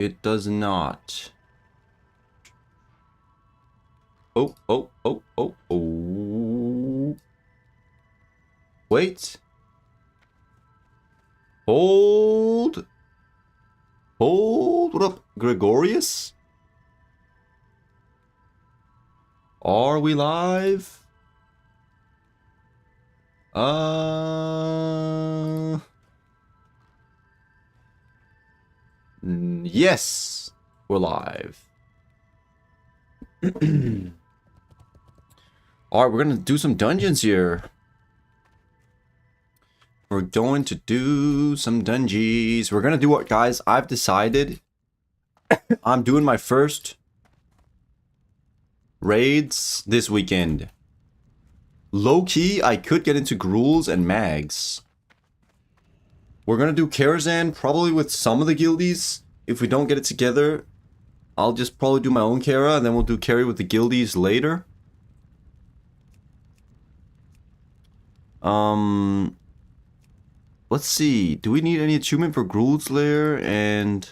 It does not. Oh, oh, oh, oh, oh. Wait. Hold. Hold. What up, Gregorius? Are we live? Yes, we're live. Alright, we're gonna do some dungeons here. We're going to do some dungeons. We're gonna do what, guys? I've decided I'm doing my first raids this weekend. Low-key, I could get into Gruels and Mags. We're gonna do Karazhan probably with some of the guildies. If we don't get it together, I'll just probably do my own Kara, and then we'll do carry with the guildies later. Let's see. Do we need any achievement for Gruel's Lair and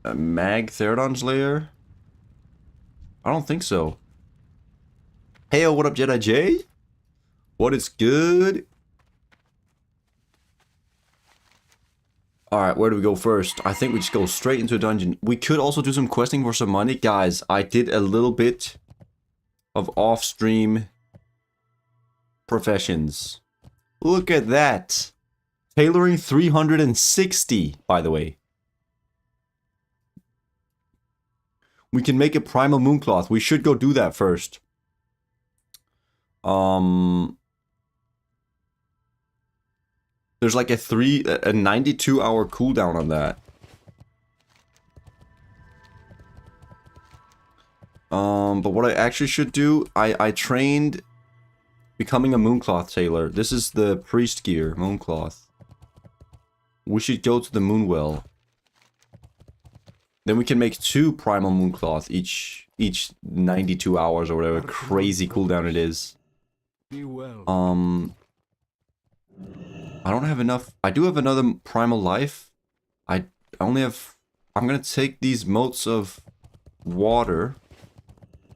MFtheMystic's Lair? I don't think so. Hey, what up, Jedi J? What is good? Alright, where do we go first? I think we just go straight into a dungeon. We could also do some questing for some money. Guys, I did a little bit of off-stream professions. Look at that. Tailoring 360, by the way. We can make a primal mooncloth. We should go do that first. There's like a 92-hour cooldown on that. But what I actually should do, I trained becoming a mooncloth tailor. This is the priest gear, mooncloth. We should go to the moonwell. Then we can make 2 primal mooncloth each 92 hours or whatever crazy cooldown it is. I don't have enough. I do have another primal life. I only have. I'm gonna take these motes of water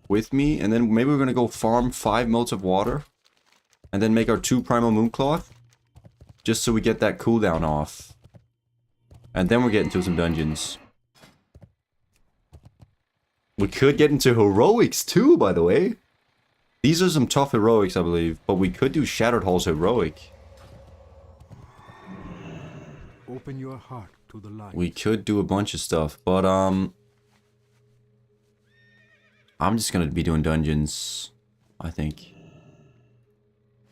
with me, and then maybe we're gonna go farm 5 motes of water, and then make our 2 primal mooncloth, just so we get that cooldown off. And then we're getting to some dungeons. We could get into heroics too, by the way. These are some tough heroics, I believe, but we could do Shattered Hall's heroic. Open your heart to the light. We could do a bunch of stuff, but I'm just gonna be doing dungeons, I think.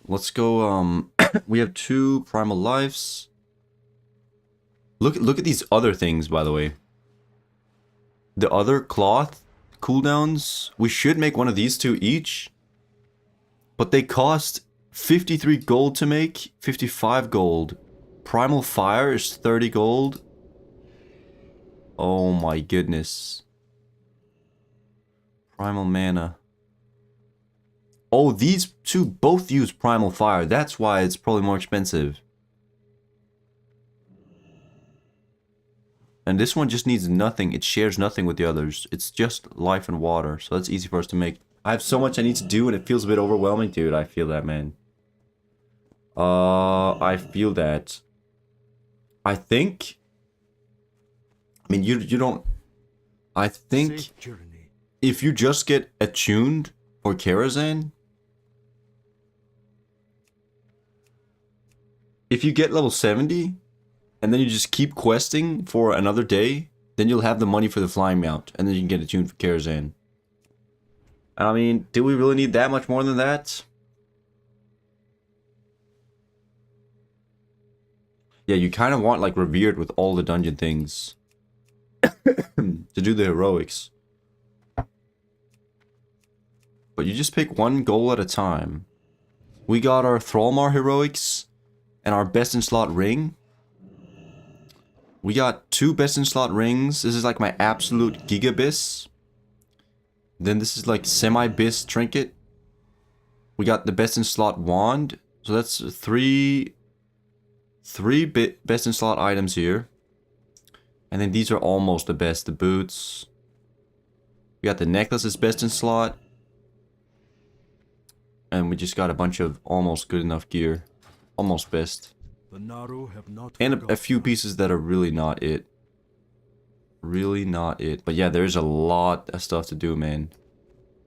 Let's go. We have 2 primal lives. Look at these other things, by the way. The other cloth cooldowns. We should make one of these 2 each, but they cost 53 gold to make. 55 gold. Primal Fire is 30 gold. Oh my goodness. Primal Mana. Oh, these 2 both use Primal Fire. That's why it's probably more expensive. And this one just needs nothing. It shares nothing with the others. It's just life and water. So that's easy for us to make. I have so much I need to do and it feels a bit overwhelming, dude. I feel that, man. I feel that. I think. I mean, you don't. I think if you just get attuned for Karazhan, if you get level 70, and then you just keep questing for another day, then you'll have the money for the flying mount, and then you can get attuned for Karazhan. I mean, do we really need that much more than that? Yeah, you kind of want, like, Revered with all the dungeon things to do the heroics. But you just pick one goal at a time. We got our Thrallmar heroics and our best in slot ring. We got 2 best in slot rings. This is like my absolute Gigabis. Then this is like semi-bis trinket. We got the best in slot wand. So that's 3 3 best in slot items here. And then these are almost the best. The boots. We got the necklace is best in slot. And we just got a bunch of almost good enough gear. Almost best. The Naru have not And a forgotten few us. pieces that are really not it. Really not it. But yeah, there's a lot of stuff to do, man.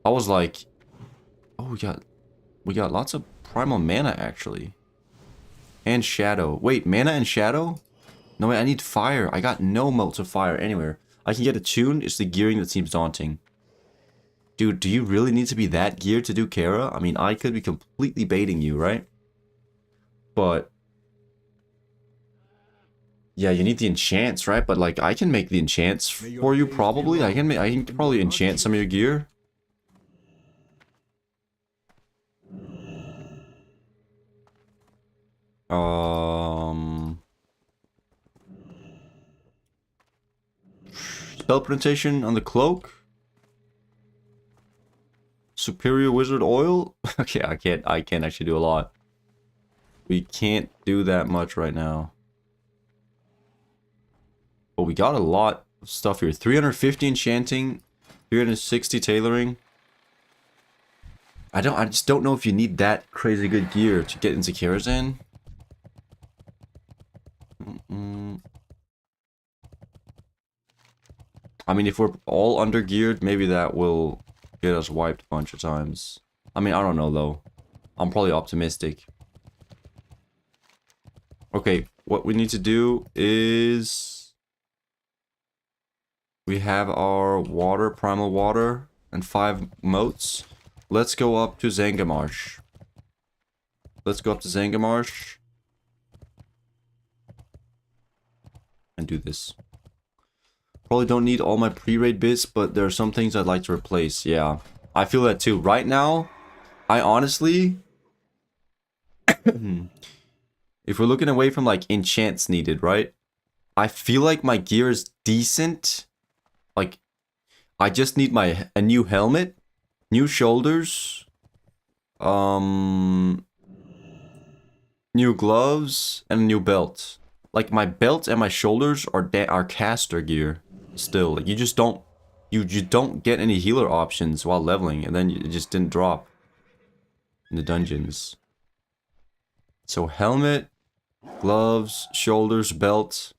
I was like, oh, we got lots of primal mana actually. And shadow. Wait, mana and shadow? No, wait, I need fire. I got no motes of fire anywhere. I can get attuned. It's the gearing that seems daunting. Dude, do you really need to be that geared to do Kara? I mean, I could be completely baiting you, right? But yeah, you need the enchants, right? But like, I can make the enchants for you probably. I can probably enchant some of your gear. Spell presentation on the cloak. Superior wizard oil. Okay, I can't actually do a lot. We can't do that much right now. But we got a lot of stuff here. 350 enchanting, 360 tailoring. I just don't know if you need that crazy good gear to get into Karazhan. I mean, if we're all under geared, maybe that will get us wiped a bunch of times. I mean, I don't know though. I'm probably optimistic. Okay, what we need to do is we have our water, primal water, and 5 motes. Let's go up to Zangamarsh. Let's go up to Zangamarsh and do this. Probably don't need all my pre-raid bits, but there are some things I'd like to replace. Yeah, I feel that too. Right now, I honestly, if we're looking away from like enchants needed, right? I feel like my gear is decent. Like, I just need a new helmet, new shoulders, new gloves, and a new belt. Like, my belt and my shoulders are caster gear still. Like, you don't get any healer options while leveling, and then it just didn't drop in the dungeons. So helmet, gloves, shoulders, belt.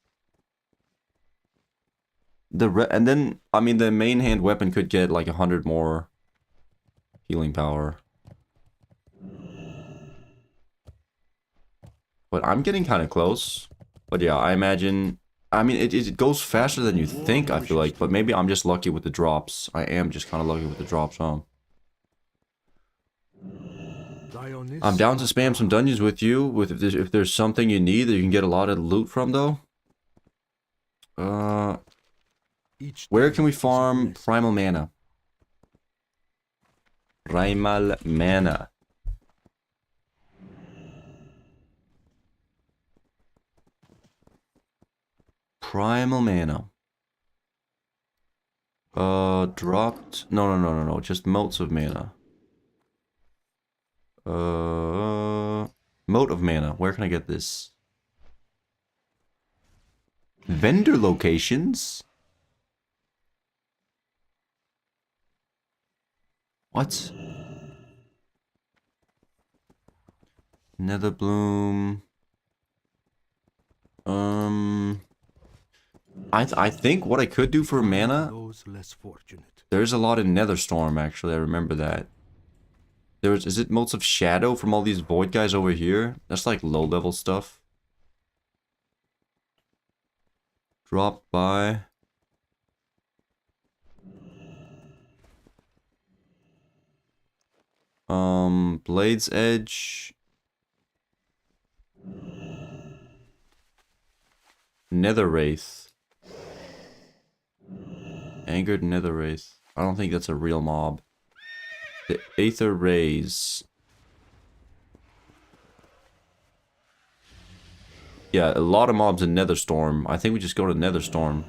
And then, I mean, the main hand weapon could get like 100 more healing power. But I'm getting kind of close. But yeah, I imagine, I mean, it goes faster than you think, I feel like. But maybe I'm just lucky with the drops. I am just kind of lucky with the drops, huh? I'm down to spam some dungeons with you. If there's something you need that you can get a lot of loot from, though. Where can we farm primal mana? Primal mana. Primal mana. Dropped. No. Just motes of mana. Mote of mana. Where can I get this? Vendor locations? What? Nether bloom. I think what I could do for mana. There's a lot in Netherstorm actually. I remember that. Is it motes of shadow from all these void guys over here? That's like low level stuff. Dropped by. Blade's Edge. Nether Wraith. Angered Nether Wraith. I don't think that's a real mob. The Aether Rays. Yeah, a lot of mobs in Netherstorm. I think we just go to Netherstorm.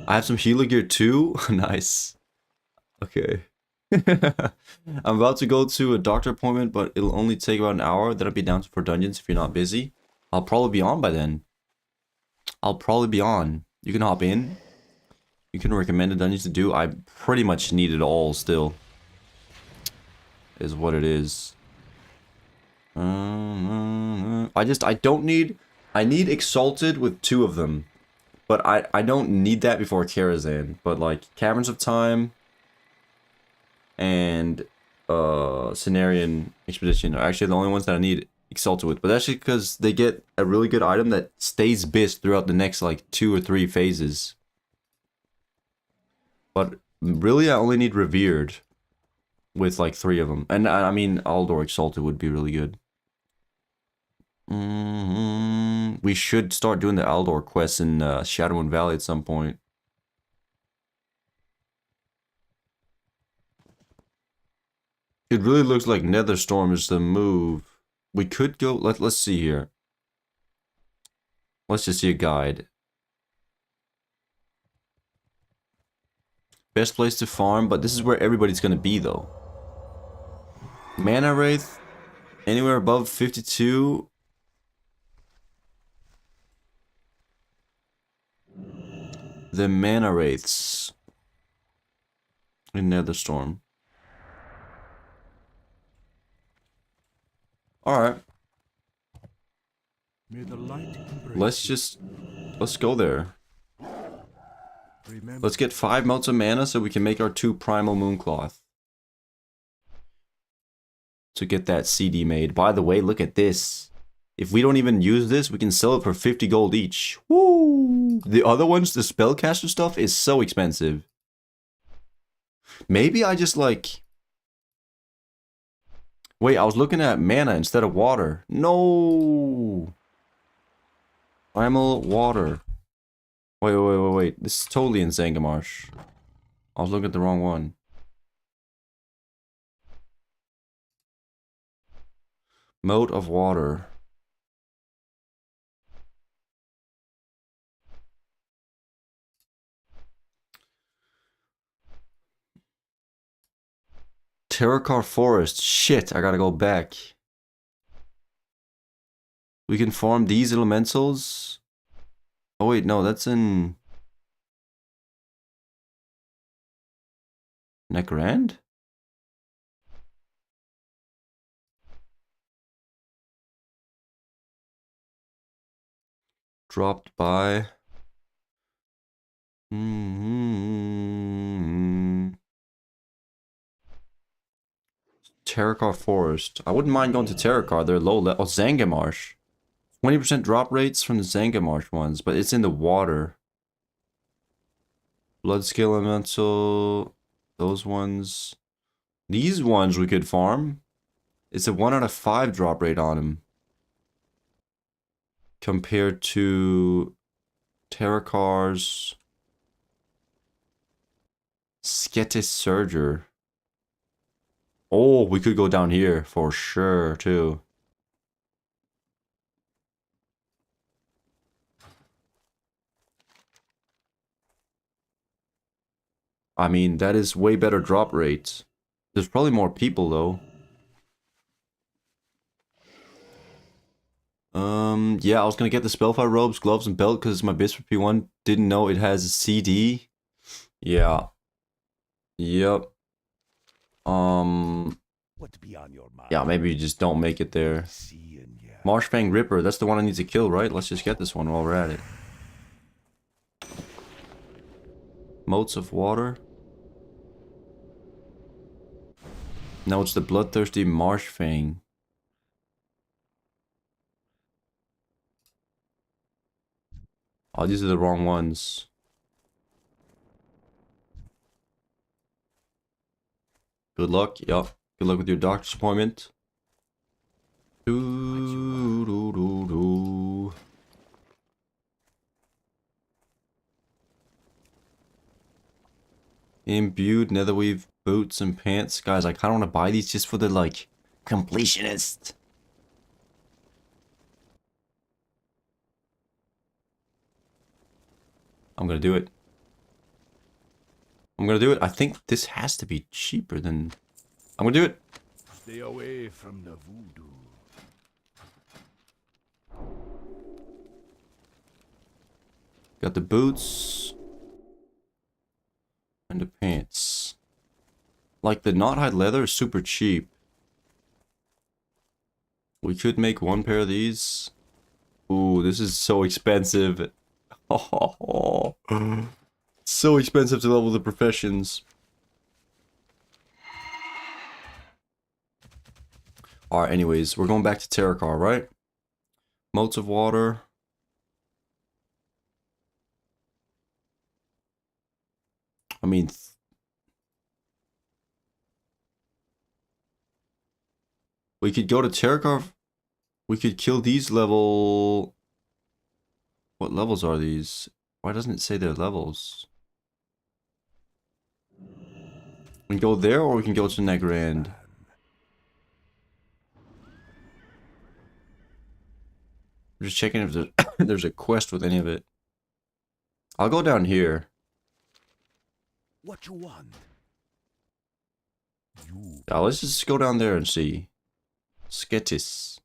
I have some healer gear too. Nice. Okay. I'm about to go to a doctor appointment, but it'll only take about an hour. Then I'll be down for dungeons if you're not busy. I'll probably be on by then. I'll probably be on. You can hop in. You can recommend a dungeons to do. I pretty much need it all still. Is what it is. I don't need... I need Exalted with 2 of them. But I don't need that before Karazhan. But like, Caverns of Time and Cenarian Expedition are actually the only ones that I need Exalted with. But that's just because they get a really good item that stays bis throughout the next like 2 or 3 phases. But really I only need Revered with like 3 of them. And I mean Aldor Exalted would be really good. We should start doing the Aldor quests in Shadowmoon Valley at some point. It really looks like Netherstorm is the move. We could go... Let's see here. Let's just see a guide. Best place to farm, but this is where everybody's gonna be though. Mana Wraith, anywhere above 52. The Mana Wraiths in Netherstorm. Alright. May the light Let's go there. remember Let's get 5 motes of mana so we can make our 2 primal mooncloth. To get that CD made. By the way, look at this. If we don't even use this, we can sell it for 50 gold each. Woo! The other ones, the spellcaster stuff, is so expensive. Maybe I just like... Wait, I was looking at mana instead of water. No! Primal water. Wait. This is totally in Zangamarsh. I was looking at the wrong one. Moat of water. Terracar Forest. Shit, I gotta go back. We can farm these elementals. Oh wait, no, that's in... Necrand? Dropped by... Terracar Forest. I wouldn't mind going to Terracar. They're low level. Oh, Zangamarsh. 20% drop rates from the Zangamarsh ones, but it's in the water. Bloodscale Elemental. Those ones. These ones we could farm. It's a 1 out of 5 drop rate on them. Compared to Terracar's Sketis Surger. Oh, we could go down here for sure, too. I mean, that is way better drop rates. There's probably more people, though. Yeah, I was gonna get the Spellfire robes, gloves, and belt because my BIS for P1 didn't know it has a CD. Yeah. Yep. What be on your mind? Yeah, maybe you just don't make it there. Seeing ya. Marshfang Ripper, that's the one I need to kill, right? Let's just get this one while we're at it. Motes of water. No, it's the bloodthirsty Marshfang. Oh, these are the wrong ones. Good luck. Yup. Good luck with your doctor's appointment. Imbued netherweave boots and pants. Guys, I kind of want to buy these just for the, like, completionist. I'm gonna do it. I'm gonna do it. I think this has to be cheaper than... I'm gonna do it. Stay away from the voodoo. Got the boots. And the pants. Like, the knot-hide leather is super cheap. We could make one pair of these. Ooh, this is so expensive. Oh, so expensive to level the professions. Alright, anyways, we're going back to Terracar, right? Motes of water. I mean... we could go to Terracar. We could kill these level... What levels are these? Why doesn't it say their levels? We can go there or we can go to Negrand. I'm just checking if there's, there's a quest with any of it. I'll go down here. What you want? Yeah, let's just go down there and see. Sketis.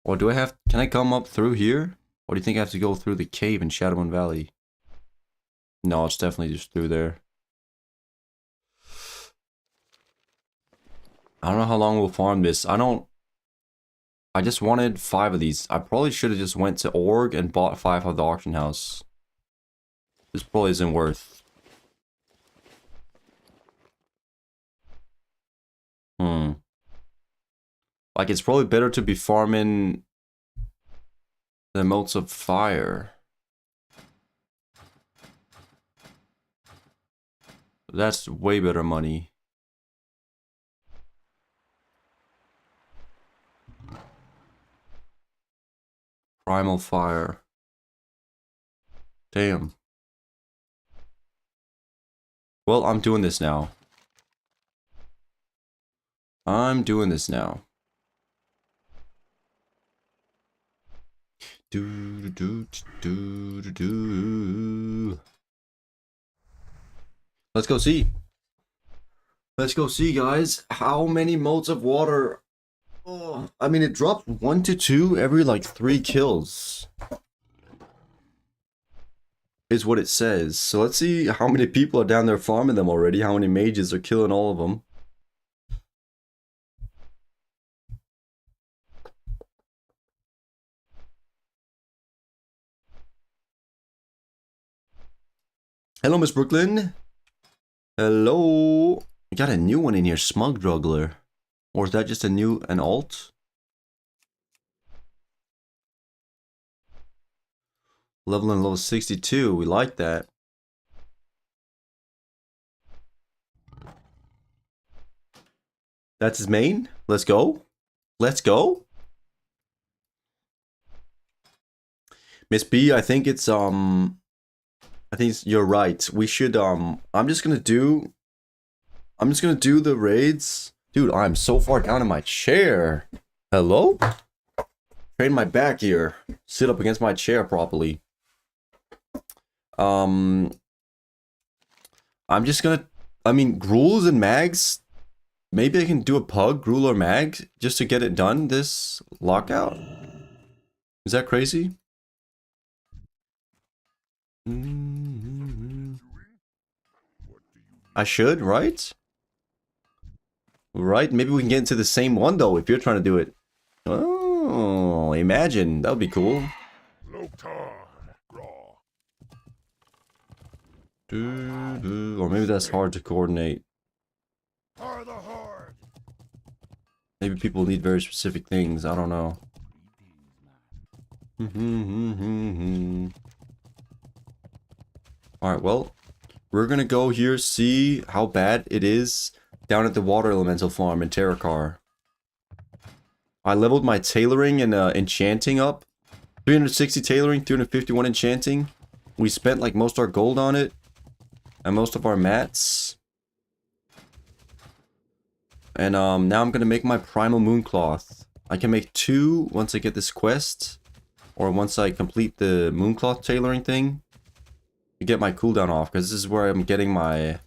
Or do I have... Can I come up through here? Or do you think I have to go through the cave in Shadowmoon Valley? No, it's definitely just through there. I don't know how long we'll farm this. I just wanted 5 of these. I probably should have just went to Org and bought 5 of the auction house. This probably isn't worth. Like, it's probably better to be farming the motes of fire. That's way better money. Primal fire. Damn. Well, I'm doing this now. I'm doing this now. Do do do do do. Let's go see. Let's go see, guys. How many motes of water? Oh, I mean, it dropped 1 to 2 every like 3 kills. Is what it says. So let's see how many people are down there farming them already. How many mages are killing all of them. Hello, Miss Brooklyn. Hello. We got a new one in here, Smug Druggler. Or is that just an alt? Leveling level 62. We like that. That's his main. Let's go. Let's go. Miss B, I think it's I think you're right. We should I'm just gonna do the raids. Dude, I'm so far down in my chair. Hello? Train my back here. Sit up against my chair properly. I'm just gonna... I mean, Gruels and Mags... Maybe I can do a pug, Gruel or Mag, just to get it done, this lockout? Is that crazy? I should, right? Right? Maybe we can get into the same one, though, if you're trying to do it. Oh, imagine. That would be cool. Or maybe that's hard to coordinate. Maybe people need very specific things. I don't know. Alright, well, we're gonna go here, see how bad it is down at the water elemental farm in Terracar. I leveled my tailoring and enchanting up. 360 tailoring, 351 enchanting. We spent like most of our gold on it. And most of our mats. And now I'm gonna make my primal mooncloth. I can make 2 once I get this quest. Or once I complete the mooncloth tailoring thing. to get my cooldown off, because this is where I'm getting my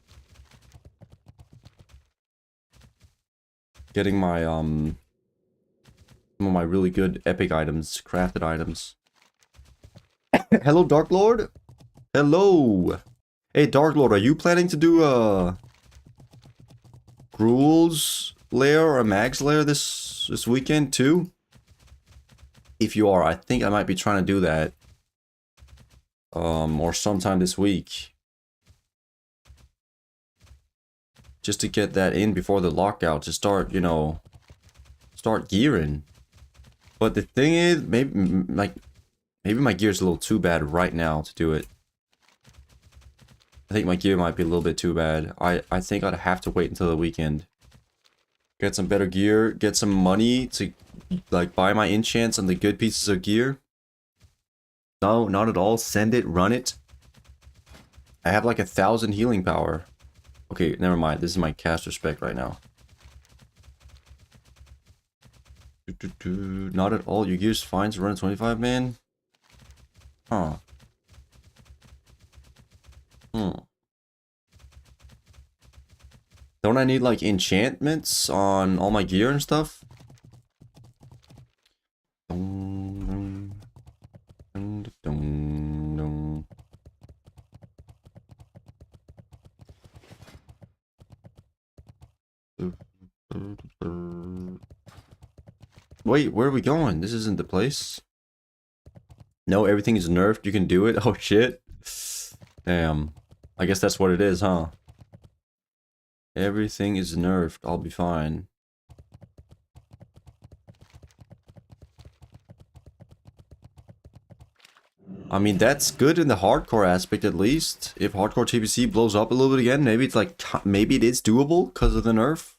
some of my really good epic items, crafted items. Hello, Dark Lord. Hello. Hey, Dark Lord, are you planning to do a Gruul's lair or a Mag's lair this weekend too? If you are, I think I might be trying to do that. Or sometime this week. Just to get that in before the lockout, to start, you know, start gearing. But the thing is, maybe my gear's a little too bad right now to do it. I think my gear might be a little bit too bad. I think I'd have to wait until the weekend. Get some better gear, get some money to like buy my enchants on the good pieces of gear. No, not at all. Send it, run it. I have like 1,000 healing power. Okay, never mind. This is my caster spec right now. Not at all. Your gear's fine to run at 25, man. Huh. Don't I need like enchantments on all my gear and stuff? Wait, where are we going? This isn't the place. No, everything is nerfed. You can do it. Oh shit. Damn. I guess that's what it is, huh? Everything is nerfed. I'll be fine. I mean, that's good in the hardcore aspect at least. If hardcore TBC blows up a little bit again, maybe it's like, maybe it is doable because of the nerf.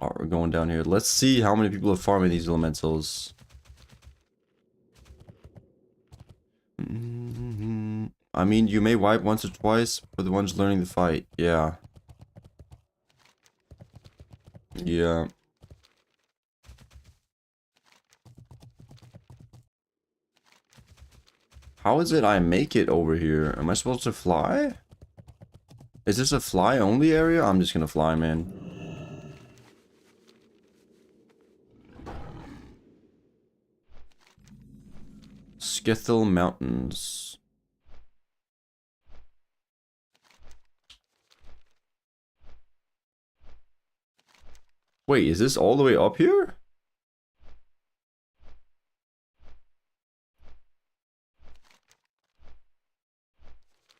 Alright, we're going down here. Let's see how many people are farming these elementals. I mean, you may wipe once or twice for the ones learning the fight. Yeah. Yeah. How is it I make it over here? Am I supposed to fly? Is this a fly only area? I'm just gonna fly, man. Skethel Mountains. Wait, is this all the way up here?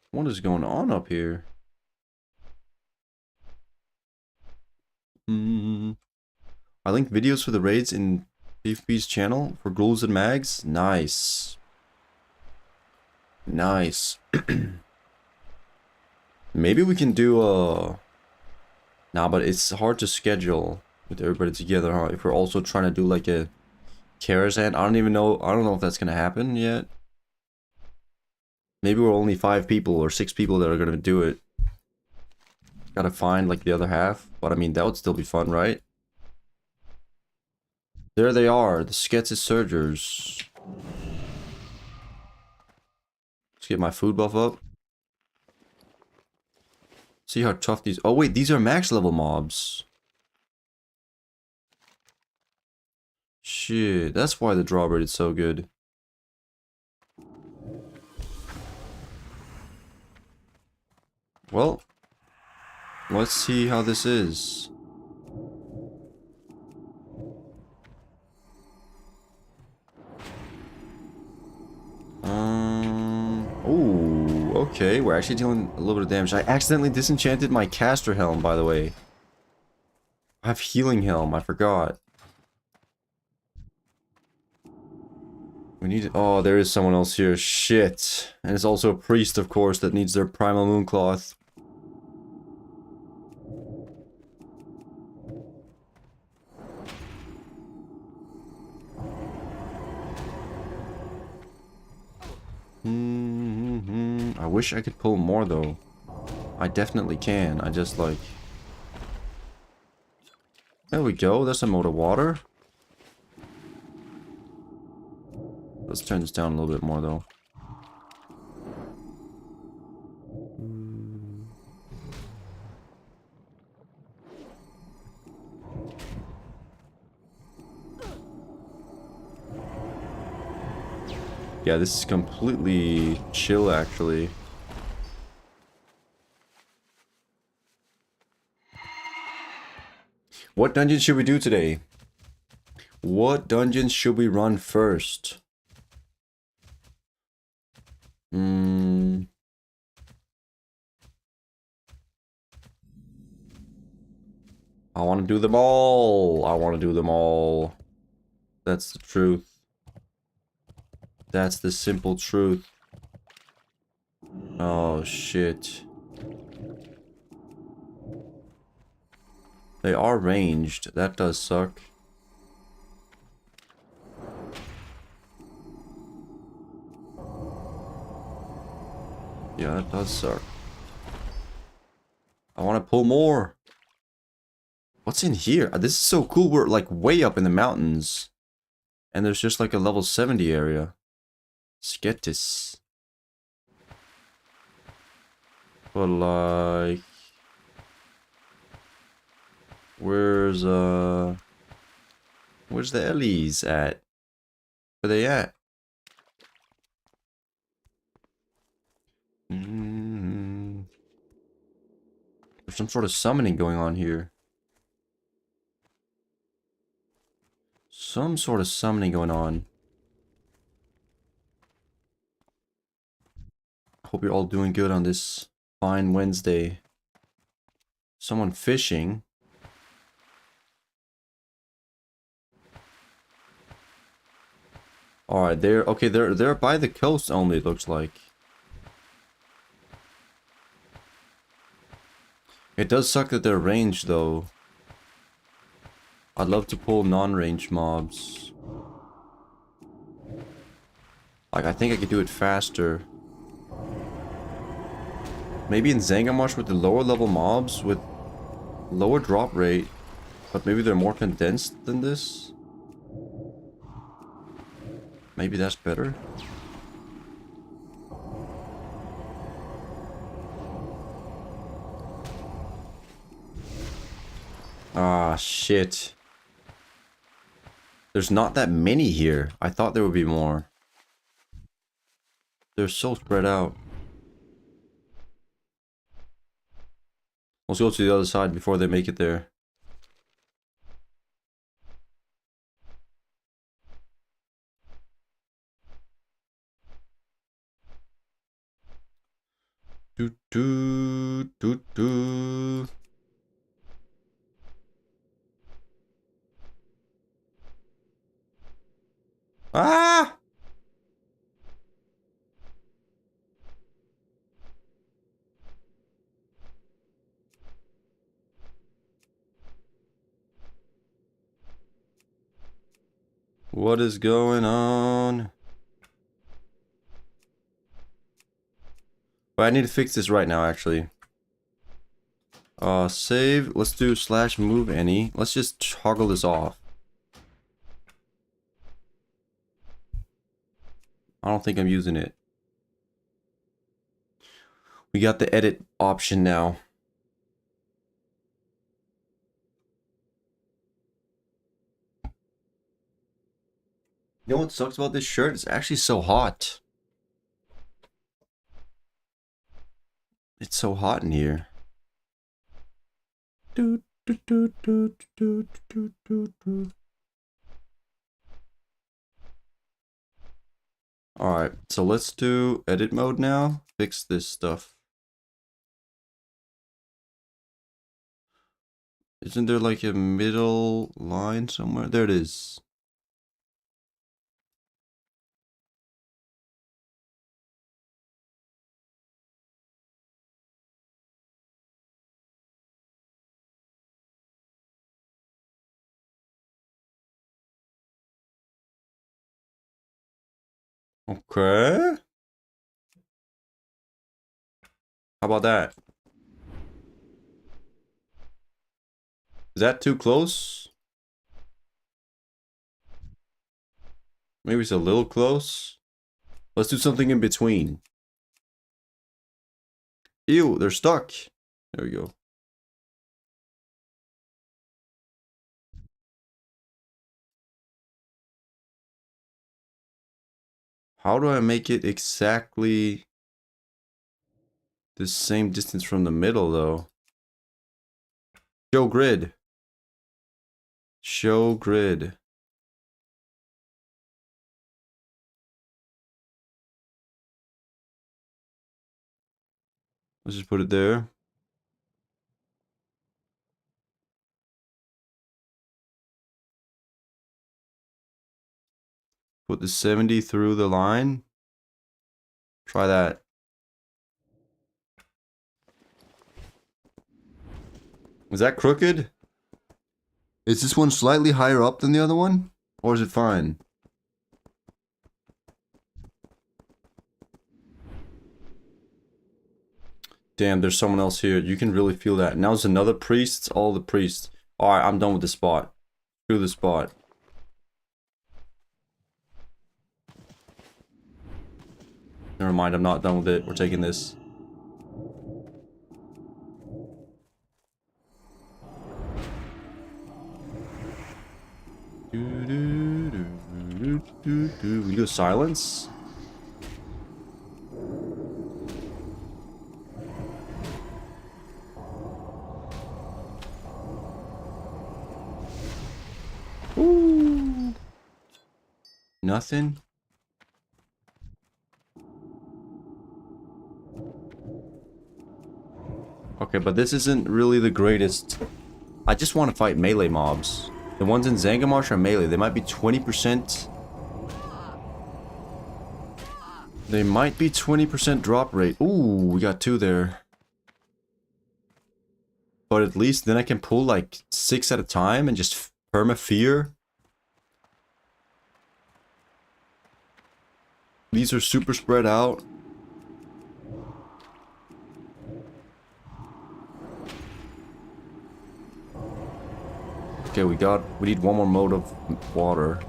What is going on up here? I linked videos for the raids in PvP's channel for Gruul's and Mags. Nice. Nice. Maybe we can do a... Nah, but it's hard to schedule with everybody together, huh? If we're also trying to do like a Karazhan. I don't know if that's gonna happen yet. Maybe we're only 5 people or 6 people that are gonna do it. Gotta find like the other half. But I mean, that would still be fun, right? There they are, the Sketsis Surgers. Let's get my food buff up. See how tough these... Oh wait, these are max level mobs. Shit, that's why the draw rate is so good. Well, let's see how this is. Oh, okay. We're actually dealing a little bit of damage. I accidentally disenchanted my caster helm, by the way. I have healing helm. I forgot. We need... Oh, there is someone else here. Shit. And it's also a priest, of course, that needs their primal mooncloth. I wish I could pull more, though. I definitely can. I just, like... There we go. That's a moat of water. Let's turn this down a little bit more though. Yeah, this is completely chill actually. What dungeon should we do today? What dungeons should we run first? I want to do them all. I want to do them all. That's the truth. That's the simple truth. Oh, shit. They are ranged. That does suck. Yeah, that does suck. I want to pull more. What's in here? This is so cool. We're like way up in the mountains. And there's just like a level 70 area. Let's get this. But like... Where's the Ellies at? Where they at? There's some sort of summoning going on here. Some sort of summoning going on. Hope you're all doing good on this fine Wednesday. Someone fishing. Alright, they're by the coast only, it looks like. It does suck that they're ranged though. I'd love to pull non-range mobs. Like, I think I could do it faster. Maybe in Zangarmarsh with the lower level mobs with lower drop rate. But maybe they're more condensed than this. Maybe that's better. Ah, shit. There's not that many here. I thought there would be more. They're so spread out. Let's go to the other side before they make it there. Do do do do. Ah! What is going on? But I need to fix this right now, actually. Save. Let's do /move any. Let's just toggle this off. I don't think I'm using it. We got the edit option now. You know what sucks about this shirt? It's actually so hot. It's so hot in here. Alright, so let's do edit mode now. Fix this stuff. Isn't there like a middle line somewhere? There it is. Okay. How about that? Is that too close? Maybe it's a little close. Let's do something in between. Ew, they're stuck. There we go. How do I make it exactly the same distance from the middle, though? Show grid. Show grid. Let's just put it there. Put the 70 through the line. Try that. Is that crooked? Is this one slightly higher up than the other one? Or is it fine? Damn, there's someone else here. You can really feel that. Now there's another priest. It's all the priests. Alright, I'm done with the spot. Through the spot. Never mind, I'm not done with it. We're taking this. We do silence. Ooh. Nothing. Okay, but this isn't really the greatest. I just want to fight melee mobs. The ones in Zangamarsh are melee. They might be 20%. They might be 20% drop rate. Ooh, we got 2 there. But at least then I can pull like 6 at a time and just perma fear. These are super spread out. Okay, we need one more mode of water.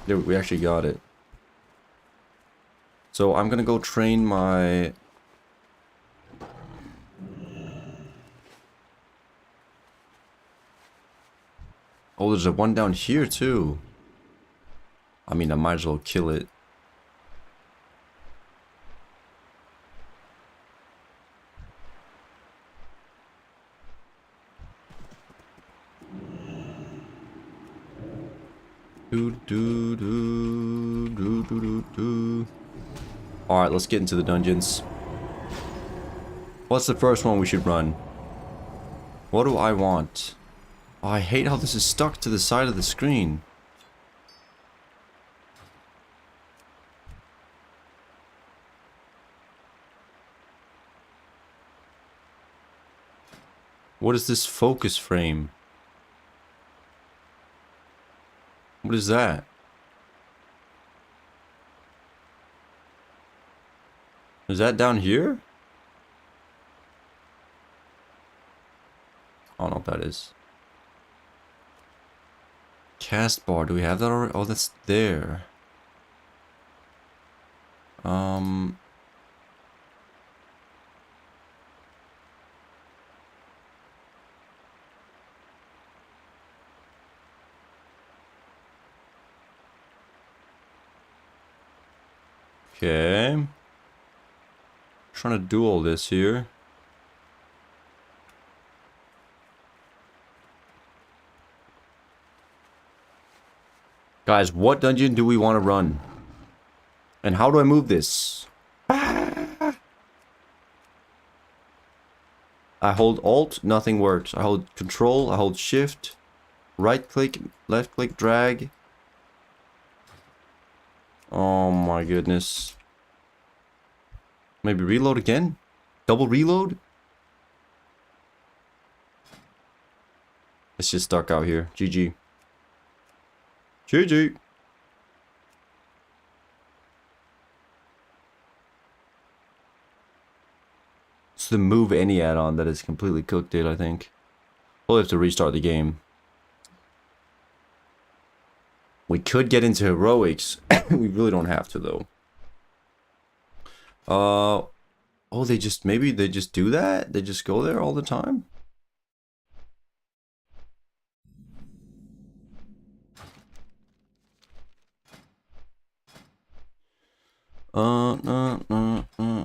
There, we actually got it. So I'm gonna go train my... Oh, there's a one down here too. I mean, I might as well kill it. Alright, let's get into the dungeons. What's the first one we should run? What do I want? Oh, I hate how this is stuck to the side of the screen. What is this focus frame? What is that? Is that down here? I don't know what that is. Cast bar, do we have that already? Oh, that's there. Okay. Trying to do all this here. Guys, what dungeon do we want to run? And how do I move this? I hold Alt, nothing works. I hold Control, I hold Shift, right click, left click, drag. Oh my goodness. Maybe reload again? Double reload? It's just stuck out here. GG. GG. It's the move any add-on that is completely cooked it, I think. We'll have to restart the game. We could get into heroics. We really don't have to though. Oh, maybe they just do that? They just go there all the time?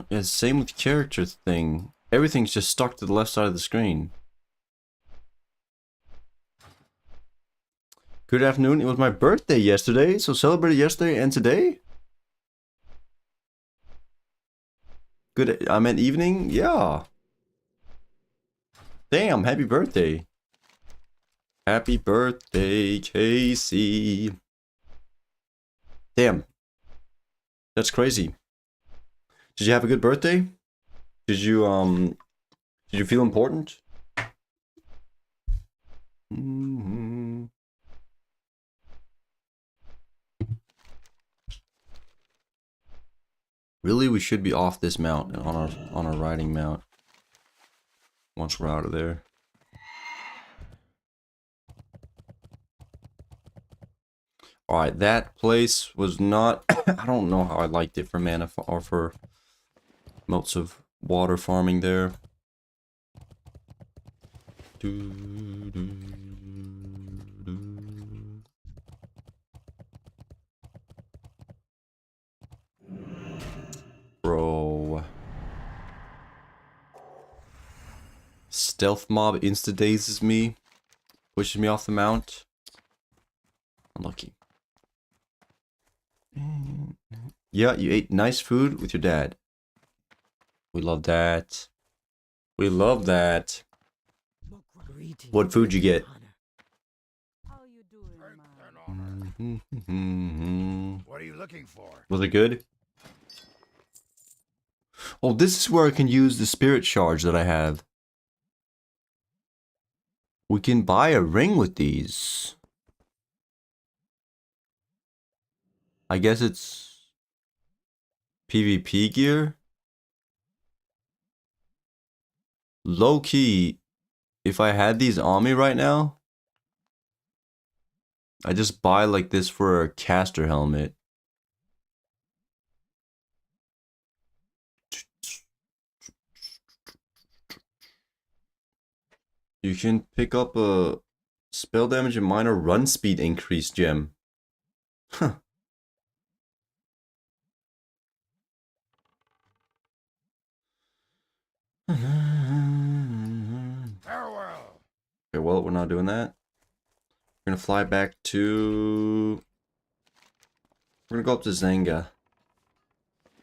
Yeah, same with character thing. Everything's just stuck to the left side of the screen. Good afternoon. It was my birthday yesterday, so celebrated yesterday and today. Good. I meant evening. Yeah. Damn. Happy birthday. Happy birthday, Casey. Damn. That's crazy. Did you have a good birthday? Did you feel important? Really, we should be off this mount and on our riding mount once we're out of there. Alright, that place was not... I don't know how I liked it for mana or for moats of water farming there. Bro. Stealth mob insta-dazes me. Pushes me off the mount. Unlucky. Yeah, you ate nice food with your dad. We love that. We love that. What food you get? How you doing, man? What are you looking for? Was it good? Oh, this is where I can use the spirit shards that I have. We can buy a ring with these. I guess it's PvP gear. Low key, if I had these on me right now, I just buy like this for a caster helmet. You can pick up a spell damage and minor run speed increase gem. Huh. Farewell. Okay, well, we're not doing that. We're gonna fly back to... We're gonna go up to Zanga.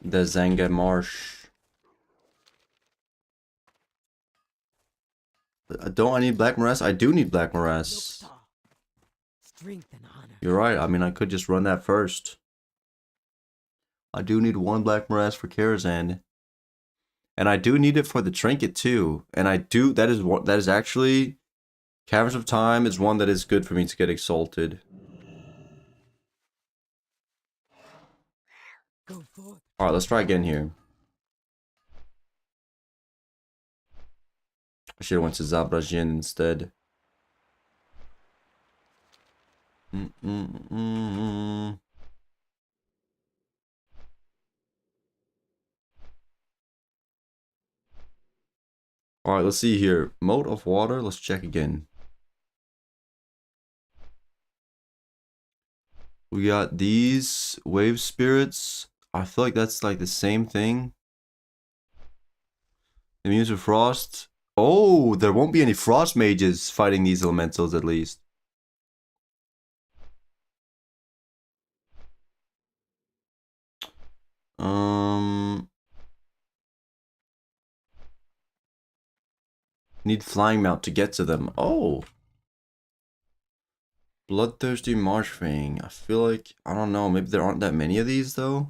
The Zanga Marsh. Don't I need Black Morass? I do need Black Morass. Strength and honor. You're right, I mean, I could just run that first. I do need one Black Morass for Karazhan. And I do need it for the trinket too. And I do, that is actually, Caverns of Time is one that is good for me to get exalted. Go forth. Alright, let's try again here. I should have went to Zabrajin instead. Alright, let's see here. Moat of water, let's check again. We got these wave spirits. I feel like that's like the same thing. Immune to frost. Oh, there won't be any frost mages fighting these elementals at least. Need flying mount to get to them. Oh. Bloodthirsty Marshfang. I feel like, I don't know, maybe there aren't that many of these though.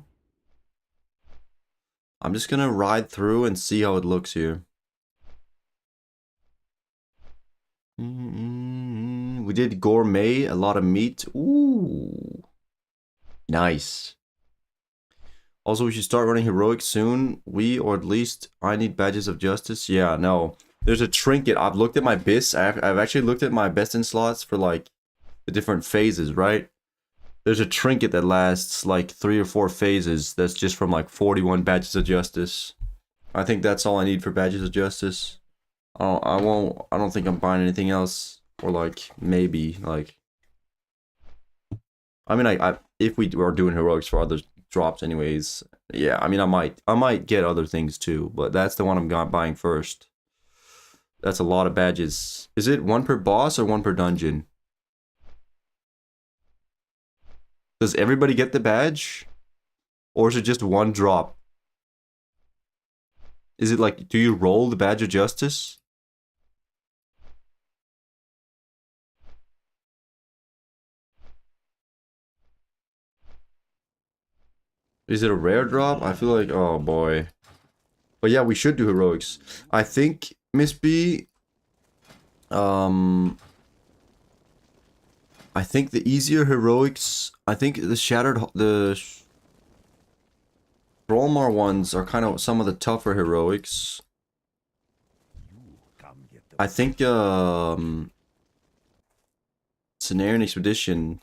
I'm just gonna ride through and see how it looks here. We did gourmet, a lot of meat. Ooh. Nice. Also, we should start running heroic soon. Or at least, I need badges of justice. Yeah, no. There's a trinket. I've looked at my BIS. I've actually looked at my best in slots for like the different phases, right? There's a trinket that lasts like 3 or 4 phases. That's just from like 41 badges of justice. I think that's all I need for badges of justice. I don't think I'm buying anything else. Or like, maybe, like... I mean, if we are doing heroics for other drops anyways, yeah, I mean, I might get other things too, but that's the one I'm buying first. That's a lot of badges. Is it 1 per boss or 1 per dungeon? Does everybody get the badge? Or is it just 1 drop? Is it like, do you roll the badge of justice? Is it a rare drop? I feel like, oh boy. But yeah, we should do heroics. I think, Miss B, I think the easier heroics, I think the Rolmar ones are kind of some of the tougher heroics. I think, Cenarian Expedition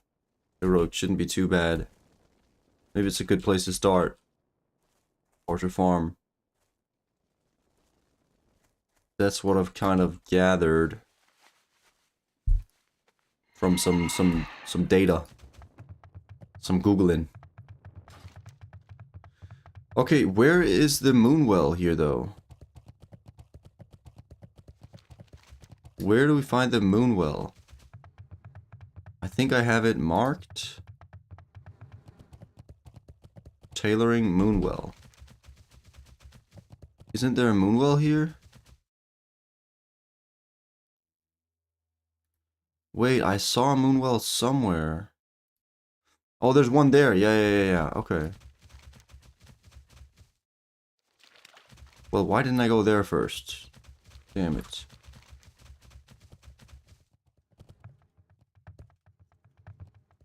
heroic shouldn't be too bad. Maybe it's a good place to start. Orchard Farm. That's what I've kind of gathered from some data. Some Googling. Okay, where is the Moonwell here though? Where do we find the Moonwell? I think I have it marked. Tailoring Moonwell. Isn't there a Moonwell here? Wait, I saw a Moonwell somewhere. Oh, there's one there. Yeah. Okay. Well, why didn't I go there first? Damn it.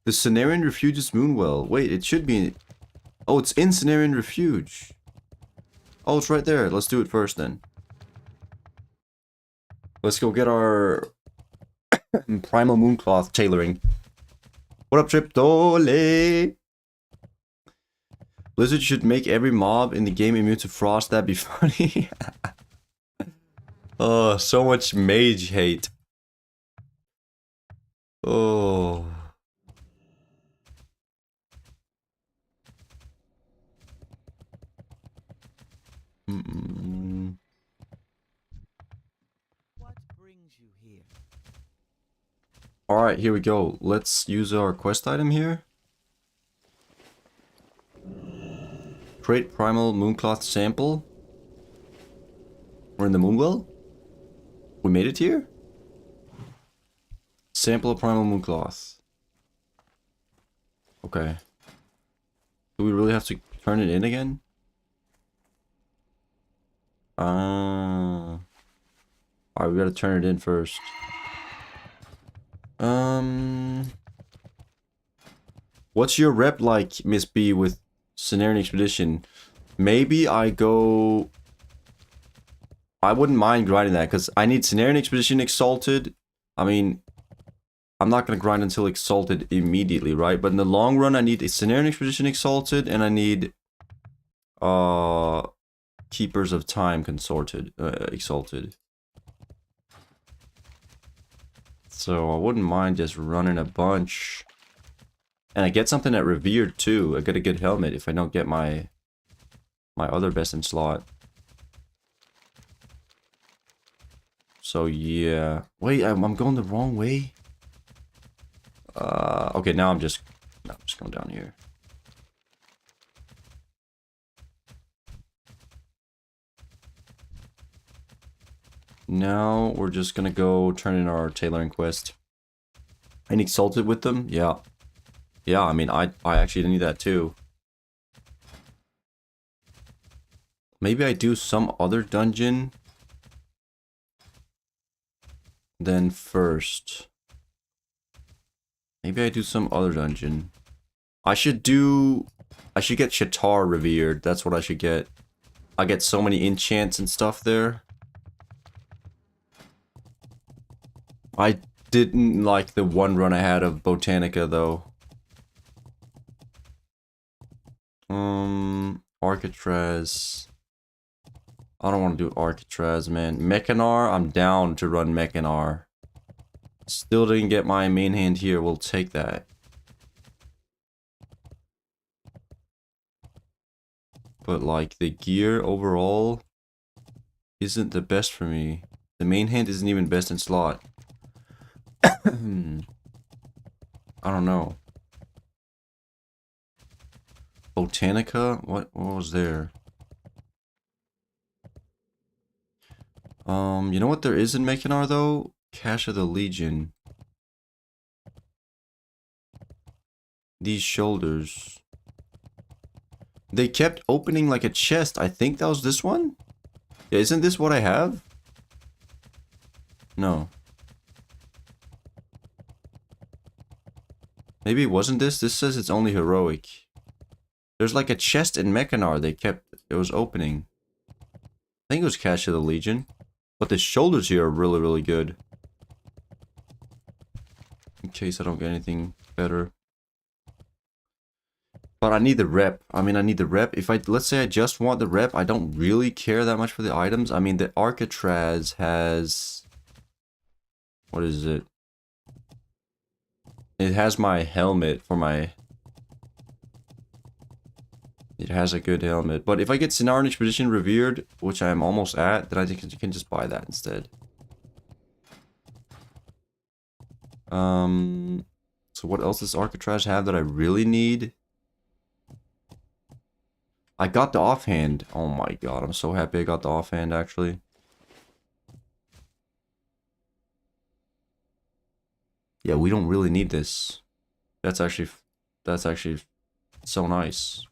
The Cenarian Refuge's Moonwell. Wait, it should be... Oh, it's in Cenarian Refuge. Oh, it's right there. Let's do it first then. Let's go get our Primal Mooncloth tailoring. What up, Triptole? Blizzard should make every mob in the game immune to frost. That'd be funny. Oh, so much mage hate. Oh. What brings you here? Alright, here we go. Let's use our quest item here. Create Primal Mooncloth sample. We're in the Moonwell? We made it here? Sample of Primal Mooncloth. Okay. Do we really have to turn it in again? Alright, we gotta turn it in first. What's your rep like, Miss B, with Cenarian Expedition? Maybe I go... I wouldn't mind grinding that, because I need Cenarian Expedition Exalted. I mean, I'm not going to grind until Exalted immediately, right? But in the long run, I need a Cenarian Expedition Exalted, and I need... Keepers of Time Exalted. So I wouldn't mind just running a bunch. And I get something at Revered too. I get a good helmet if I don't get my other best in slot. So yeah. Wait, I'm going the wrong way. Okay, now I'm just going down here. Now we're just gonna go turn in our tailoring quest. And Exalted with them? Yeah. Yeah, I mean, I actually need that too. Maybe I do some other dungeon then first. Maybe I do some other dungeon. I should get Shatar Revered. That's what I should get. I get so many enchants and stuff there. I didn't like the one run I had of Botanica though. Arcatraz. I don't want to do Arcatraz, man. Mechanar, I'm down to run Mechanar. Still didn't get my main hand here. We'll take that. But like the gear overall isn't the best for me. The main hand isn't even best in slot. I don't know. Botanica? What was there? You know what there is in Mechanar though? Cache of the Legion. These shoulders. They kept opening like a chest. I think that was this one? Yeah, isn't this what I have? No. Maybe it wasn't this? This says it's only heroic. There's like a chest in Mechanar it was opening. I think it was Cache of the Legion. But the shoulders here are really, really good. In case I don't get anything better. But I need the rep. I mean, I need the rep. Let's say I just want the rep, I don't really care that much for the items. I mean, the Arcatraz has... What is it? It has my helmet for my... It has a good helmet. But if I get Sinarnish Expedition Revered, which I'm almost at, then I think you can just buy that instead. So what else does Arcatraz have that I really need? I got the offhand. Oh my god, I'm so happy I got the offhand actually. Yeah, we don't really need this. That's actually so nice.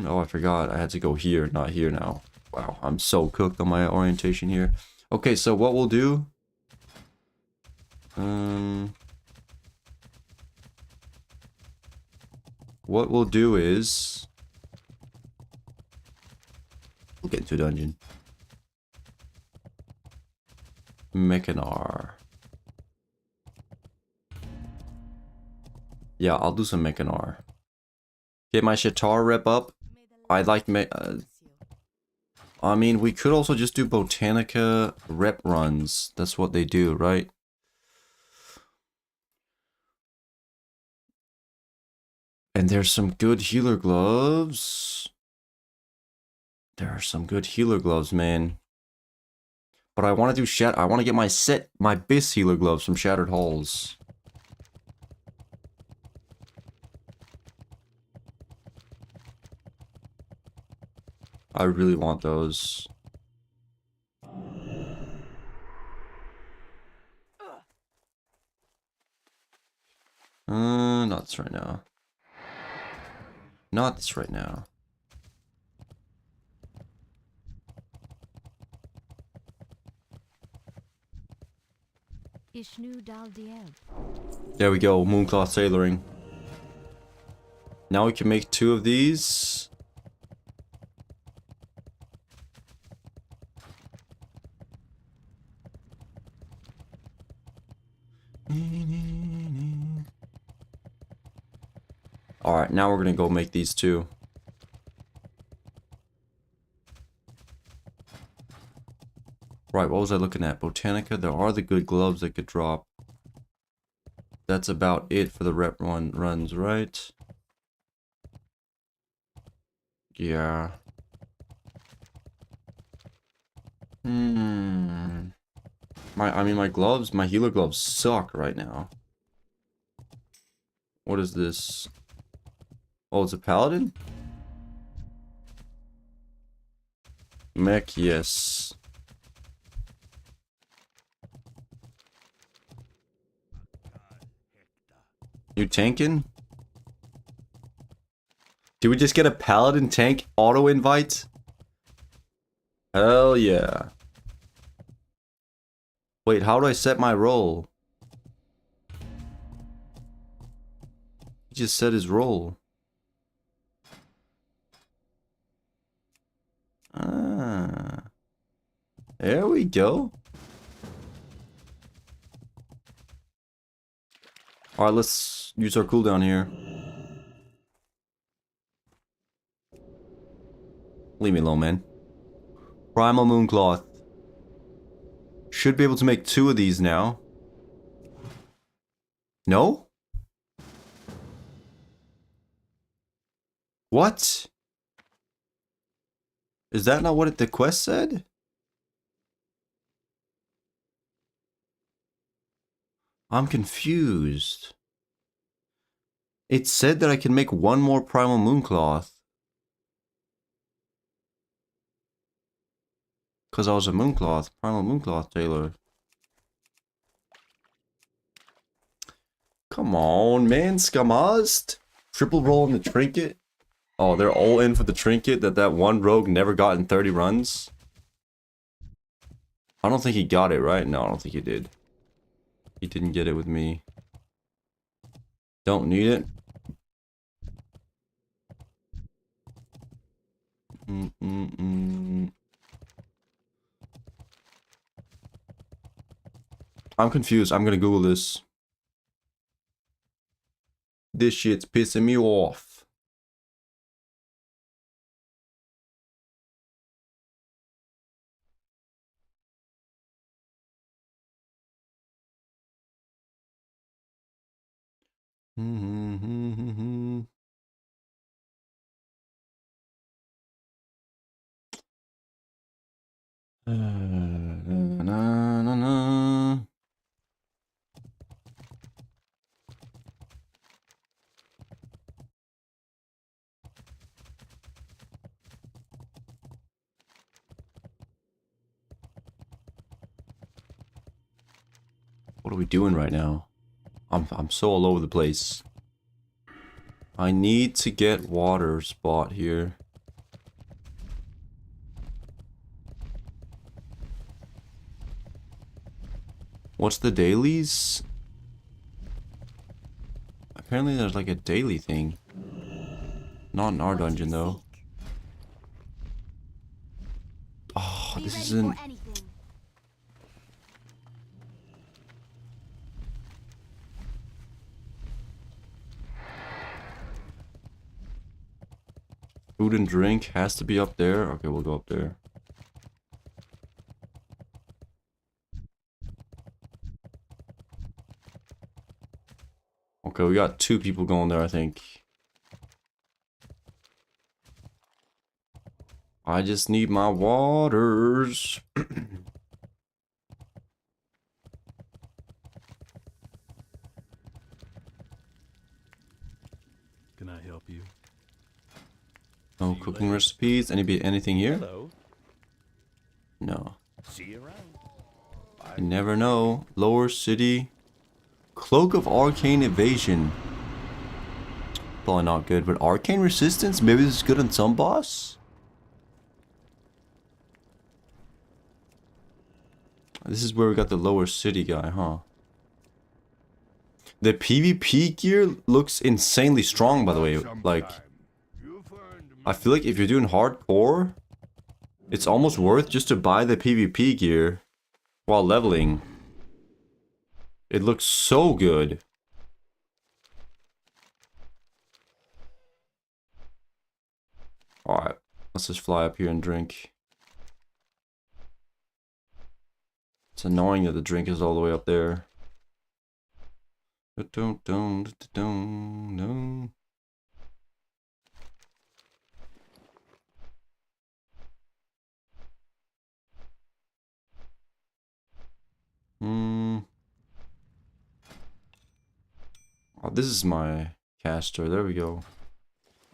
Oh, I forgot. I had to go here, not here now. Wow, I'm so cooked on my orientation here. Okay, so what we'll do... what we'll do is... We'll get into a dungeon. Mechanar. Yeah, I'll do some Mechanar. Get my Shatar rep up. I like I mean, we could also just do Botanica rep runs. That's what they do, right? And there's some good healer gloves. There are some good healer gloves, man. But I want to do I want to get my BIS healer gloves from Shattered Halls. I really want those. Not this right now. Not this right now. There we go, Mooncloth Tailoring. Now we can make 2 of these. Alright, now we're gonna go make these 2. Right, what was I looking at? Botanica, there are the good gloves that could drop. That's about it for the rep runs, right? Yeah. I mean, my gloves, my healer gloves suck right now. What is this? Oh, it's a paladin? Mech, yes. You tanking? Did we just get a paladin tank auto invite? Hell yeah. Wait, how do I set my role? He just set his role. Ah. There we go. Alright, let's use our cooldown here. Leave me alone, man. Primal Mooncloth. Should be able to make 2 of these now. No? What? Is that not what the quest said? I'm confused. It said that I can make 1 more Primal Mooncloth. Because I was a Mooncloth, Primal Mooncloth Taylor. Come on, man, Scamazed. Triple roll on the trinket. Oh, they're all in for the trinket that one rogue never got in 30 runs. I don't think he got it, right? No, I don't think he did. He didn't get it with me. Don't need it. I'm confused. I'm gonna Google this. This shit's pissing me off. What are we doing right now? I'm so all over the place. I need to get water spot here. What's the dailies? Apparently there's like a daily thing. Not in our dungeon though. Oh, this isn't... Food and drink has to be up there. Okay, we'll go up there. Okay, we got 2 people going there, I think. I just need my waters. Can I help you? No cooking recipes. Anything here? Hello. No. See you around. You never know. Lower city. Cloak of Arcane Evasion. Probably not good, but Arcane Resistance? Maybe this is good on some boss? This is where we got the lower city guy, huh? The PvP gear looks insanely strong, by the way. Like, I feel like if you're doing hardcore, it's almost worth just to buy the PvP gear while leveling. It looks so good. Alright, let's just fly up here and drink. It's annoying that the drink is all the way up there. No. Oh, this is my caster. There we go.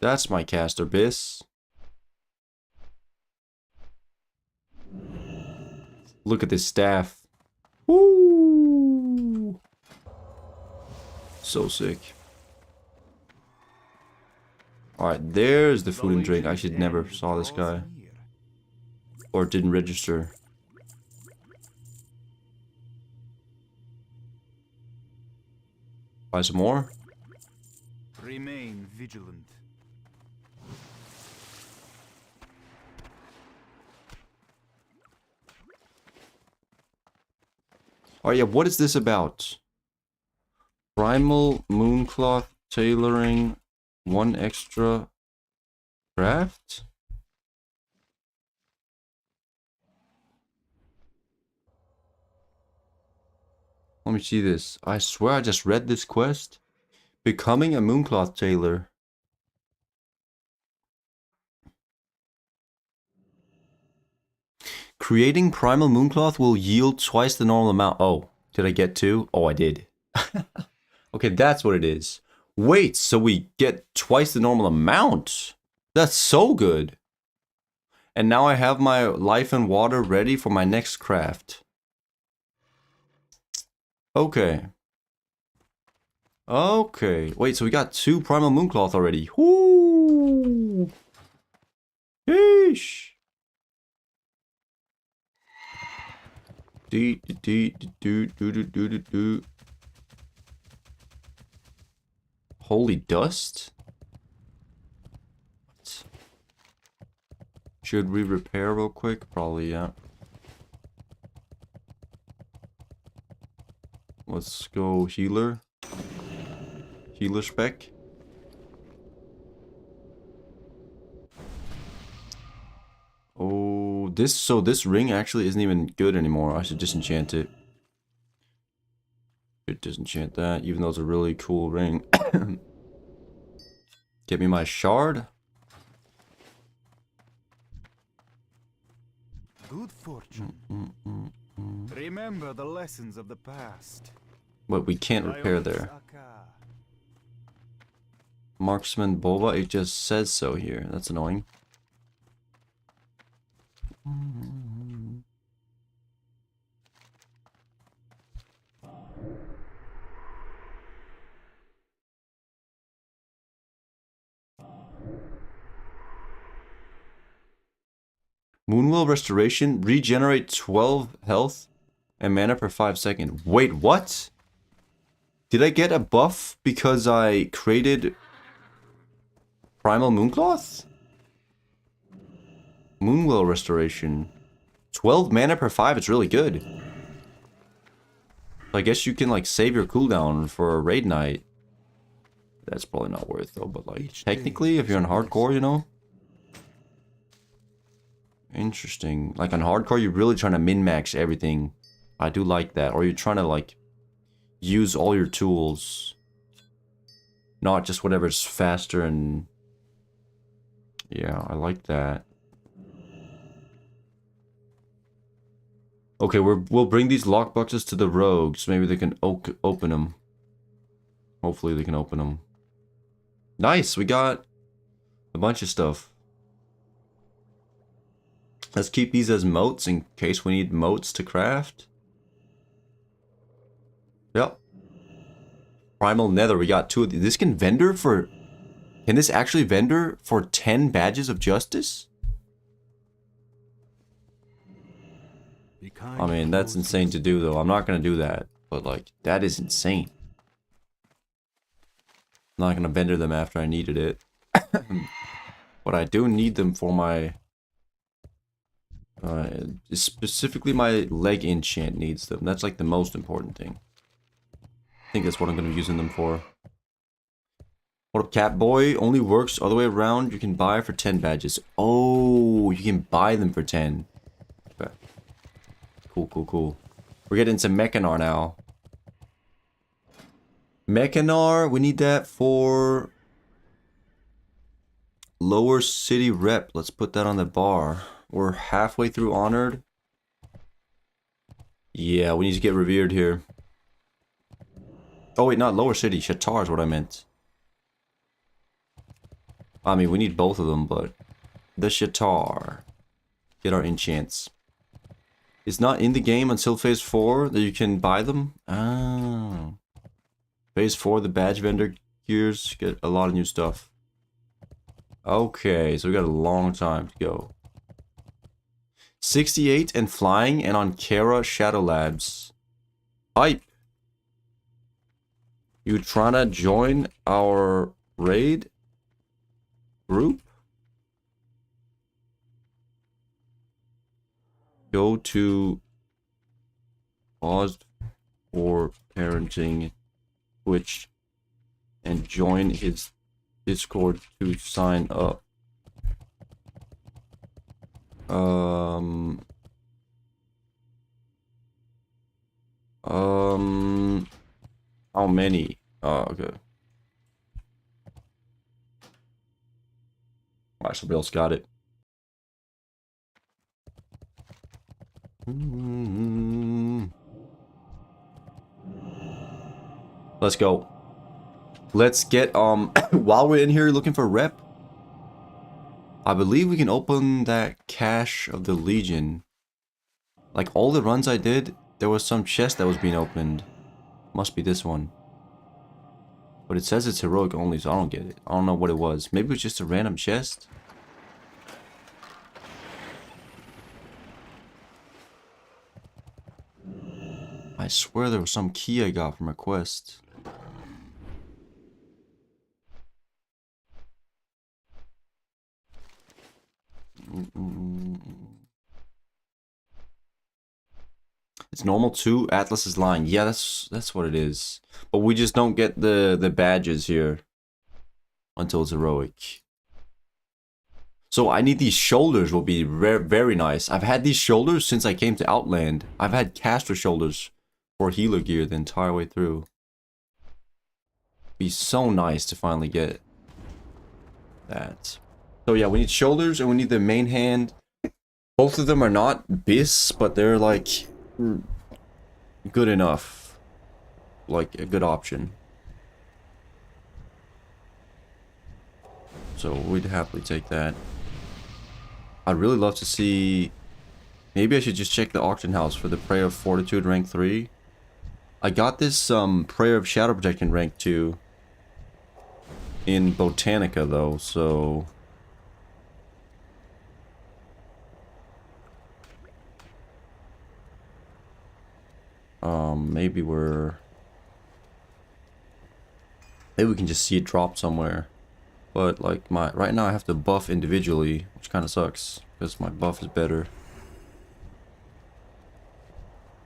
That's my caster, bis. Look at this staff. Woo! So sick. Alright, there's the food and drink. I should never saw this guy. Or didn't register. Buy some more. Remain vigilant. Oh yeah, what is this about? Primal Mooncloth tailoring, 1 extra craft. Let me see this. I swear I just read this quest. Becoming a Mooncloth tailor. Creating primal mooncloth will yield twice the normal amount. Oh, did I get 2? Oh, I did. Okay, that's what it is. Wait, so we get twice the normal amount? That's so good. And now I have my life and water ready for my next craft. Okay. Okay. Wait, so we got 2 primal mooncloth already. Whoo! Yeesh. Holy dust? What? Should we repair real quick? Probably, yeah. Let's go healer. Healer spec. Oh, this ring actually isn't even good anymore. I should disenchant it. Should disenchant that, even though it's a really cool ring. Get me my shard. Good fortune. Remember the lessons of the past. But we can't repair there. Marksman Boba, it just says so here. That's annoying. Moonwell Restoration, regenerate 12 health and mana per 5 seconds. Wait, what? Did I get a buff because I created Primal Mooncloth? Moonwell Restoration. 12 mana per 5, it's really good. I guess you can like save your cooldown for a raid night. That's probably not worth though, but like technically if you're on hardcore, you know? Interesting. Like on hardcore, you're really trying to min-max everything. I do like that. Or you're trying to like use all your tools. Not just whatever's faster and... Yeah, I like that. Okay, we'll bring these lockboxes to the rogues. Maybe they can open them. Hopefully they can open them. Nice, we got a bunch of stuff. Let's keep these as moats in case we need moats to craft. Yep. Primal Nether, we got 2 of these. This can vendor for... Can this actually vendor for 10 badges of justice? I mean, that's insane to do though. I'm not gonna do that. But like, that is insane. I'm not gonna vendor them after I needed it. But I do need them for my... specifically my leg enchant needs them. That's like the most important thing. I think that's what I'm going to be using them for. What up, Catboy? Only works all the way around. You can buy for 10 badges. Oh, you can buy them for 10. Okay. Cool, cool, cool. We're getting some Mechanar now. Mechanar, we need that for... Lower City Rep. Let's put that on the bar. We're halfway through Honored. Yeah, we need to get revered here. Oh wait, not Lower City. Shatar is what I meant. I mean, we need both of them, but... The Shatar. Get our enchants. It's not in the game until Phase 4 that you can buy them? Ah. Phase 4, the badge vendor gears. Get a lot of new stuff. Okay, so we got a long time to go. 68 and flying and on Kara Shadow Labs. Hype. You tryna join our raid group? Go to pause for parenting Twitch and join his Discord to sign up. How many? Oh, okay. Alright, somebody else got it. Let's go. Let's get, while we're in here looking for rep, I believe we can open that cache of the Legion. Like, all the runs I did, there was some chest that was being opened. Must be this one. But it says it's heroic only, so I don't get it. I don't know what it was. Maybe it was just a random chest? I swear there was some key I got from a quest. It's normal too. Atlas is lying. Yeah, that's what it is. But we just don't get the badges here until it's heroic. So I need these shoulders. Will be very nice. I've had these shoulders since I came to Outland. I've had caster shoulders for healer gear the entire way through. Be so nice to finally get that. So yeah, we need shoulders and we need the main hand. Both of them are not BIS, but they're like good enough. Like a good option. So we'd happily take that. I'd really love to see... Maybe I should just check the auction house for the Prayer of Fortitude rank 3. I got this Prayer of Shadow Protection rank 2 in Botanica though, so... maybe we can just see it drop somewhere. But like right now I have to buff individually, which kind of sucks because my buff is better.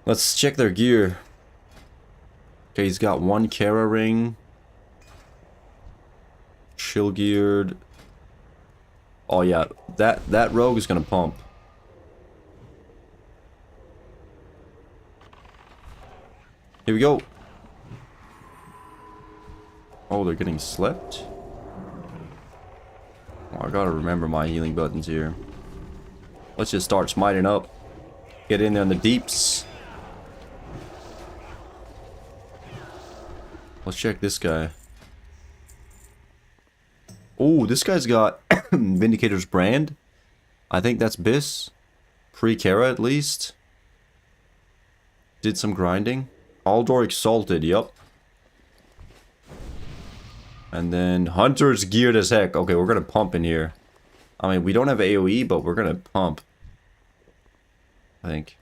Let's check their gear. Okay, he's got one Kara ring. Chill geared. Oh yeah, that rogue is gonna pump. Here we go. Oh, they're getting slept. Oh, I gotta remember my healing buttons here. Let's just start smiting up. Get in there in the deeps. Let's check this guy. Oh, this guy's got Vindicator's Brand. I think that's BIS. Pre-Kara at least. Did some grinding. Aldor Exalted, yup. And then Hunter's geared as heck. Okay, we're gonna pump in here. I mean, we don't have AoE, but we're gonna pump. I think.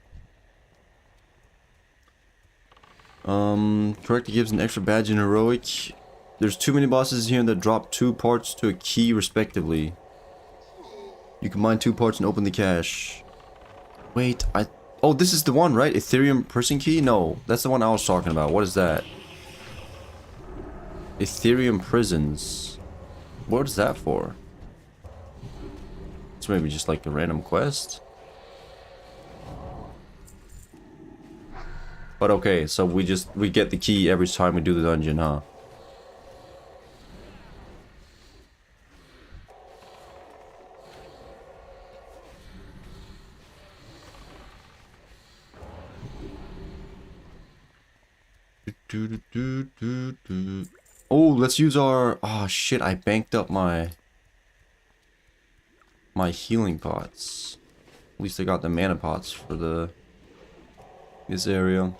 Correct, gives an extra badge in heroic. There's too many bosses here that drop 2 parts to a key respectively. You combine 2 parts and open the cache. Wait, oh, this is the one, right? Ethereum prison key? No, that's the one I was talking about. What is that? Ethereum prisons. What is that for? It's maybe just like a random quest. But okay, so we get the key every time we do the dungeon, huh? Oh, let's use our... Oh shit, I banked up my healing pots. At least I got the mana pots for this area.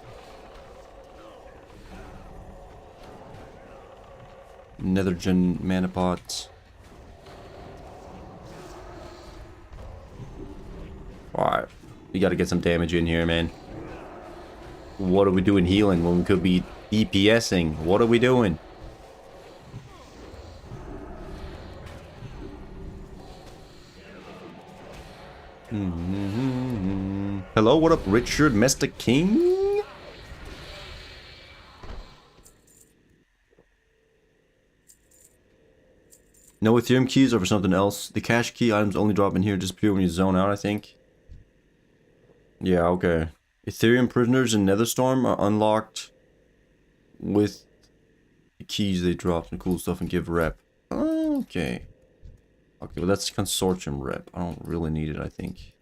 Nethergen mana pots. Alright, we gotta get some damage in here, man. What are we doing healing when we could be DPSing? What are we doing? Hello, what up, Richard, Mystic King? No Ethereum keys or for something else. The cash key items only drop in here, disappear when you zone out, I think. Yeah, okay. Ethereum prisoners in Netherstorm are unlocked with the keys they drop and cool stuff and give rep. Okay. Okay, well that's consortium rep. I don't really need it, I think.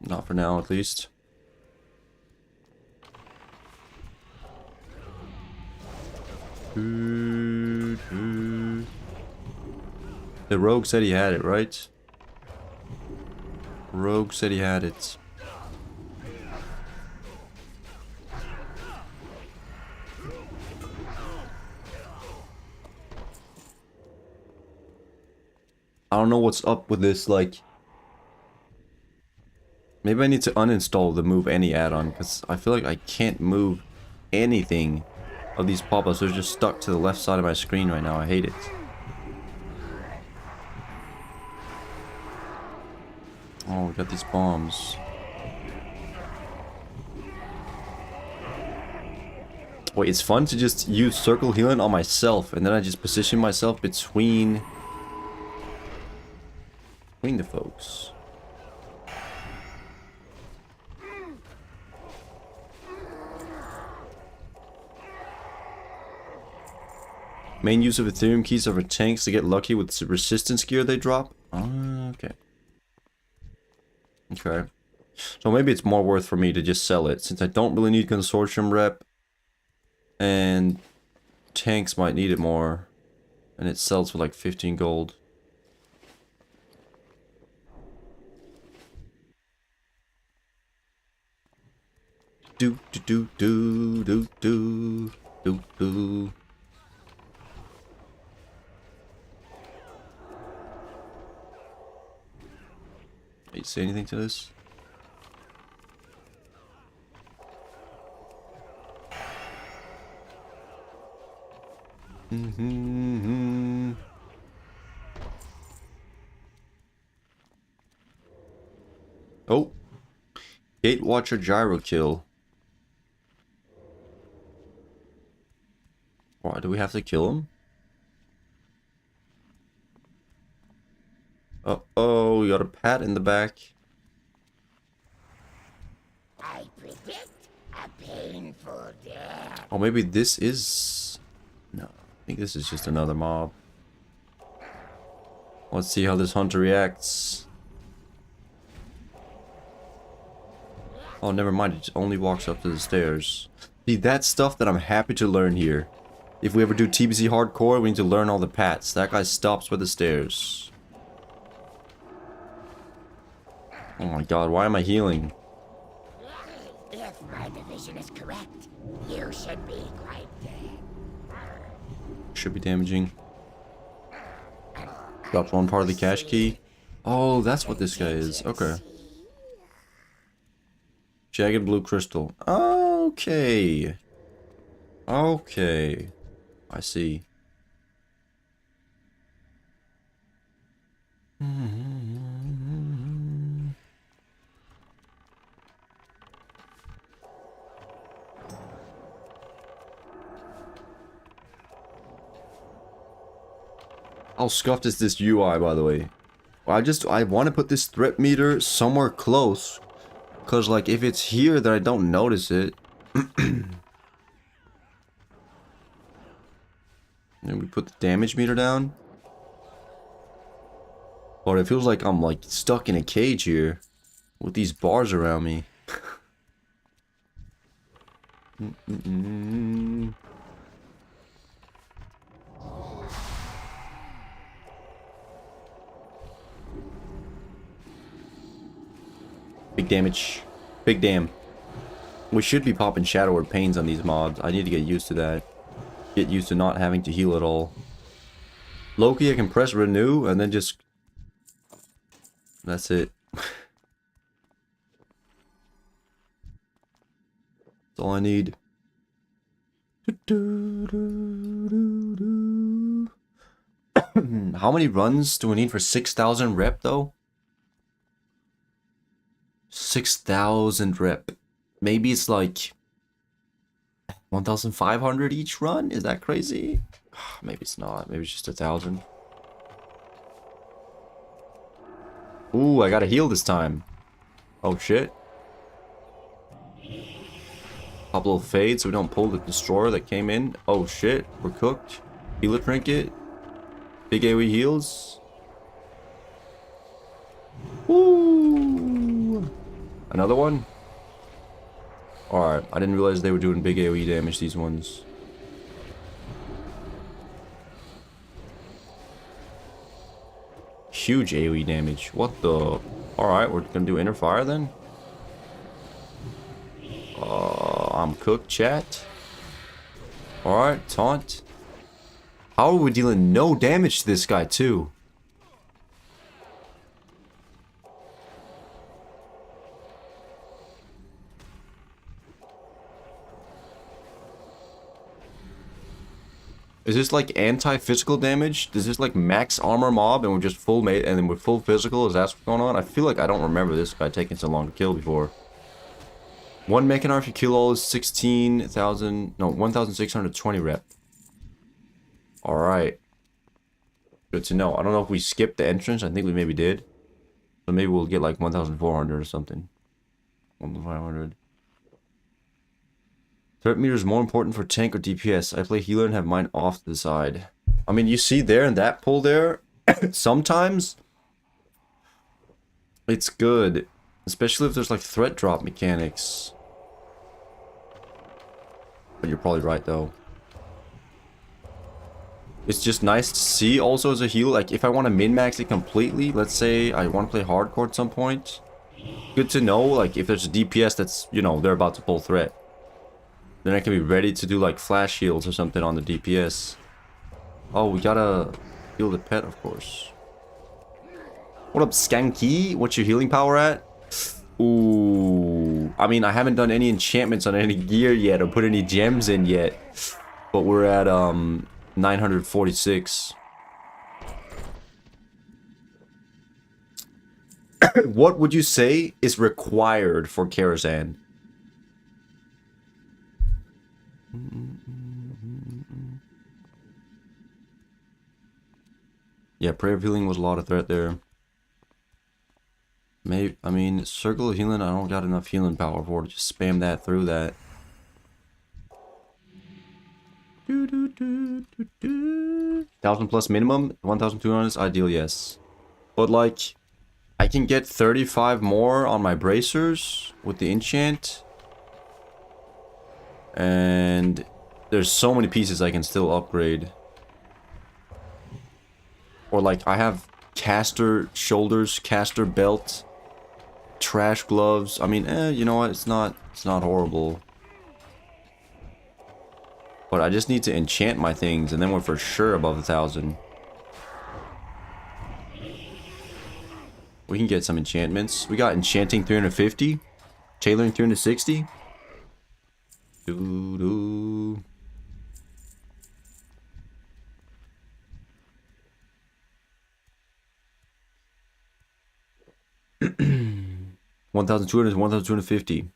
Not for now, at least. The rogue said he had it, right? Rogue said he had it. I don't know what's up with this, like... Maybe I need to uninstall the move any add-on, because I feel like I can't move anything of these pop-ups. They're just stuck to the left side of my screen right now. I hate it. Oh, we got these bombs. Wait, it's fun to just use circle healing on myself, and then I just position myself between the folks. Main use of Ethereum keys are for tanks to get lucky with resistance gear they drop. Okay. Okay. So maybe it's more worth for me to just sell it, since I don't really need consortium rep. And tanks might need it more. And it sells for like 15 gold. Do do do do do do do do. Hey, say anything to this? Oh, Gatewatcher gyro kill. Why do we have to kill him? Uh-oh, we got a pat in the back. I predict a painful death. Oh, maybe this is... No, I think this is just another mob. Let's see how this hunter reacts. Oh, never mind, it only walks up to the stairs. See, that's stuff that I'm happy to learn here. If we ever do TBC hardcore, we need to learn all the pats. That guy stops by the stairs. Oh my god, why am I healing? If my division is correct, you should be quite dead. Should be damaging. Drops one part of the cash key. Oh, that's what this guy is. Okay. Jagged blue crystal. Okay. Okay. I see. How scuffed is this UI, by the way? I want to put this threat meter somewhere close. Because, like, if it's here, then I don't notice it. And we put the damage meter down. But it feels like I'm, like, stuck in a cage here. With these bars around me. Big damage. Big damn. We should be popping Shadow or Pains on these mods. I need to get used to that. Get used to not having to heal at all. Loki, I can press renew and then just... That's it. That's all I need. How many runs do we need for 6,000 rep though? 6,000 rep. Maybe it's like 1,500 each run? Is that crazy? Maybe it's not. Maybe it's just 1,000. Ooh, I gotta heal this time. Oh shit. Couple of fades so we don't pull the destroyer that came in. Oh shit, we're cooked. Healer trinket. Big AoE heals. Woo! Another one? Alright, I didn't realize they were doing big AoE damage, these ones. Huge AoE damage. What the? Alright, we're gonna do inner fire then? I'm cooked, chat. Alright, taunt. How are we dealing no damage to this guy, too? Is this like anti-physical damage? Does this like max armor mob and we're just full mate and then we're full physical? Is that what's going on? I feel like I don't remember this guy taking so long to kill before. One Mekanar if you kill all is 16,000, no, 1,620 rep. Alright. Good to know. I don't know if we skipped the entrance. I think we maybe did. So maybe we'll get like 1,400 or something. 1,500. Threat meter is more important for tank or DPS. I play healer and have mine off to the side. I mean, you see there in that pull there, sometimes it's good. Especially if there's like threat drop mechanics. But you're probably right though. It's just nice to see also as a heal. Like if I want to min-max it completely, let's say I want to play hardcore at some point. Good to know like if there's a DPS that's, you know, they're about to pull threat. Then I can be ready to do like flash heals or something on the DPS. Oh, we gotta heal the pet, of course. What up, Skanky? What's your healing power at? Ooh. I mean, I haven't done any enchantments on any gear yet or put any gems in yet. But we're at 946. What would you say is required for Karazhan? Yeah, prayer of healing was a lot of threat there. Maybe, I mean, circle of healing, I don't got enough healing power for to just spam that through that. 1,000 plus minimum, 1,200 is ideal, yes. But like, I can get 35 more on my bracers with the enchant. And there's so many pieces I can still upgrade. Or like I have caster shoulders, caster belt, trash gloves. I mean, you know what? It's not horrible. But I just need to enchant my things and then we're for sure above 1,000. We can get some enchantments. We got enchanting 350, tailoring 360. Doo-doo. $1,200 to $1,250.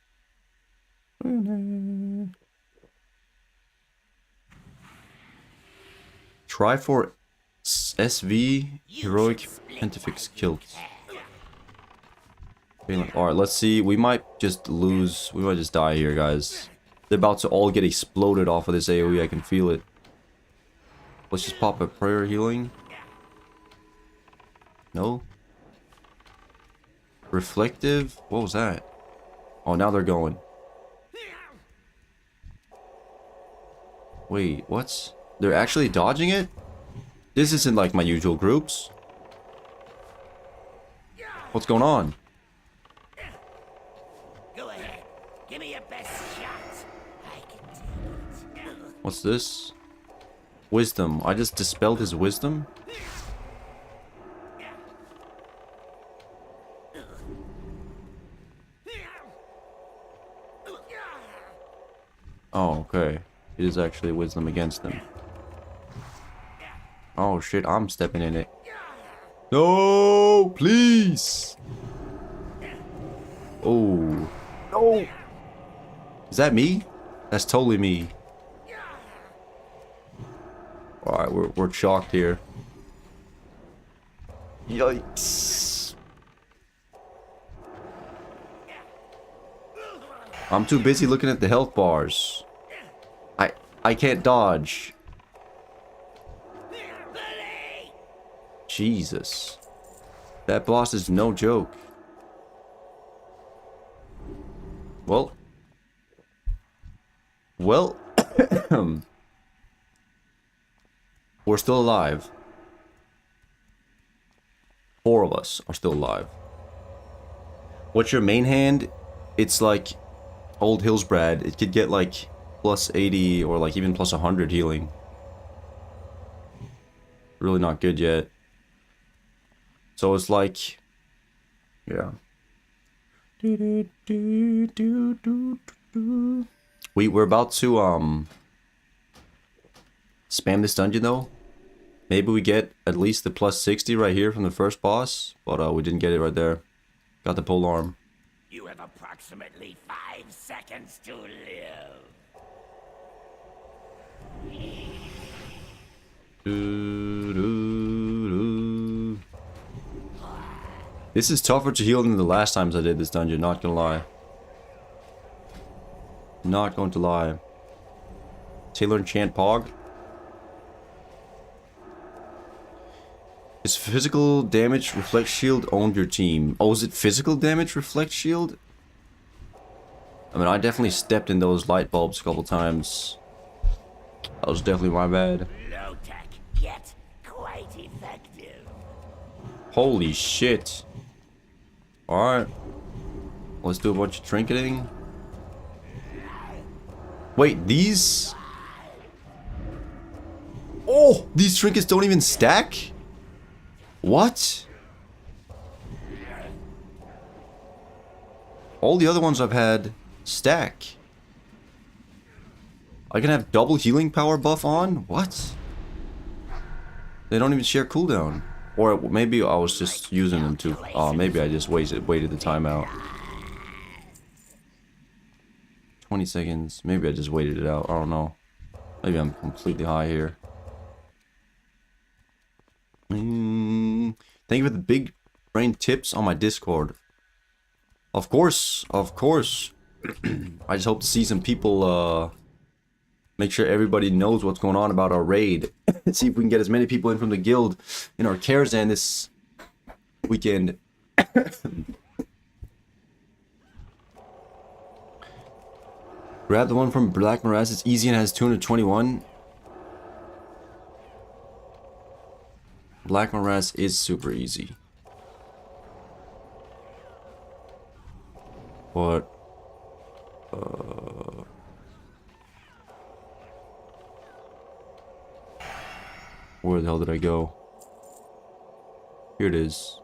Try for SV heroic Pentafix kills. Alright, let's see. We might just lose. We might just die here, guys. They're about to all get exploded off of this AoE. I can feel it. Let's just pop a prayer healing. No. Reflective? What was that? Oh, now they're going. Wait, what? They're actually dodging it? This isn't like my usual groups. What's going on? Go ahead. Give me your best shot. I can take it. What's this? Wisdom. I just dispelled his wisdom? Oh, okay. It is actually wisdom against them. Oh shit, I'm stepping in it. No, please. Oh. No. Is that me? That's totally me. Alright, we're chalked here. Yikes. I'm too busy looking at the health bars. I can't dodge. Jesus. That boss is no joke. Well. Well. We're still alive. 4 of us are still alive. What's your main hand? It's like Old Hillsbrad. It could get like plus 80 or like even plus 100 healing. Really not good yet. So it's like, yeah. We're about to spam this dungeon though. Maybe we get at least the plus 60 right here from the first boss, but we didn't get it right there. Got the pole arm. You have approximately 5 seconds to live. This is tougher to heal than the last times I did this dungeon, not gonna lie. Not going to lie. Taylor enchant Pog. Is physical damage reflect shield owned your team? Oh, is it physical damage reflect shield? I mean, I definitely stepped in those light bulbs a couple times. That was definitely my bad. Low tech, yet quite effective. Holy shit. Alright. Let's do a bunch of trinketing. Wait, these... Oh! These trinkets don't even stack? What? All the other ones I've had stack. I can have double healing power buff on? What? They don't even share cooldown. Or maybe I was just using them too. Maybe I just waited the timeout. 20 seconds. Maybe I just waited it out. I don't know. Maybe I'm completely high here. Thank you for the big brain tips on my Discord. Of course, of course. I just hope to see some people, make sure everybody knows what's going on about our raid. See if we can get as many people in from the guild in our Karazhan this weekend. Grab the one from Black Morass. It's easy and has 221. Black Morass is super easy. But where the hell did I go? Here it is.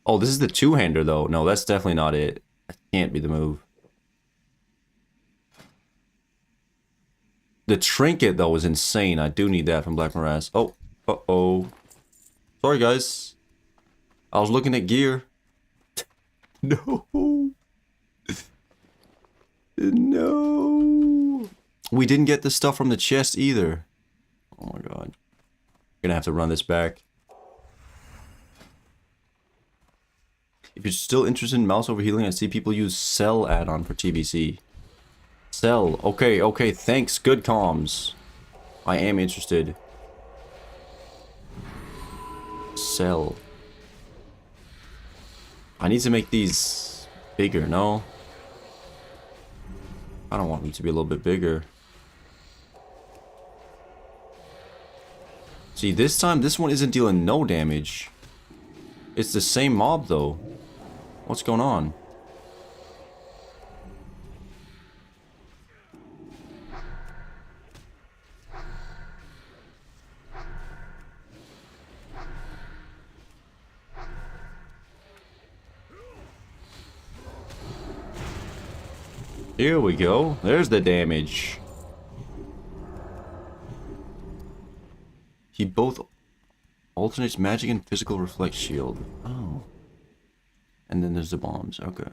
Oh, this is the two-hander though. No, that's definitely not it. That can't be the move. The trinket though is insane. I do need that from Black Morass. Oh, uh-oh. Sorry guys. I was looking at gear. No. No. We didn't get the stuff from the chest either. Oh my god. Gonna have to run this back. If you're still interested in mouse overhealing, I see people use Cell add-on for TBC. Cell. Okay, okay, thanks. Good comms. I am interested. Cell. I need to make these bigger, no? I don't want them to be a little bit bigger. See, this time, this one isn't dealing no damage. It's the same mob, though. What's going on? Here we go. There's the damage. He both alternates magic and physical reflect shield. Oh. And then there's the bombs. Okay.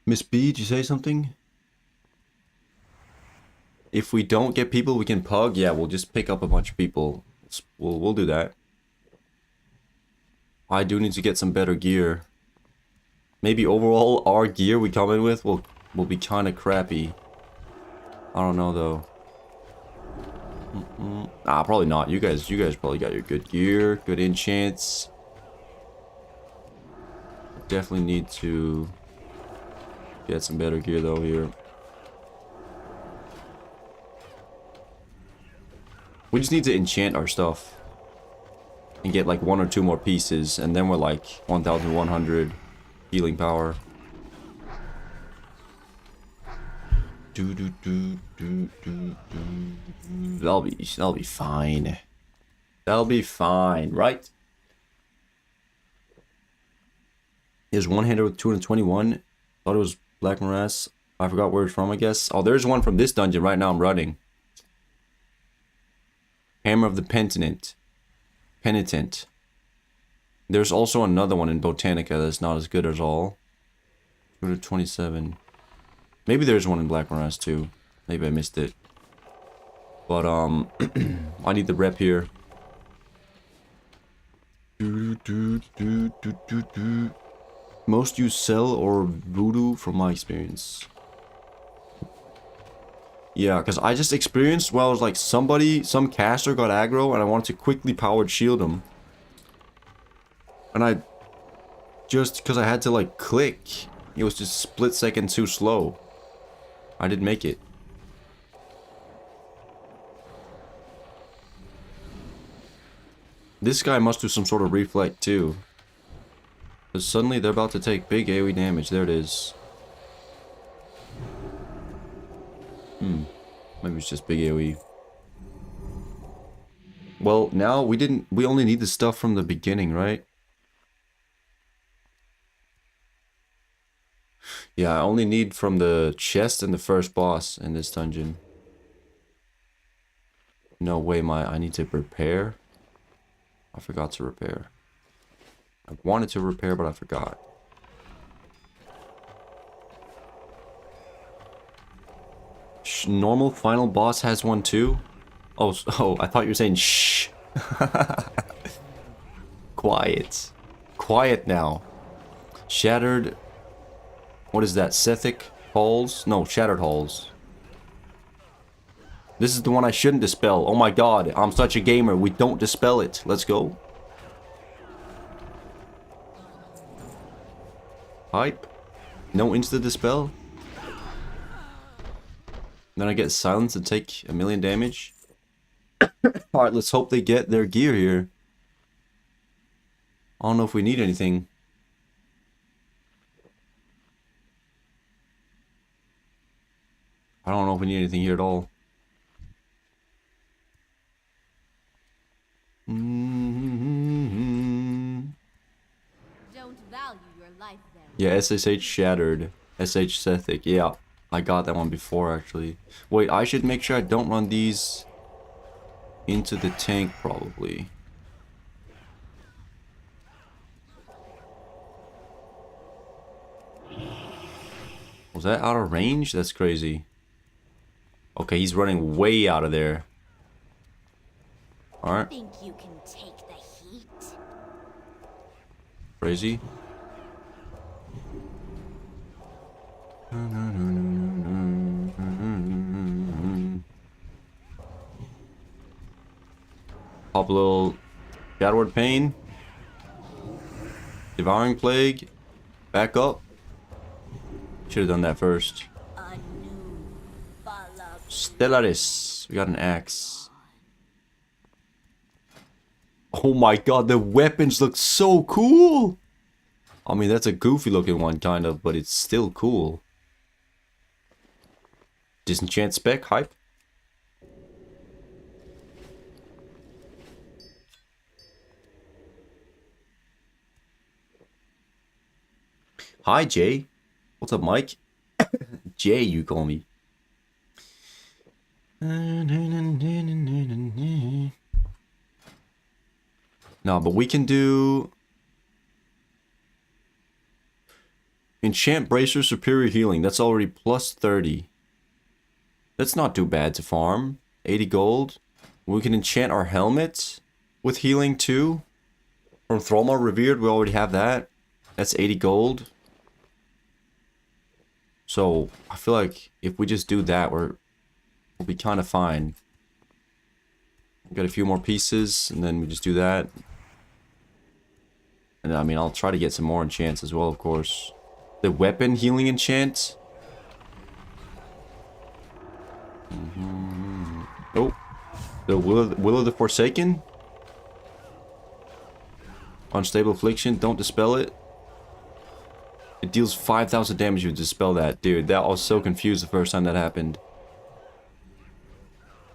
Miss B, did you say something? if we don't get people we can pug, yeah, we'll just pick up a bunch of people. We'll do that. I do need to get some better gear. Maybe overall our gear we come in with will be kind of crappy. I don't know though. Probably not. You guys probably got your good gear, good enchants. Definitely need to get some better gear though here. We just need to enchant our stuff and get like 1 or 2 more pieces, and then we're like 1100 healing power. That'll be fine. That'll be fine, right? There's one hander with 221. Thought it was Black Morass. I forgot where it's from, I guess. Oh, there's one from this dungeon right now I'm running. Hammer of the Penitent. There's also another one in Botanica that's not as good as all. 227. Maybe there's one in Black Morass too. Maybe I missed it. But I need the rep here. Most use Cell or Voodoo from my experience. Yeah, because I just experienced, well, it was like some caster got aggro and I wanted to quickly powered shield him. And just because I had to like click, it was just split second too slow. I didn't make it. This guy must do some sort of reflect too. Because suddenly they're about to take big AoE damage. There it is. Maybe it's just big AoE. Well, now we only need the stuff from the beginning, right? Yeah, I only need from the chest and the first boss in this dungeon. No way, I need to repair. I forgot to repair. I wanted to repair, but I forgot. Normal final boss has one too? Oh, I thought you were saying shh. Quiet. Quiet now. Shattered. What is that? Sethic halls? No, shattered halls. This is the one I shouldn't dispel. Oh my god, I'm such a gamer. We don't dispel it. Let's go. Hype. No insta dispel. Then I get silence and take 1,000,000 damage. Alright, let's hope they get their gear here. I don't know if we need anything. I don't know if we need anything here at all. Don't value your life then. Yeah, SSH Shattered. SH Sethic. Yeah, I got that one before actually. Wait, I should make sure I don't run these into the tank probably. Was that out of range? That's crazy. Okay, he's running way out of there. Alright. Think you can take the heat? Crazy. Pop a little Shadowward Pain. Devouring Plague. Back up. Should have done that first. A new Bala. Stellaris. We got an axe. Oh my god, the weapons look so cool! I mean, that's a goofy looking one, kind of, but it's still cool. Disenchant spec, hype. Hi, Jay. What's up, Mike? Jay, you call me. No, but we can do... Enchant Bracer Superior Healing. That's already plus 30. That's not too bad to farm. 80 gold. We can enchant our helmet with healing too. From Thrallmar Revered, we already have that. That's 80 gold. So, I feel like if we just do that, we'll be kind of fine. We got a few more pieces, and then we just do that. And I mean, I'll try to get some more enchants as well, of course. The weapon healing enchant. Oh. The Will of the Forsaken. Unstable Affliction. Don't dispel it. It deals 5,000 damage if you dispel that. Dude, I was so confused the first time that happened.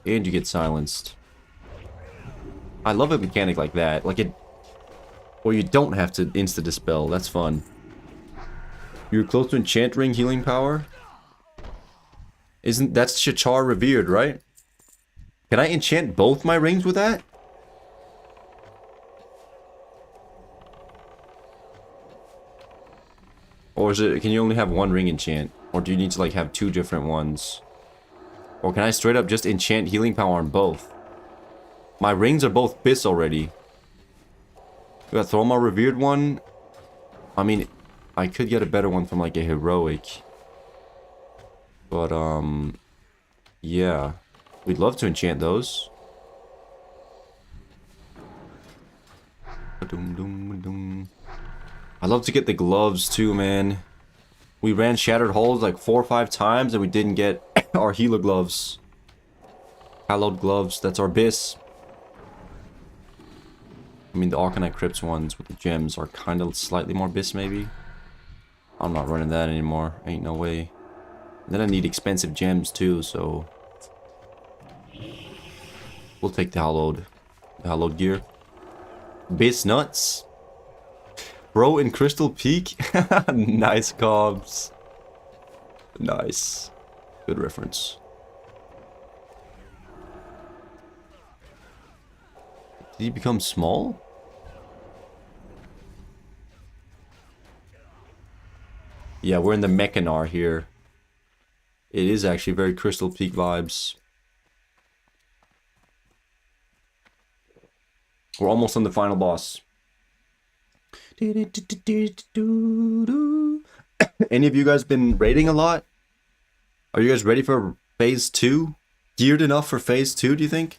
And you get silenced. I love a mechanic like that. Like it... Where you don't have to insta-dispel. That's fun. You're close to enchant ring healing power. That's Shachar Revered, right? Can I enchant both my rings with that? Or can you only have one ring enchant? Or do you need to like have two different ones? Or can I straight up just enchant healing power on both? My rings are both BIS already. We got Thrallmar Revered one. I mean, I could get a better one from like a heroic. But yeah. We'd love to enchant those. I'd love to get the gloves too, man. We ran Shattered Halls like 4 or 5 times and we didn't get our healer gloves. Hallowed gloves, that's our BIS. I mean, the Arcanite Crypts ones with the gems are kind of slightly more BIS, maybe. I'm not running that anymore. Ain't no way. And then I need expensive gems too, so... We'll take the hallowed gear. BIS nuts. Bro in Crystal Peak. Nice comps. Nice. Good reference. Did he become small? Yeah, we're in the Mak'gora here. It is actually very Crystal Peak vibes. We're almost on the final boss. Any of you guys been raiding a lot? Are you guys ready for phase 2? Geared enough for phase 2, do you think?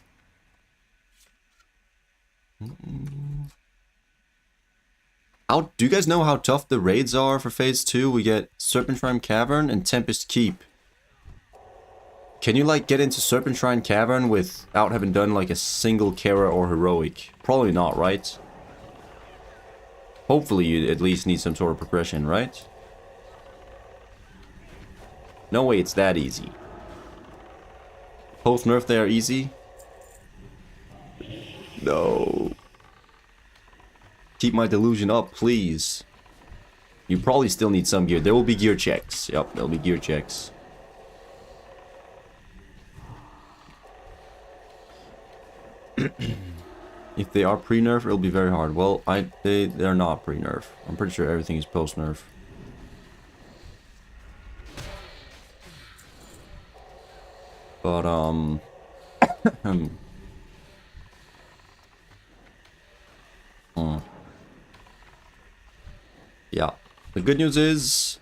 Do you guys know how tough the raids are for phase 2? We get Serpentshrine Cavern and Tempest Keep. Can you like get into Serpentshrine Cavern without having done like a single Kara or heroic? Probably not, right? Hopefully you at least need some sort of progression, right? No way it's that easy. Post nerf they are easy? No. Keep my delusion up, please. You probably still need some gear. There will be gear checks. Yep, there'll be gear checks. If they are pre-nerf, it'll be very hard. Well, they're not pre-nerf. I'm pretty sure everything is post-nerf. But yeah. The good news is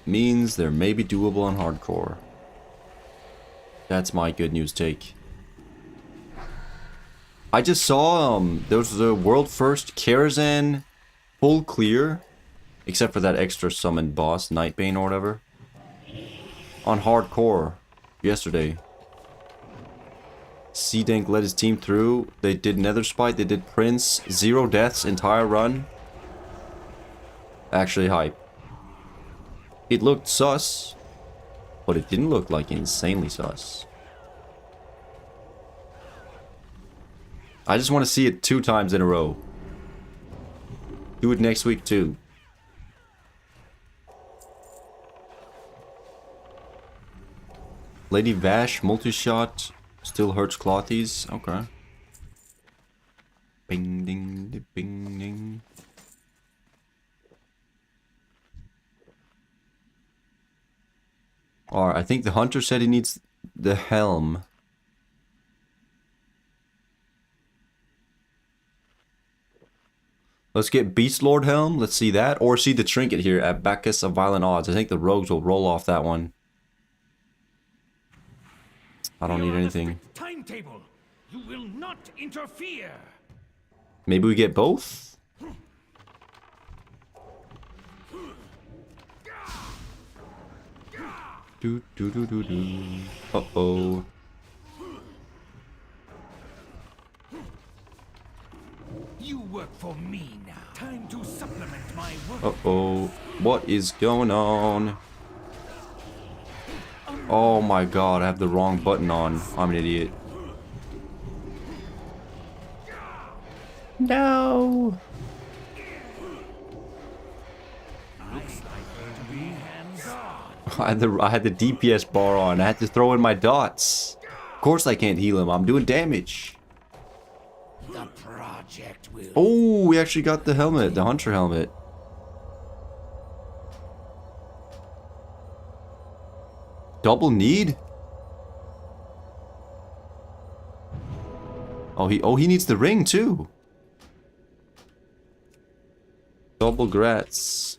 means there may be doable on hardcore. That's my good news take. I just saw there was the world first Karazhan full clear, except for that extra summoned boss, Nightbane or whatever, on hardcore yesterday. C-Dank led his team through. They did Nether Spite, they did Prince, 0 deaths entire run. Actually hype. It looked sus, but it didn't look like insanely sus. I just want to see it 2 times in a row. Do it next week too. Lady Vash, multi-shot, still hurts Clothies. Okay. Bing ding bing ding. Alright, I think the hunter said he needs the helm. Let's get Beast Lord helm. Let's see that. Or see the trinket here at Bacchus of Violent Odds. I think the rogues will roll off that one. I don't need anything. Timetable. You will not interfere. Maybe we get both? Do do do do do. Uh-oh. You work for me now. Time to supplement my work. Uh-oh. What is going on? Oh my god, I have the wrong button on. I'm an idiot. No. I had the DPS bar on. I had to throw in my dots. Of course I can't heal him. I'm doing damage. The project will. Oh, we actually got the helmet, the hunter helmet. Double need? Oh, he needs the ring too. Double grats.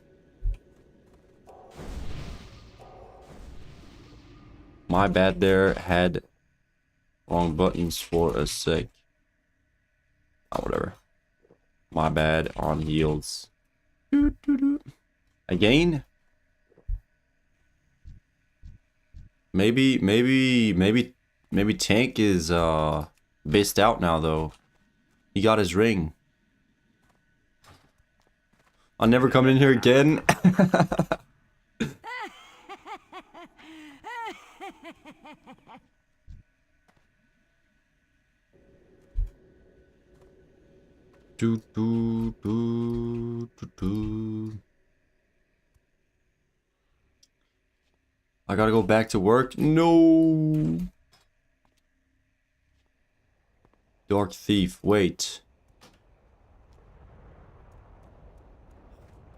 My bad there, had wrong buttons for a sec. Oh, whatever. My bad on heals. Again? Maybe Tank is bissed out now though. He got his ring. I'll never come in here again. Do, do, do, do, do. I gotta go back to work. No. Dark Thief. Wait.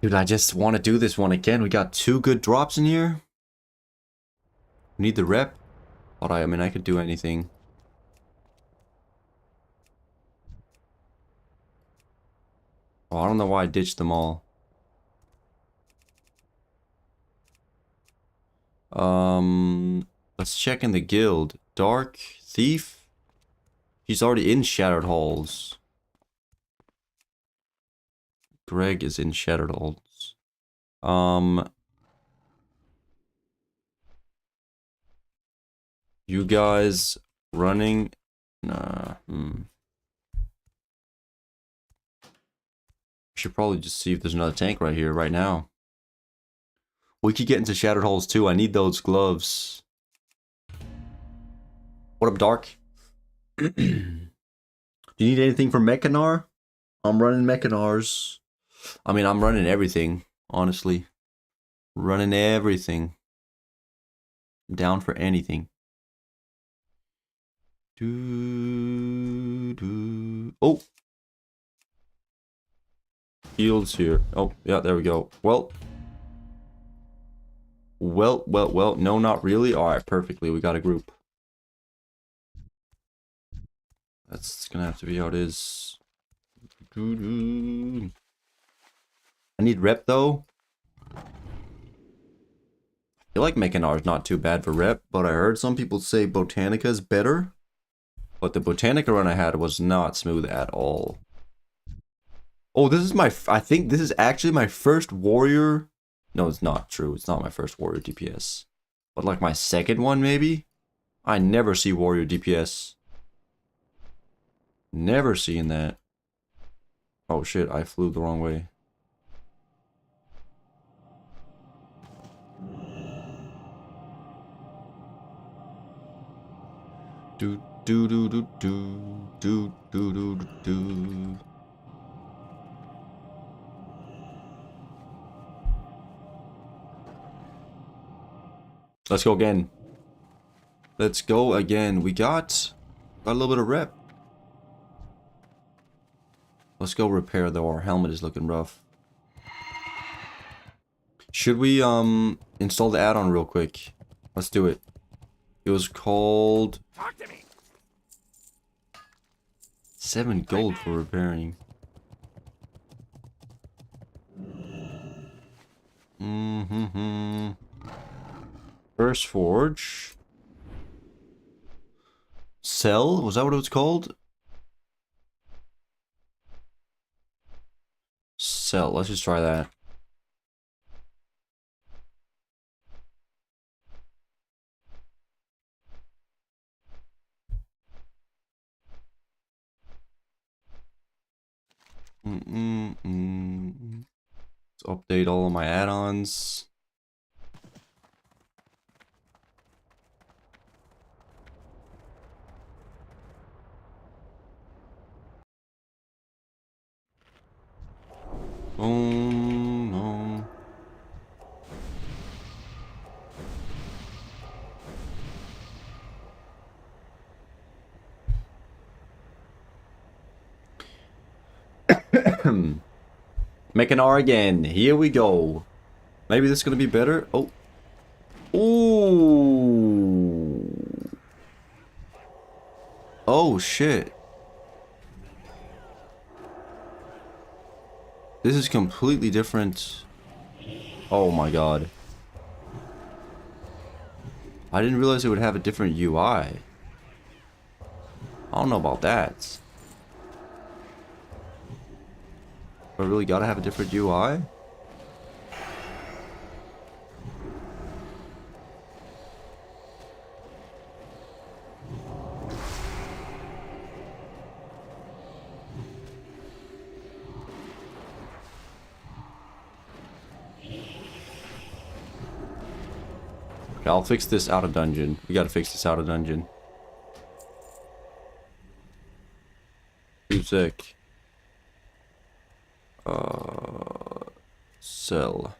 Dude, I just want to do this one again. We got 2 good drops in here. Need the rep. But I mean, I could do anything. Oh, I don't know why I ditched them all. Let's check in the guild. Dark Thief. He's already in Shattered Halls. Greg is in Shattered Halls. You guys running? Nah. Should probably just see if there's another tank right here, right now. We could get into Shattered Halls too. I need those gloves. What up, Dark? Do you need anything from Mechanar? I'm running Mechanars. I mean, I'm running everything, honestly. Running everything. I'm down for anything. Oh! Heals here. Oh, yeah, there we go. Well. No, not really. Alright, perfectly. We got a group. That's gonna have to be how it is. I need rep though. I feel like Mechanar is not too bad for rep, but I heard some people say Botanica is better. But the Botanica run I had was not smooth at all. Oh, this is my... I think this is actually my first warrior... No, it's not true. It's not my first warrior DPS. But like my second one, maybe? I never see warrior DPS. Never seen that. Oh shit, I flew the wrong way. Do do do do do do do do do. Let's go again. Let's go again. We got a little bit of rep. Let's go repair though. Our helmet is looking rough. Should we install the add-on real quick? Let's do it. It was called... Talk to me. 7 gold for repairing. First forge. Cell? Was that what it was called? Cell. Let's just try that. Let's update all of my add-ons. No. Make an R again. Here we go. Maybe this is gonna be better. Oh. Ooh. Oh shit. This is completely different. Oh my god. I didn't realize it would have a different UI. I don't know about that. I really gotta have a different UI? Okay, I'll fix this out of dungeon. We gotta fix this out of dungeon. Music. Sell.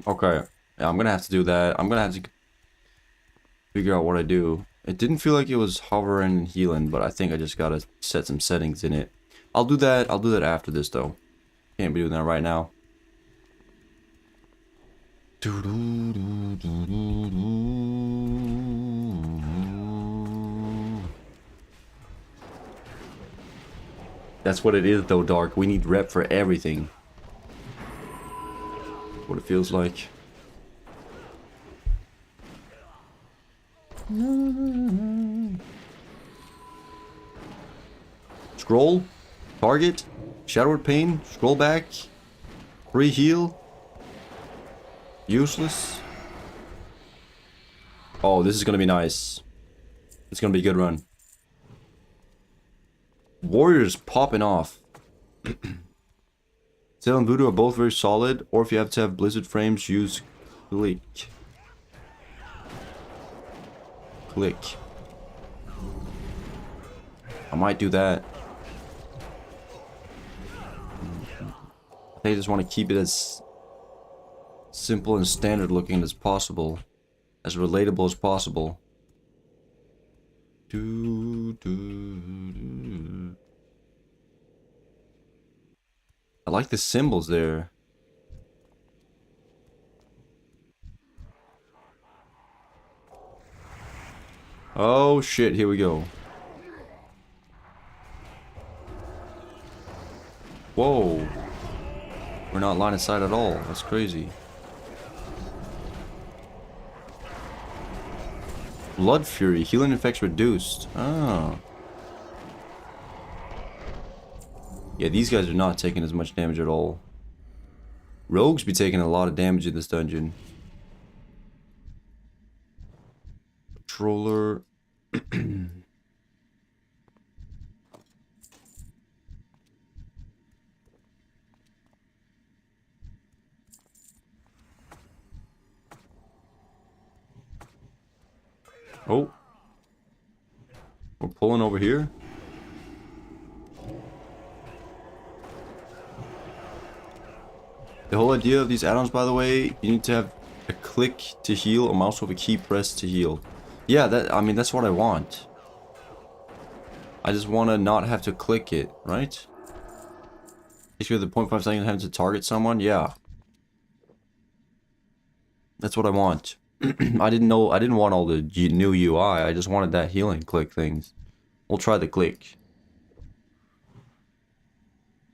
Okay. Yeah, I'm gonna have to do that. I'm gonna have to figure out what I do. It didn't feel like it was hovering and healing, but I think I just gotta set some settings in it. I'll do that after this though. Can't be doing that right now. That's what it is though, Dark. We need rep for everything. What it feels like. Scroll. Target. Shadowed Pain. Scroll back. Free heal. Useless. Oh, this is gonna be nice. It's gonna be a good run. Warriors popping off. Sail and Voodoo are both very solid, or if you have to have Blizzard frames, use Click. Click. I might do that. I just want to keep it as simple and standard looking as possible. As relatable as possible. I like the symbols there. Oh shit, here we go. Whoa. We're not line of sight at all. That's crazy. Blood Fury. Healing effects reduced. Oh. Yeah, these guys are not taking as much damage at all. Rogues be taking a lot of damage in this dungeon. Controller. Oh. We're pulling over here. The whole idea of these add-ons, by the way, you need to have A click to heal, or mouse with a key press to heal. Yeah, that, I mean, that's what I want. I just want to not have to click it, right? If you're the 0.5 seconds having to target someone, yeah. That's what I want. I didn't want all the new UI, I just wanted that healing click things. We'll try the click.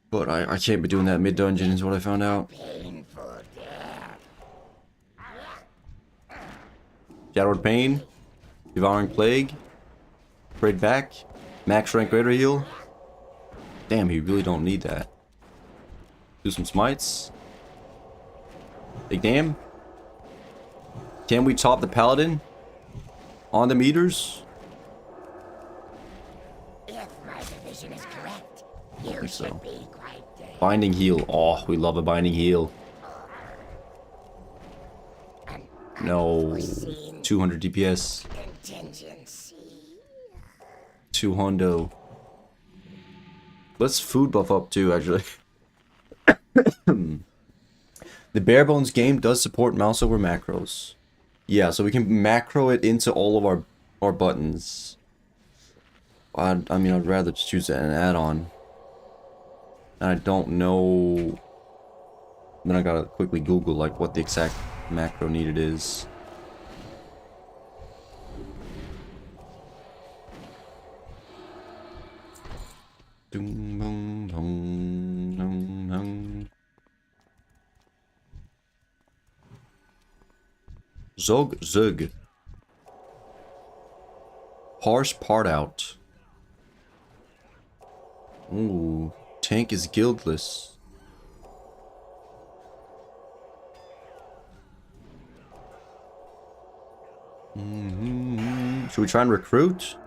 But I can't be doing that mid-dungeon is what I found out. Painful death. Shadowed Pain. Devouring Plague. Braid Back. Max Rank Greater Heal. Damn, you really don't need that. Do some smites. Big damn. Can we top the Paladin? On the meters? If my division is correct, you so. should be quite dead. Binding Heal. Oh, we love a Binding Heal. No. 200 DPS. Contingency. 200. Let's food buff up too, actually. The bare bones game does support mouse over macros. Yeah, so we can macro it into all of our buttons. I mean, I'd rather just choose an add-on. And I don't know. Then I gotta quickly Google like what the exact macro needed is. Dum, dum, dum, dum, dum. Zog Zug. Parse part out. Ooh, tank is guildless. Should we try and recruit?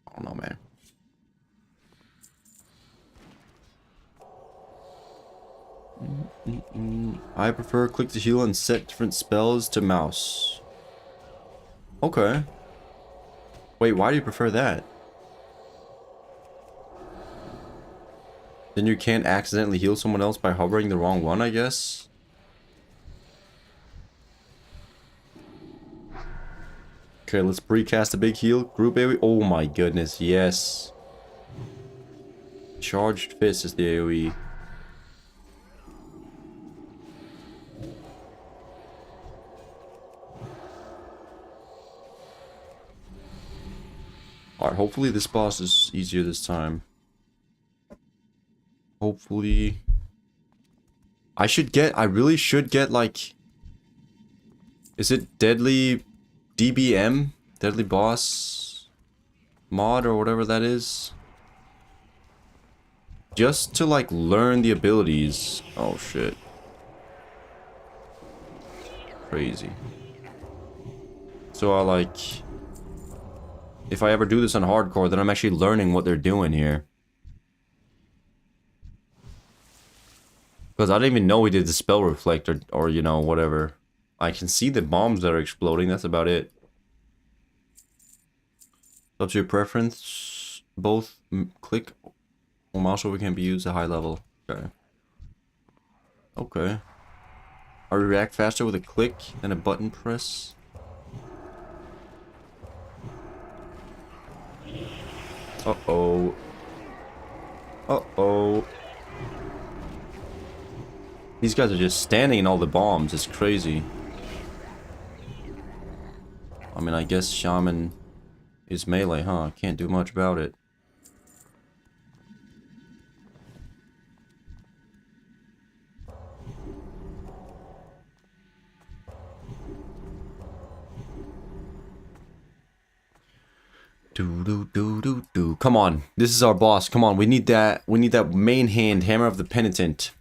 I don't know, man. I prefer click to heal and set different spells to mouse. Okay. Wait, why do you prefer that? Then you can't accidentally heal someone else by hovering the wrong one, I guess? Okay, let's precast a big heal. Group AoE. Oh my goodness, yes. Charged Fist is the AoE. Alright, hopefully this boss is easier this time. Hopefully. I really should get like... Is it Deadly DBM? Deadly Boss mod or whatever that is? Just to like learn the abilities. Oh shit. Crazy. So I like... If I ever do this on hardcore, then I'm actually learning what they're doing here. Because I didn't even know we did the spell reflect or you know, whatever. I can see the bombs that are exploding, that's about it. Up to your preference, both click or mouse over can be used at high level. Okay. Okay. I react faster with a click than a button press. Uh-oh. Uh-oh. These guys are just standing in all the bombs. It's crazy. I mean, I guess Shaman is melee, huh? Can't do much about it. Do. Come on. This is our boss. Come on. We need that main hand, Hammer of the Penitent.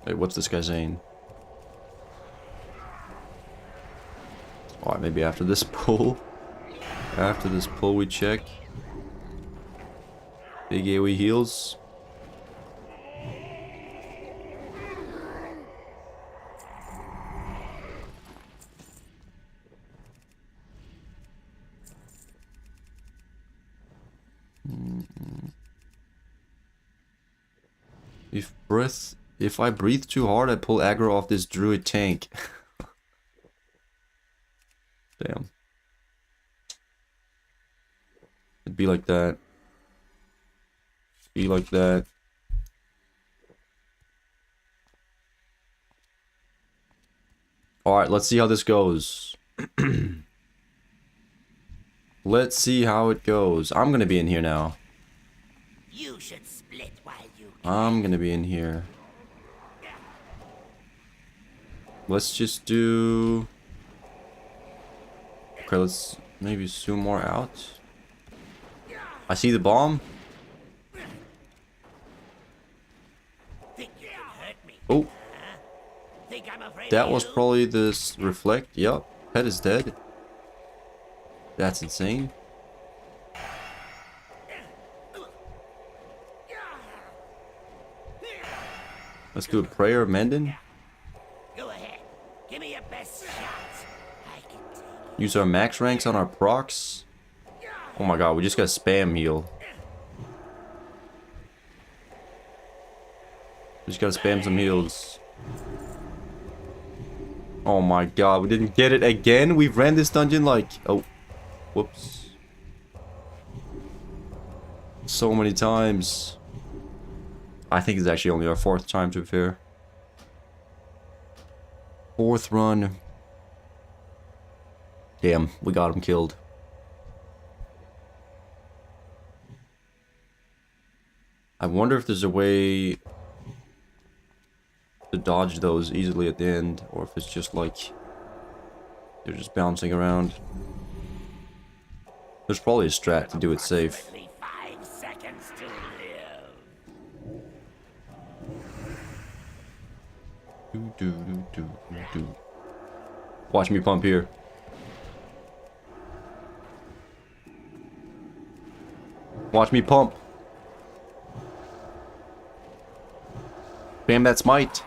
Wait, what's this guy saying? Alright, maybe after this pull. After this pull we check. Big AoE heals. If I breathe too hard, I pull aggro off this druid tank. Damn. It'd be like that. Be like that. Alright, let's see how this goes. Let's see how it goes. I'm gonna be in here now. You should split while you I'm gonna be in here. Let's just do... Okay, let's maybe zoom more out. I see the bomb. think you can hurt me. Oh, Think I'm afraid that of was you? probably this reflect. Yup, pet is dead. That's insane. Let's do a prayer of Mendon. Go ahead. Give me your best shot. I can take it. Use our max ranks on our procs. Oh my god, we just got spam heal. We just gotta spam some heals. Oh my god, we didn't get it again? We've ran this dungeon like... Oh. Whoops. So many times. I think it's actually only our 4th time, to be fair. 4th run. Damn, we got him killed. I wonder if there's a way to dodge those easily at the end, or if it's just like they're just bouncing around. There's probably a strat to do it safe. Approximately 5 seconds to live. Do. Watch me pump here. Watch me pump. Bam that smite.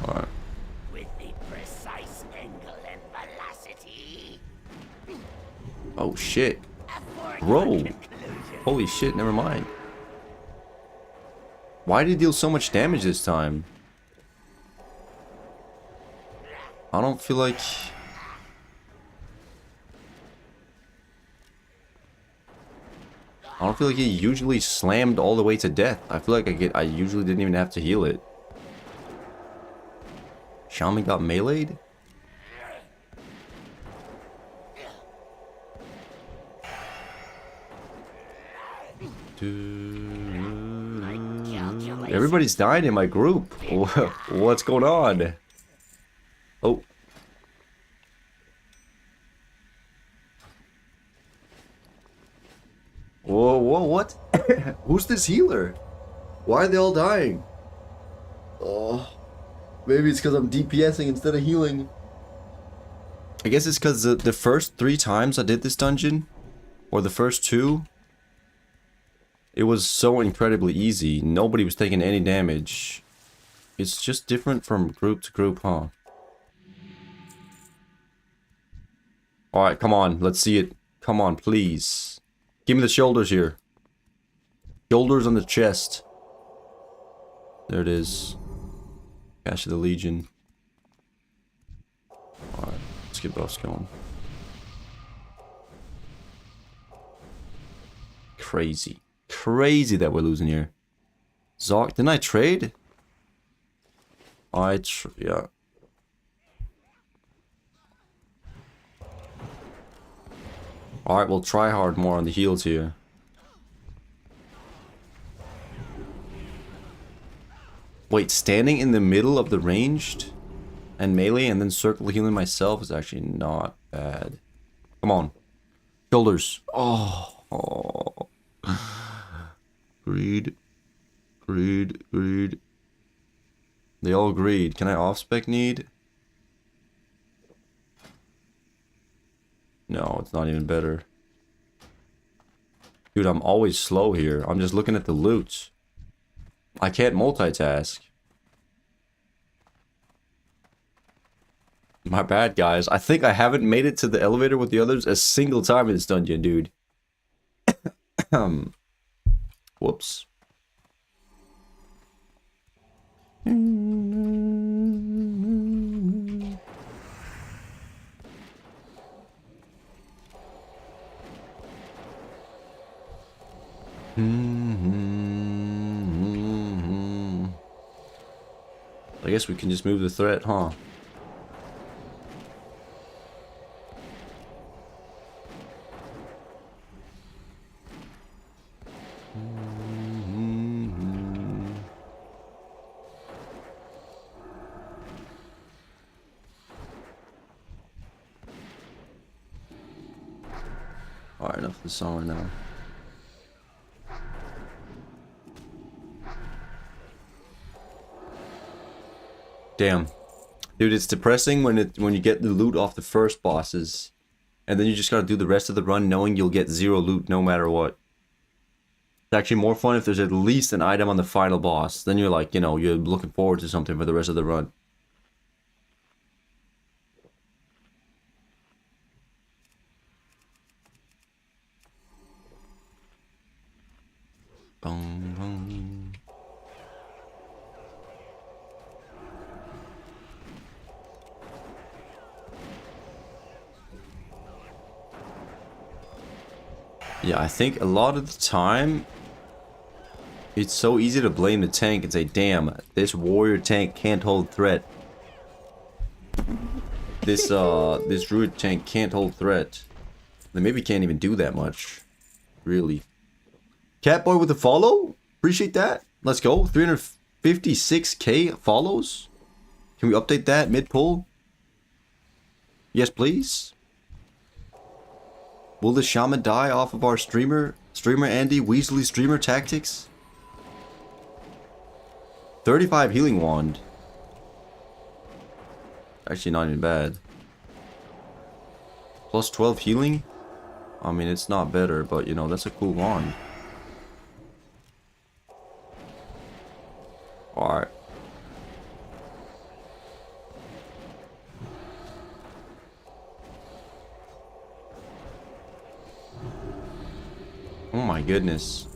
Alright. With the precise angle and velocity. Oh shit. A Bro. foregone conclusion. Holy shit, never mind. Why did he deal so much damage this time? I don't feel like... I don't feel like he usually slammed all the way to death. I feel like I usually didn't even have to heal it. Shaman got meleeed? Everybody's dying in my group. What's going on? Oh. Whoa, what? Who's this healer? Why are they all dying? Oh. Maybe it's because I'm DPSing instead of healing. I guess it's because the first 3 times I did this dungeon, or the first 2, it was so incredibly easy. Nobody was taking any damage. It's just different from group to group, huh? Alright, come on. Let's see it. Come on, please. Give me the shoulders here. Shoulders on the chest. There it is. Cash of the Legion. Alright, let's get buffs going. Crazy. Crazy that we're losing here. Zoc, didn't I trade? Yeah. Alright, we'll try hard more on the heals here. Wait, standing in the middle of the ranged and melee and then circle healing myself is actually not bad. Come on. Shoulders. Oh. Greed. They all greed. Can I off-spec need? No, it's not even better. Dude, I'm always slow here. I'm just looking at the loot. I can't multitask. My bad, guys. I think I haven't made it to the elevator with the others a single time in this dungeon, dude. Whoops. I guess we can just move the threat, huh? Alright, enough of the song right now. Damn. Dude, it's depressing when you get the loot off the first bosses. And then you just gotta do the rest of the run knowing you'll get 0 loot no matter what. It's actually more fun if there's at least an item on the final boss. Then you're like, you know, you're looking forward to something for the rest of the run. Boom, boom. Yeah, I think a lot of the time it's so easy to blame the tank and say, damn, this warrior tank can't hold threat. This druid tank can't hold threat. They maybe can't even do that much. Really. Catboy with a follow? Appreciate that. Let's go. 356k follows. Can we update that mid-pull? Yes, please. Will the shaman die off of our streamer Andy Weasley streamer tactics? 35 healing wand. Actually not even bad. Plus 12 healing? I mean, it's not better, but you know, that's a cool wand. Alright. Oh my goodness.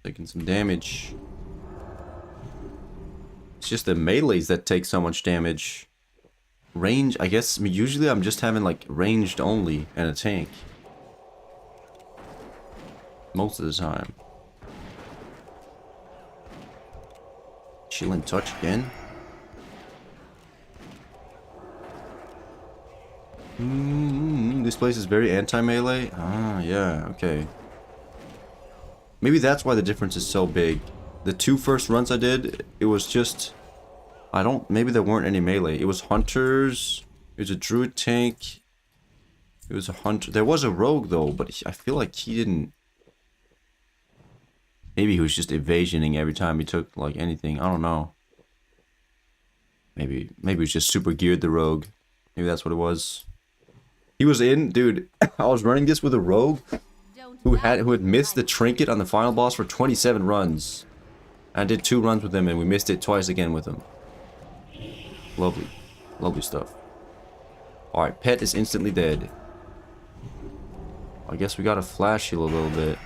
Taking some damage. It's just the melees that take so much damage. Range, I guess, I mean, usually I'm just having like ranged only and a tank. Most of the time. Chill and touch again. This place is very anti-melee. Ah, yeah, okay. Maybe that's why the difference is so big. The 2 first runs I did, it was just... maybe there weren't any melee. It was hunters, it was a druid tank, it was a hunter. There was a rogue though, but I feel like he didn't... Maybe he was just evasioning every time he took like anything. I don't know. Maybe he was just super geared, the rogue. Maybe that's what it was. He was in, dude. I was running this with a rogue who had missed the trinket on the final boss for 27 runs. I did 2 runs with him and we missed it twice again with him. Lovely. Lovely stuff. Alright, pet is instantly dead. I guess we gotta flash heal a little bit.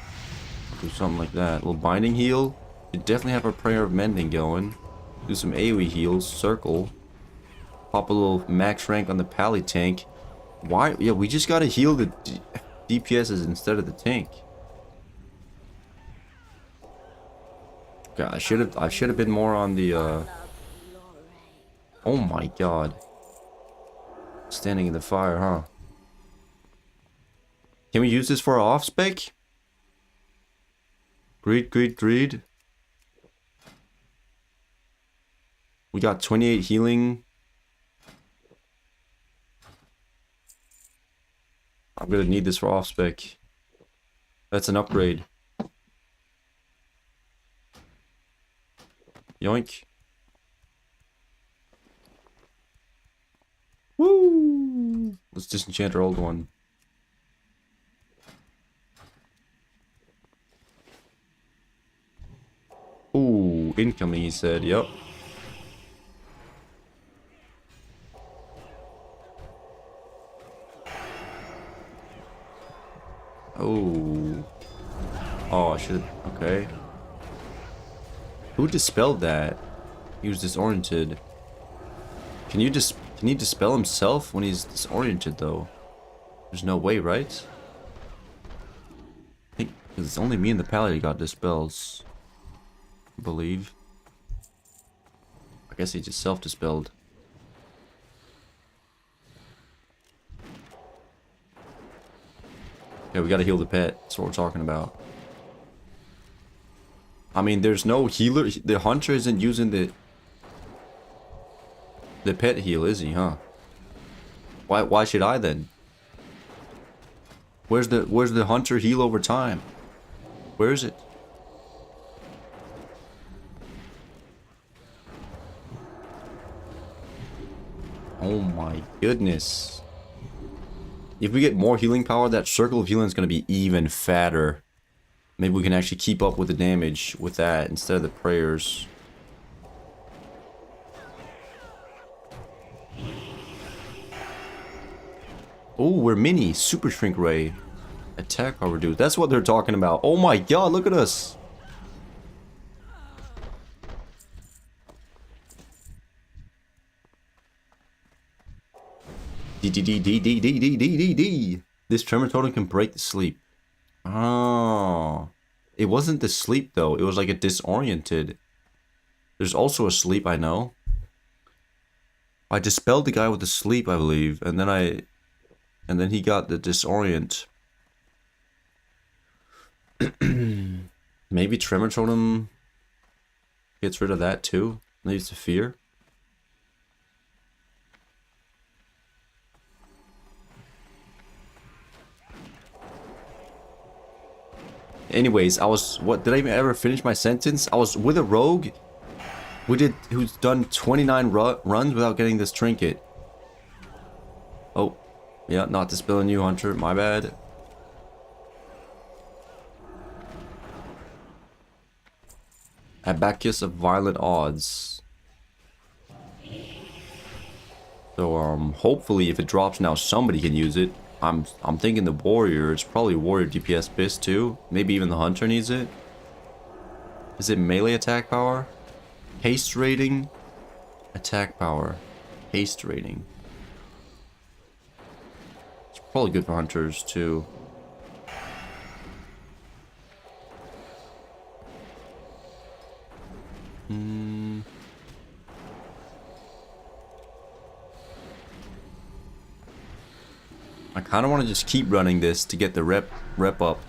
Do something like that. A little binding heal. We definitely have our prayer of mending going. Do some AoE heals. Circle. Pop a little max rank on the pally tank. Why? Yeah, we just gotta heal the DPSs instead of the tank. God, I should have been more on the Oh my god. Standing in the fire, huh? Can we use this for our off spec? Greed. We got 28 healing. I'm gonna need this for off spec. That's an upgrade. Yoink. Woo! Let's disenchant our old one. Ooh, incoming, he said. Yep. Oh. Oh, I should. Okay. Who dispelled that? He was disoriented. Can he dispel himself when he's disoriented though? There's no way, right? I think it's only me and the pally got dispels. I believe. I guess he just self-dispelled. Yeah, we gotta heal the pet. That's what we're talking about. I mean, there's no healer. The hunter isn't using the pet heal, is he? Huh? Why should I then? Where's the hunter heal over time? Where is it? Oh my goodness. If we get more healing power, that circle of healing is going to be even fatter. Maybe we can actually keep up with the damage with that instead of the prayers. Oh, we're mini. Super shrink ray. Attack power reduced. That's what they're talking about. Oh my god, look at us. D. This tremor totem can break the sleep. Oh. It wasn't the sleep though. It was like a disoriented. There's also a sleep, I know. I dispelled the guy with the sleep, I believe, and then he got the disorient. Maybe tremor totem gets rid of that too. Leads to fear. Anyways, did I even ever finish my sentence? I was with a rogue who's done 29 runs without getting this trinket. Oh, yeah, not dispelling you, Hunter. My bad. Abacus of violent odds. So, hopefully if it drops now, somebody can use it. I'm thinking the warrior. It's probably warrior DPS BIS too. Maybe even the hunter needs it. Is it melee attack power? Haste rating? Attack power. Haste rating. It's probably good for hunters too. I kind of want to just keep running this to get the rep up.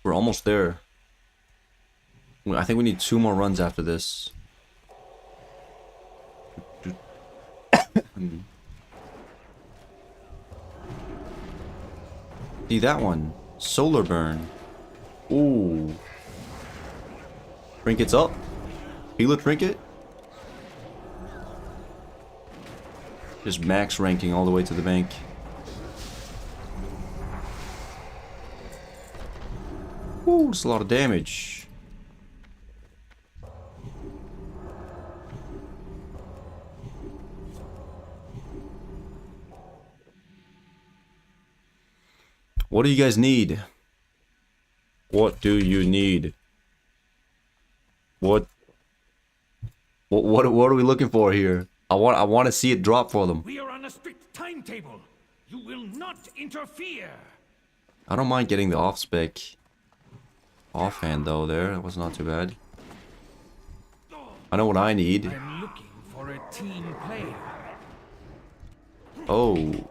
We're almost there. I think we need 2 more runs after this. See that one? Solar burn. Ooh. Trinkets up. Healer trinket. Just max ranking all the way to the bank. Ooh, that's a lot of damage. What do you guys need? What do you need? What are we looking for here? I want to see it drop for them. We are on a strict timetable. You will not interfere. I don't mind getting the off-spec. Offhand though, there. That was not too bad. I know what I need. I'm looking for a team player. Oh.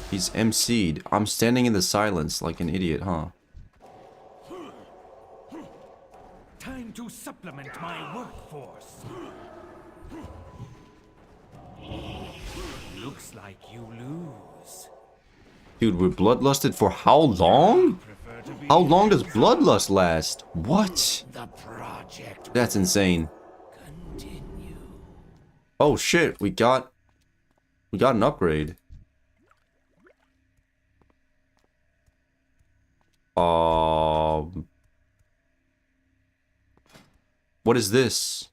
He's MC'd. I'm standing in the silence like an idiot, huh? Time to supplement my workforce. Looks like you lose. Dude, we're bloodlusted for how long? How long does bloodlust last? What? The project That's insane. continue. Oh shit, we got an upgrade. What is this?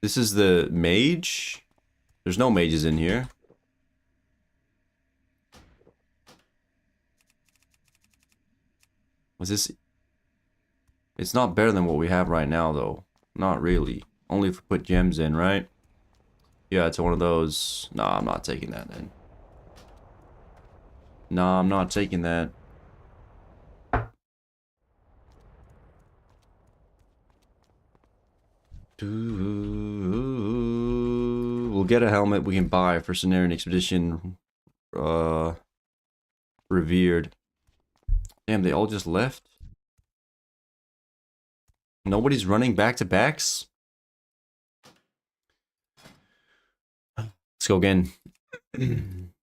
This is the mage? There's no mages in here. Was this... It's not better than what we have right now, though. Not really. Only if we put gems in, right? Yeah, it's one of those... Nah, I'm not taking that then. Nah, I'm not taking that. We'll get a helmet we can buy for Cenarian Expedition. Revered. Damn, they all just left? Nobody's running back-to-backs? Let's go again. There's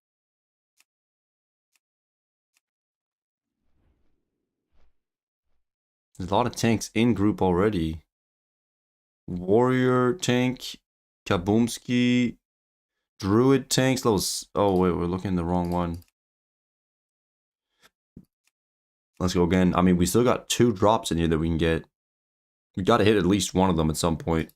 a lot of tanks in group already. Warrior tank, Kaboomski, Druid tanks. Those. Oh wait, we're looking at the wrong one. Let's go again. I mean, we still got 2 drops in here that we can get. We got to hit at least one of them at some point.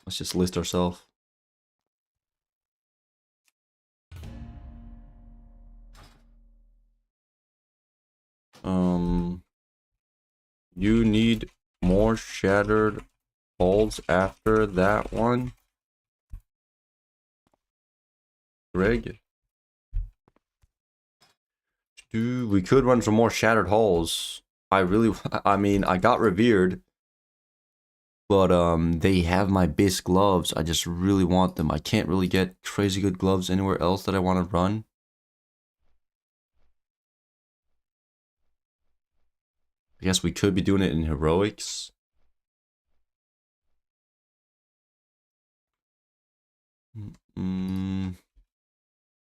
Let's just list ourselves. You need more shattered hulls after that one, Greg. Dude, we could run some more shattered hulls. I mean, I got revered, but they have my BIS gloves. I just really want them. I can't really get crazy good gloves anywhere else that I want to run. I guess we could be doing it in heroics.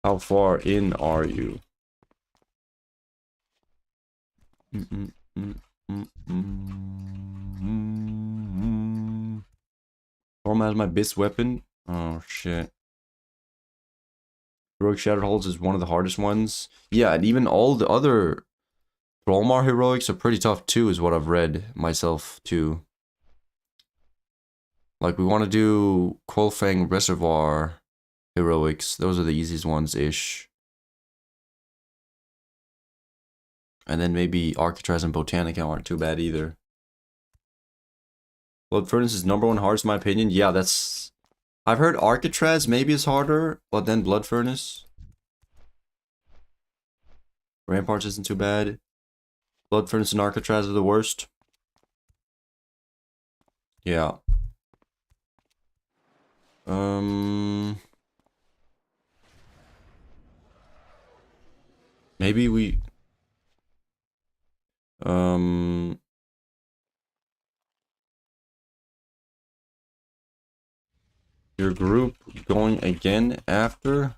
How far in are you? Storm has my BIS weapon. Oh shit. Heroic Shattered Holds is one of the hardest ones. Yeah, and even all the other Thrallmar heroics are pretty tough too, is what I've read myself too. Like, we want to do Quillfang Reservoir heroics. Those are the easiest ones-ish. And then maybe Arcatraz and Botanica aren't too bad either. Blood Furnace is #1 hardest in my opinion. Yeah, that's... I've heard Arcatraz maybe is harder, but then Blood Furnace. Ramparts isn't too bad. Blood Furnace and Arcatraz are the worst. Yeah. Maybe we... Your group going again after?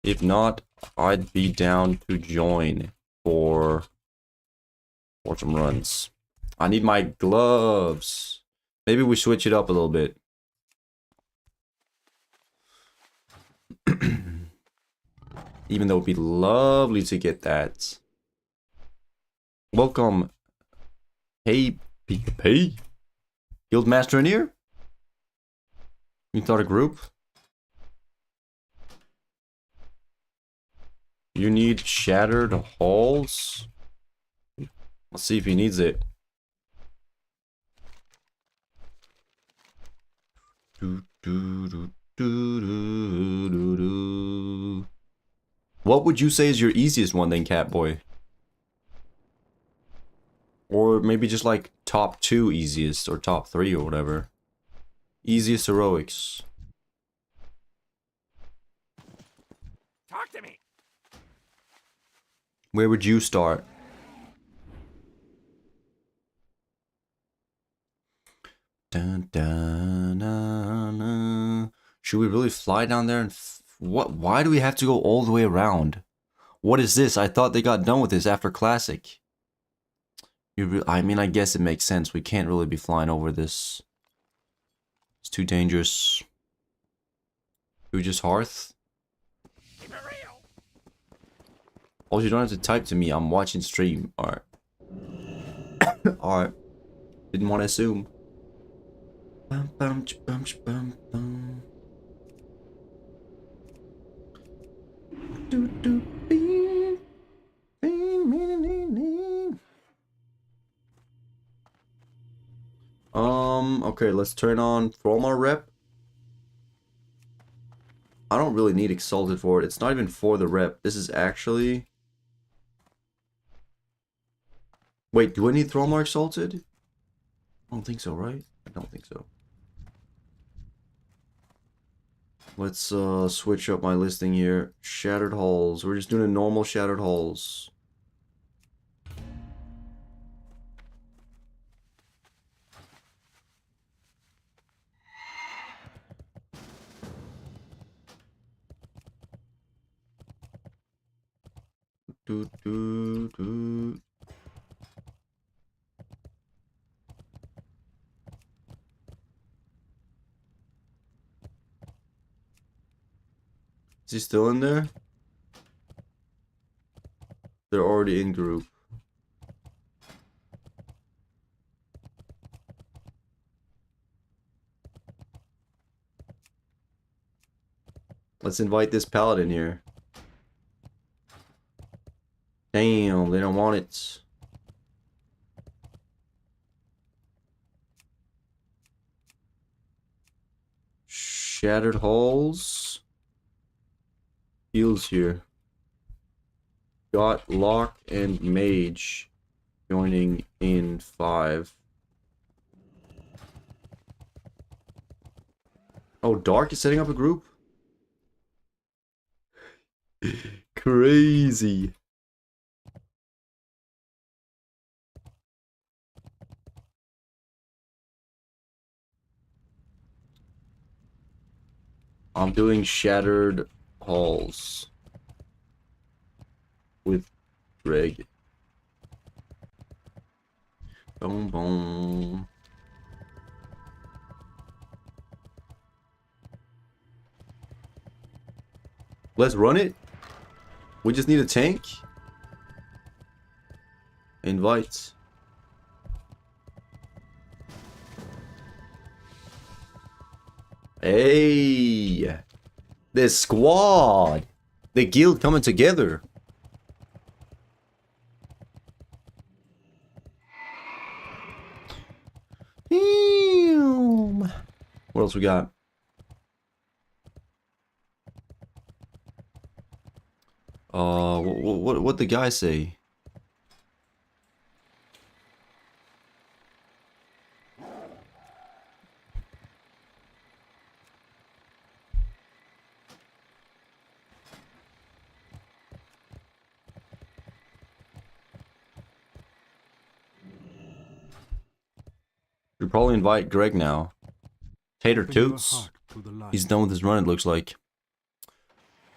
If not, I'd be down to join for some runs. I need my gloves. Maybe we switch it up a little bit. Even though it'd be lovely to get that. Welcome. Hey, PKP. Guildmaster in here? You thought a group? You need shattered halls? Let's see if he needs it. What would you say is your easiest one then, Catboy? Or maybe just like top 2 easiest, or top 3 or whatever. Easiest heroics. Talk to me. Where would you start? Dun, dun, dun, dun. Should we really fly down there and what? Why do we have to go all the way around? What is this? I thought they got done with this after Classic. I mean, I guess it makes sense. We can't really be flying over this. It's too dangerous. Do we just Hearth? Keep it real. Also, you don't have to type to me. I'm watching stream. Alright. Alright. Didn't want to assume. Bum, bum, bum, bum, bum. Do, do, bing, bing, bing, bing, bing. Okay, let's turn on Thrallmar rep. I don't really need Exalted for it. It's not even for the rep. This is actually... Wait, do I need Thrallmar Exalted? I don't think so, right? I don't think so. Let's switch up my listing here. Shattered Halls. We're just doing a normal Shattered Halls. Do, do, do. Is he still in there? They're already in group. Let's invite this paladin here. Damn, they don't want it. Shattered Halls. Heals here. Got Lock and Mage joining in 5. Oh, Dark is setting up a group? Crazy. I'm doing Shattered Halls with Greg. Boom, boom. Let's run it. We just need a tank. Invite. Hey, the squad, the guild coming together. Damn. What else we got? What the guy say? Should probably invite Greg now. Tater Toots. He's done with his run, it looks like.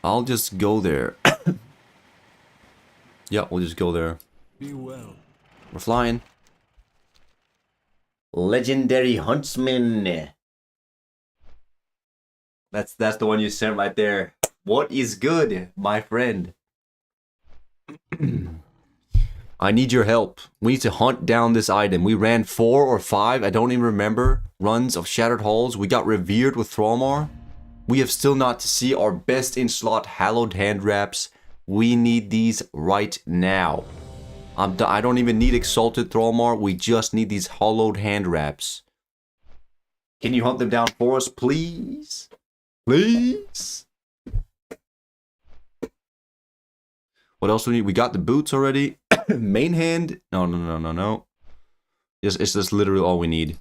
I'll just go there. Yeah, we'll just go there. Be well. We're flying. Legendary Huntsman. That's the one you sent right there. What is good, my friend? I need your help. We need to hunt down this item. We ran 4 or 5, I don't even remember, runs of Shattered Halls. We got revered with Thrallmar. We have still not to see our best in slot hallowed hand wraps. We need these right now. I don't even need Exalted Thrallmar. We just need these hollowed hand wraps. Can you hunt them down for us, please? Please? What else do we need? We got the boots already. Main hand? No. It's just literally all we need.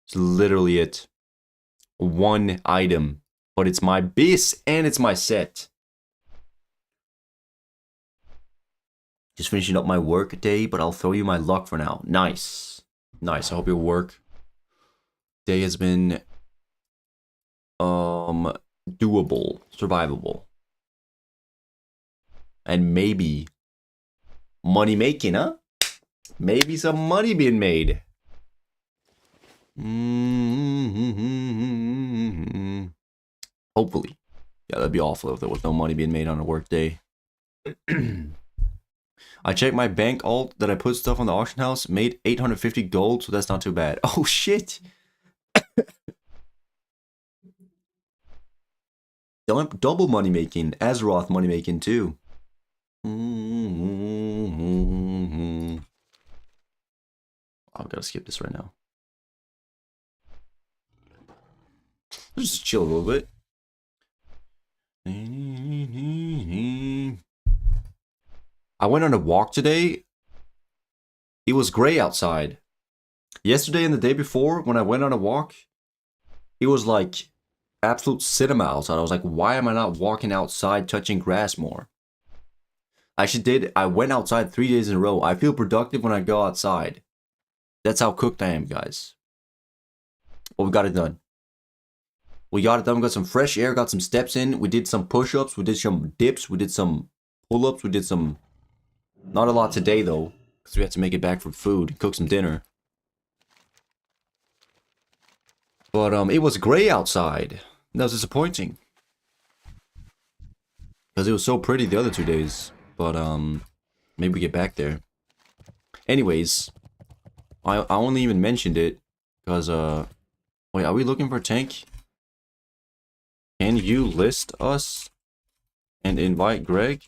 It's literally it. One item. But it's my bis and it's my set. Just finishing up my work day, but I'll throw you my luck for now. Nice. Nice. I hope your work day has been doable, survivable. And maybe money making, huh? Maybe some money being made. Hopefully. Yeah, that'd be awful if there was no money being made on a work day. I checked my bank alt that I put stuff on the auction house, made 850 gold, so that's not too bad. Oh shit! Double money making, Azeroth money making too. I've got to skip this right now. Let's just chill a little bit. I went on a walk today. It was gray outside. Yesterday and the day before, when I went on a walk, it was like absolute cinema outside. I was like, why am I not walking outside touching grass more? I actually did. I went outside 3 days in a row. I feel productive when I go outside. That's how cooked I am, guys. But we got it done. We got it done. We got some fresh air, got some steps in. We did some push-ups. We did some dips. We did some pull-ups. We did some... Not a lot today, though. Because we had to make it back for food. Cook some dinner. But it was gray outside. That was disappointing. Because it was so pretty the other 2 days. But maybe we get back there. Anyways, I only even mentioned it because wait, are we looking for a tank? Can you list us and invite Greg?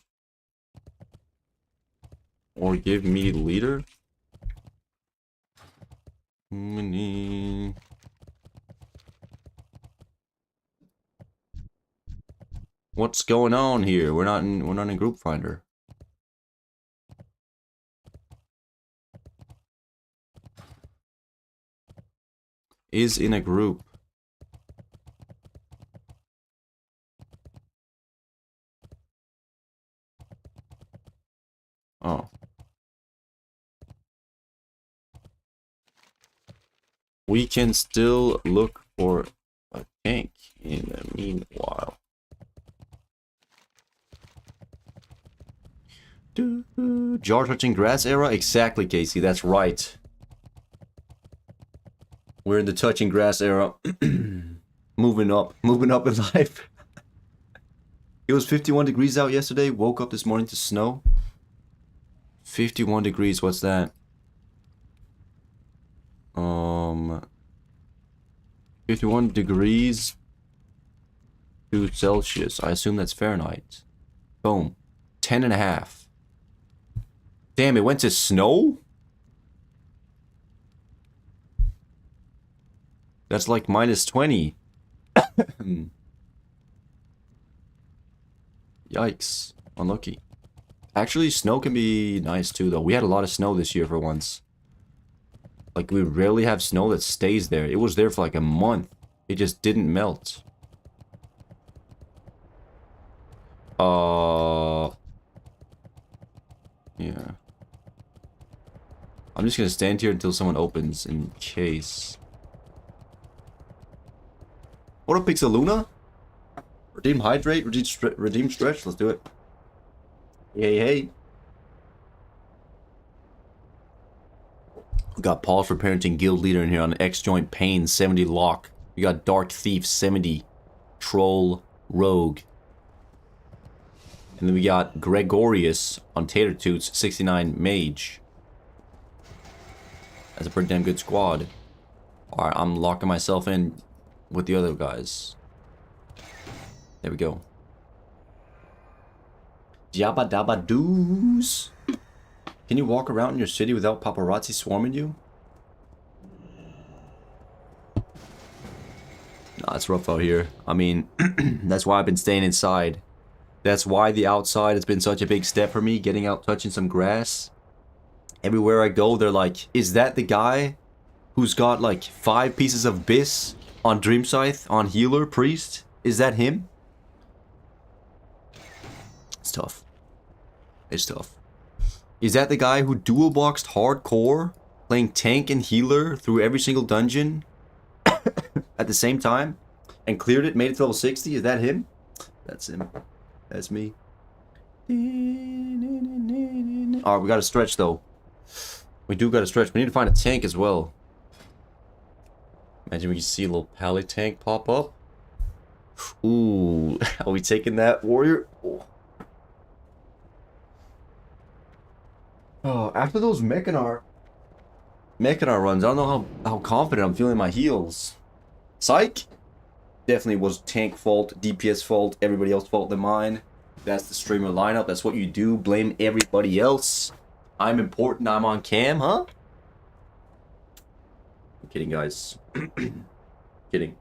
Or give me leader? What's going on here? We're not in group finder. Is in a group. Oh. We can still look for a tank in the meanwhile. Jar touching grass era? Exactly, Casey. That's right. We're in the touching grass era. moving up in life. It was 51 degrees out yesterday. Woke up this morning to snow. 51 degrees. What's that? 51 degrees to Celsius. I assume that's Fahrenheit. Boom. 10.5. Damn, it went to snow? That's like -20. Yikes. Unlucky. Actually, snow can be nice too, though. We had a lot of snow this year for once. Like, we rarely have snow that stays there. It was there for like a month. It just didn't melt. Yeah. I'm just gonna stand here until someone opens in case. What up, Pixeluna? Redeem hydrate, redeem stretch. Let's do it. Hey. We got Paul for Parenting Guild Leader in here on X-Joint Pain 70 Lock. We got Dark Thief 70 Troll Rogue. And then we got Gregorius on Tater Toots 69 Mage. That's a pretty damn good squad. Alright, I'm locking myself in with the other guys. There we go. Jabba dabba doos. Can you walk around in your city without paparazzi swarming you? Nah, it's rough out here. I mean, that's why I've been staying inside. That's why the outside has been such a big step for me, getting out, touching some grass. Everywhere I go, they're like, is that the guy who's got like 5 pieces of bis on Dream Scythe, on Healer, Priest? Is that him? It's tough. It's tough. Is that the guy who dual boxed hardcore, playing tank and healer through every single dungeon at the same time, and cleared it, made it to level 60? Is that him? That's him. That's me. Alright, we gotta stretch though. We do gotta stretch. We need to find a tank as well. Imagine we can see a little pally tank pop up. Ooh, are we taking that, warrior? Ooh. Oh, after those Mak'gora runs, I don't know how confident I'm feeling in my heals. Psych! Definitely was tank fault, DPS fault, everybody else fault than mine. That's the streamer lineup. That's what you do. Blame everybody else. I'm important. I'm on cam, huh? I'm kidding, guys. Kidding.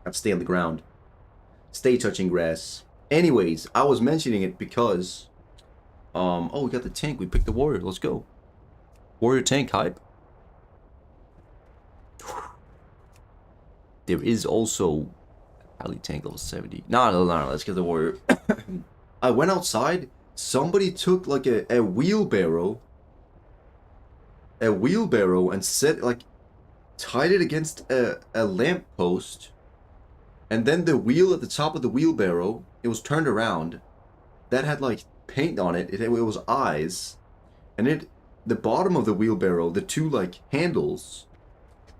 I have to stay on the ground. Stay touching grass. Anyways, I was mentioning it because... oh, we got the tank. We picked the warrior. Let's go. Warrior tank hype. There is also... Pally tank level 70. No, let's get the warrior. I went outside. Somebody took like a wheelbarrow. A wheelbarrow and set like tied it against a lamp post. And then the wheel at the top of the wheelbarrow, it was turned around. That had like paint on it. It was eyes. And the bottom of the wheelbarrow, the two like handles,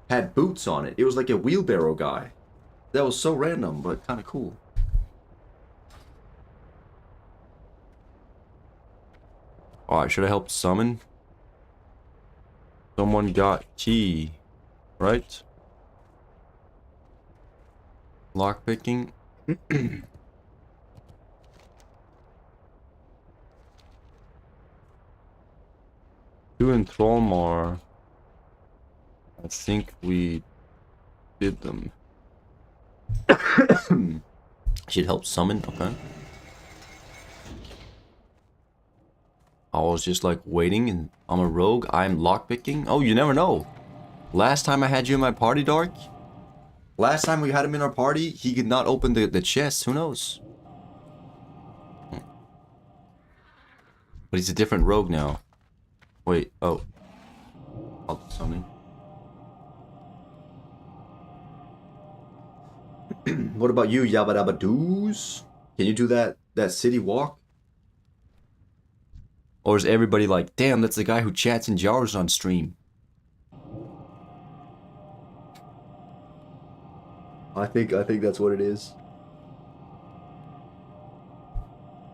had boots on it. It was like a wheelbarrow guy. That was so random, but kind of cool. Alright, should I help summon? Someone got key, right? Lockpicking. Two in Thrallmar. I think we did them. Should help summon, okay. I was just like waiting and I'm a rogue. I'm lockpicking. Oh, you never know. Last time I had you in my party, Dark. Last time we had him in our party, he could not open the chest. Who knows? But he's a different rogue now. Wait, oh. I'll summon. What about you, Yabba Dabba Doos? Can you do that city walk? Or is everybody like, damn, that's the guy who chats in Jaruzan on stream? I think that's what it is.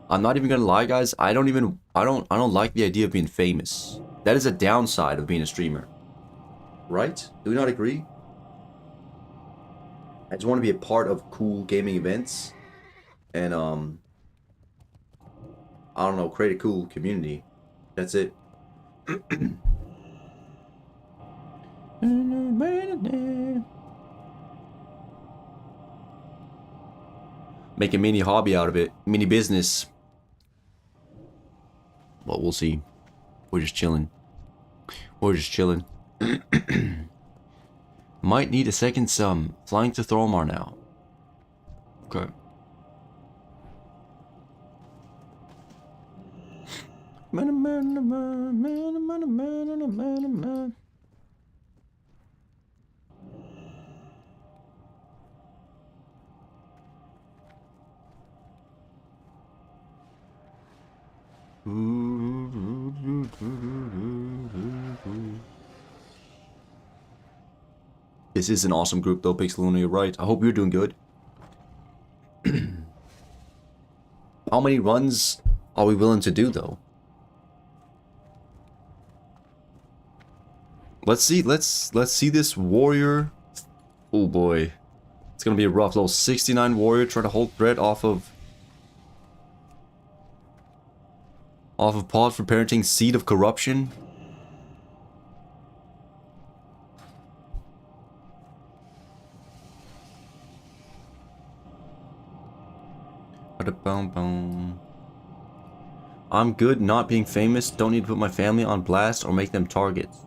I'm not even gonna lie, guys. I don't like the idea of being famous. That is a downside of being a streamer. Right? Do we not agree? I just want to be a part of cool gaming events. And, I don't know, create a cool community. That's it. Make a mini hobby out of it. Mini business. Well, we'll see. We're just chilling. We're just chilling. Might need a second sum. Flying to Thrallmar now. Okay. This is an awesome group though, Pixeluna, you're right. I hope you're doing good. How many runs are we willing to do though? Let's see this warrior. Oh boy. It's gonna be a rough level 69 warrior trying to hold threat off of pod for parenting seed of corruption. I'm good not being famous. Don't need to put my family on blast or make them targets.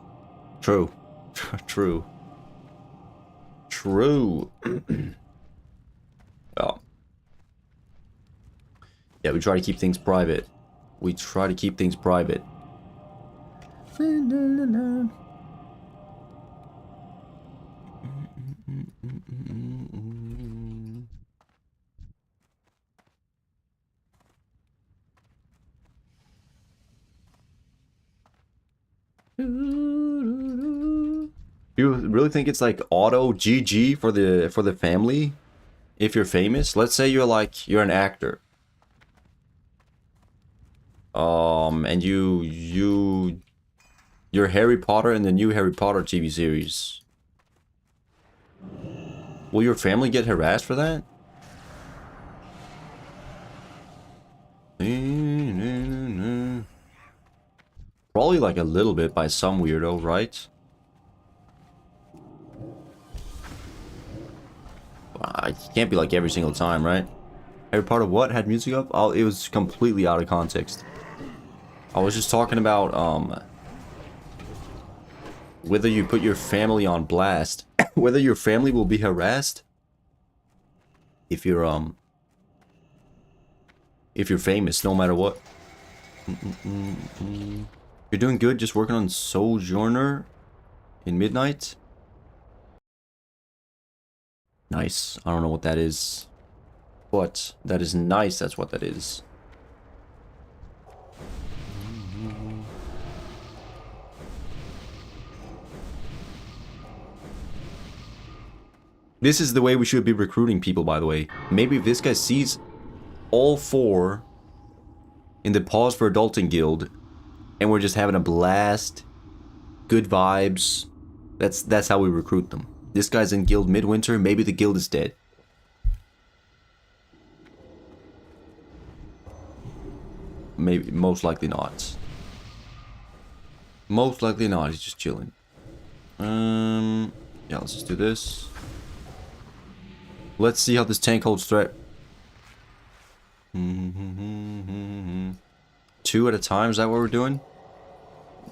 True. True. True. Well. Yeah, we try to keep things private. We try to keep things private. You really think it's like auto GG for the family if you're famous? Let's say you're an actor. And you're Harry Potter in the new Harry Potter TV series. Will your family get harassed for that? Probably like a little bit by some weirdo, right? It can't be like every single time, right? Harry Potter what? Had music up? Oh, it was completely out of context. I was just talking about, whether you put your family on blast, whether your family will be harassed if you're famous, no matter what. You're doing good, just working on Sojourner in Midnight. Nice. I don't know what that is, but that is nice. That's what that is. This is the way we should be recruiting people, by the way. Maybe if this guy sees all 4 in the Pause for Adulting Guild, and we're just having a blast, good vibes, that's how we recruit them. This guy's in Guild Midwinter, maybe the guild is dead. Maybe, most likely not. Most likely not, he's just chilling. Yeah, let's just do this. Let's see how this tank holds threat. 2 at a time, is that what we're doing?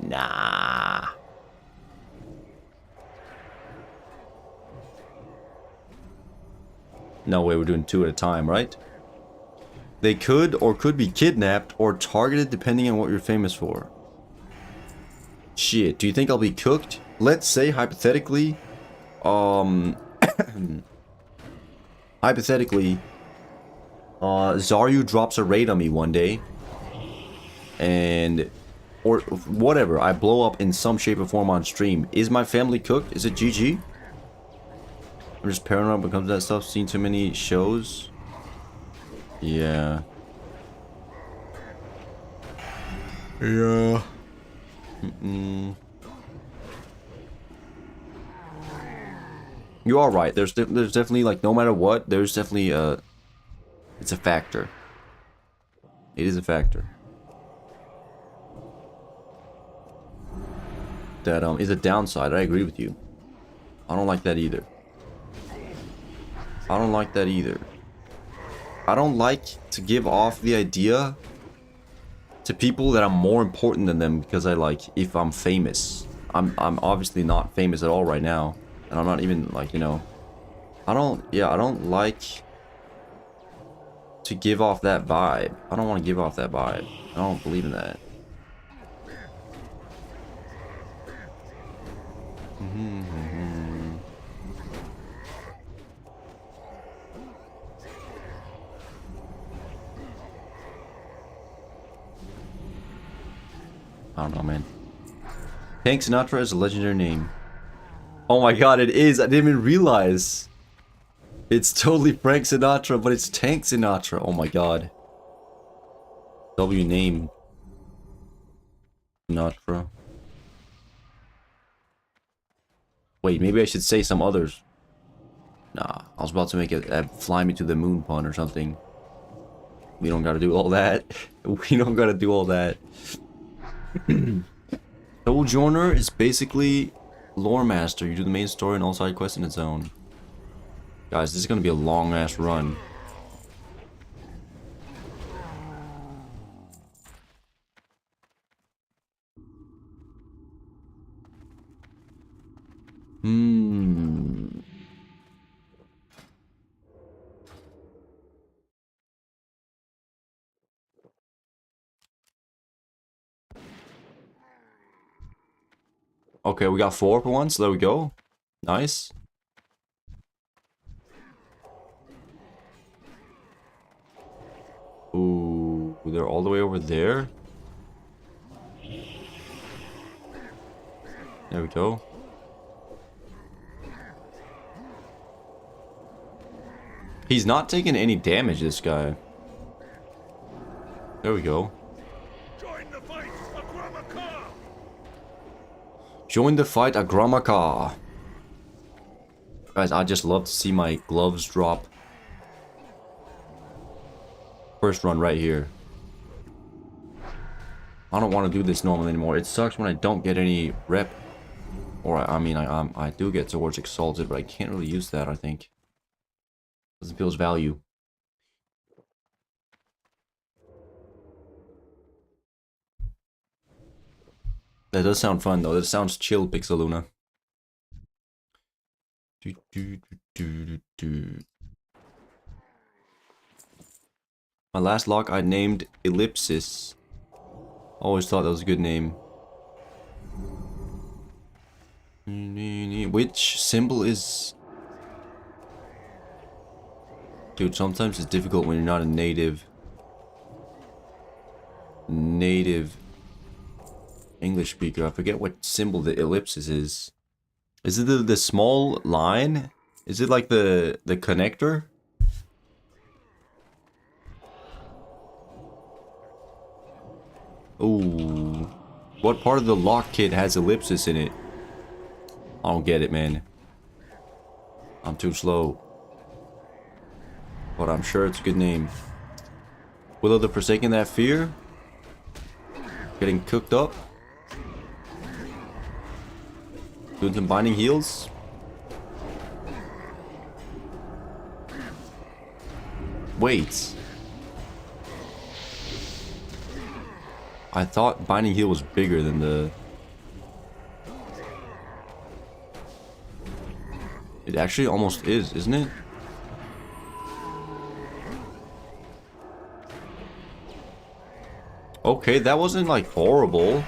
Nah. No way, we're doing 2 at a time, right? They could or could be kidnapped or targeted depending on what you're famous for. Shit, do you think I'll be cooked? Let's say, hypothetically, hypothetically, Zaryu drops a raid on me one day, and or whatever, I blow up in some shape or form on stream. Is my family cooked? Is it GG? I'm just paranoid when it comes to that stuff. Seen too many shows. Yeah. Yeah. You are right. There's definitely, like, no matter what, there's definitely it's a factor. It is a factor. That is a downside. I agree with you. I don't like that either. I don't like that either. I don't like to give off the idea to people that I'm more important than them because if I'm famous. I'm obviously not famous at all right now. And I'm not even, like, you know, I don't like to give off that vibe. I don't want to give off that vibe. I don't believe in that. I don't know, man. Tank Sinatra is a legendary name. Oh my god, it is. I didn't even realize. It's totally Frank Sinatra, but it's Tank Sinatra. Oh my god. W name. Sinatra. Wait, maybe I should say some others. Nah, I was about to make a fly me to the moon pun or something. We don't gotta do all that. We don't gotta do all that. Sojourner is basically lore master. You do the main story and all side quests in its own. Guys, this is gonna be a long ass run. Okay, we got 4 for once. There we go. Nice. Ooh, they're all the way over there. There we go. He's not taking any damage, this guy. There we go. Join the fight, Agramaka. Guys, I just love to see my gloves drop. First run right here. I don't want to do this normally anymore. It sucks when I don't get any rep. Or, I mean, I do get towards Exalted, but I can't really use that, I think. Doesn't feel as value. That does sound fun, though. That sounds chill, Pixeluna. My last lock I named Ellipsis. Always thought that was a good name. Which symbol is... Dude, sometimes it's difficult when you're not a native English speaker. I forget what symbol the ellipsis is. Is it the small line? Is it like the connector? Ooh. What part of the lock kit has ellipsis in it? I don't get it, man. I'm too slow. But I'm sure it's a good name. Will of the Forsaken, that fear? Getting cooked up? Doing some binding heals? Wait. I thought binding heal was bigger than the... It actually almost is, isn't it? Okay, that wasn't like horrible.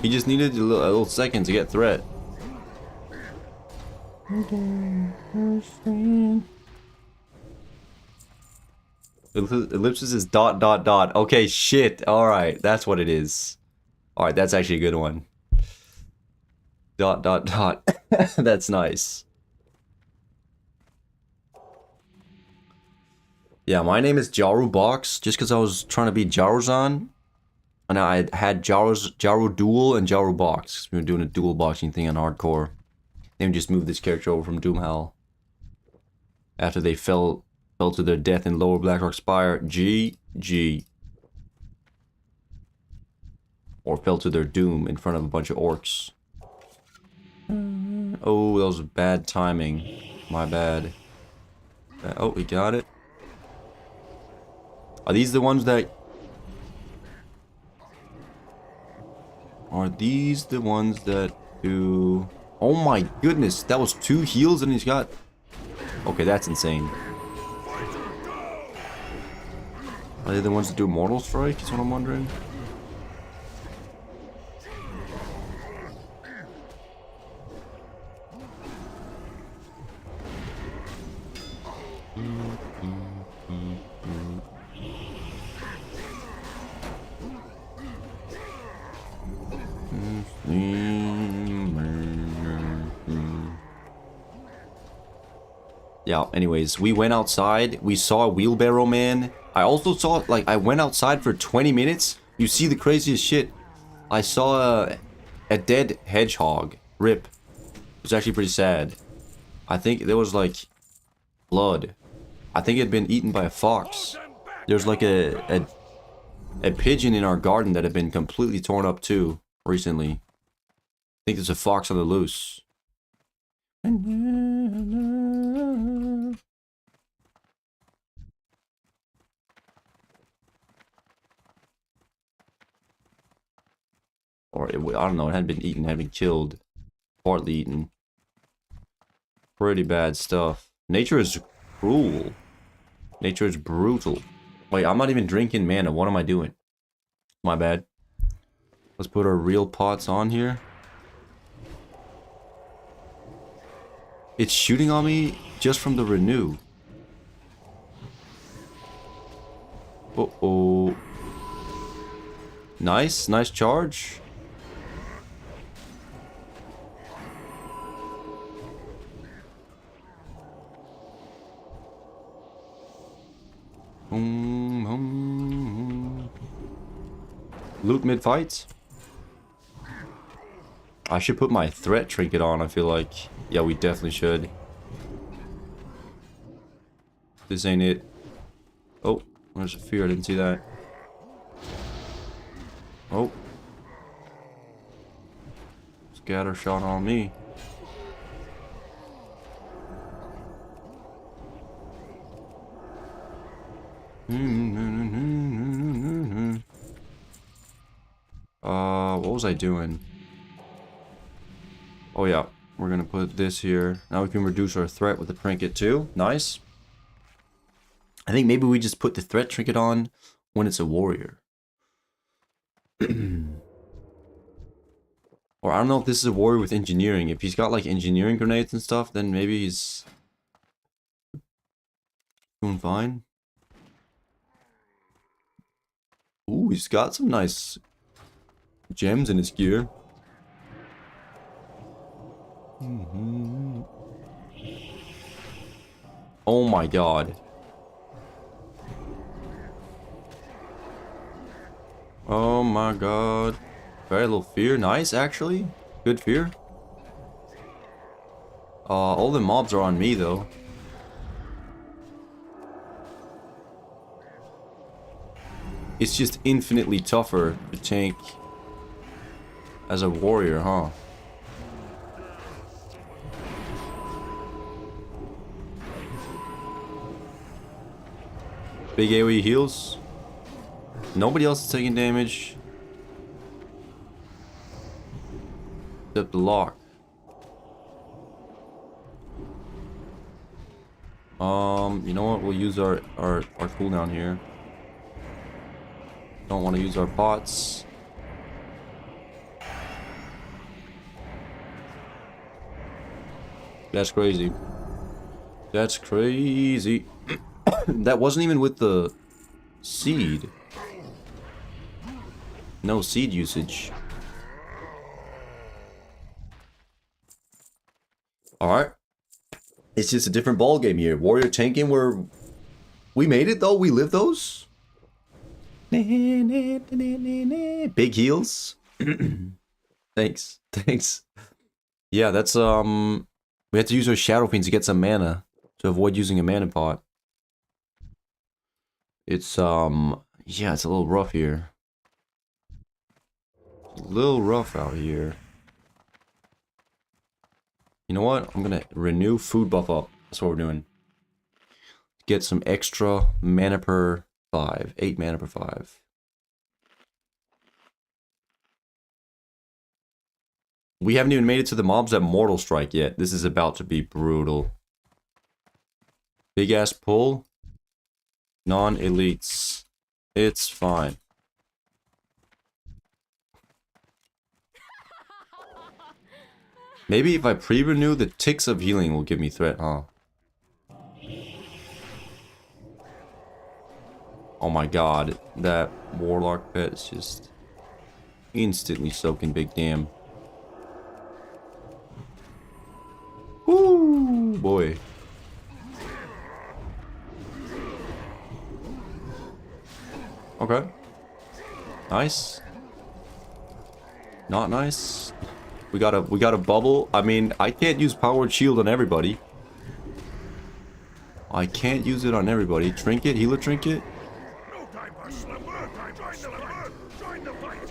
He just needed a little second to get threat. Ellipsis is ... Okay, shit. Alright, that's what it is. Alright, that's actually a good one. ... That's nice. Yeah, my name is Jarubox, just because I was trying to be Jaruzan. And I had Jaru Duel and Jarubox. We were doing a dual boxing thing on hardcore. Then we just moved this character over from Doomhell. After they fell to their death in Lower Blackrock Spire. GG. Or fell to their doom in front of a bunch of orcs. Oh, that was bad timing. My bad. Oh, we got it. Are these the ones that... Are these the ones that do... Oh my goodness, that was 2 heals and he's got... Okay, that's insane. Are they the ones that do Mortal Strike? Is what I'm wondering. Yeah, anyways, we went outside. We saw a wheelbarrow man. I also saw, like, I went outside for 20 minutes. You see the craziest shit. I saw a dead hedgehog. Rip. It was actually pretty sad. I think there was, like, blood. I think it had been eaten by a fox. There's, like, a pigeon in our garden that had been completely torn up, too, recently. I think there's a fox on the loose. Or, I don't know, it hadn't been eaten, it had been killed. Partly eaten. Pretty bad stuff. Nature is cruel. Nature is brutal. Wait, I'm not even drinking mana. What am I doing? My bad. Let's put our real pots on here. It's shooting on me just from the renew. Uh-oh. Nice, nice charge. Loot mid-fight. I should put my threat trinket on, I feel like. Yeah, we definitely should. This ain't it. Oh, there's a fear, I didn't see that. Oh. Scatter shot on me. What was I doing? Oh yeah, we're gonna put this here. Now we can reduce our threat with the trinket too. Nice. I think maybe we just put the threat trinket on when it's a warrior. Or I don't know if this is a warrior with engineering. If he's got like engineering grenades and stuff, then maybe he's doing fine. Ooh, he's got some nice gems in his gear. Oh my god. Oh my god. Very little fear. Nice, actually. Good fear. All the mobs are on me, though. It's just infinitely tougher to tank as a warrior, huh? Big AoE heals. Nobody else is taking damage. Except the lock. You know what? We'll use our cooldown here. Don't want to use our pots. That's crazy. That's crazy. That wasn't even with the seed. No seed usage. Alright. It's just a different ball game here. Warrior tanking, we made it though. We lived those. Big heals. Thanks. Thanks. Yeah, that's we had to use our Shadow Fiends to get some mana to avoid using a mana pot. It's yeah, it's a little rough here. It's a little rough out here. You know what? I'm gonna renew food buff up. That's what we're doing. Get some extra mana per 5. 8 mana per 5. We haven't even made it to the mobs at Mortal Strike yet. This is about to be brutal. Big ass pull. Non-elites. It's fine. Maybe if I pre-renew, the ticks of healing will give me threat, huh? Oh my god, that warlock pet is just instantly soaking big damn. Woo, boy. Okay. Nice. Not nice. We got a bubble. I mean, I can't use powered shield on everybody. I can't use it on everybody. Trinket, healer trinket. No time for slumber. Join the fight. Join the fight.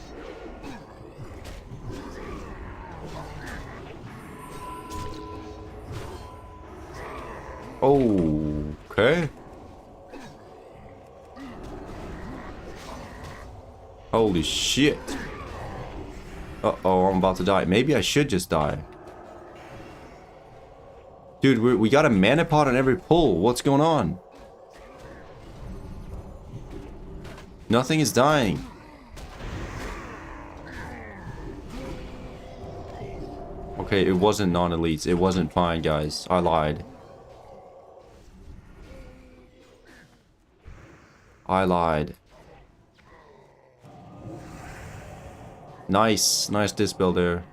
Okay. Holy shit. Uh-oh, I'm about to die. Maybe I should just die. Dude, we got a mana pot on every pull. What's going on? Nothing is dying. Okay, it wasn't non-elites. It wasn't fine, guys. I lied. I lied. Nice. Nice dispel there.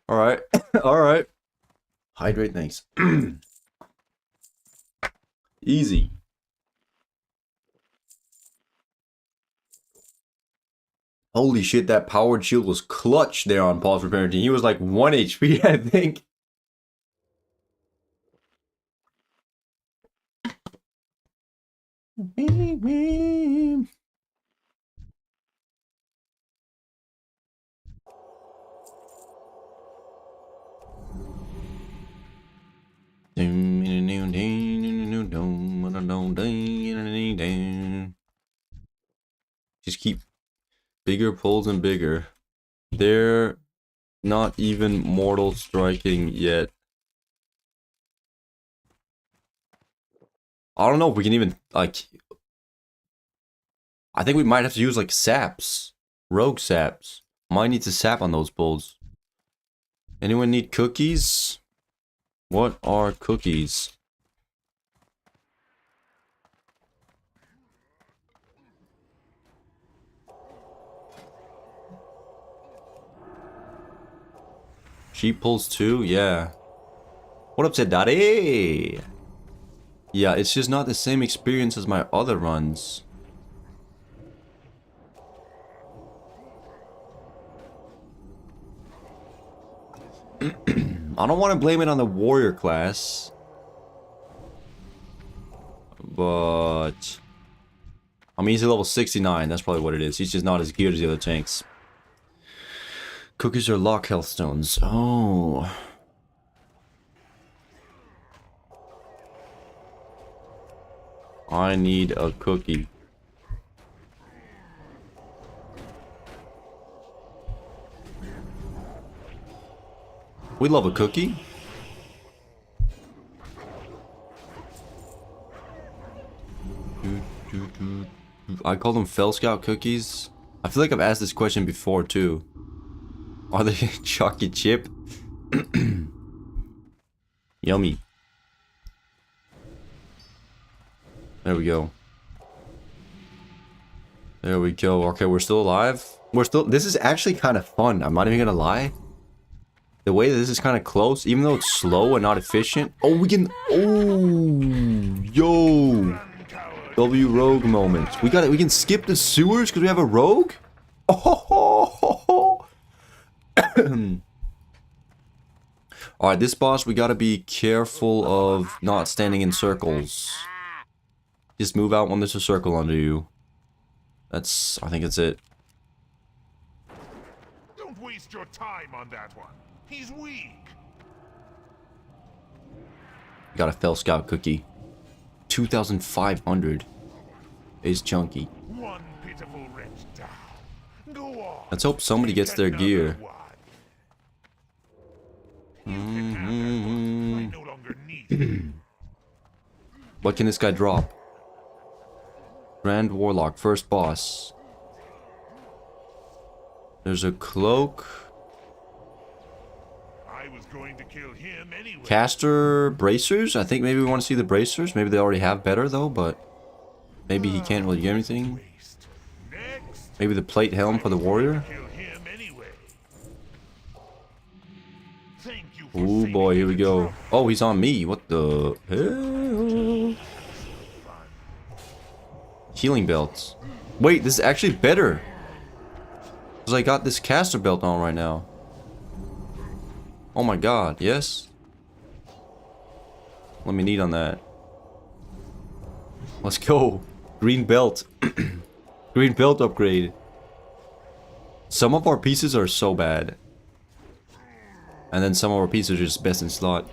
Alright. Alright. Hydrate, thanks. Easy. Holy shit, that powered shield was clutch there on Pause for Parenting. He was like 1 HP, I think. Just keep bigger pulls and bigger. They're not even mortal striking yet. I don't know if we can even, like... I think we might have to use, like, saps. Rogue saps. Might need to sap on those bulls. Anyone need cookies? What are cookies? She pulls too? Yeah. What up, said Daddy? Yeah, it's just not the same experience as my other runs. I don't want to blame it on the warrior class. But... I mean, he's at level 69. That's probably what it is. He's just not as good as the other tanks. Cookies are lock health stones. Oh. I need a cookie. We love a cookie. I call them Fell Scout cookies. I feel like I've asked this question before too. Are they chocolate chip? Yummy. There we go. There we go. Okay, we're still alive. We're still... This is actually kind of fun. I'm not even gonna lie. The way that this is kind of close, even though it's slow and not efficient. Oh, we can... Oh! Yo! W rogue moment. We can skip the sewers because we have a rogue? Oh! Alright, this boss, we gotta be careful of not standing in circles. Just move out when there's a circle under you. That's... I think that's it. Don't waste your time on that one. He's weak. Got a Fell Scout cookie. 2,500 is chunky. One pitiful wretch down. Go on. Let's hope somebody gets their gear. I no longer need. What can this guy drop? Grand Warlock, first boss. There's a cloak. I was going to kill him anyway. Caster bracers? I think maybe we want to see the bracers. Maybe they already have better though, but maybe he can't really get anything. Next. Maybe the plate helm for the warrior. Kill him anyway. Thank you for Oh saving boy, here me we the go. trouble. Oh, he's on me. What the hell? Healing belts. Wait, this is actually better. Because I got this caster belt on right now. Oh my god, yes? Let me need on that. Let's go. Green belt. Green belt upgrade. Some of our pieces are so bad. And then some of our pieces are just best in slot.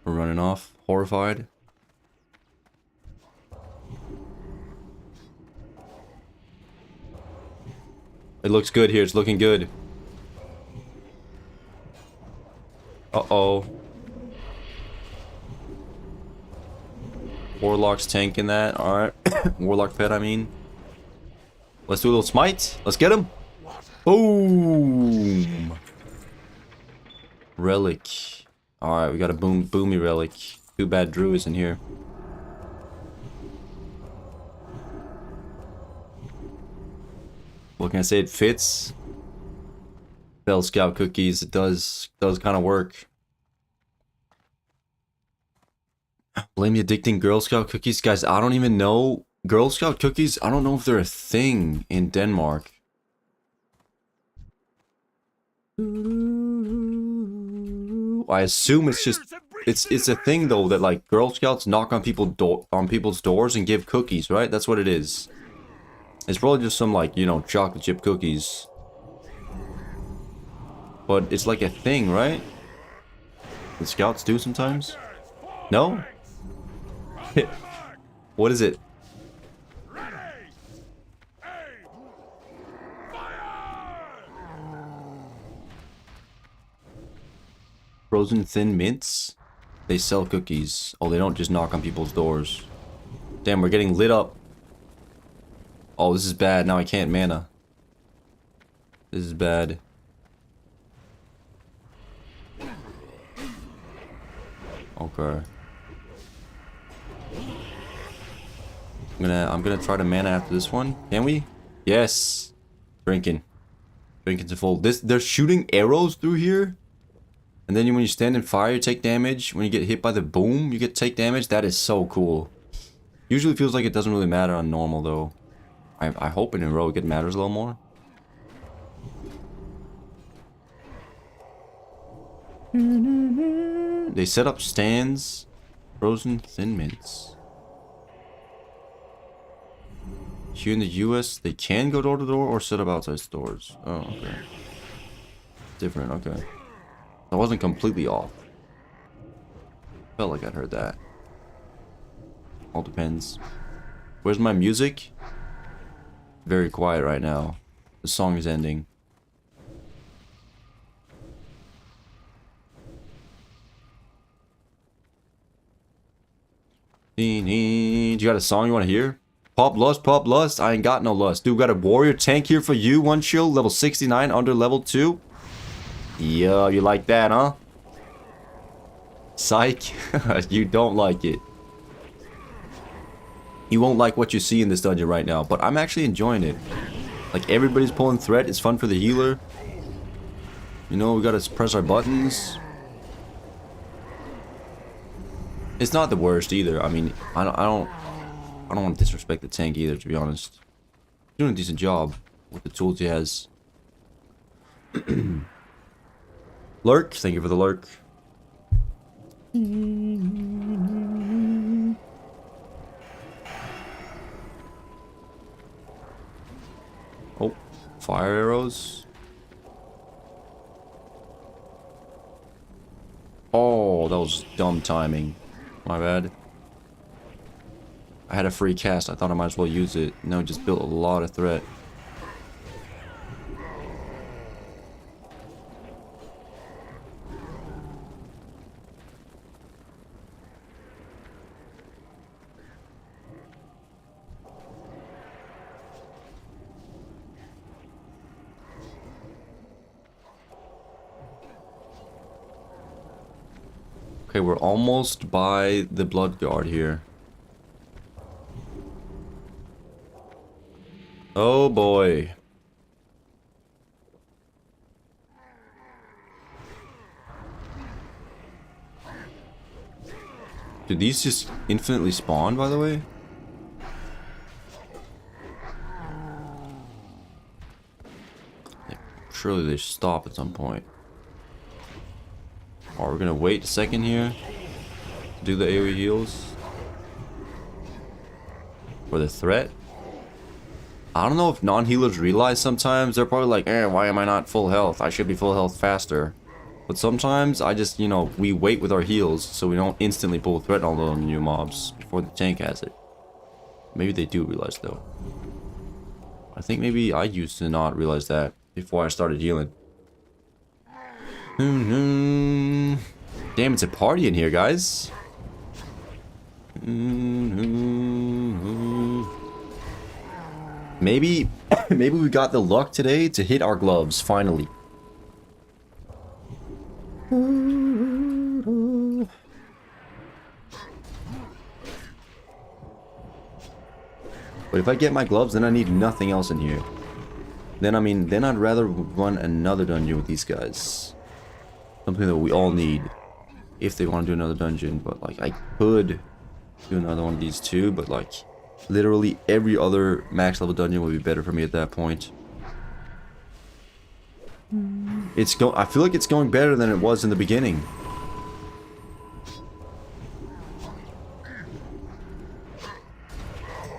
We're running off. Horrified. It looks good here. It's looking good. Uh-oh. Warlock's tanking that. Alright. Warlock pet, I mean. Let's do a little smite. Let's get him. Boom. Relic. Alright, we got a boomy relic. Too bad Drew isn't here. What can I say? It fits. Bell Scout cookies. It does kind of work. Blame the addicting Girl Scout cookies. Guys, I don't even know. Girl Scout cookies, I don't know if they're a thing in Denmark. I assume it's just it's a thing though that like Girl Scouts knock on people's doors and give cookies, right? That's what it is. It's probably just some like, you know, chocolate chip cookies. But it's like a thing, right? The Scouts do sometimes? No? What is it? Frozen Thin Mints? They sell cookies. Oh, they don't just knock on people's doors. Damn, we're getting lit up. Oh, this is bad. Now I can't mana. This is bad. Okay. I'm gonna try to mana after this one. Can we? Yes. Drinking. Drinking's a full. They're shooting arrows through here. And then when you stand in fire, you take damage. When you get hit by the boom, you take damage. That is so cool. Usually feels like it doesn't really matter on normal though. I hope in heroic it matters a little more. They set up stands. Frozen Thin Mints. Here in the US, they can go door to door or set up outside stores. Oh, okay. Different, okay. I wasn't completely off. Felt like I'd heard that. All depends. Where's my music? Very quiet right now. The song is ending. You got a song you want to hear? Pop lust, pop lust. I ain't got no lust. Dude, we got a warrior tank here for you. One shield, level 69, under level 2. Yeah, you like that, huh? Psych. You don't like it. You won't like what you see in this dungeon right now, but I'm actually enjoying it. Like, everybody's pulling threat. It's fun for the healer. You know, we gotta press our buttons. It's not the worst either. I mean, I don't want to disrespect the tank either, to be honest. He's doing a decent job with the tools he has. Lurk, thank you for the lurk. Oh, fire arrows. Oh, that was dumb timing. My bad. I had a free cast. I thought I might as well use it. No, just built a lot of threat. Okay, we're almost by the blood guard here. Oh boy. Did these just infinitely spawn, by the way? Surely they stop at some point. Or we're gonna wait a second here to do the AoE heals for the threat. I don't know if non-healers realize sometimes. They're probably like, why am I not full health? I should be full health faster. But sometimes I just, you know, we wait with our heals so we don't instantly pull threat on the new mobs before the tank has it. Maybe they do realize though. I think maybe I used to not realize that before I started healing. Damn, it's a party in here, guys. Maybe we got the luck today to hit our gloves, finally. But if I get my gloves, then I need nothing else in here. Then, I mean, then I'd rather run another dungeon with these guys. Something that we all need. if they want to do another dungeon, but like I could do another one of these too, but like literally every other max level dungeon would be better for me at that point. I feel like it's going better than it was in the beginning.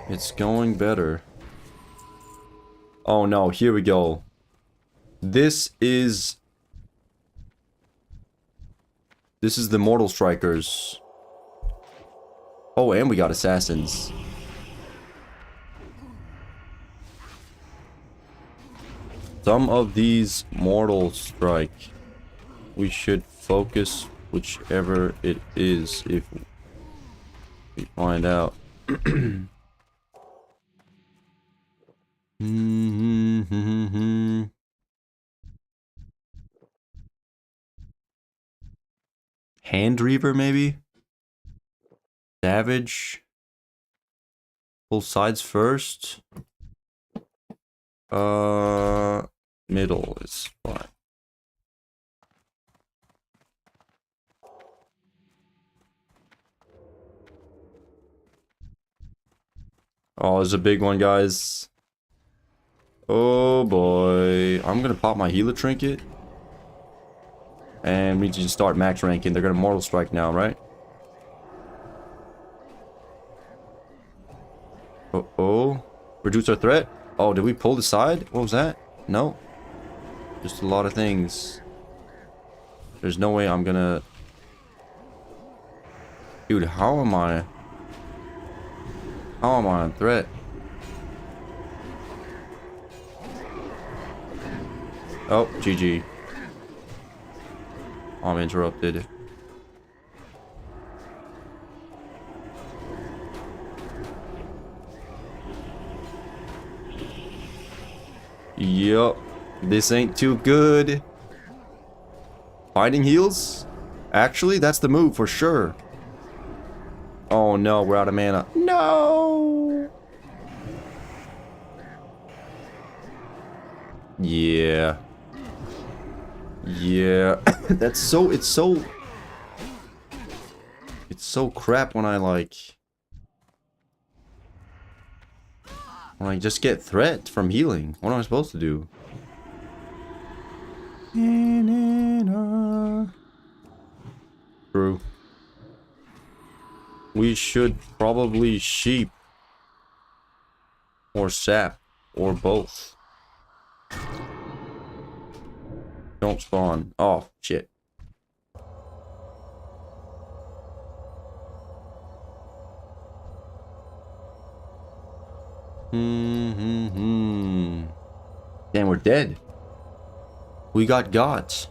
It's going better. Oh no, here we go. This is the Mortal Strikers. Oh, and we got assassins. Some of these Mortal Strike, we should focus whichever it is if we find out. Hand Reaver, maybe? Savage. Pull sides first. Middle is fine. Oh, there's a big one, guys. Oh boy. I'm gonna pop my healer trinket. And we need to just start max ranking. They're gonna Mortal Strike now, right? Uh-oh. Reduce our threat? Oh, did we pull the side? What was that? No. Just a lot of things. There's no way I'm gonna... Dude, how am I... How am I on threat? Oh, GG. I'm interrupted. Yup. This ain't too good. Fighting heals? Actually, that's the move for sure. Oh no, we're out of mana. No! Yeah. Yeah. That's so... It's so crap when I like... When I just get threat from healing. What am I supposed to do? True. We should probably sheep. Or sap. Or both. Don't spawn. Oh, shit. Damn, we're dead. We got.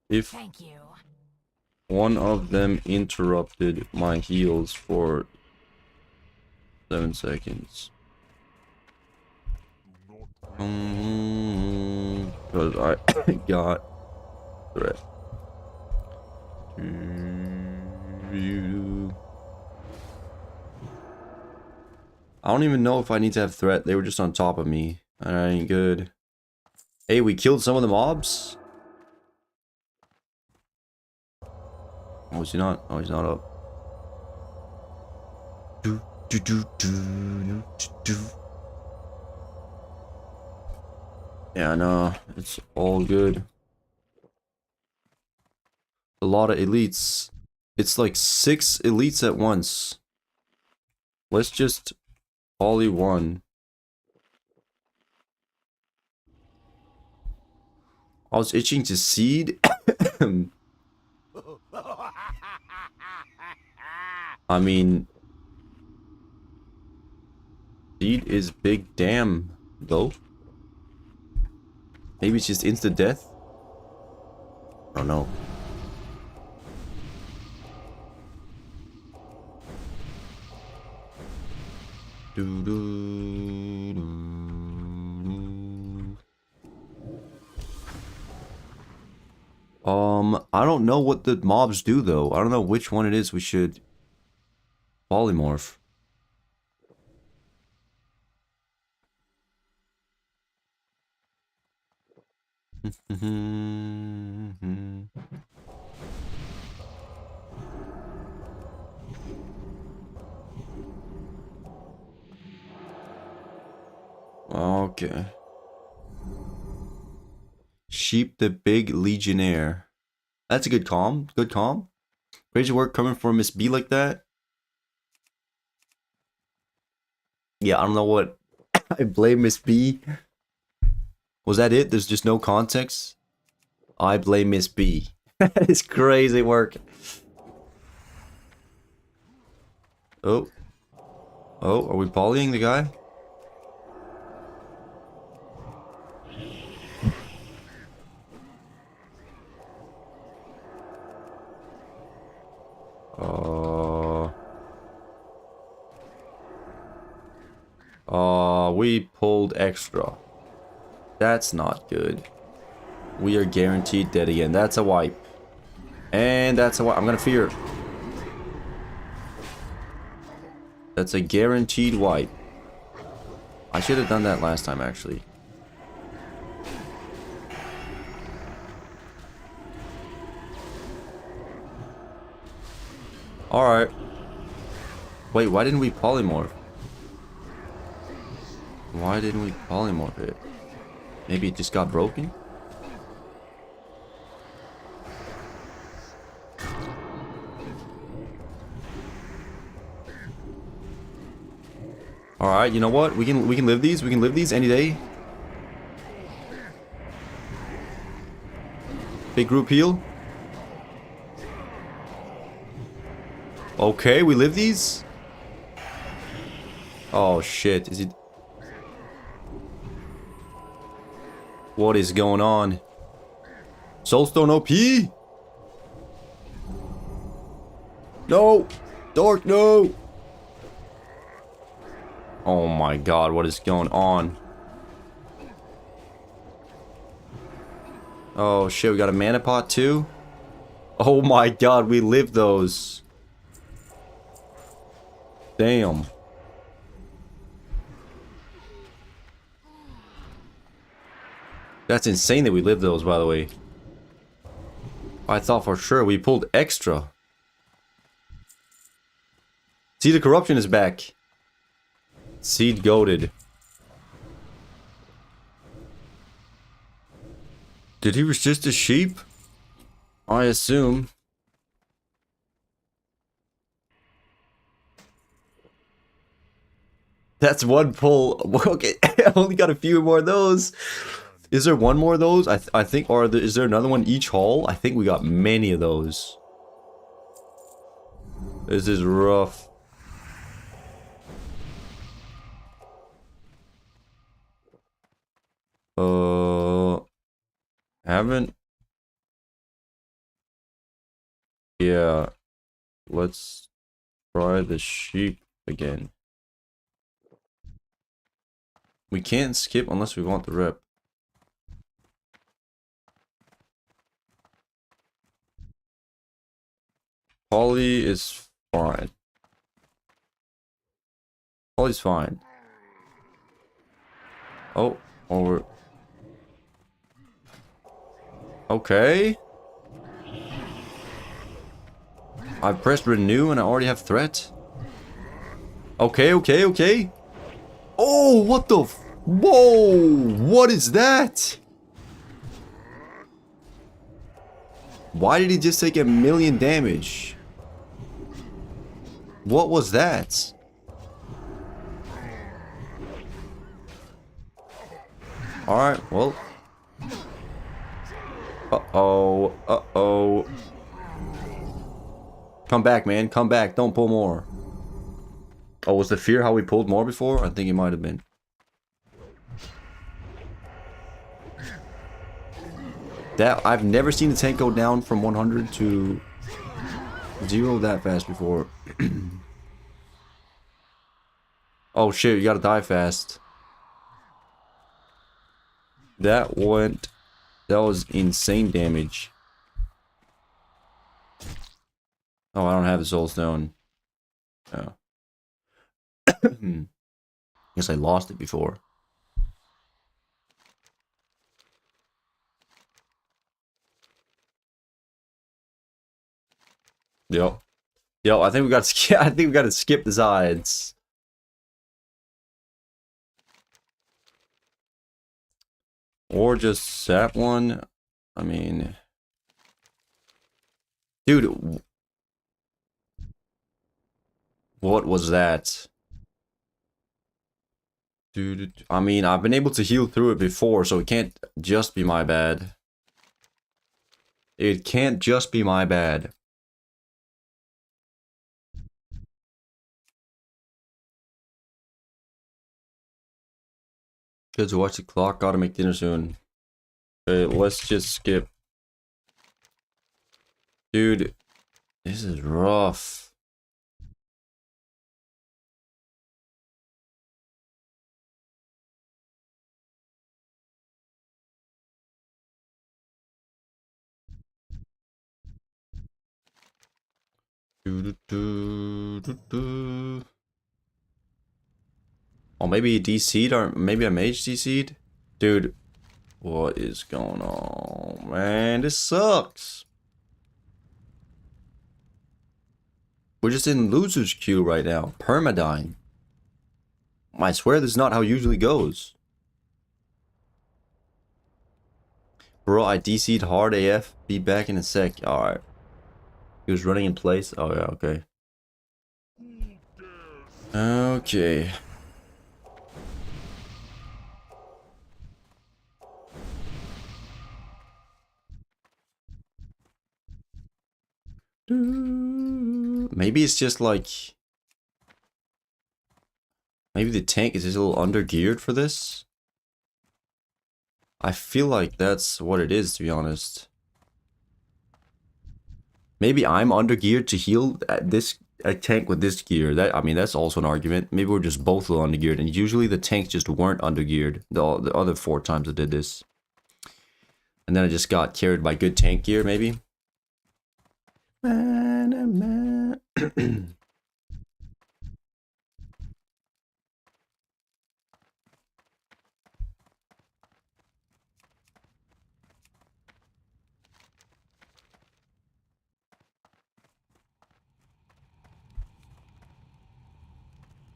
If Thank you. one of them interrupted my heals for 7 seconds. Because I got threat. I don't even know if I need to have threat. They were just on top of me. That ain't good. Hey, we killed some of the mobs? Oh, is he not? Oh, he's not up. Yeah, no, it's all good. A lot of elites. It's like 6 elites at once. Let's just volley one. I was itching to seed. I mean, seed is big damn, though. Maybe it's just instant death? I don't know. I don't know what the mobs do though. I don't know which one it is we should polymorph. Okay. Sheep the Big Legionnaire. That's a good calm. Good calm. Crazy work coming from Miss B like that. Yeah, I don't know what. I blame Miss B. Was that it? There's just no context? I blame Miss B. That is crazy work. Oh. Oh, are we polying the guy? We pulled extra. That's not good. We are guaranteed dead again. That's a wipe. And that's a wipe. I'm gonna fear. That's a guaranteed wipe. I should have done that last time, actually. Alright. Wait, why didn't we polymorph? Why didn't we polymorph it? Maybe it just got broken? Alright, you know what? We can live these. We can live these any day. Big group heal. Okay, we live these. Oh shit, is it? What is going on? Soulstone OP? No! Dark, no! Oh my god, what is going on? Oh shit, we got a mana pot too? Oh my god, we live those. Damn. That's insane that we lived those, by the way. I thought for sure we pulled extra. See, the corruption is back. Seed goated. Did he resist a sheep? I assume. That's one pull. Okay, I only got a few more of those. Is there one more of those? I think, or is there another one each haul? I think we got many of those. This is rough. Haven't. Yeah. Let's try the sheep again. We can't skip unless we want the rep. Poly is fine. Poly's fine. Oh, or okay. I pressed renew and I already have threat. Okay, okay, okay. Oh, what the f— whoa, what is that? Why did he just take 1,000,000 damage? What was that? Alright, well. Uh-oh, uh-oh. Come back, man, come back, don't pull more. Oh, was the fear how we pulled more before? I think it might have been. That, I've never seen a tank go down from 100 to 0 that fast before. Oh shit, you gotta die fast. That was insane damage. Oh, I don't have the soul stone. Oh. Guess I lost it before. Yep. Yo, I think we got to skip. I think we got to skip the sides. Or just sap one. I mean, dude, what was that? Dude, I mean, I've been able to heal through it before, so it can't just be my bad. It can't just be my bad. Kids, watch the clock. Gotta make dinner soon. Okay, let's just skip. Dude, this is rough. Oh, maybe he DC'd or maybe I mage DC'd? Dude, what is going on? Man, this sucks. We're just in loser's queue right now. Permadying. I swear this is not how it usually goes. Bro, I DC'd hard AF. Be back in a sec. Alright. He was running in place. Oh yeah, okay. Okay. Maybe it's just like... Maybe the tank is just a little under-geared for this? I feel like that's what it is, to be honest. Maybe I'm under-geared to heal a tank with this gear. I mean, that's also an argument. Maybe we're just both a little under-geared, and usually the tanks just weren't under-geared the other 4 times I did this. And then I just got carried by good tank gear, maybe.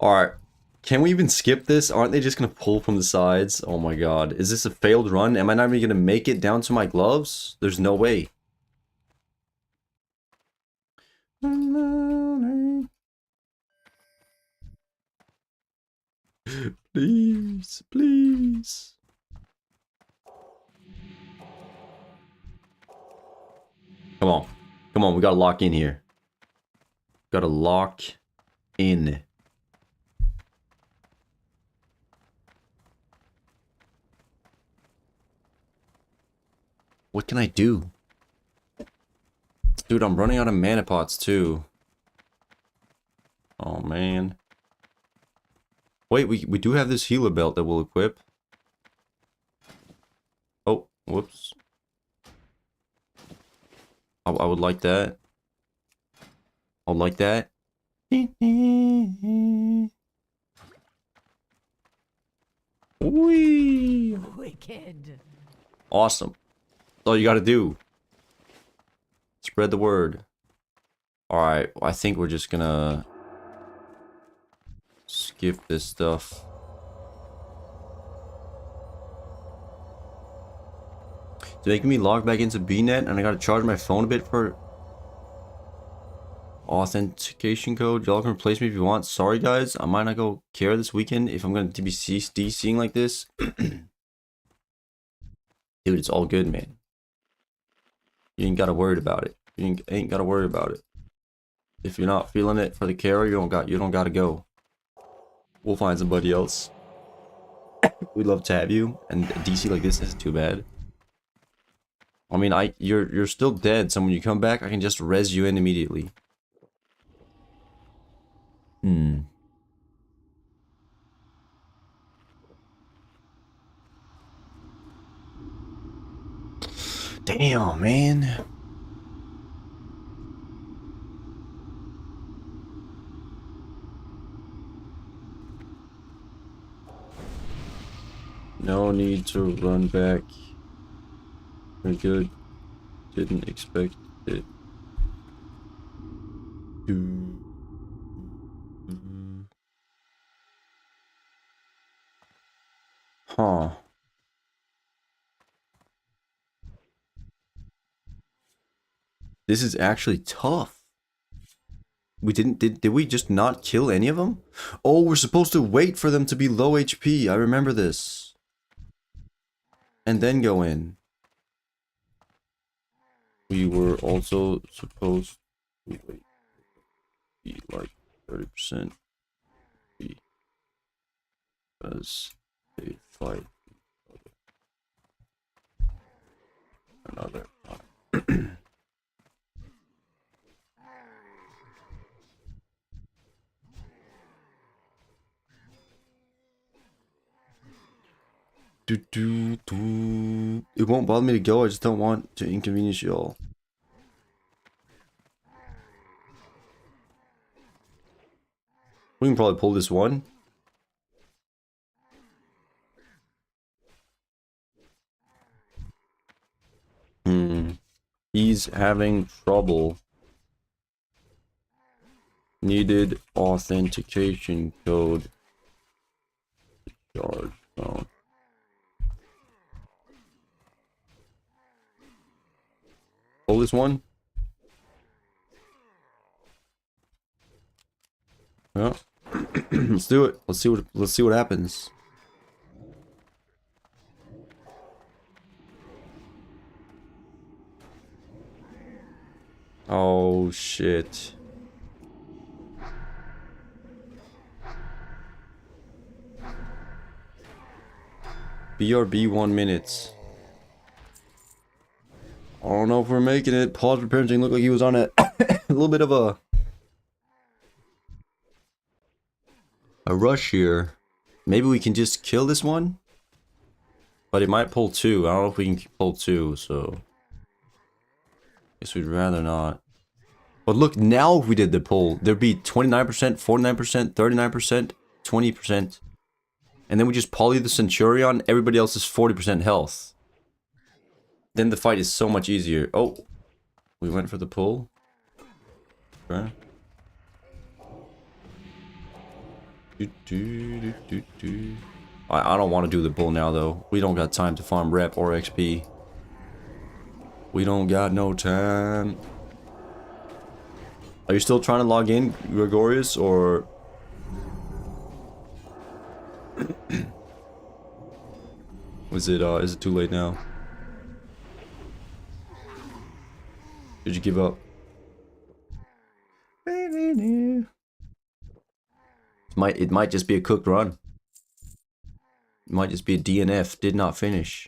Alright. Can we even skip this? Aren't they just gonna pull from the sides? Oh my god. Is this a failed run? Am I not even gonna make it down to my gloves? There's no way. Please, please. Come on. Come on, we gotta lock in here. Gotta lock in. What can I do? Dude, I'm running out of mana pots too. Oh man. Wait, we do have this healer belt that we'll equip. Oh, whoops. I would like that. I would like that. Whee! Wicked. Awesome. That's all you gotta do. Spread the word. Alright, I think we're just gonna skip this stuff. It's making me log back into BNet and I gotta charge my phone a bit for authentication code. Y'all can replace me if you want. Sorry guys, I might not go care this weekend if I'm gonna be DCing like this. Dude, it's all good, man. You ain't gotta worry about it. You ain't gotta worry about it. If you're not feeling it for the carry, you don't gotta go. We'll find somebody else. We'd love to have you, and DC like this isn't too bad. I mean, you're still dead, so when you come back, I can just res you in immediately. Damn, man. No need to run back. We're good. Didn't expect it. Huh. This is actually tough. We did we just not kill any of them? Oh, we're supposed to wait for them to be low HP. I remember this. And then go in. We were also supposed to wait. Be like 30% because they fight another time. It won't bother me to go, I just don't want to inconvenience y'all. We can probably pull this one. He's having trouble. Needed authentication code. Charge phone. Pull this one. Yeah. Let's do it. Let's see what happens. Oh shit. BRB 1 minute. I don't know if we're making it. Pause for parenting looked like he was on a little bit of a rush here. Maybe we can just kill this one? But it might pull 2. I don't know if we can pull 2, so guess we'd rather not. But look, now if we did the pull, there'd be 29%, 49%, 39%, 20%. And then we just poly the Centurion, everybody else is 40% health. Then the fight is so much easier. Oh, we went for the pull. Okay. I don't want to do the pull now though. We don't got time to farm rep or XP. We don't got no time. Are you still trying to log in, Gregorius, or is it too late now? Did you give up? It might just be a cooked run. It might just be a DNF, did not finish.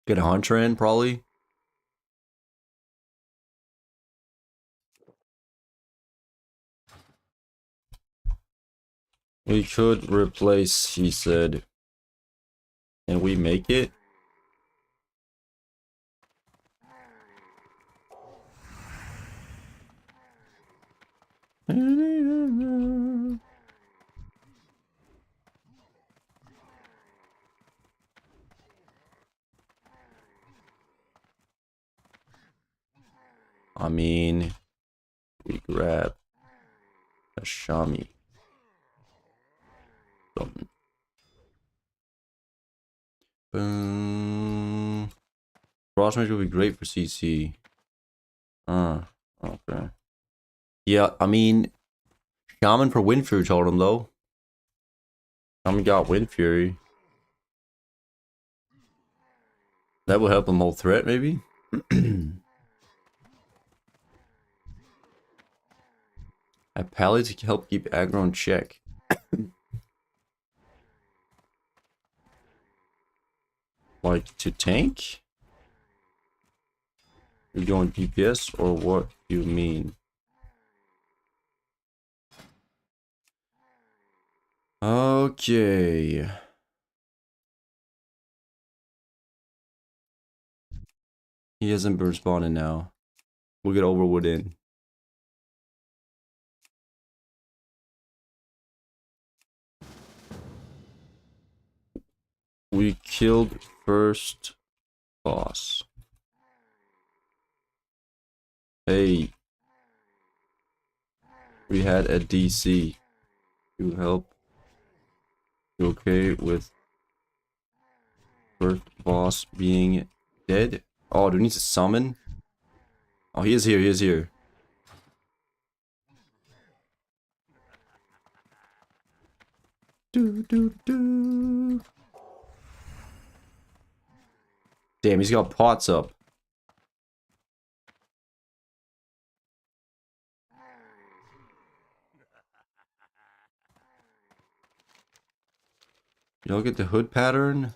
Get a hunter in, probably. We could replace, he said. Can we make it? I mean, we grab a Shami. Something. Boom. Cross range would be great for CC. Okay. Yeah, I mean, Shaman for Wind Fury told him though. Shaman got Wind Fury. That will help him hold threat, maybe? A pally to help keep aggro in check. Like to tank? You're going DPS or what do you mean? Okay. He hasn't been responding now. We'll get Overwood in. We killed first boss. Hey. We had a DC. You help. You okay with first boss being dead? Oh, do we need to summon? Oh, he is here, he is here. Do. Damn, he's got pots up. Y'all get the hood pattern?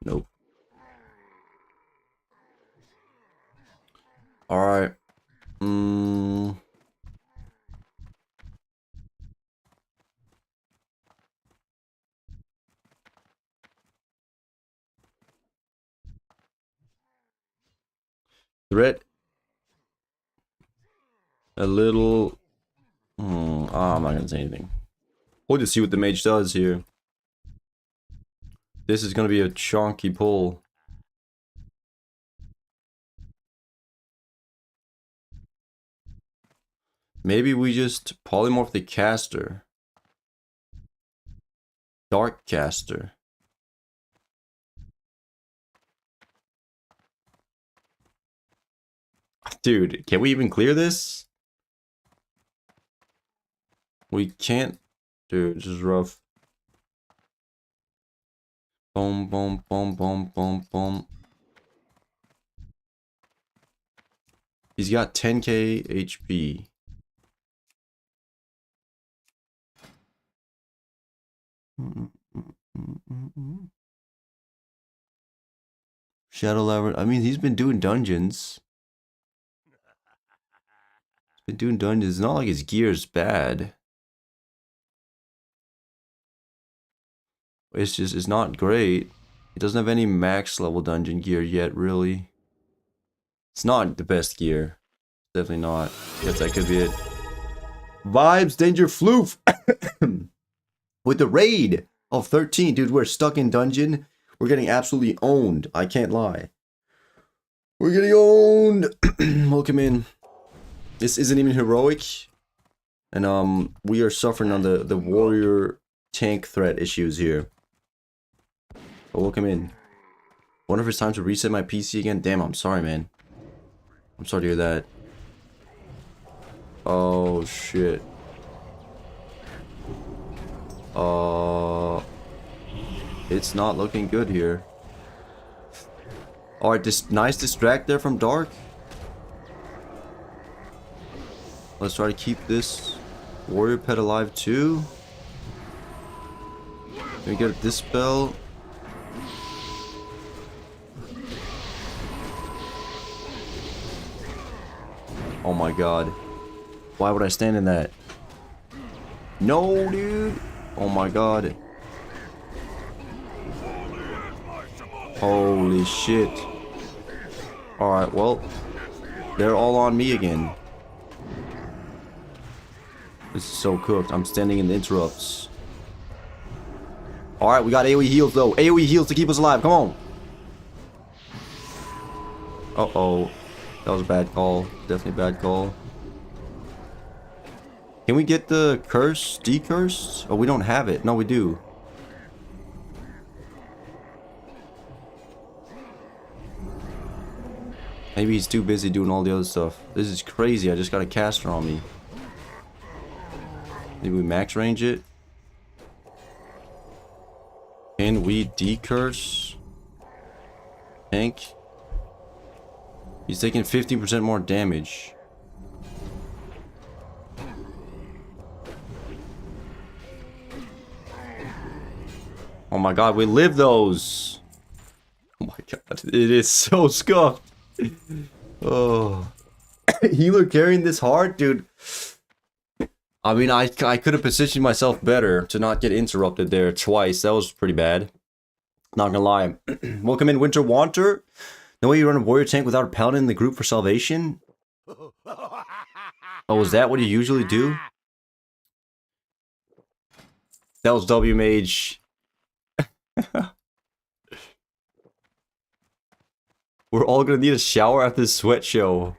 Nope. Alright. Threat. A little... I'm not gonna say anything. We'll just see what the mage does here. This is gonna be a chunky pull. Maybe we just polymorph the caster. Dark caster. Dude, can we even clear this? We can't. Dude, this is rough. Boom, boom, boom, boom, boom, boom. He's got 10k HP. Shadow Labyrinth. I mean, he's been doing dungeons. Been doing dungeons. It's not like his gear is bad. It's just, it's not great. He doesn't have any max level dungeon gear yet, really. It's not the best gear. Definitely not. Guess that could be it. Vibes, Danger Floof! With the raid of 13. Dude, we're stuck in dungeon. We're getting absolutely owned. I can't lie. We're getting owned! Welcome in. This isn't even heroic. And we are suffering on the warrior tank threat issues here. But welcome in. Wonder if it's time to reset my PC again. Damn, I'm sorry, man. I'm sorry to hear that. Oh shit. It's not looking good here. Alright, this nice distract there from Dark. Let's try to keep this warrior pet alive too. Can we get a dispel? Oh my god. Why would I stand in that? No, dude. Oh my god. Holy shit. Alright, well. They're all on me again. This is so cooked. I'm standing in the interrupts. Alright, we got AoE heals though. AoE heals to keep us alive. Come on. Uh-oh. That was a bad call. Definitely a bad call. Can we get the curse decursed? Oh, we don't have it. No, we do. Maybe he's too busy doing all the other stuff. This is crazy. I just got a caster on me. Maybe we max range it. Can we decurse? Tank. He's taking 15% more damage. Oh my god, we live those. Oh my god, it is so scuffed. Oh. Healer carrying this hard, dude. I mean, I could have positioned myself better to not get interrupted there twice. That was pretty bad. Not gonna lie. Welcome in, Winter Wanter. No way you run a warrior tank without a paladin in the group for salvation? Oh, is that what you usually do? That was W Mage. We're all gonna need a shower after this sweat show.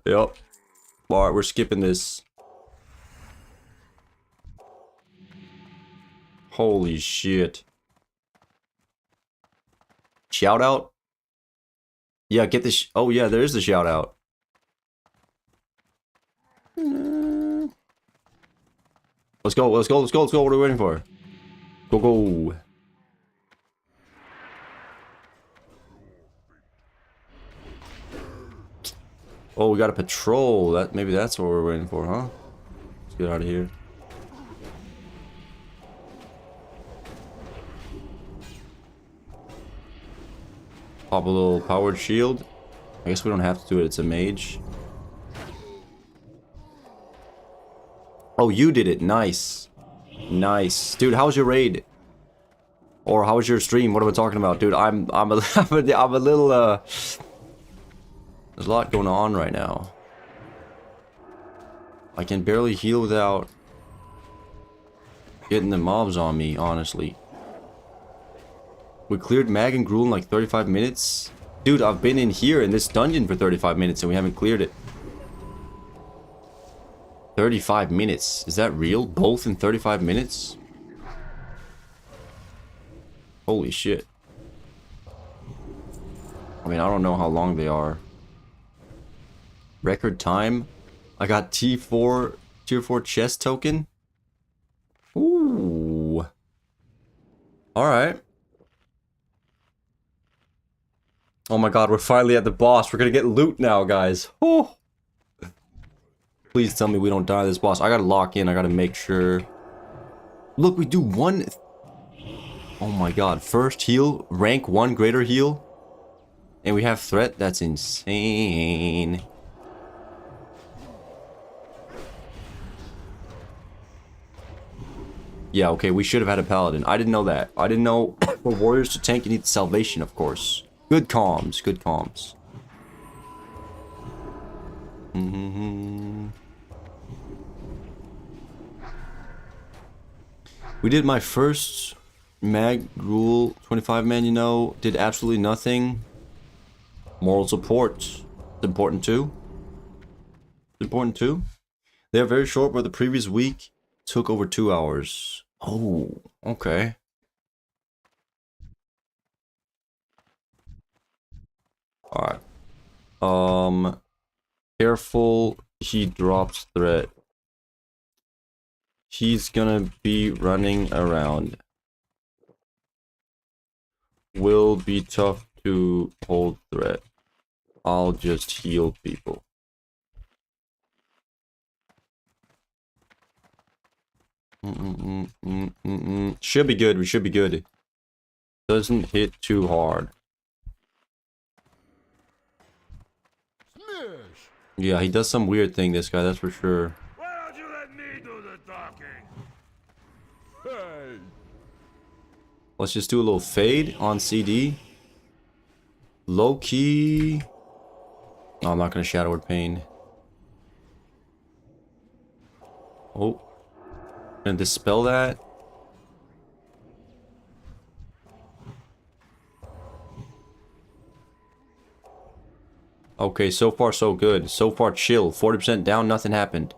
Yep. Alright, we're skipping this. Holy shit. Shout out? Yeah, get the oh yeah, there is the shout out. Let's go, let's go, let's go, let's go. What are we waiting for? Go, go. Oh, we got a patrol. That maybe that's what we're waiting for, huh? Let's get out of here. Pop a little powered shield. I guess we don't have to do it. It's a mage. Oh, you did it. Nice. Nice. Dude, how was your raid? Or how was your stream? What am I talking about? Dude, I'm a little there's a lot going on right now. I can barely heal without getting the mobs on me, honestly. We cleared Mag and Gruel in like 35 minutes. Dude, I've been in here in this dungeon for 35 minutes and we haven't cleared it. 35 minutes. Is that real? Both in 35 minutes? Holy shit. I mean, I don't know how long they are. Record time. I got T4, tier 4 chest token. Ooh. Alright. Oh my god, we're finally at the boss. We're gonna get loot now, guys. Oh. Please tell me we don't die to this boss. I gotta lock in. I gotta make sure. Look, we do one. Oh my god. First heal. Rank 1 greater heal. And we have threat. That's insane. Yeah, okay. We should have had a paladin. I didn't know that. I didn't know for warriors to tank you need salvation, of course. Good comms. Good comms. We did my first mag rule 25 man, you know, did absolutely nothing. Moral support. It's important too. It's important too. They are very short, but the previous week took over 2 hours. Oh, okay. Alright. Careful, he drops threat. He's gonna be running around. Will be tough to hold threat. I'll just heal people. Should be good, we should be good. Doesn't hit too hard. Yeah, he does some weird thing, this guy, that's for sure. Why don't you let me do the talking? Hey. Let's just do a little fade on CD. Low key. No, I'm not gonna Shadow Word Pain. Oh. Gonna dispel that. Okay, so far so good. So far chill. 40% down, nothing happened.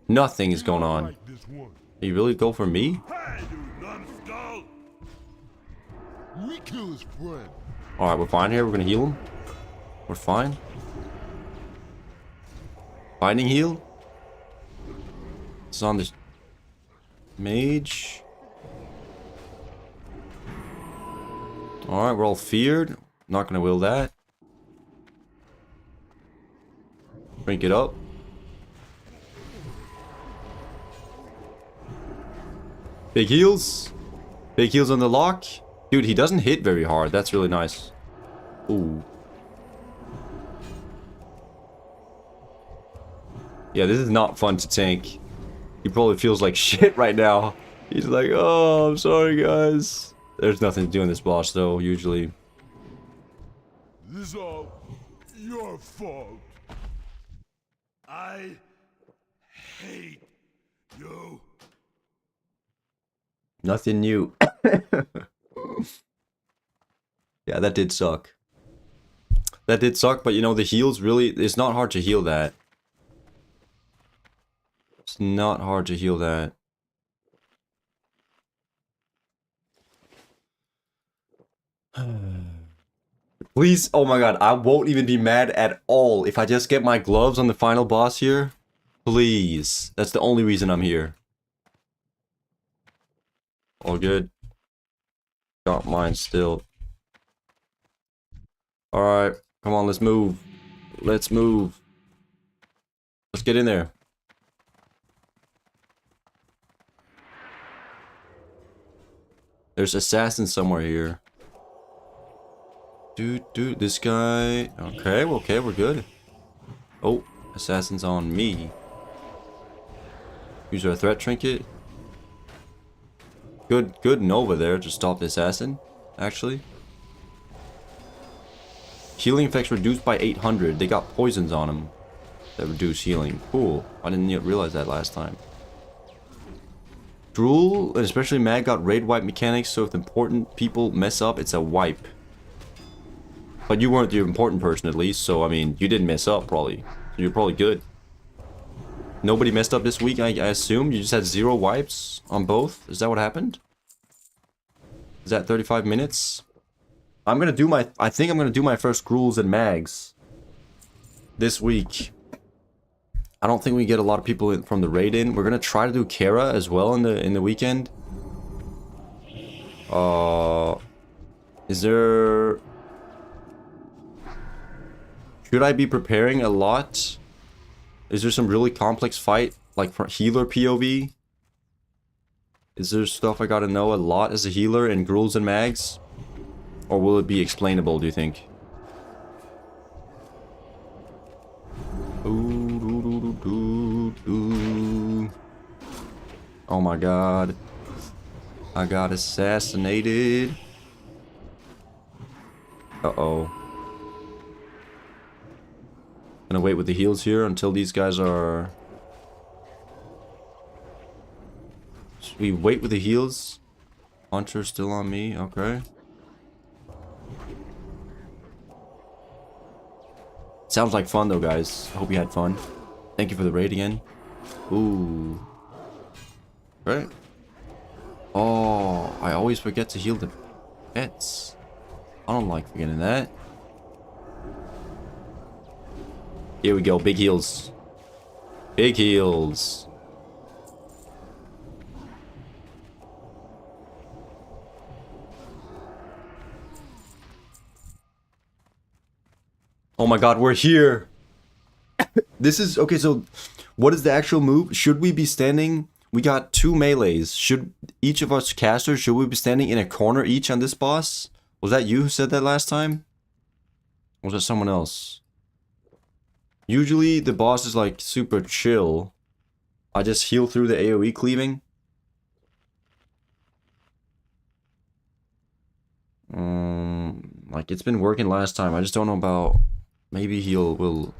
Nothing is going on. You really go for me? Alright, we're fine here. We're gonna heal him. We're fine. Binding heal. It's on this mage. Alright, we're all feared. Not gonna will that. Drink it up. Big heals. Big heals on the lock. Dude, he doesn't hit very hard. That's really nice. Ooh. Yeah, this is not fun to tank. He probably feels like shit right now. He's like, oh, I'm sorry, guys. There's nothing to do in this boss though, usually. This is all your fault. I hate you. Nothing new. Yeah, that did suck. That did suck, but you know, the heals really... It's not hard to heal that. It's not hard to heal that. Please, oh my god, I won't even be mad at all if I just get my gloves on the final boss here. Please. That's the only reason I'm here. All good. Got mine still. Alright, come on, let's move. Let's move. Let's get in there. There's assassins somewhere here. Dude, this guy... Okay, we're good. Oh, assassins on me. Use our threat trinket. Good Nova there to stop the assassin, actually. Healing effects reduced by 800. They got poisons on them that reduce healing. Cool. I didn't yet realize that last time. Drool, and especially Mag, got raid wipe mechanics, so if important people mess up, it's a wipe. But you weren't the important person at least, so I mean, you didn't mess up probably. You're probably good. Nobody messed up this week, I assume? You just had 0 wipes on both? Is that what happened? Is that 35 minutes? I'm gonna do my... I think I'm gonna do my first Gruels and Mags this week. I don't think we get a lot of people from the raid in. We're gonna try to do Kara as well in the weekend. Is there... Should I be preparing a lot? Is there some really complex fight, like for healer POV? Is there stuff I gotta know a lot as a healer in Gruels and Mags? Or will it be explainable, do you think? Oh my god. I got assassinated. Uh-oh. Gonna wait with the heals here until these guys are... Should we wait with the heals? Hunter's still on me, okay. Sounds like fun though, guys. I hope you had fun. Thank you for the raid again. Ooh. Right. Oh, I always forget to heal the pets. I don't like forgetting that. Here we go, big heals. Big heals. Oh my god, we're here. This is... Okay, so what is the actual move? Should we be standing... We got 2 melees. Should each of us casters, should we be standing in a corner each on this boss? Was that you who said that last time? Or was that someone else? Usually the boss is like super chill. I just heal through the AoE cleaving. Like it's been working last time. I just don't know about... Maybe he'll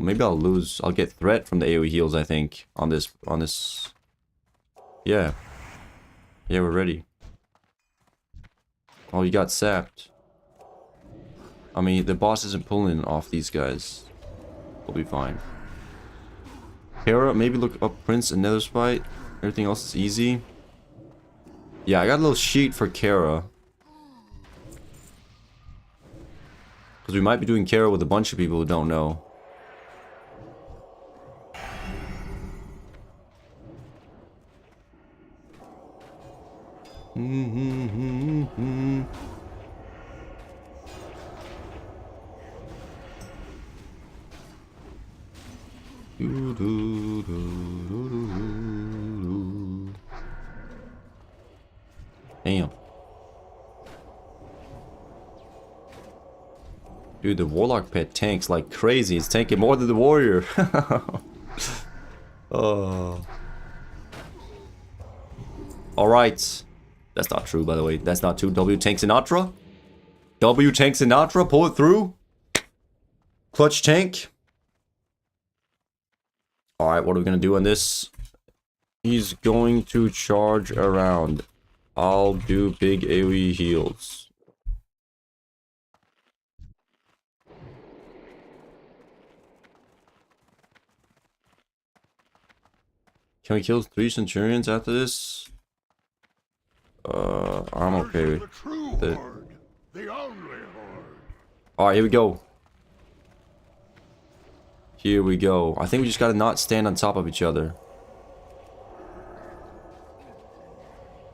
maybe I'll lose. I'll get threat from the AoE heals, I think, on this. Yeah. Yeah, we're ready. Oh, you got sapped. I mean, the boss isn't pulling off these guys. We'll be fine. Kara, maybe look up Prince and Nether Spite. Everything else is easy. Yeah, I got a little sheet for Kara. Because we might be doing Kara with a bunch of people who don't know. Damn. Dude, the Warlock pet tanks like crazy. It's tanking more than the Warrior. Oh. Alright. That's not true, by the way. That's not true. W Tank Sinatra. W Tank Sinatra. Pull it through. Clutch tank. Alright, what are we going to do on this? He's going to charge around. I'll do big AoE heals. Can we kill 3 Centurions after this? I'm okay with The true it. horde. The only horde. Alright, here we go. Here we go. I think we just gotta not stand on top of each other.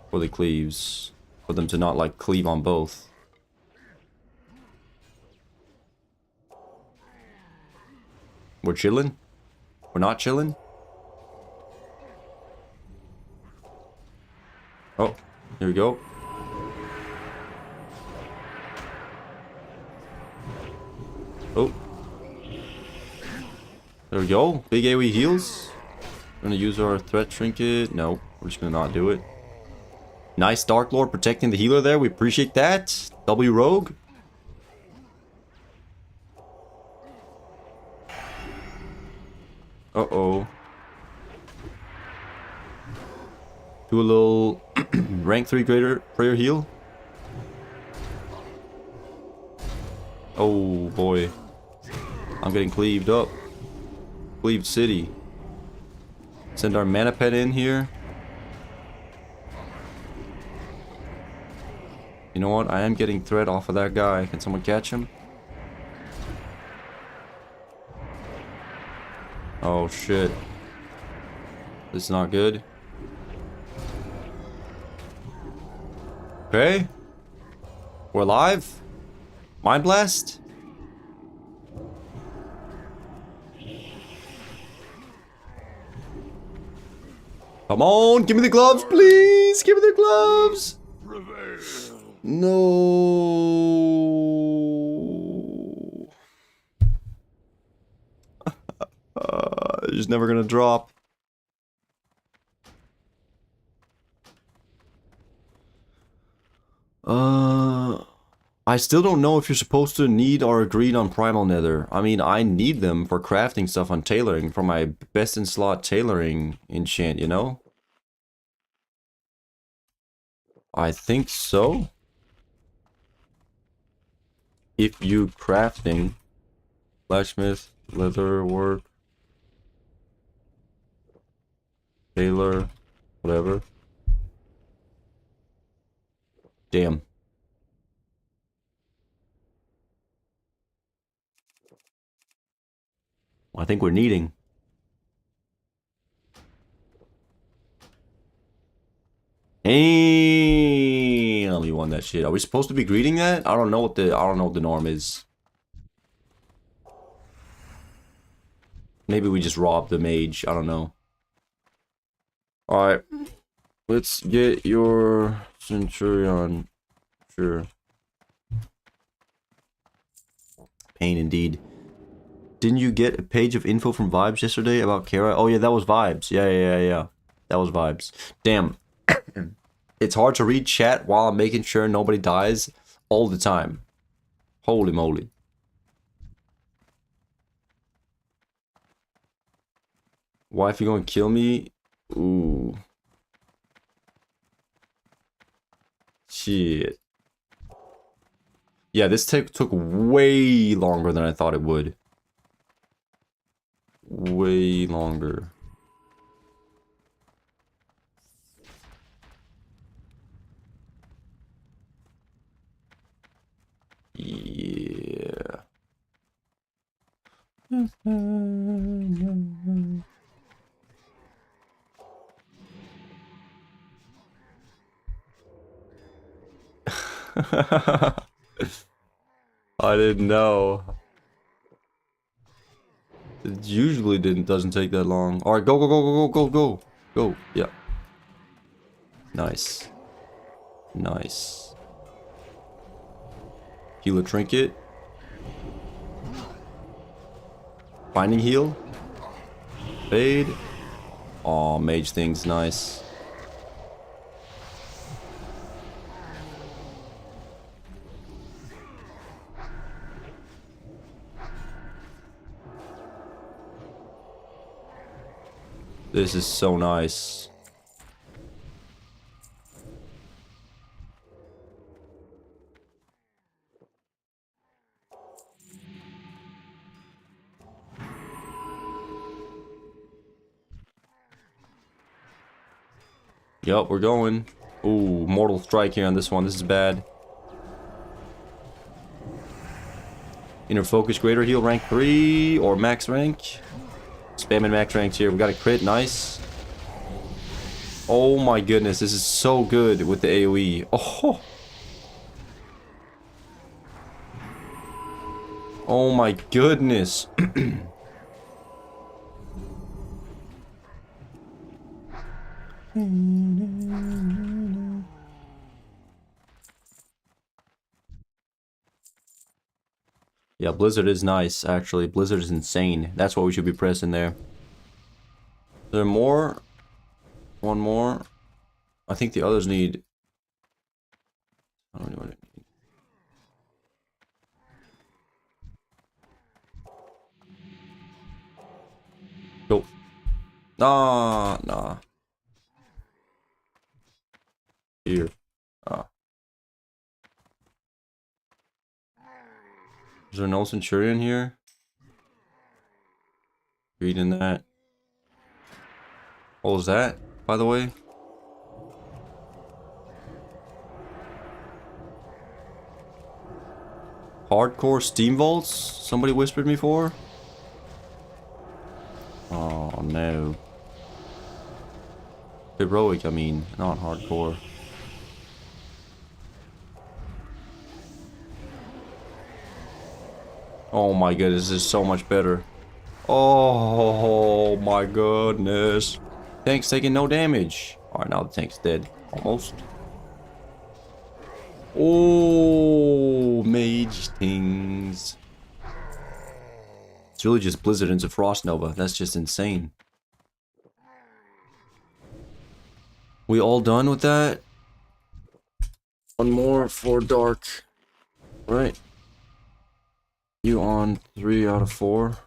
For the cleaves. For them to not, like, cleave on both. We're chilling? We're not chilling? Oh, here we go. Oh. There we go. Big AoE heals. We're gonna use our threat trinket. No, we're just gonna not do it. Nice Dark Lord protecting the healer there. We appreciate that. W Rogue. Uh-oh. Do a little rank 3 greater prayer heal. Oh boy. I'm getting cleaved up. Cleaved City. Send our mana pet in here. You know what? I am getting threat off of that guy. Can someone catch him? Oh shit. This is not good. Okay. We're alive. Mind Blast. Come on, give me the gloves, please. Give me the gloves. Prevail. No. It's just never gonna drop. I still don't know if you're supposed to need or agreed on Primal Nether. I mean, I need them for crafting stuff on tailoring, for my best in slot tailoring enchant, you know? I think so. If you crafting, blacksmith, leather work, tailor, whatever. Damn. I think we're needing. Damn, you won that shit. Are we supposed to be greeting that? I don't know what the norm is. Maybe we just robbed the mage. I don't know. Alright. Let's get your Centurion. Sure. Pain indeed. Didn't you get a page of info from Vibes yesterday about Kara? Oh yeah, that was Vibes. Yeah. That was Vibes. Damn. It's hard to read chat while I'm making sure nobody dies all the time. Holy moly. Wife, you gonna kill me? Ooh. Shit. Yeah, this took way longer than I thought it would. Way longer. Yeah. I didn't know. It usually doesn't take that long. All right, go. Yeah. Nice. Healer trinket. Binding heal. Fade. Aw, mage thing's nice. This is so nice. Yup, we're going. Ooh, Mortal Strike here on this one. This is bad. Inner Focus, Greater Heal, rank 3, or max rank. Spamming max ranks here. We got a crit, nice. Oh my goodness, this is so good with the AoE. Oh. Oh my goodness. Yeah, Blizzard is nice, actually. Blizzard is insane. That's what we should be pressing there. Is there more? One more? I think the others need... I don't know what it needs. Go. Nah. Here. Ah. Is there no Centurion here? Reading that. What was that, by the way? Hardcore Steam Vaults? Somebody whispered me for? Oh no. Heroic, I mean, not hardcore. Oh my goodness, this is so much better. Oh my goodness. Tank's taking no damage. Alright, now the tank's dead. Almost. Oh, mage things. It's really just Blizzard into Frost Nova. That's just insane. We all done with that? One more for Dark. Right. You on 3 out of 4.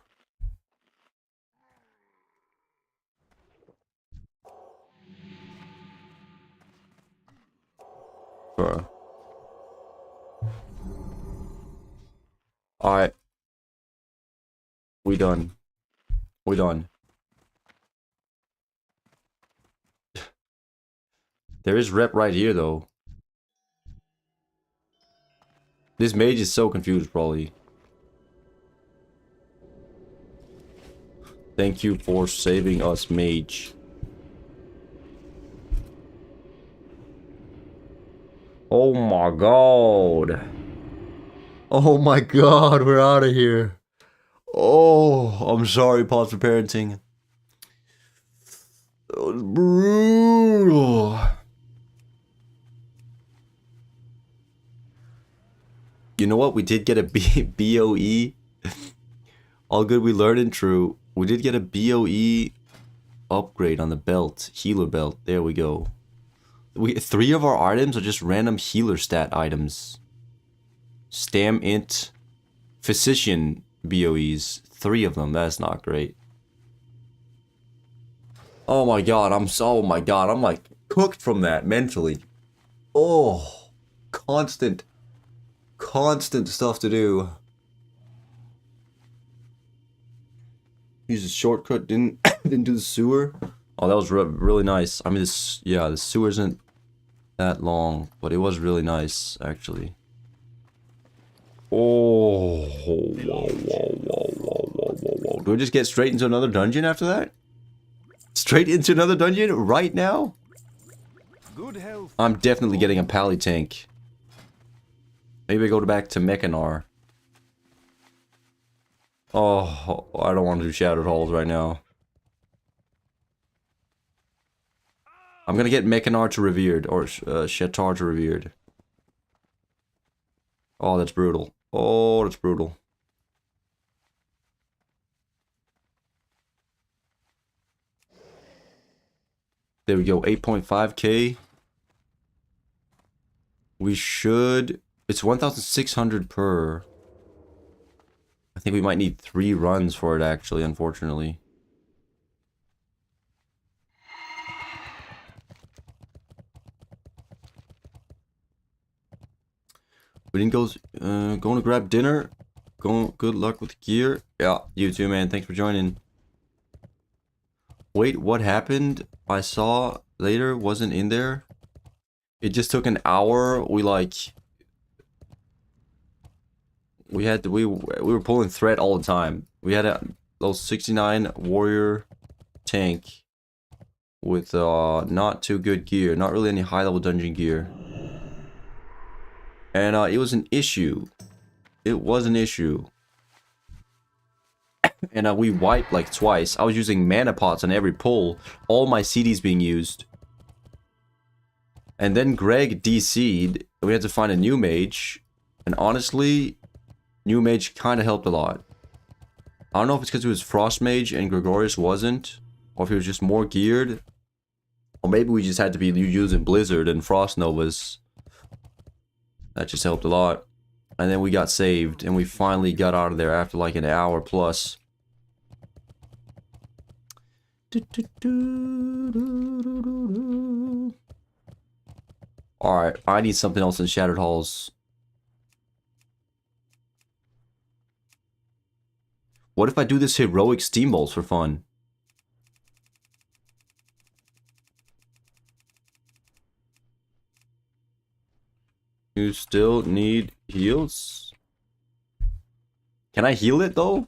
Bruh. Alright. We done. We done. There is rep right here though. This mage is so confused probably. Thank you for saving us, mage. Oh my god. Oh my god, we're out of here. Oh, I'm sorry, pause for parenting. That was brutal. You know what? We did get a BOE. All good, we learned and true. We did get a BOE upgrade on the belt. Healer belt. There we go. 3 of our items are just random healer stat items. Stam int physician BOEs. 3 of them. That's not great. Oh my god, I'm like cooked from that mentally. Oh, constant stuff to do. Use a shortcut, didn't do the sewer. Oh, that was really nice. I mean, the sewer isn't that long, but it was really nice actually. Oh, whoa. Do we just get straight into another dungeon after that? Straight into another dungeon right now? Good health. I'm definitely getting a pally tank. Maybe I go back to Mak'gora. Oh, I don't want to do Shattered Halls right now. I'm gonna get Mak'gora to Revered, or Shatar to Revered. Oh, that's brutal. Oh, that's brutal. There we go, 8.5k. We should... It's 1,600 per. I think we might need 3 runs for it, actually, unfortunately. We didn't go. Going to grab dinner. Good luck with gear. Yeah, you too, man. Thanks for joining. Wait, what happened? I saw later wasn't in there. It just took an hour. We were pulling threat all the time. We had a level 69 warrior tank with not too good gear, not really any high level dungeon gear. And it was an issue. It was an issue. And we wiped like twice. I was using mana pots on every pull. All my CDs being used. And then Greg DC'd. We had to find a new mage. And honestly, new mage kind of helped a lot. I don't know if it's because he was Frost Mage and Gregorius wasn't. Or if he was just more geared. Or maybe we just had to be using Blizzard and Frost Novas. That just helped a lot. And then we got saved. And we finally got out of there after like an hour plus. Alright, I need something else in Shattered Halls. What if I do this heroic steambolts for fun? You still need heals? Can I heal it though?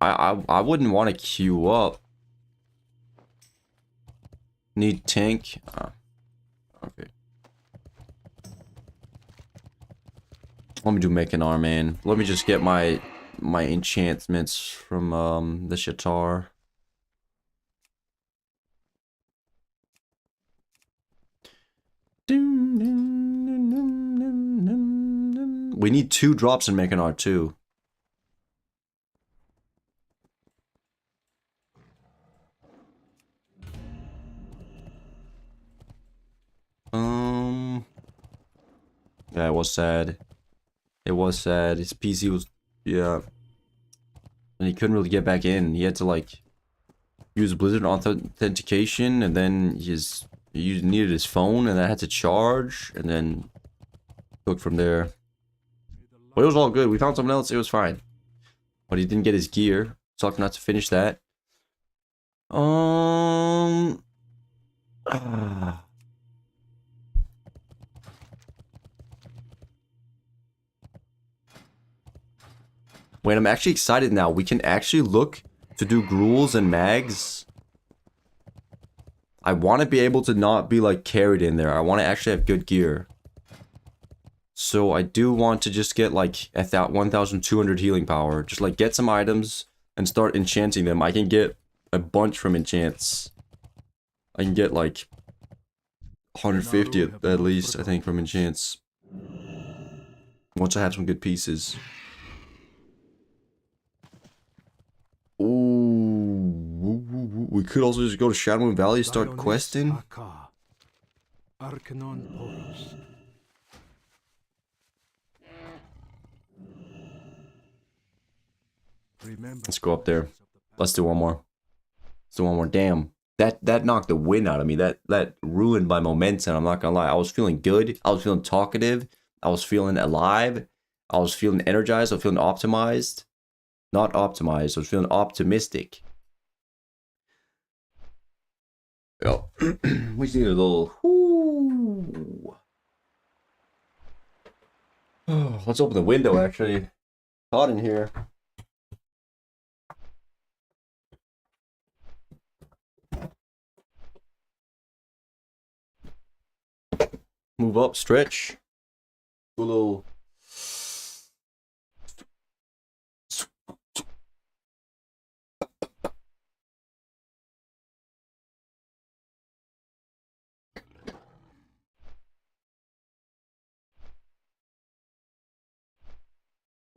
I wouldn't want to queue up. Need tank. Okay. Let me do Mak'gora, man. Let me just get my enchantments from the Shatar. We need 2 drops in Mak'gora too. Yeah, it was sad. It was sad. His PC was, yeah. And he couldn't really get back in. He had to like use Blizzard authentication, and then he needed his phone, and that had to charge, and then cook from there. But it was all good. We found something else. It was fine. But he didn't get his gear. Sucked not to finish that. Wait, I'm actually excited now. We can actually look to do gruels and mags. I want to be able to not be like carried in there. I want to actually have good gear. So I do want to just get like 1,200 healing power. Just like get some items and start enchanting them. I can get a bunch from enchants. I can get like 150 at least, I think, from enchants. Once I have some good pieces. Ooh, we could also just go to Shadowmoon Valley, start questing. Let's go up there. Let's do one more. Let's do one more. Damn, that knocked the wind out of me. That ruined my momentum. I'm not gonna lie. I was feeling good. I was feeling talkative. I was feeling alive. I was feeling energized. I was feeling optimized. Not optimized. I was feeling optimistic. Yo, we just need a little. Whoo. Let's open the window. Actually, it's hot in here. Move up, stretch. Do a little.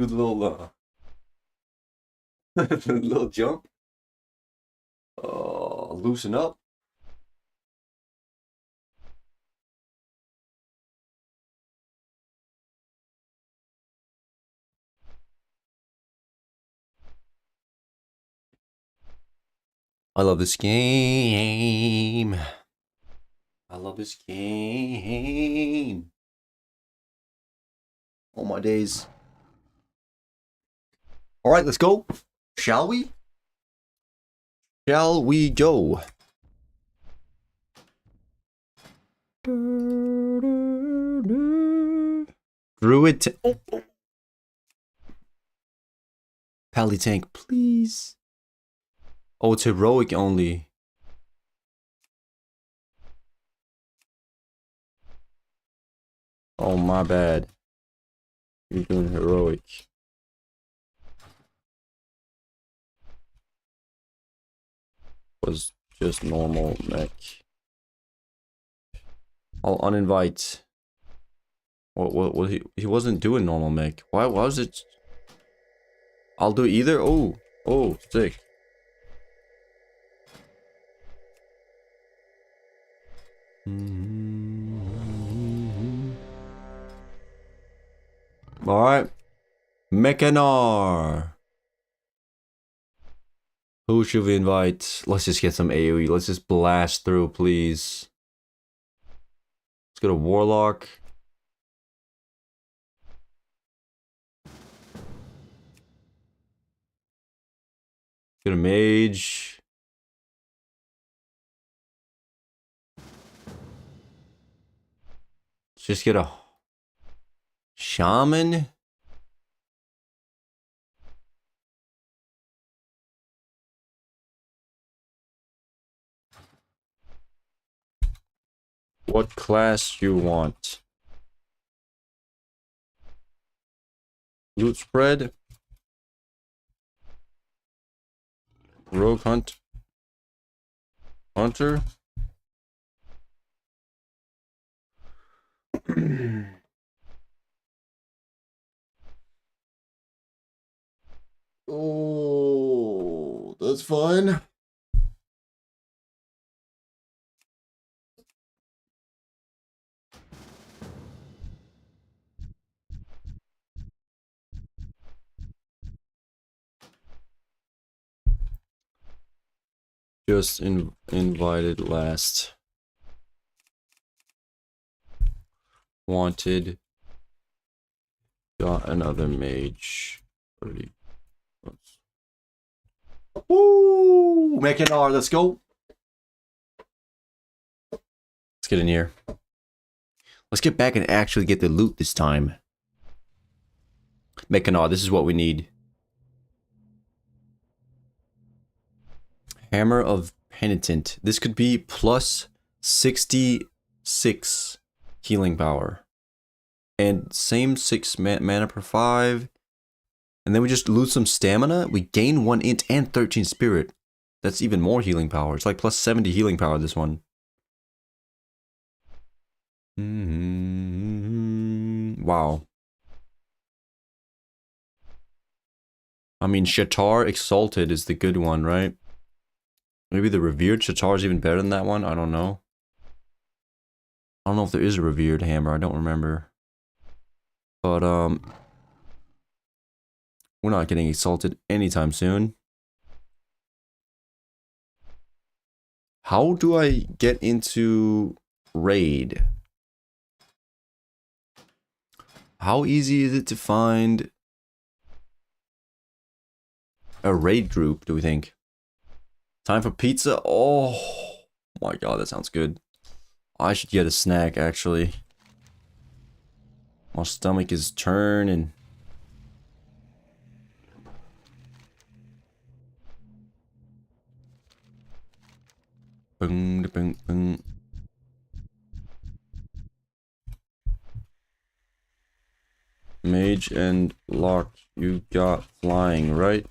Do the little little jump. Loosen up. I love this game. I love this game. All my days. All right, let's go. Shall we? Shall we go? Druid. Oh. Pally tank, please. Oh, it's heroic only. Oh, my bad. You're doing heroic. Was just normal mech. I'll uninvite. What he wasn't doing normal mech. Why was it? I'll do either. Oh, sick. All right, Mechanar. Who should we invite? Let's just get some AoE. Let's just blast through, please. Let's go to Warlock. Get a Mage. Let's just get a Shaman. What class you want? Loot spread. Rogue Hunter. Oh, that's fine. Just invited last. Wanted. Got another mage. 30. Woo! Mechanar, let's go. Let's get in here. Let's get back and actually get the loot this time. Mechanar, this is what we need. Hammer of Penitent. This could be plus 66 healing power. And same 6 mana per 5. And then we just lose some stamina. We gain 1 int and 13 spirit. That's even more healing power. It's like plus 70 healing power, this one. Wow. I mean, Shatar Exalted is the good one, right? Maybe the Revered Shatar is even better than that one? I don't know. I don't know if there is a Revered Hammer. I don't remember. But, we're not getting Exalted anytime soon. How do I get into Raid? How easy is it to find a raid group, do we think? Time for pizza? Oh my god, that sounds good. I should get a snack, actually. My stomach is turning. Boom, boom, boom. Mage and Lock, you got flying, right?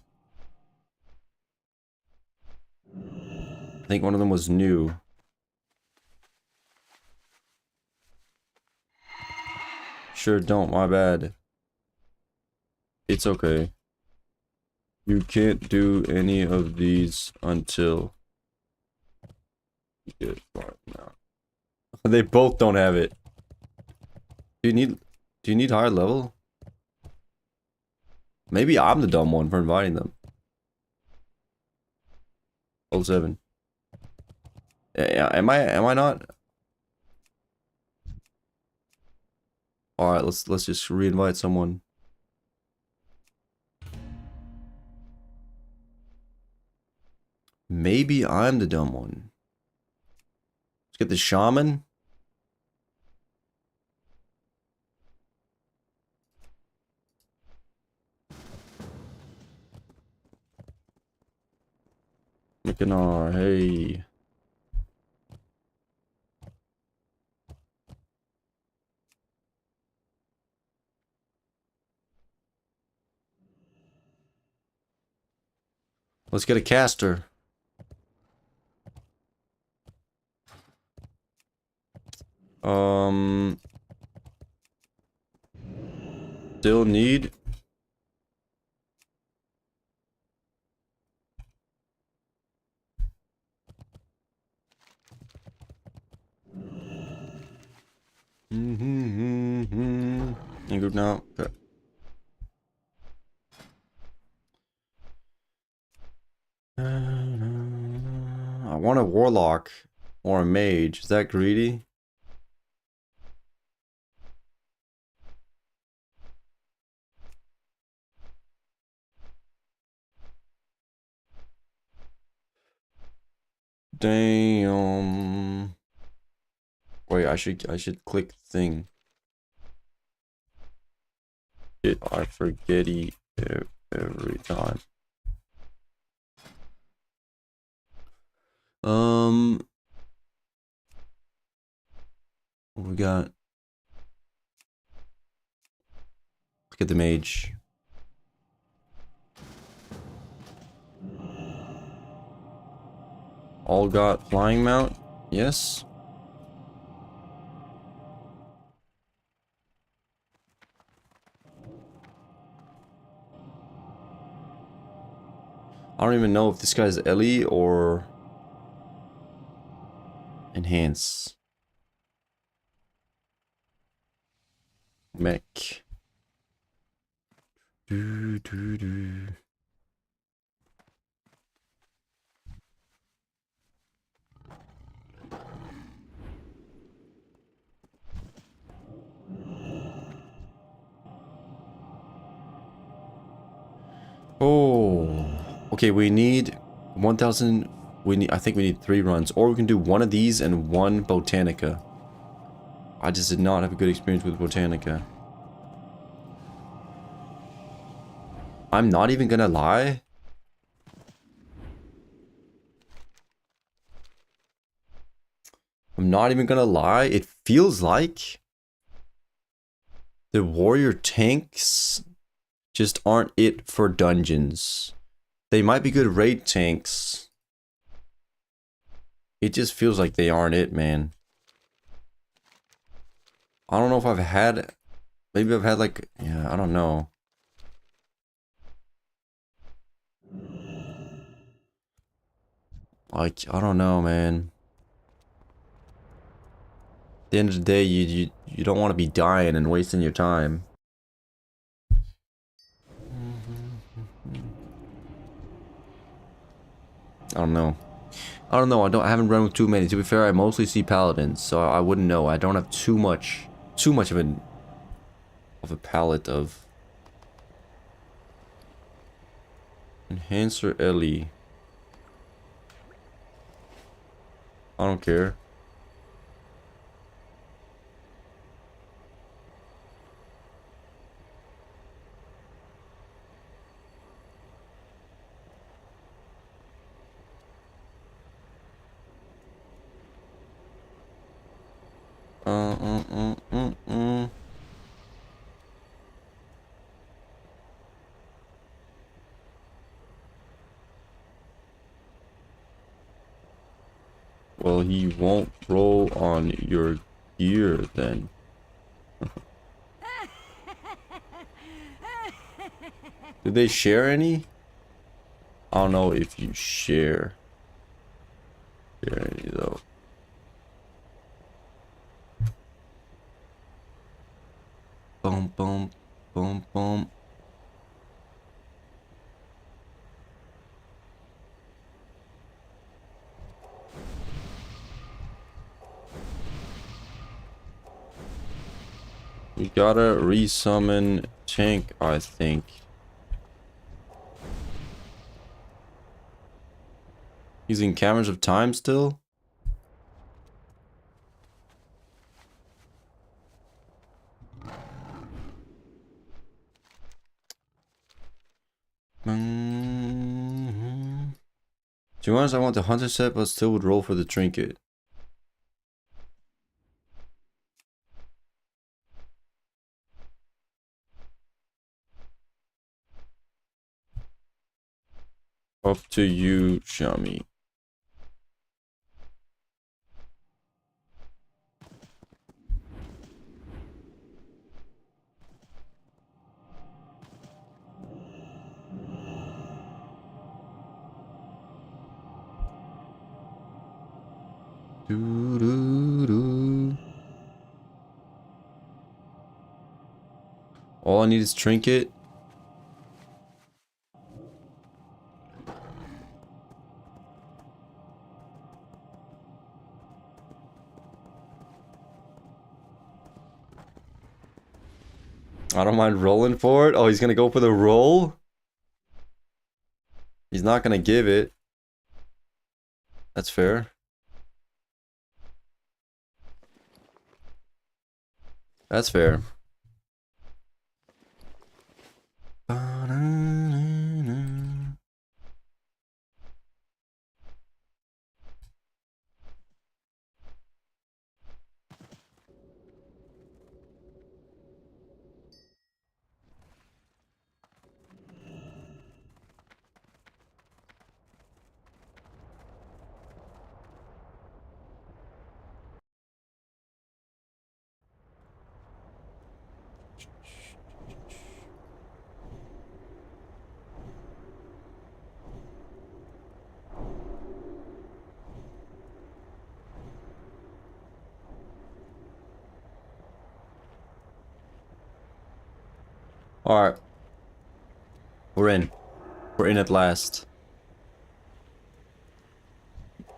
I think one of them was new. Sure don't, my bad. It's okay. You can't do any of these until you get flying now. They both don't have it. Do you need higher level? Maybe I'm the dumb one for inviting them. 07. Yeah, am I not? All right, let's just re-invite someone. Maybe I'm the dumb one. Let's get the shaman. Mak'gora, hey. Let's get a caster. Still need. You good now? Okay. I want a warlock or a mage. Is that greedy? Damn. Wait, I should click thing. I forget it every time. What we got? Look at the mage. All got flying mount? Yes. I don't even know if this guy's Ellie or enhance. Mech. Do. Oh, okay. We need 1,000. I think we need 3 runs, or we can do one of these and 1 Botanica. I just did not have a good experience with Botanica. I'm not even gonna lie. I'm not even gonna lie. It feels like the warrior tanks just aren't it for dungeons. They might be good raid tanks. It just feels like they aren't it, man. I don't know if I've had... Maybe I've had like... Yeah, I don't know. Like, I don't know, man. At the end of the day, you don't want to be dying and wasting your time. I don't know. I I haven't run with too many. To be fair, I mostly see paladins, so I wouldn't know. I don't have too much of a palette of enhancer Ellie. I don't care. Well, he won't roll on your gear then. Did they share any? I don't know if you share any though. Boom, boom, boom, boom. We gotta resummon tank, I think. Using cameras of time still? To be honest, I want the hunter set, but still would roll for the trinket. Up to you, Shami. All I need is trinket. I don't mind rolling for it. Oh, he's gonna go for the roll? He's not gonna give it. That's fair. That's fair. Alright. We're in. We're in at last.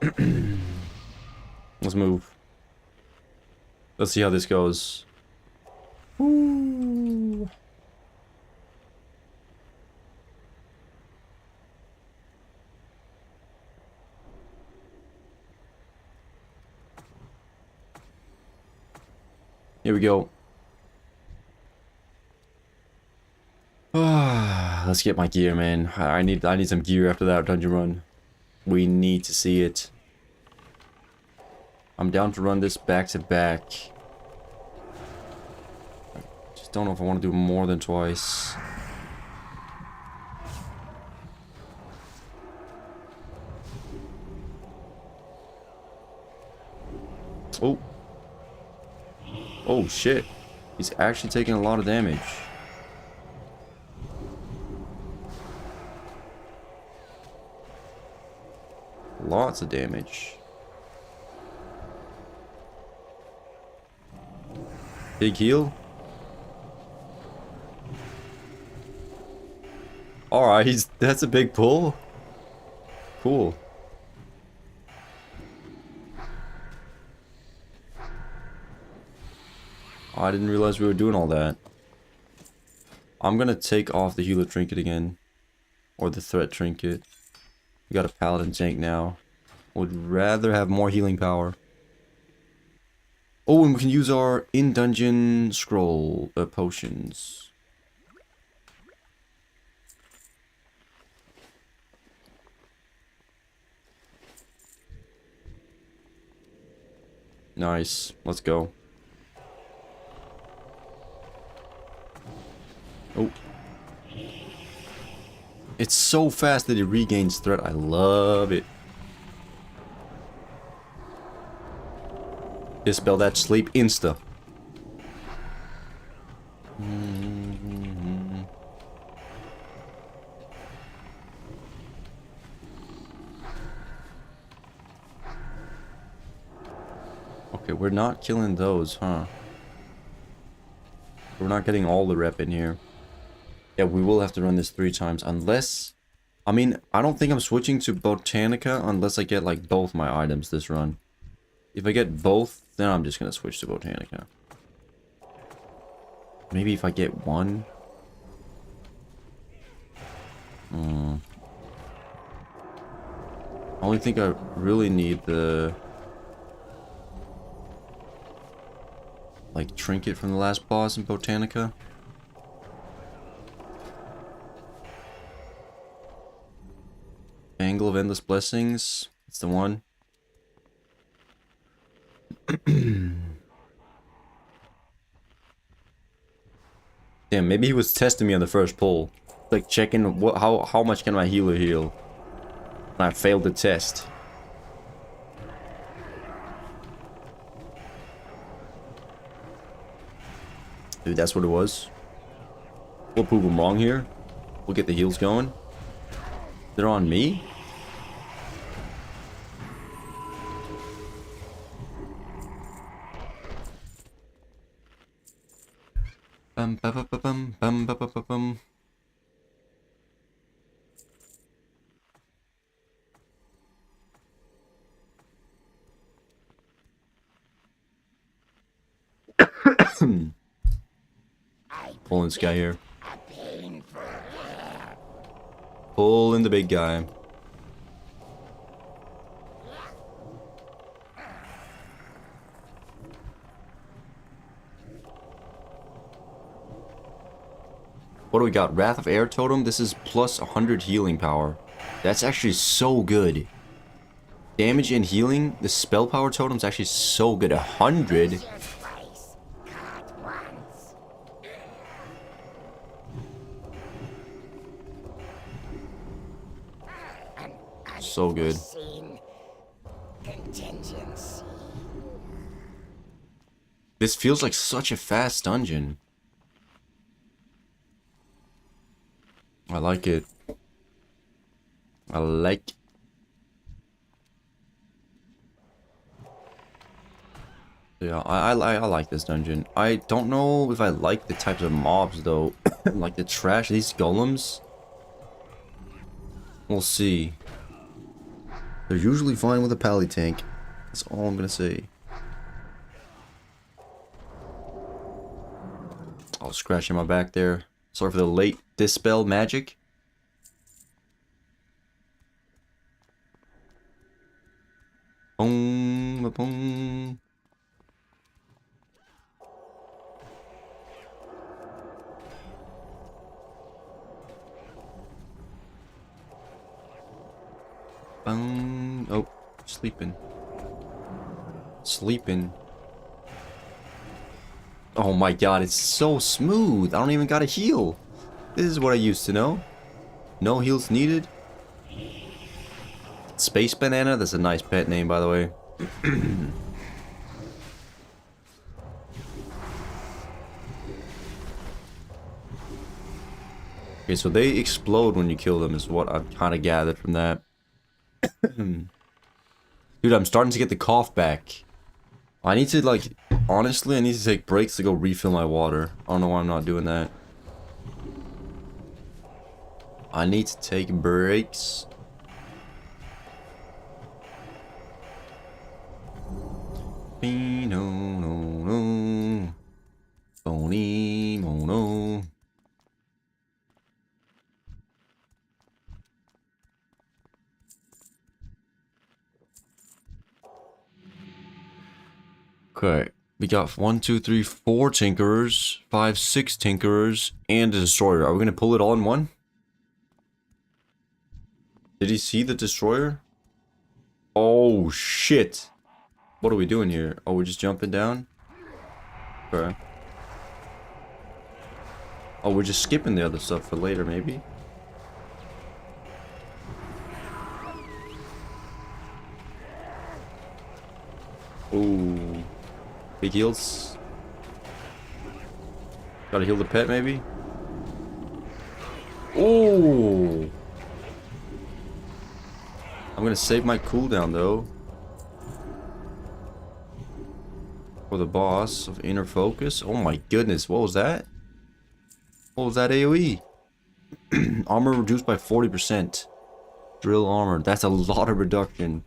Let's move. Let's see how this goes. Woo. Here we go. Let's get my gear, man. I need some gear after that dungeon run. We need to see it. I'm down to run this back to back. I just don't know if I want to do more than twice. Oh. Oh shit. He's actually taking a lot of damage. Lots of damage. Big heal. Alright, that's a big pull. Cool. Oh, I didn't realize we were doing all that. I'm gonna take off the healer trinket again. Or the threat trinket. We got a paladin tank now. Would rather have more healing power. Oh, and we can use our in-dungeon scroll potions. Nice. Let's go. Oh. It's so fast that it regains threat. I love it. Dispel that sleep insta. Okay, we're not killing those, huh? We're not getting all the rep in here. Yeah, we will have to run this 3 times unless... I mean, I don't think I'm switching to Botanica unless I get like both my items this run. If I get both, then I'm just gonna switch to Botanica. Maybe if I get one. I only think I really need the like trinket from the last boss in Botanica. Angle of Endless Blessings. It's the one. Damn, maybe he was testing me on the first pull. Like checking what how much can my healer heal. And I failed the test. Dude, that's what it was. We'll prove him wrong here. We'll get the heals going. They're on me? Bum ba ba ba bum bum ba ba ba bum. Pulling this guy here. Pulling the big guy. What do we got? Wrath of Air Totem. This is plus 100 healing power. That's actually so good. Damage and healing. The spell power totem is actually so good. 100. So good. This feels like such a fast dungeon. I like it. I like. Yeah, I like this dungeon. I don't know if I like the types of mobs though. Like the trash, these golems. We'll see. They're usually fine with a pally tank. That's all I'm gonna say. I'll scratch in my back there. Sorry for the late dispel magic. Boom, boom. Boom. Oh, sleeping. Sleeping. Oh my god, it's so smooth. I don't even gotta heal. This is what I used to know. No heals needed. Space Banana, that's a nice pet name, by the way. Okay, so they explode when you kill them is what I've kind of gathered from that. Dude, I'm starting to get the cough back. I need to, like, honestly, I need to take breaks to go refill my water. I don't know why I'm not doing that. I need to take breaks. No, no, no. Phony, mono. Okay, we got 1, 2, 3, 4 tinkerers, 5, 6 tinkerers, and a destroyer. Are we gonna pull it all in one? Did he see the destroyer? Oh shit! What are we doing here? Oh, we're just jumping down? Okay. Oh, we're just skipping the other stuff for later, maybe? Ooh. Big heals. Gotta heal the pet, maybe? Ooh. I'm gonna save my cooldown, though. For the boss of Inner Focus. Oh my goodness, what was that? What was that AoE? Armor reduced by 40%. Drill armor. That's a lot of reduction.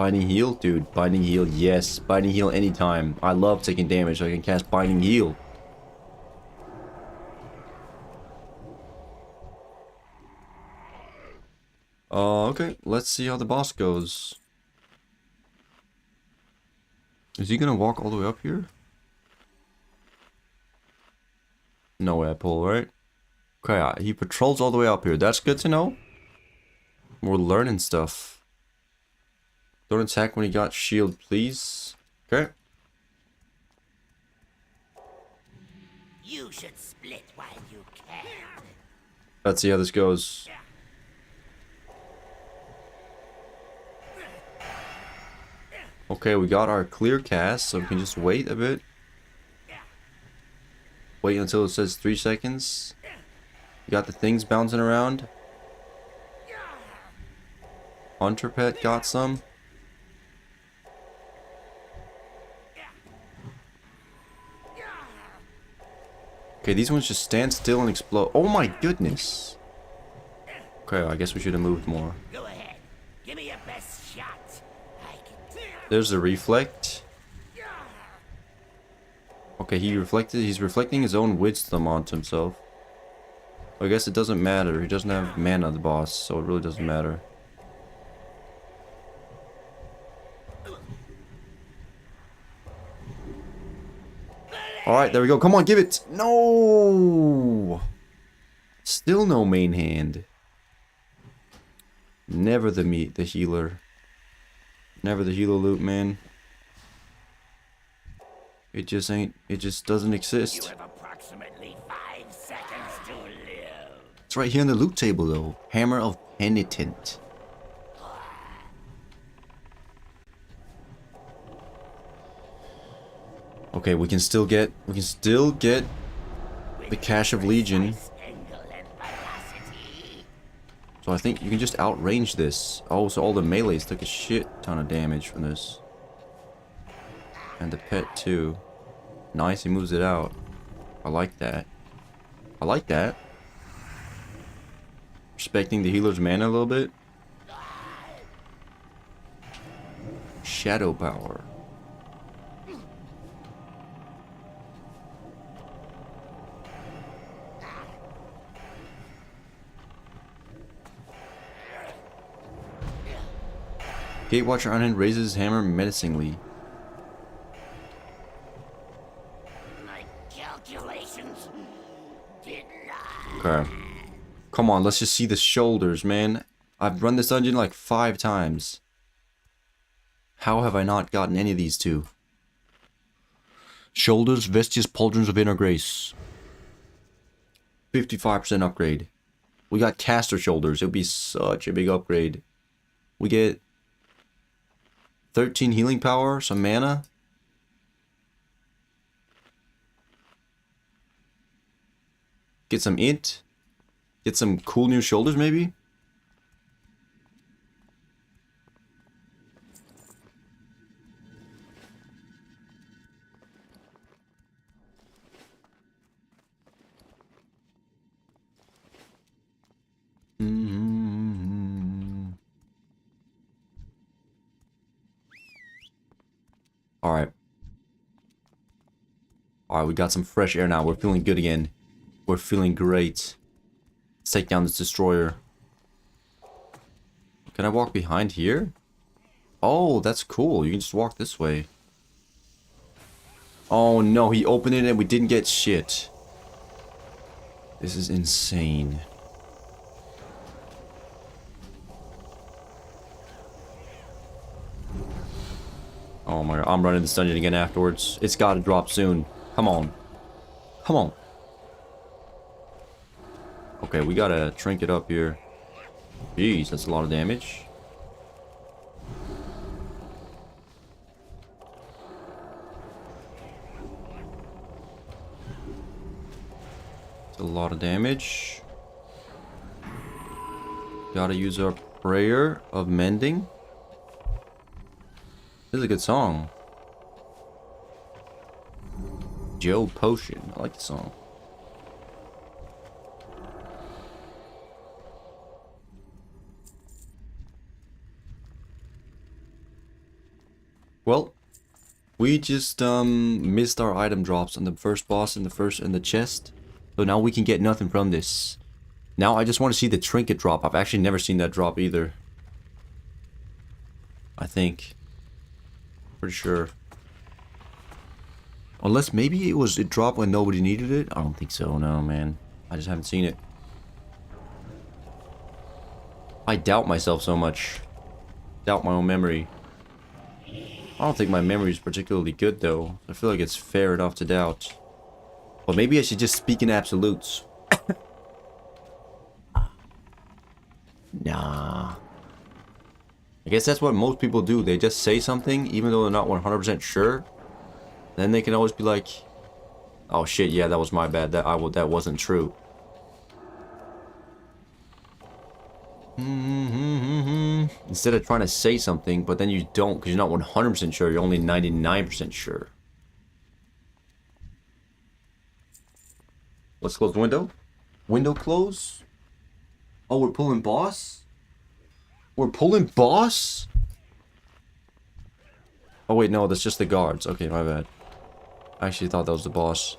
Binding heal? Dude, binding heal, yes. Binding heal anytime. I love taking damage, so I can cast binding heal. Okay, let's see how the boss goes. Is he gonna walk all the way up here? No apple, right? Okay, he patrols all the way up here. That's good to know. We're learning stuff. Don't attack when you got shield, please. Okay. You should split while you can. Let's see how this goes. Okay, we got our clear cast, so we can just wait a bit. Wait until it says 3 seconds. We got the things bouncing around. Hunter pet got some. Okay, these ones just stand still and explode. Oh my goodness. Okay, I guess we should have moved more. Go ahead. Give me your best shot. I can... There's the reflect. Okay, he's reflecting his own wisdom onto himself. I guess it doesn't matter. He doesn't have mana, the boss, so it really doesn't matter. Alright, there we go. Come on, give it! No! Still no main hand. Never the healer. Never the healer loot, man. It just ain't, it just doesn't You exist. have approximately 5 seconds to live. It's right here on the loot table though. Hammer of Penitent. Okay, we can still get the Cache of Legion. Angle and velocity. So I think you can just outrange this. Oh, so all the melees took a shit ton of damage from this. And the pet too. Nice, he moves it out. I like that. I like that. Respecting the healer's mana a little bit. Shadow power. Gatewatcher on hand raises his hammer menacingly. My calculations did not. Okay. Come on, let's just see the shoulders, man. I've run this dungeon like 5 times. How have I not gotten any of these two? Shoulders, Vestious Pauldrons of Inner Grace. 55% upgrade. We got caster shoulders. It'll be such a big upgrade. We get 13 healing power, some mana. Get some int. Get some cool new shoulders, maybe? Alright. Alright, we got some fresh air now. We're feeling good again. We're feeling great. Let's take down this destroyer. Can I walk behind here? Oh, that's cool. You can just walk this way. Oh no, he opened it and we didn't get shit. This is insane. Oh my god, I'm running this dungeon again afterwards. It's gotta drop soon. Come on. Come on. Okay, we gotta trinket up here. Jeez, that's a lot of damage. It's a lot of damage. Gotta use our prayer of mending. This is a good song. Joe Potion. I like the song. Well, we just missed our item drops on the first boss and the chest. So now we can get nothing from this. Now I just want to see the trinket drop. I've actually never seen that drop either. I think. Pretty sure. Unless maybe it dropped when nobody needed it. I don't think so, no man. I just haven't seen it. I doubt myself so much. Doubt my own memory. I don't think my memory is particularly good though. I feel like it's fair enough to doubt. But maybe I should just speak in absolutes. Nah. I guess that's what most people do. They just say something even though they're not 100% sure. Then they can always be like, oh shit, yeah, that was my bad. That wasn't true. Instead of trying to say something, but then you don't because you're not 100% sure. You're only 99% sure. Let's close the window. Window close. Oh, we're pulling boss? We're pulling boss? Oh wait, no, that's just the guards. Okay, my bad. I actually thought that was the boss.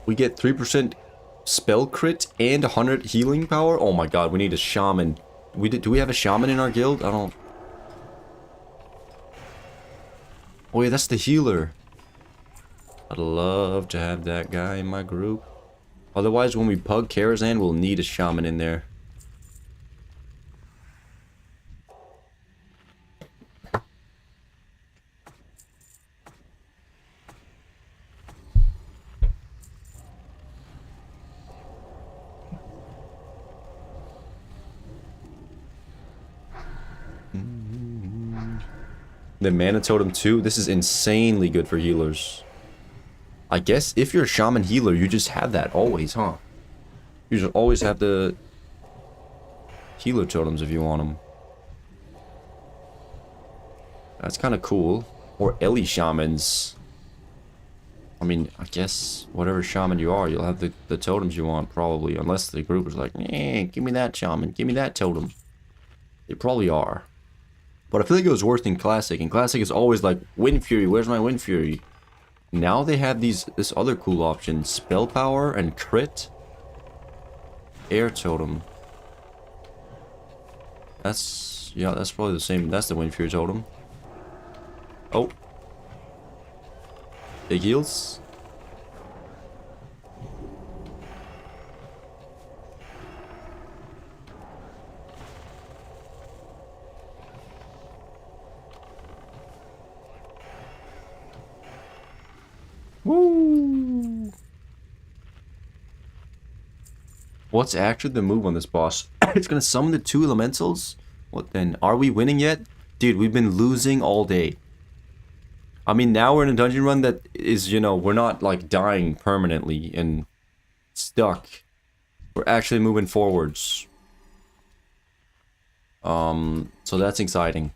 We get 3% spell crit and 100 healing power. Oh my god, we need a shaman. Do we have a shaman in our guild? I don't. Oh yeah, that's the healer. I'd love to have that guy in my group. Otherwise, when we pug Karazhan, we'll need a shaman in there. The mana totem too. This is insanely good for healers. I guess if you're a shaman healer, you just have that always, huh? You should always have the healer totems if you want them. That's kind of cool. Or Ellie shamans. I mean, I guess whatever shaman you are, you'll have the totems you want probably. Unless the group is like, eh, give me that shaman, give me that totem. They probably are. But I feel like it was worse in Classic. In Classic, it's always like, Wind Fury, where's my Wind Fury? Now they have this other cool option. Spell power and crit. Air totem. Yeah, that's probably the same. That's the Wind Fury totem. Oh. Big heals. Woo! What's actually the move on this boss? It's gonna summon the 2 elementals? What then? Are we winning yet? Dude, we've been losing all day. I mean, now we're in a dungeon run that is, you know, we're not like dying permanently and stuck. We're actually moving forwards. So that's exciting.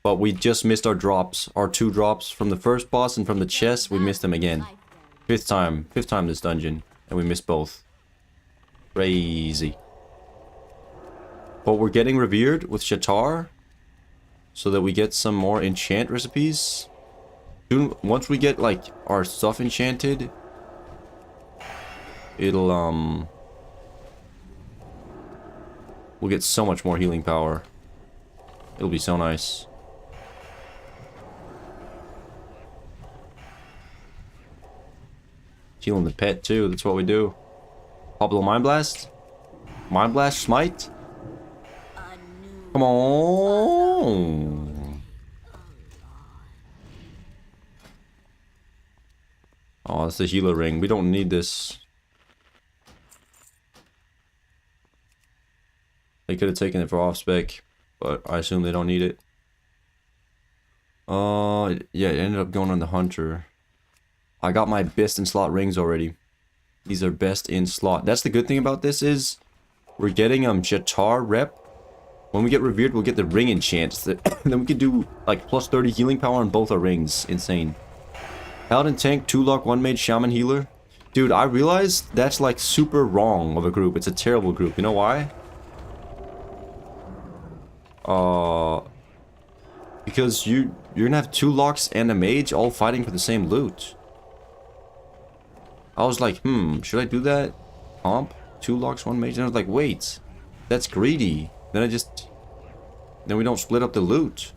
But we just missed our drops. Our 2 drops from the first boss and from the chest. We missed them again. Fifth time this dungeon. And we missed both. Crazy. But we're getting revered with Shatar. So that we get some more enchant recipes. Soon, once we get like our stuff enchanted. It'll we'll get so much more healing power. It'll be so nice. Healing the pet too, that's what we do. Pablo Mind Blast? Mind Blast Smite? Come on! Oh, that's the healer ring. We don't need this. They could have taken it for off spec, but I assume they don't need it. Yeah, it ended up going on the hunter. I got my best in slot rings already. These are best in slot. That's the good thing about this is we're getting Shatar rep When we get revered, we'll get the ring enchant. Then we can do like plus 30 healing power on both our rings. Insane. Paladin tank, 2-lock, 1 mage, shaman healer. Dude, I realized that's like super wrong of a group. It's a terrible group. You know why? Because you're gonna have 2 locks and a mage all fighting for the same loot. I was like, should I do that? Comp? 2 locks, 1 mage? And I was like, wait, that's greedy. Then we don't split up the loot.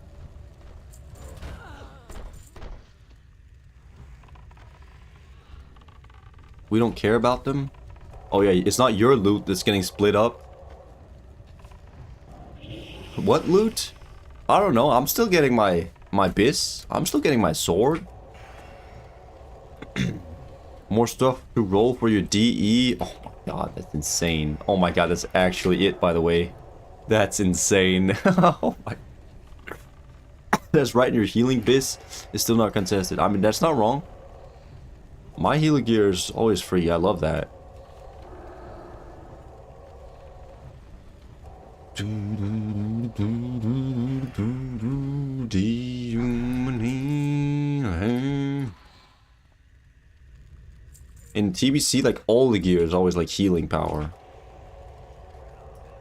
We don't care about them? Oh yeah, it's not your loot that's getting split up. What loot? I don't know. I'm still getting my bis. I'm still getting my sword. More stuff to roll for your DE. Oh my god, that's insane. Oh my god, that's actually it, by the way. That's insane. Oh my. That's right, your healing bis is still not contested. I mean, that's not wrong. My healer gear is always free. I love that. In TBC, like, all the gear is always like healing power.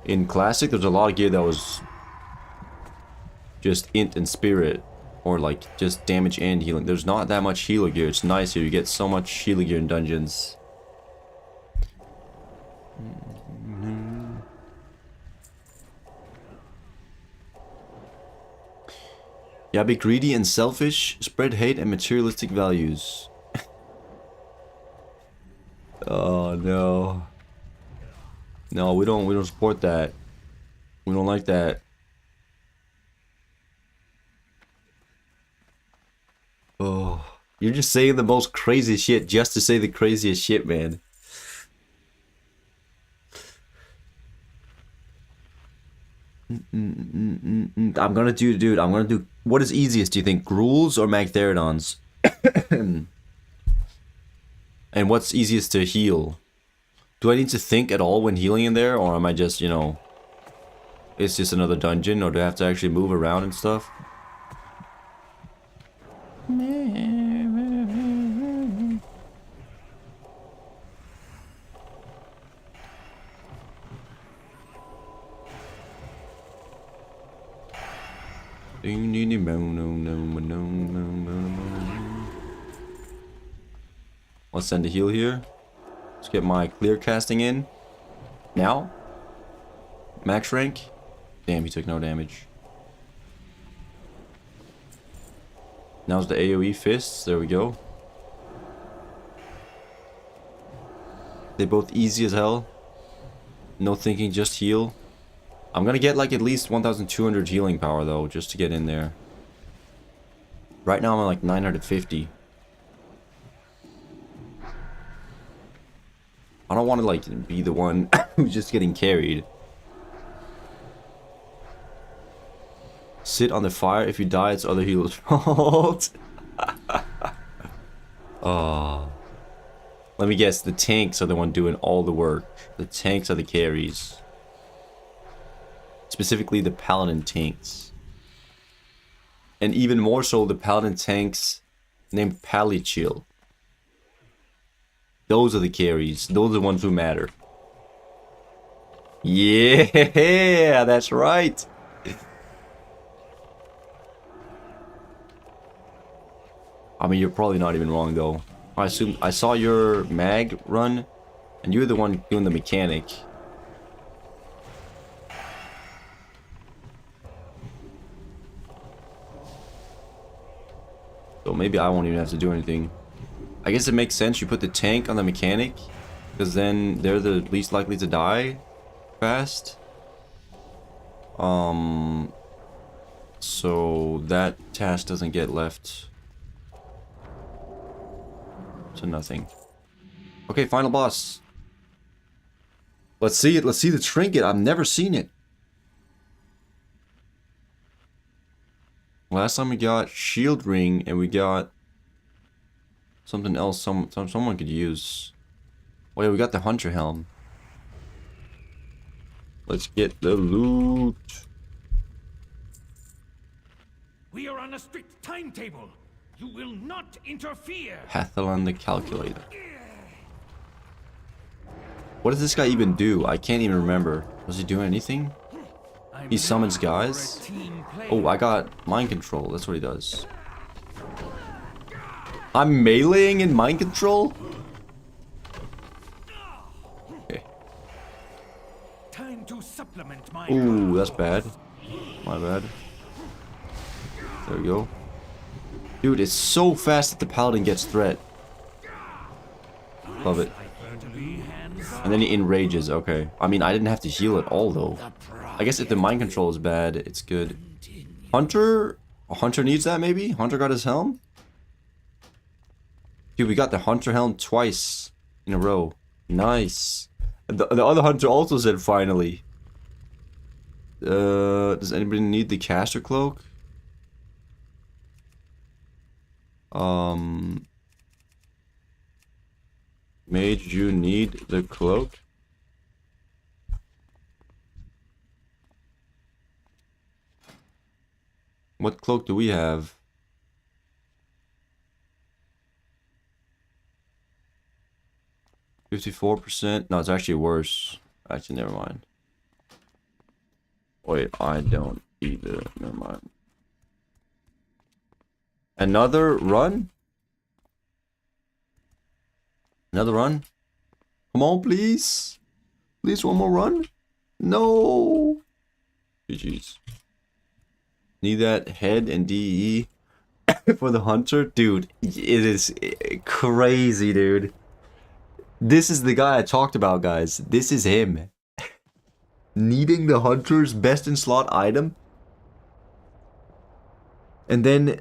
In Classic, there's a lot of gear that was just int and spirit, or like just damage and healing. There's not that much healer gear. It's nice here. You get so much healer gear in dungeons. Yeah, be greedy and selfish, spread hate and materialistic values. Oh no. No, we don't support that. We don't like that. Oh, you're just saying the most crazy shit just to say the craziest shit, man. I'm gonna do, dude, I'm gonna do, what is easiest, do you think? Gruels or Magtheridons? And what's easiest to heal? Do I need to think at all when healing in there, or am I just, you know, it's just another dungeon, or do I have to actually move around and stuff? Let's send a heal here. Let's get my clear casting in. Now. Max rank. Damn, he took no damage. Now's the AoE fists. There we go. They're both easy as hell. No thinking, just heal. I'm gonna get like at least 1,200 healing power though, just to get in there. Right now I'm at like 950. I don't want to like be the one who's just getting carried. Sit on the fire. If you die, it's other healers' fault. Oh. Let me guess, the tanks are the one doing all the work. The tanks are the carries. Specifically the paladin tanks. And even more so the paladin tanks named Palichill. Those are the carries. Those are the ones who matter. Yeah, that's right. I mean, you're probably not even wrong though. I assume I saw your mag run, and you're the one doing the mechanic. So maybe I won't even have to do anything. I guess it makes sense you put the tank on the mechanic, because then they're the least likely to die fast. So that task doesn't get left to nothing. Okay, final boss. Let's see it. Let's see the trinket. I've never seen it. Last time we got shield ring, and we got something else someone could use. Oh yeah, we got the hunter helm. Let's get the loot. We are on a strict timetable. You will not interfere. Pathalon the calculator. What does this guy even do? I can't even remember. Was he doing anything? He summons guys? Oh, I got mind control. That's what he does. I'm meleeing in mind control? Okay. Time to supplement my Ooh, that's bad. My bad. There we go. Dude, it's so fast that the paladin gets threat. Love it. And then he enrages. Okay. I mean, I didn't have to heal at all, though. I guess if the mind control is bad, it's good. Hunter? Hunter needs that, maybe? Hunter got his helm? Dude, we got the Hunter helm twice in a row. Nice. The other Hunter also said finally. Does anybody need the caster cloak? Mage, you need the cloak? What cloak do we have? %. No, it's actually worse. Actually, never mind. Wait, I don't either. Never mind. Another run? Another run? Come on, please. Please, one more run? No. GG's. Need that head and DE for the hunter? Dude, it is crazy, dude. This is the guy I talked about, guys. This is him. Needing the hunter's best in slot item. And then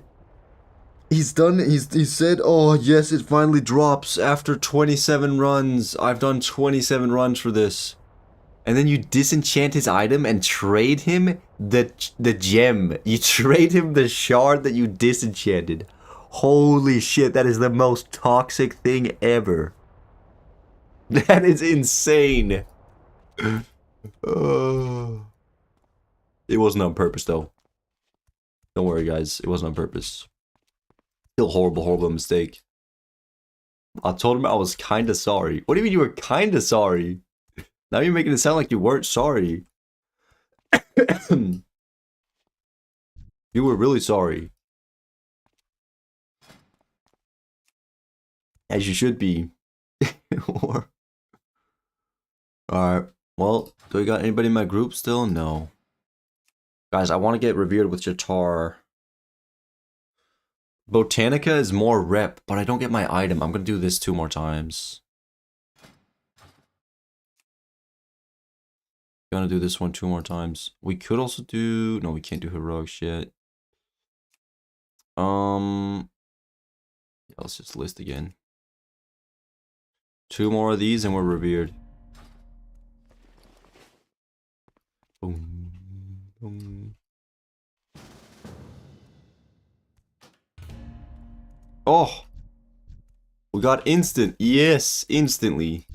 he's done, he said, oh yes, it finally drops after 27 runs. I've done 27 runs for this. And then you disenchant his item and trade him the gem. You trade him the shard that you disenchanted. Holy shit, that is the most toxic thing ever. That is insane. It wasn't on purpose though. Don't worry guys, it wasn't on purpose. Still horrible mistake. I told him I was kinda sorry. What do you mean you were kinda sorry? Now you're making it sound like you weren't sorry. You were really sorry. As you should be. Alright. Well, do we got anybody in my group still? No. Guys, I want to get revered with Jatar. Botanica is more rep, but I don't get my item. I'm going to do this 2 more times. Gonna do this one 2 more times. We could also do... No, we can't do heroic shit. Yeah, let's just list again. 2 more of these and we're revered. Boom, boom. Oh! We got instant. Yes, instantly.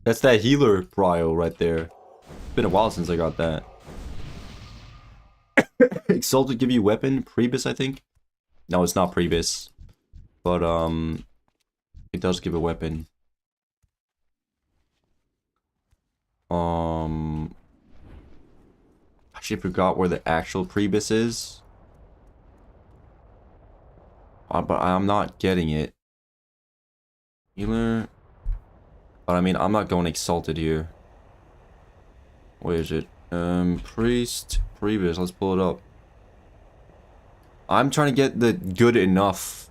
That's that healer prio right there. It's been a while since I got that. Exalted give you weapon? Prebis, I think? No, it's not Prebis. But, it does give a weapon. Actually forgot where the actual Prebis is. But I'm not getting it. Healer... But I mean, I'm not going exalted here. Where is it? Priest, Prebis, let's pull it up. I'm trying to get the good enough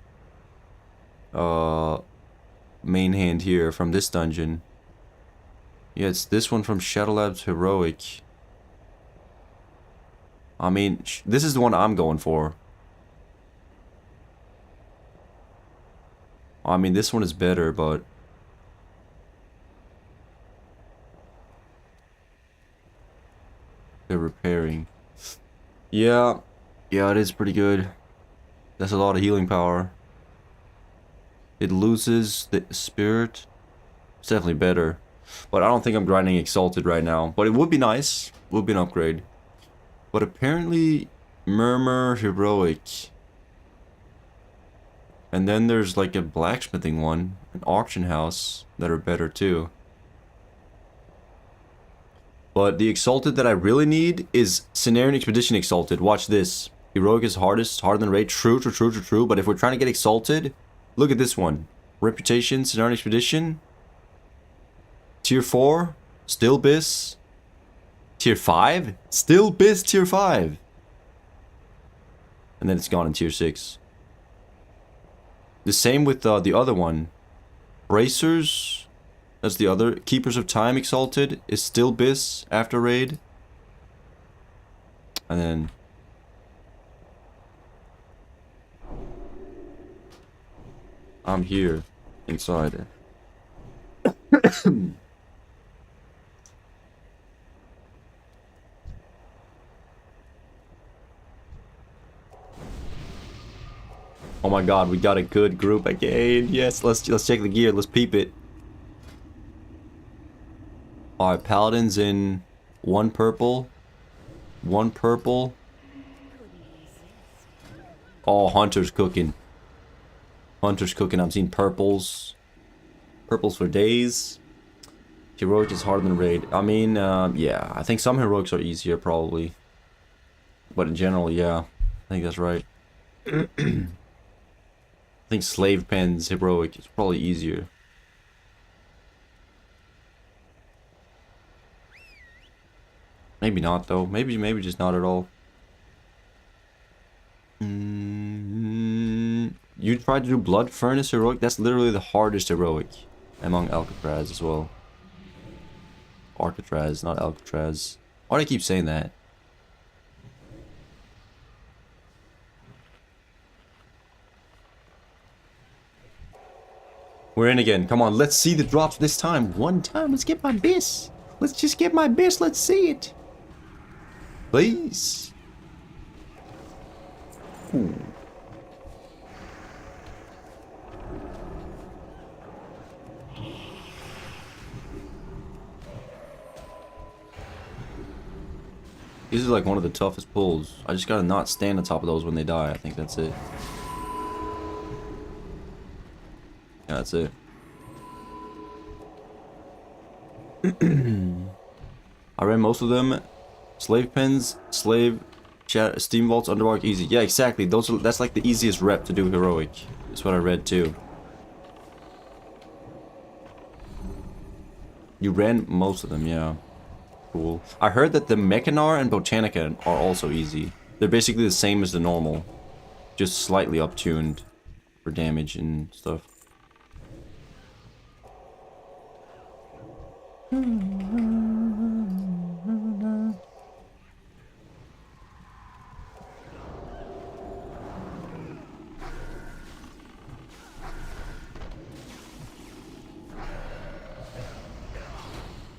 main hand here from this dungeon. Yeah, it's this one from Shadow Labs Heroic. I mean, this is the one I'm going for. I mean, this one is better, but... They're repairing. Yeah. Yeah, it is pretty good. That's a lot of healing power. It loses the spirit. It's definitely better. But I don't think I'm grinding Exalted right now. But it would be nice. Would be an upgrade. But apparently... Murmur Heroic. And then there's like a blacksmithing one, an auction house that are better too. But the Exalted that I really need is Cenarian Expedition Exalted. Watch this. Heroic is hardest, harder than raid. True. But if we're trying to get Exalted, look at this one. Reputation, Cenarian Expedition. Tier 4, still BIS. Tier 5, still BIS Tier 5. And then it's gone in Tier 6. The same with the other one. Bracers, that's the other. Keepers of Time Exalted is still BIS after raid. And then... I'm here, inside. Oh my god, we got a good group again. Yes, let's check the gear. Let's peep it. Alright, Paladins in 1 purple. 1 purple. Oh, Hunter's cooking. Hunter's cooking. I'm seeing purples. Purples for days. Heroic is harder than raid. I mean, yeah. I think some heroics are easier, probably. But in general, yeah. I think that's right. I think Slave Pen's heroic is probably easier. Maybe not, though. Maybe just not at all. You tried to do Blood Furnace heroic? That's literally the hardest heroic among Alcatraz as well. Alcatraz, not Alcatraz. Why do I keep saying that? We're in again. Come on, let's see the drops this time. One time, let's get my BIS. Let's just get my BIS. Let's see it. Please. Ooh. This is like one of the toughest pulls. I just gotta not stand on top of those when they die. I think that's it. Yeah, that's it. I ran most of them. Slave Pens, Slave, Steam Vaults, Underwater, easy. Yeah, exactly. That's like the easiest rep to do heroic. That's what I read too. You ran most of them, yeah. Cool. I heard that the Mechanar and Botanica are also easy. They're basically the same as the normal, just slightly uptuned for damage and stuff.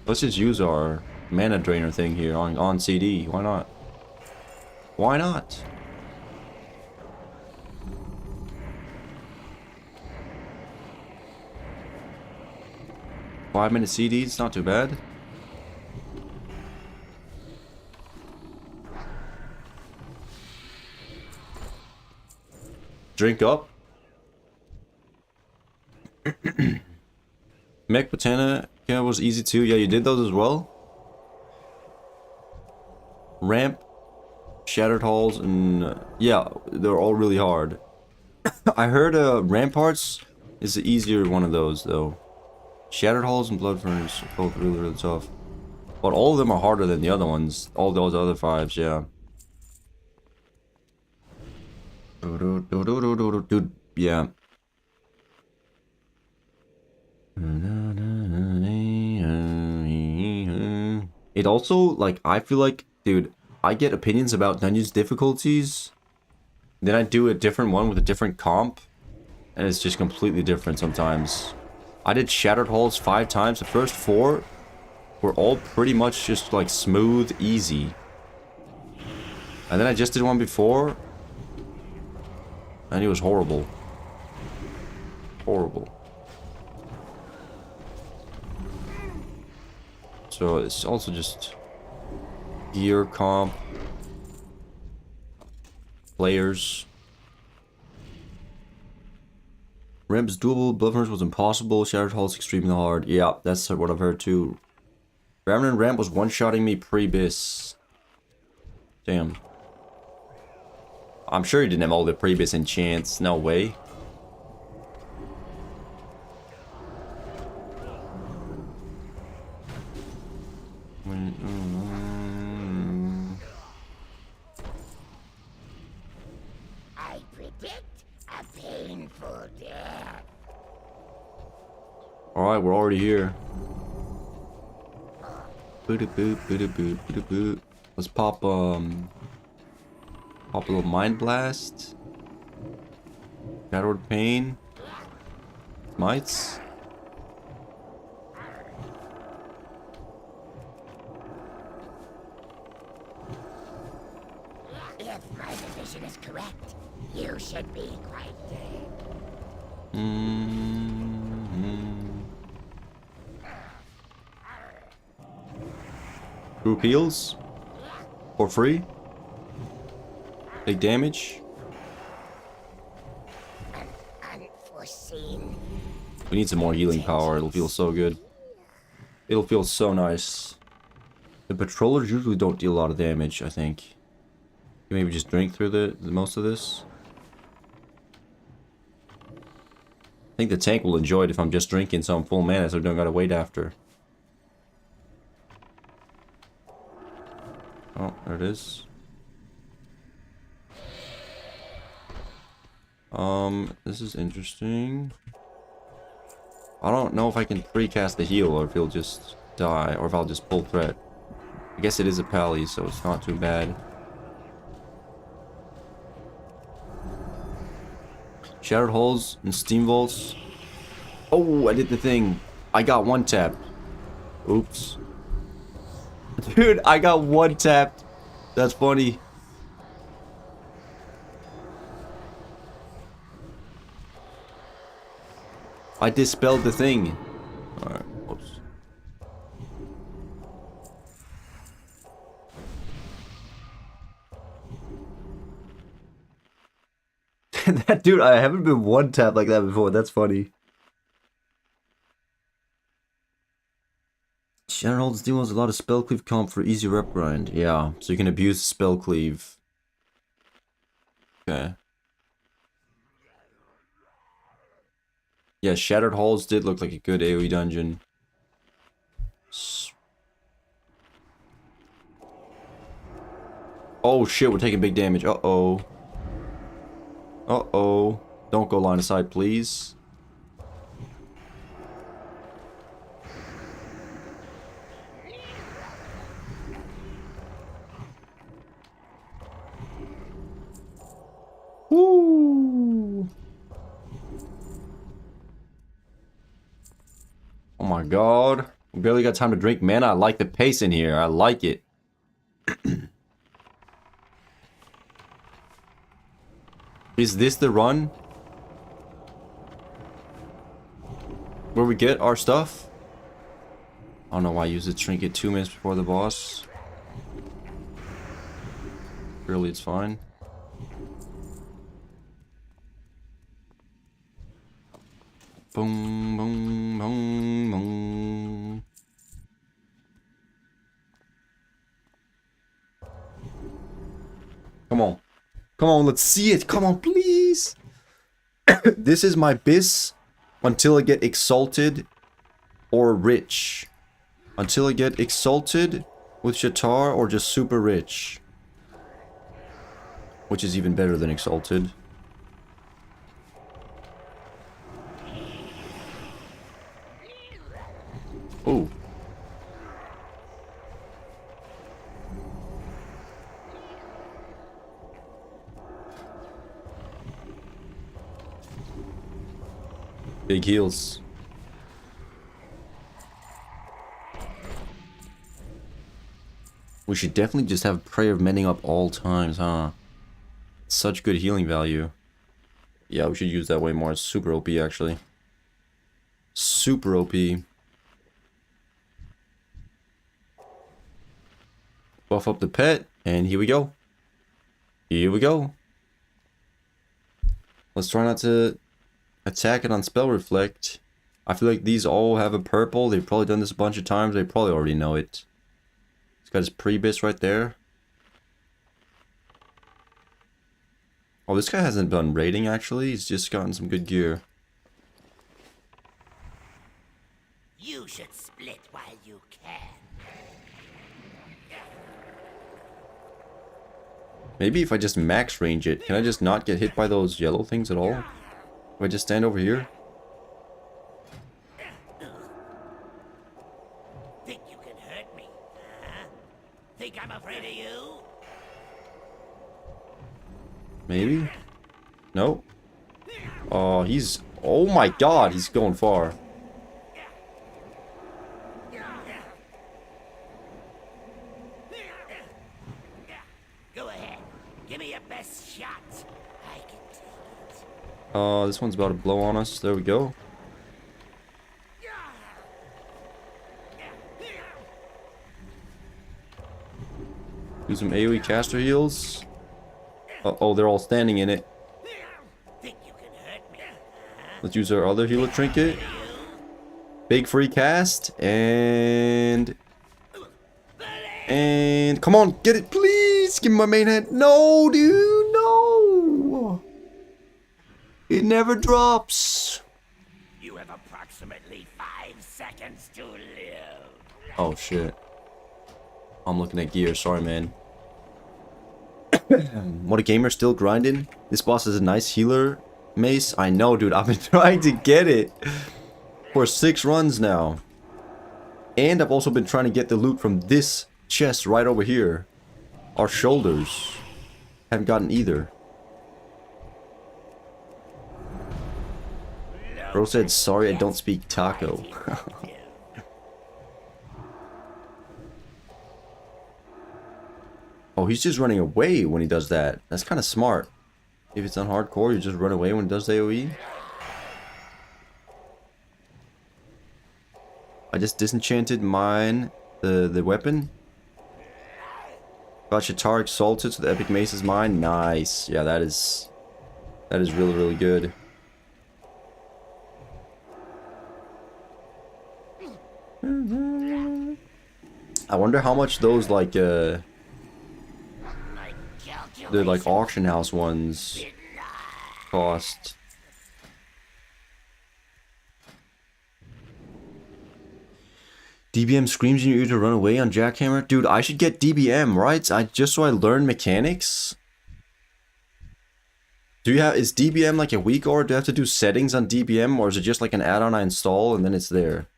Let's just use our mana drainer thing here on CD. Why not? Why not? Five-minute CDs, not too bad. Drink up. Mech Botana, yeah, was easy too. Yeah, you did those as well. Ramp, Shattered Halls, and yeah, they're all really hard. I heard Ramparts is the easier one of those though. Shattered Halls and Blood Furnace are both really tough. But all of them are harder than the other ones. All those other 5s, yeah. Dude, yeah. It also, like, I feel like, dude, I get opinions about dungeons difficulties. Then I do a different one with a different comp. And it's just completely different sometimes. I did Shattered Halls 5 times. The first 4 were all pretty much just like smooth, easy. And then I just did one before. And it was horrible. Horrible. So it's also just gear comp. players. Ramp's doable, Bloodhunters was impossible, Shattered Hall's extremely hard. Yeah, that's what I've heard too. Revenant Ramp was one-shotting me pre-bis. Damn. I'm sure he didn't have all the pre-bis enchants. No way. I predict a painful death. Alright, we're already here. Boot-a-boot, boot-a-boot, boot-a-boot. Let's pop a little Mind Blast. Shadowed Pain. Mites. If my division is correct, you should be quite dead. Group heals. For free. Take damage. Unforeseen. We need some more healing power. It'll feel so good. It'll feel so nice. The patrollers usually don't deal a lot of damage, I think. You maybe just drink through the most of this. I think the tank will enjoy it if I'm just drinking some full mana so I don't gotta wait after. Oh, there it is. This is interesting. I don't know if I can precast the heal or if he'll just die or if I'll just pull threat. I guess it is a pally, so it's not too bad. Shattered Halls and Steam Vaults. Oh, I did the thing. I got one tapped. Oops. Dude, I got one tapped. That's funny. I dispelled the thing. Alright, whoops. That dude, I haven't been one tap like that before. That's funny. Shattered Halls Steam has a lot of spell cleave comp for easy rep grind. Yeah, so you can abuse spell cleave. Okay. Yeah, Shattered Halls did look like a good AoE dungeon. Oh shit, we're taking big damage. Uh-oh. Uh-oh. Don't go line of sight, please. Woo! Oh my god. We barely got time to drink mana. I like the pace in here. I like it. Is this the run? Where we get our stuff? I don't know why I use the trinket 2 minutes before the boss. Really, it's fine. Boom, boom, boom, boom. Come on. Come on, let's see it. Come on, please. This is my bis until I get exalted or rich. Until I get exalted with Shatar or just super rich. Which is even better than exalted. Oh. Big heals. We should definitely just have Prayer of Mending up all times, huh? Such good healing value. Yeah, we should use that way more. It's super OP, actually. Super OP. Buff up the pet, and here we go. Here we go. Let's try not to attack it on spell reflect. I feel like these all have a purple. They've probably done this a bunch of times. They probably already know it. He's got his pre-bis right there. Oh, this guy hasn't done raiding actually. He's just gotten some good gear. You should split while you can. Maybe if I just max range it, can I just not get hit by those yellow things at all? If I just stand over here? Think you can hurt me? Huh? Think I'm afraid of you? Maybe? No? Oh, he's... Oh my god, he's going far. Go ahead. Give me your best shot. I can take it. This one's about to blow on us. There we go. Do some AoE caster heals. Uh-oh, they're all standing in it. Think you can hurt me? Huh? Let's use our other healer trinket. Big free cast. And come on, get it, please. Give me my main head. No, dude, no. It never drops. You have approximately 5 seconds to live. Oh, shit. I'm looking at gear. Sorry, man. What a gamer, still grinding. This boss is a nice healer mace. I know, dude. I've been trying to get it for 6 runs now. And I've also been trying to get the loot from this chest right over here. Our shoulders. Haven't gotten either. Bro said, sorry, I don't speak taco. Oh, he's just running away when he does that. That's kind of smart. If it's on hardcore, you just run away when it does the AoE. I just disenchanted mine, the weapon. Got Shatar exalted, so the epic mace is mine. Nice. Yeah, that is really, really good. I wonder how much those like the like auction house ones cost. DBM screams in your ear to run away on Jackhammer? Dude, I should get DBM, right? Just so I learn mechanics? Is DBM like a weak or do I have to do settings on DBM, or is it just like an add-on I install and then it's there?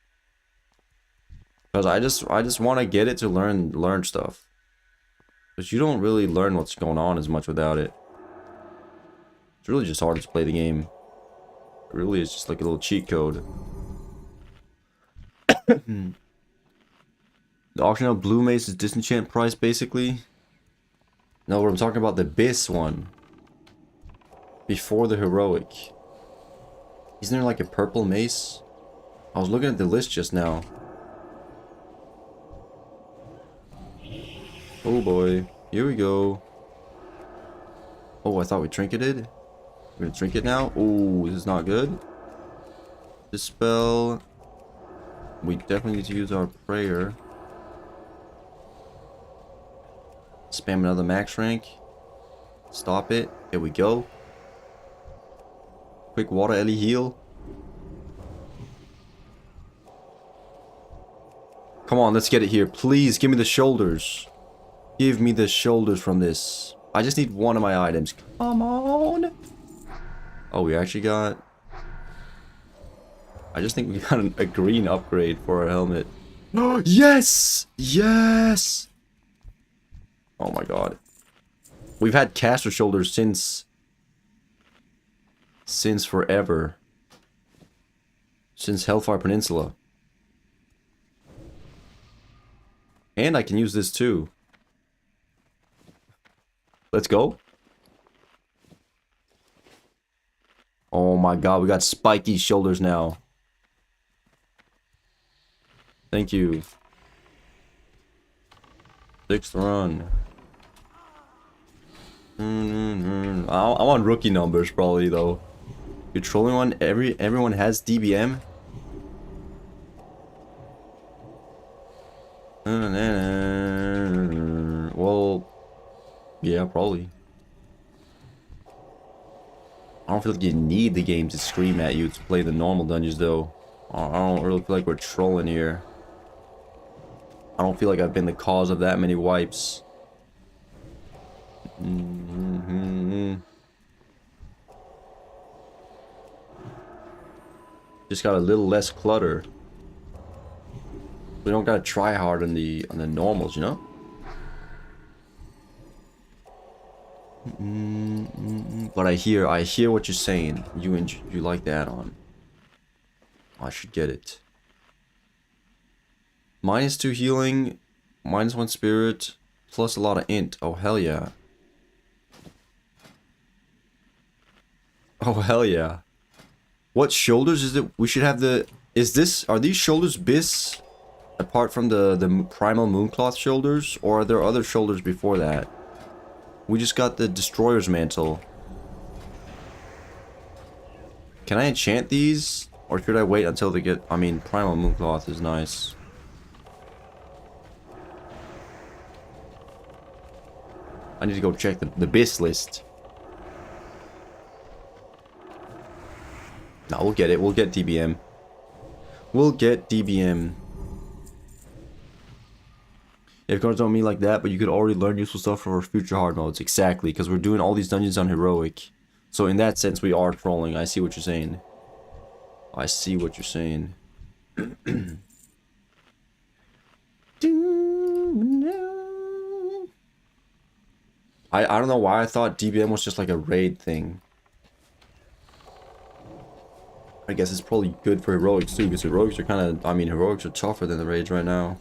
Because I just want to get it to learn stuff. Because you don't really learn what's going on as much without it. It's really just hard to play the game. It really is just like a little cheat code. The auction house blue mace is disenchant price basically. No, what I'm talking about, the BIS one. Before the heroic. Isn't there like a purple mace? I was looking at the list just now. Oh boy, here we go. Oh, I thought we trinketed. We're gonna trinket now. Oh, this is not good. Dispel. We definitely need to use our prayer. Spam another max rank. Stop it. Here we go. Quick water Ellie heal. Come on, let's get it here. Please, give me the shoulders. Give me the shoulders from this. I just need one of my items. Come on. Oh, we actually got... I just think we got a green upgrade for our helmet. Yes! Yes! Oh my god. We've had caster shoulders since forever. Since Hellfire Peninsula. And I can use this too. Let's go. Oh my god, we got spiky shoulders now. Thank you. 6th run. I'm on rookie numbers probably though. You're trolling one. Everyone has DBM. Well, yeah, probably. I don't feel like you need the game to scream at you to play the normal dungeons though. I don't really feel like we're trolling here. I don't feel like I've been the cause of that many wipes. Just got a little less clutter. We don't gotta try hard on the normals, you know? But I hear what you're saying. You like the add-on. I should get it. -2 healing, -1 spirit, plus a lot of int. Oh hell yeah. Oh hell yeah. What shoulders is it? We should have the... Are these shoulders BIS? Apart from the primal mooncloth shoulders? Or are there other shoulders before that? We just got the destroyer's mantle. Can I enchant these? Or should I wait until they get... I mean, primal mooncloth is nice. I need to go check the BIS list. No, we'll get it. We'll get DBM. We'll get DBM. If cards don't mean like that, but you could already learn useful stuff for future hard modes. Exactly, because we're doing all these dungeons on heroic. So in that sense, we are trolling. I see what you're saying. I see what you're saying. I don't know why I thought DBM was just like a raid thing. I guess it's probably good for heroics too, because heroics are kind of... I mean, heroics are tougher than the raids right now.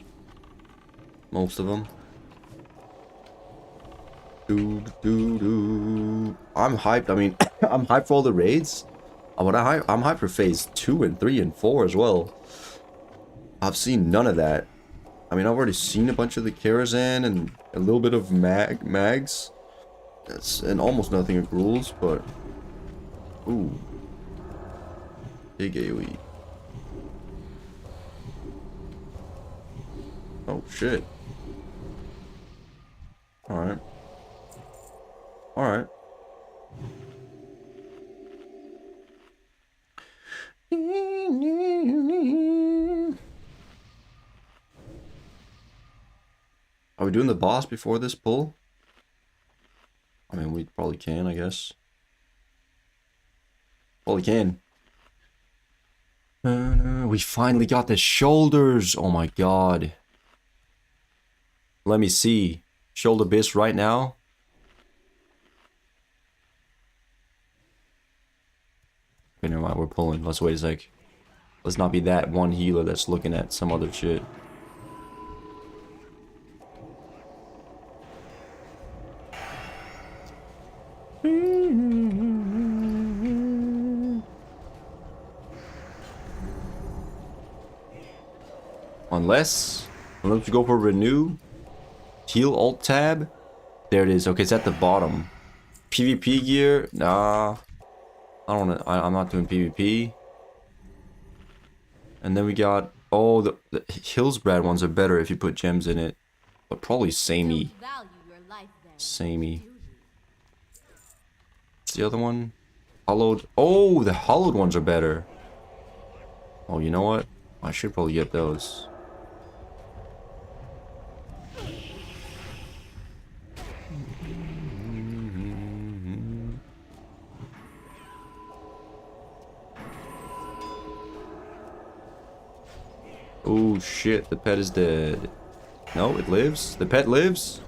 Most of them. I'm hyped. I mean, I'm hyped for all the raids. I'm hyped for phase 2 and 3 and 4 as well. I've seen none of that. I mean, I've already seen a bunch of the Karazhan and a little bit of mags. And almost nothing of rules, but... Ooh. Big AoE. Oh, shit. Alright. Alright. Are we doing the boss before this pull? I mean, we probably can, I guess. Probably can. We finally got the shoulders. Oh my god. Let me see. Shoulder BIS right now. Okay, never mind. We're pulling. Let's wait a sec. Let's not be that one healer that's looking at some other shit. Unless you go for renew, heal alt tab. There it is. Okay, it's at the bottom. PvP gear, nah. I don't wanna, I'm not doing PvP. And then we got, oh, the Hillsbrad ones are better if you put gems in it. But probably samey. Samey. What's the other one? Hollowed. Oh, the hollowed ones are better. Oh, you know what? I should probably get those. Oh shit, the pet is dead. No, it lives. The pet lives.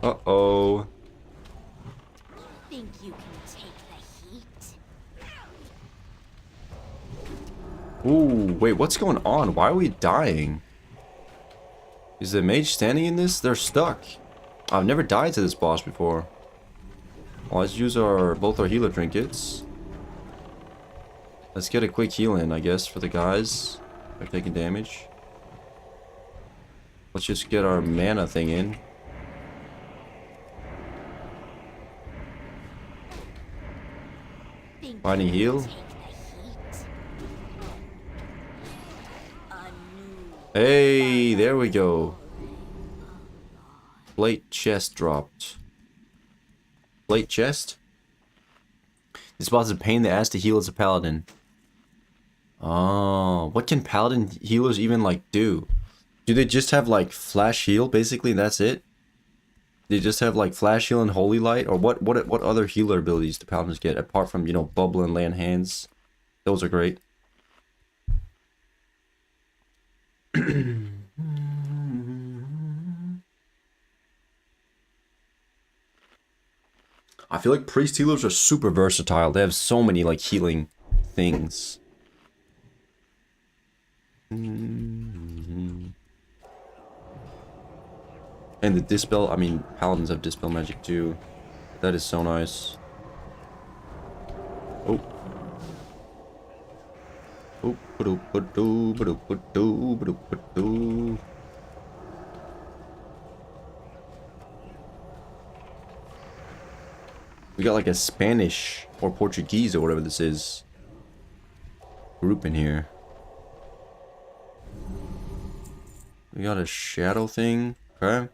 Uh-oh. Think you can take the heat? Ooh, wait, what's going on? Why are we dying? Is the mage standing in this? They're stuck. I've never died to this boss before. Well, let's use both our healer trinkets. Let's get a quick heal in, I guess, for the guys. They're taking damage. Let's just get our mana thing in. Finding heal. Hey, there we go. Plate chest dropped. Plate chest? This boss is a pain in the ass to heal as a paladin. Oh, what can paladin healers even like do? Do they just have like flash heal basically? That's it? They just have like flash heal and holy light, or what other healer abilities do paladins get apart from, you know, bubble and lay on hands? Those are great. I feel like priest healers are super versatile. They have so many like healing things. And the dispel, I mean, paladins have dispel magic too. That is so nice. Oh. We got like a Spanish or Portuguese or whatever this is group in here. We got a shadow thing. Okay.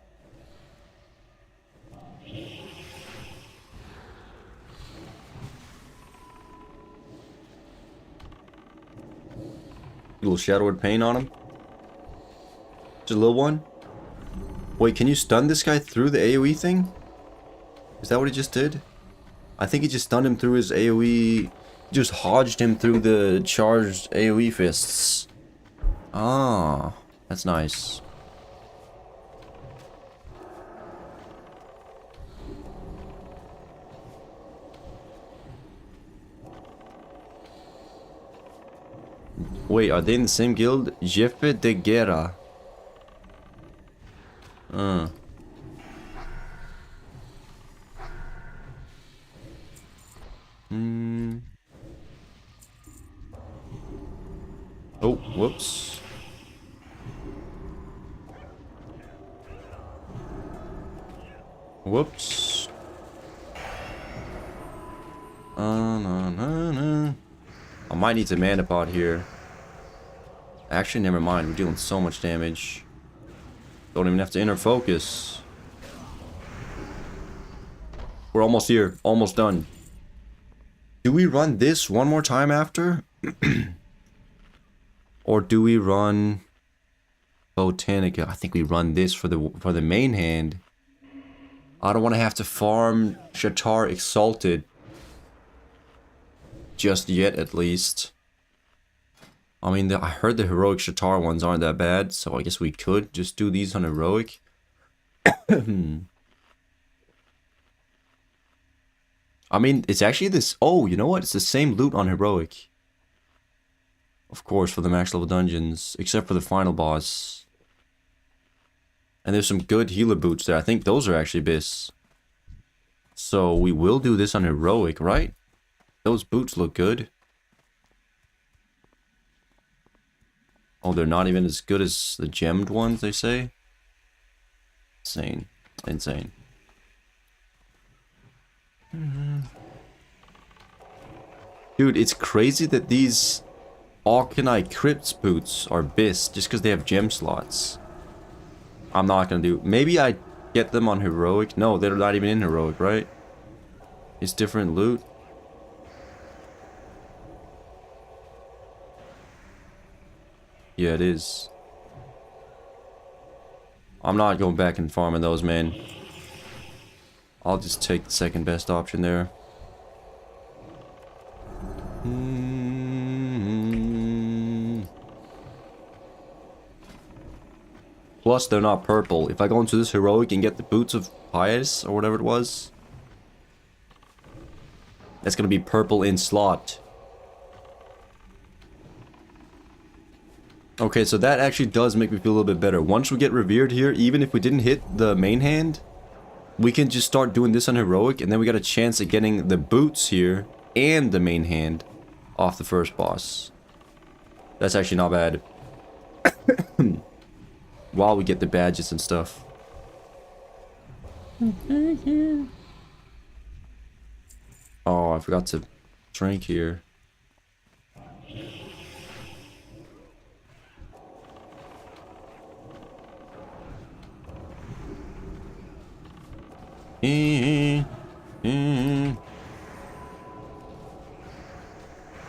Little shadowed paint on him. Just a little one. Wait, can you stun this guy through the AoE thing? Is that what he just did? I think he just stunned him through his AoE. Just hodged him through the charged AoE fists. Ah, that's nice. Wait, are they in the same guild? Jefe de Guerra. Oh, whoops. Whoops. I might need to mana pot here. Actually, never mind. We're dealing so much damage. Don't even have to inner focus. We're almost here. Almost done. Do we run this one more time after? Or do we run Botanica? I think we run this for the main hand. I don't want to have to farm Shatar Exalted just yet, at least. I mean, I heard the heroic Shatar ones aren't that bad, so I guess we could just do these on heroic. I mean, it's actually this. Oh, you know what? It's the same loot on heroic. Of course, for the max level dungeons, except for the final boss. And there's some good healer boots there. I think those are actually bis. So we will do this on heroic, right? Those boots look good. Oh, they're not even as good as the gemmed ones, they say? Insane. Insane. Dude, it's crazy that these Occasionaly Crypts boots are bis just because they have gem slots. I'm not gonna do. Maybe I get them on heroic. No, they're not even in heroic, right? It's different loot. Yeah, it is. I'm not going back and farming those, man. I'll just take the second best option there. Plus, they're not purple. If I go into this heroic and get the Boots of Pious, or whatever it was, that's gonna be purple in slot. Okay, so that actually does make me feel a little bit better. Once we get revered here, even if we didn't hit the main hand, we can just start doing this on heroic, and then we got a chance at getting the boots here and the main hand off the first boss. That's actually not bad. while we get the badges and stuff. Oh, I forgot to drink here.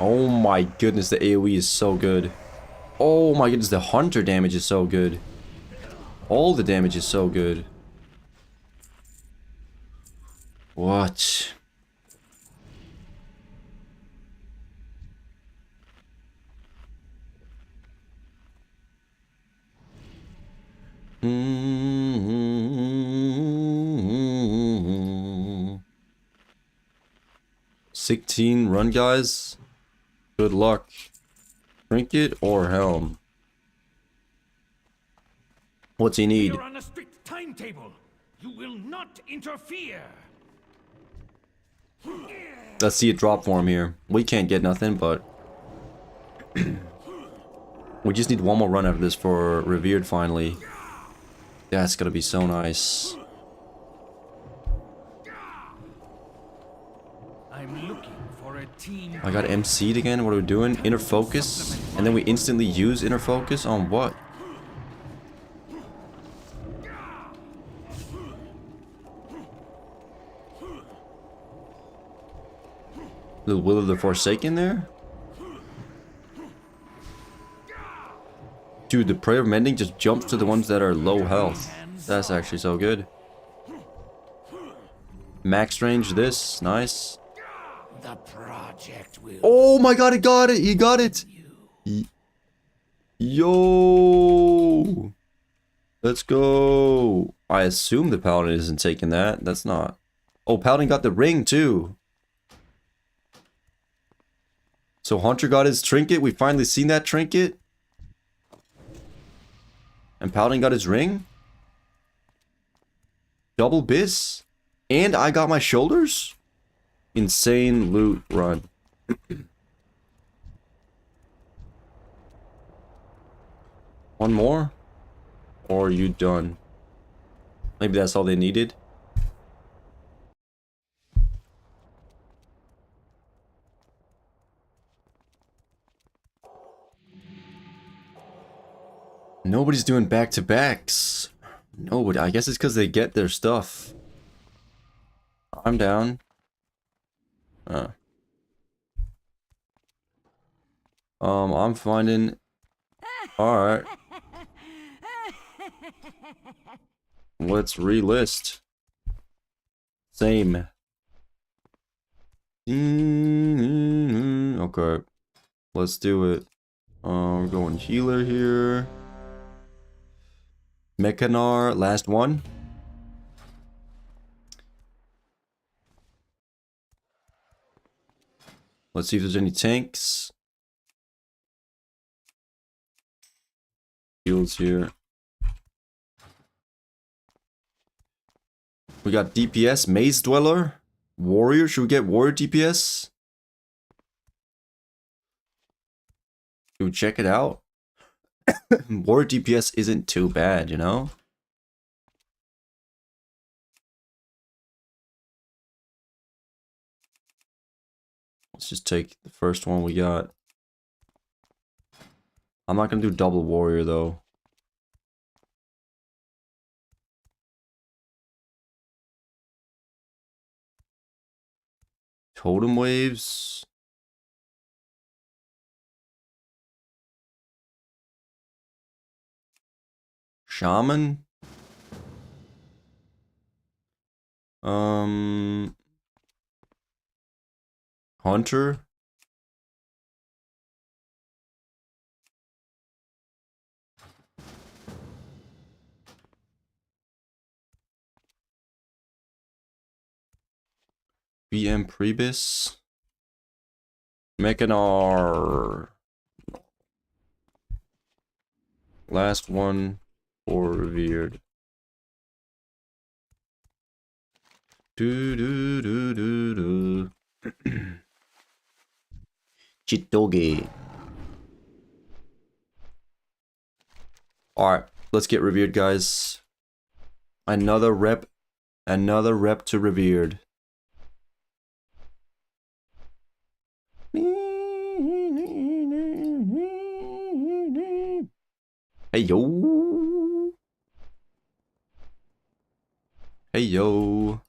Oh my goodness, the AoE is so good. Oh my goodness, the hunter damage is so good. All the damage is so good. What? Mm-hmm. 16 run, guys. Good luck. Trinket or helm? What's he need? You're on a strict timetable. You will not interfere. Let's see it drop for him here. We can't get nothing, but we just need one more run after this for Revered finally. That's gonna be so nice. I'm looking for a team. I got MC'd again. What are we doing? Inner focus? And then we instantly use inner focus on what? Little Will of the Forsaken there? Dude, the Prayer of Mending just jumps to the ones that are low health. That's actually so good. Max range this, nice. The project will. Oh my god, he got it! He got it! Yo! Let's go! I assume the Paladin isn't taking that. That's not. Oh, Paladin got the ring too. So Hunter got his trinket. We finally seen that trinket. And Paladin got his ring. Double bis. And I got my shoulders. Insane loot run. One more? Or are you done? Maybe that's all they needed. Nobody's doing back-to-backs. Nobody. I guess it's because they get their stuff. I'm down. I'm finding... Alright. Let's relist. Same. Okay. Let's do it. We're going healer here. Mak'gora, last one. Let's see if there's any tanks. Shields here. We got DPS, Maze Dweller, Warrior. Should we get Warrior DPS? Should we check it out? Warrior DPS isn't too bad, you know? Let's just take the first one we got. I'm not gonna do double warrior though. Totem waves. Shaman. Hunter. BM Prebis. Mak'gora. Last one for Revered. Do. Chitoge. Alright, Let's get revered, guys. Another rep to revered. Hey yo. Hey yo.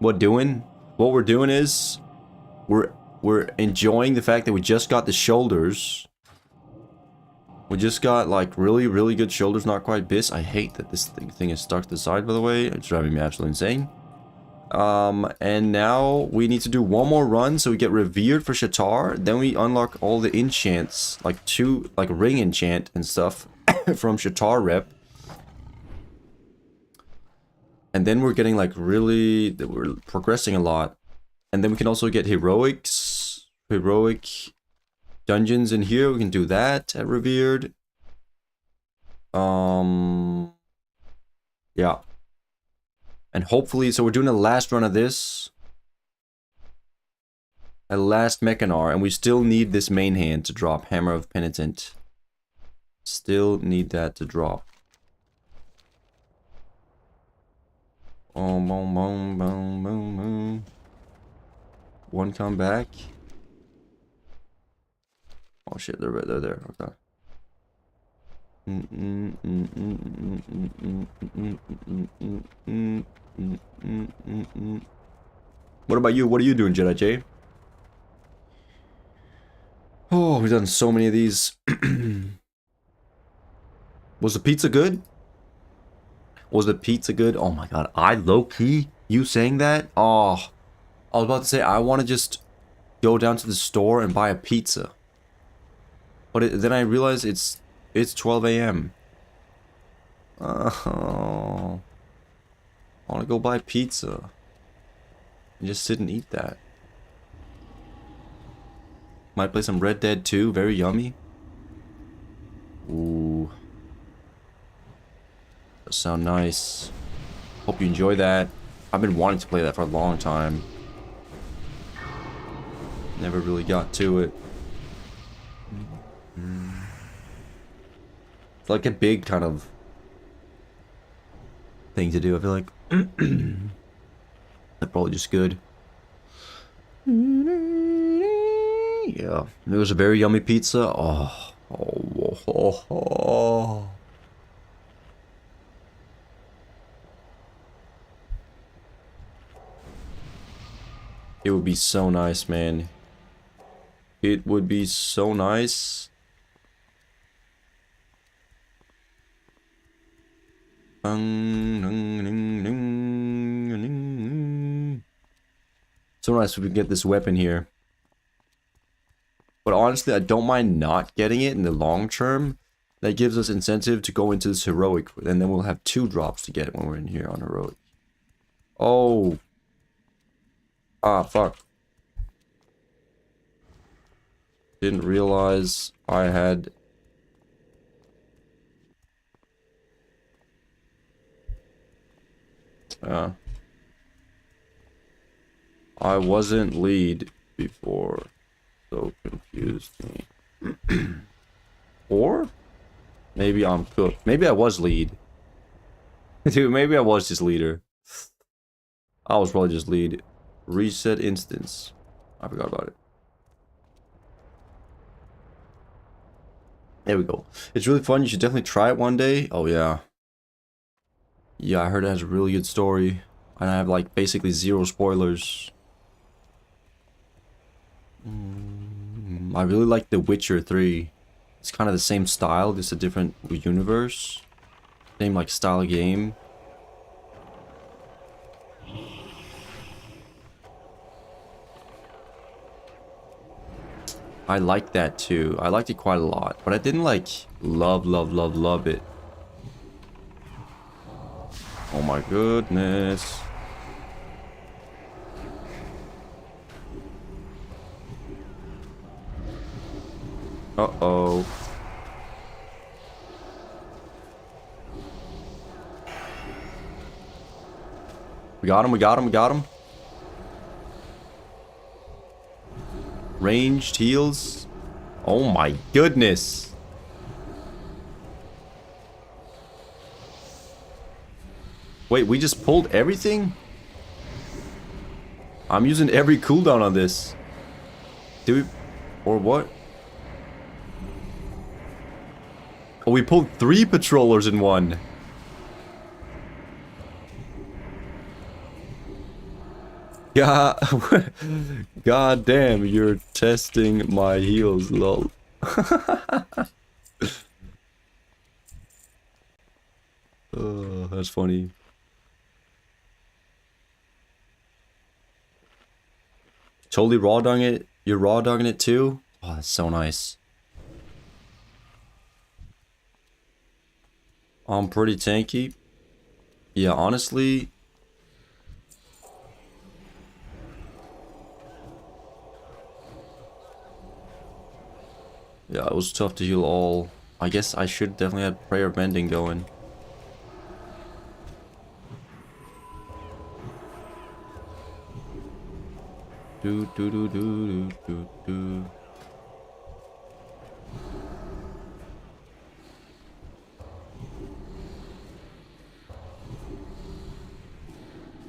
What we're doing is we're enjoying the fact that we just got the shoulders. We just got like really good shoulders, not quite bis. I hate that this thing is stuck to the side, by the way. It's driving me absolutely insane. And now we need to do one more run so we get revered for Shatar. Then we unlock all the enchants, like ring enchant and stuff from Shatar rep. And then we're getting like we're progressing a lot. And then we can also get heroic dungeons in here. We can do that at revered. Yeah. And hopefully, so we're doing the last run of this. A last Mak'gora, and we still need this main hand to drop. Hammer of Penitent. Still need that to drop. Boom, boom, boom, boom, boom, boom. One come back. Oh shit, they're there. Okay. What about you? What are you doing, Jedi J? Oh, we've done so many of these. Was the pizza good? Was the pizza good? Oh my god, I low-key, you saying that? Oh, I was about to say, I want to just go down to the store and buy a pizza. But then I realized it's 12 a.m. Oh, I want to go buy pizza. And just sit and eat that. Might play some Red Dead 2, very yummy. Ooh. That sound nice. Hope you enjoy that. I've been wanting to play that for a long time. Never really got to it. It's like a big kind of thing to do. I feel like they're probably just good. Yeah, it was a very yummy pizza. Oh. It would be so nice, man. It would be so nice. So nice if we can get this weapon here. But honestly, I don't mind not getting it in the long term. That gives us incentive to go into this heroic, and then we'll have 2 drops to get it when we're in here on heroic. Oh. Ah, fuck. Didn't realize I had... I wasn't lead before, so confused me. Or maybe I'm cooked. Maybe I was lead. Dude, maybe I was just leader. I was probably just lead. Reset instance. I forgot about it. There we go. It's really fun. You should definitely try it one day. Oh yeah. Yeah, I heard it has a really good story. And I have like basically 0 spoilers. I really like The Witcher 3. It's kind of the same style, just a different universe. Same like style of game. I like that too. I liked it quite a lot, but I didn't like love it. Oh my goodness. Uh-oh. We got him, we got him, we got him. Ranged heals. Oh my goodness. Wait, we just pulled everything? I'm using every cooldown on this. Do we... Or what? Oh, we pulled 3 patrollers in one. God, God damn, you're testing my heals, lol. Oh, that's funny. Totally raw dogging it. You're raw dogging it too? Oh, that's so nice. I'm pretty tanky. Yeah, honestly. Yeah, it was tough to heal all. I guess I should definitely have prayer bending going. Do do do do do do do.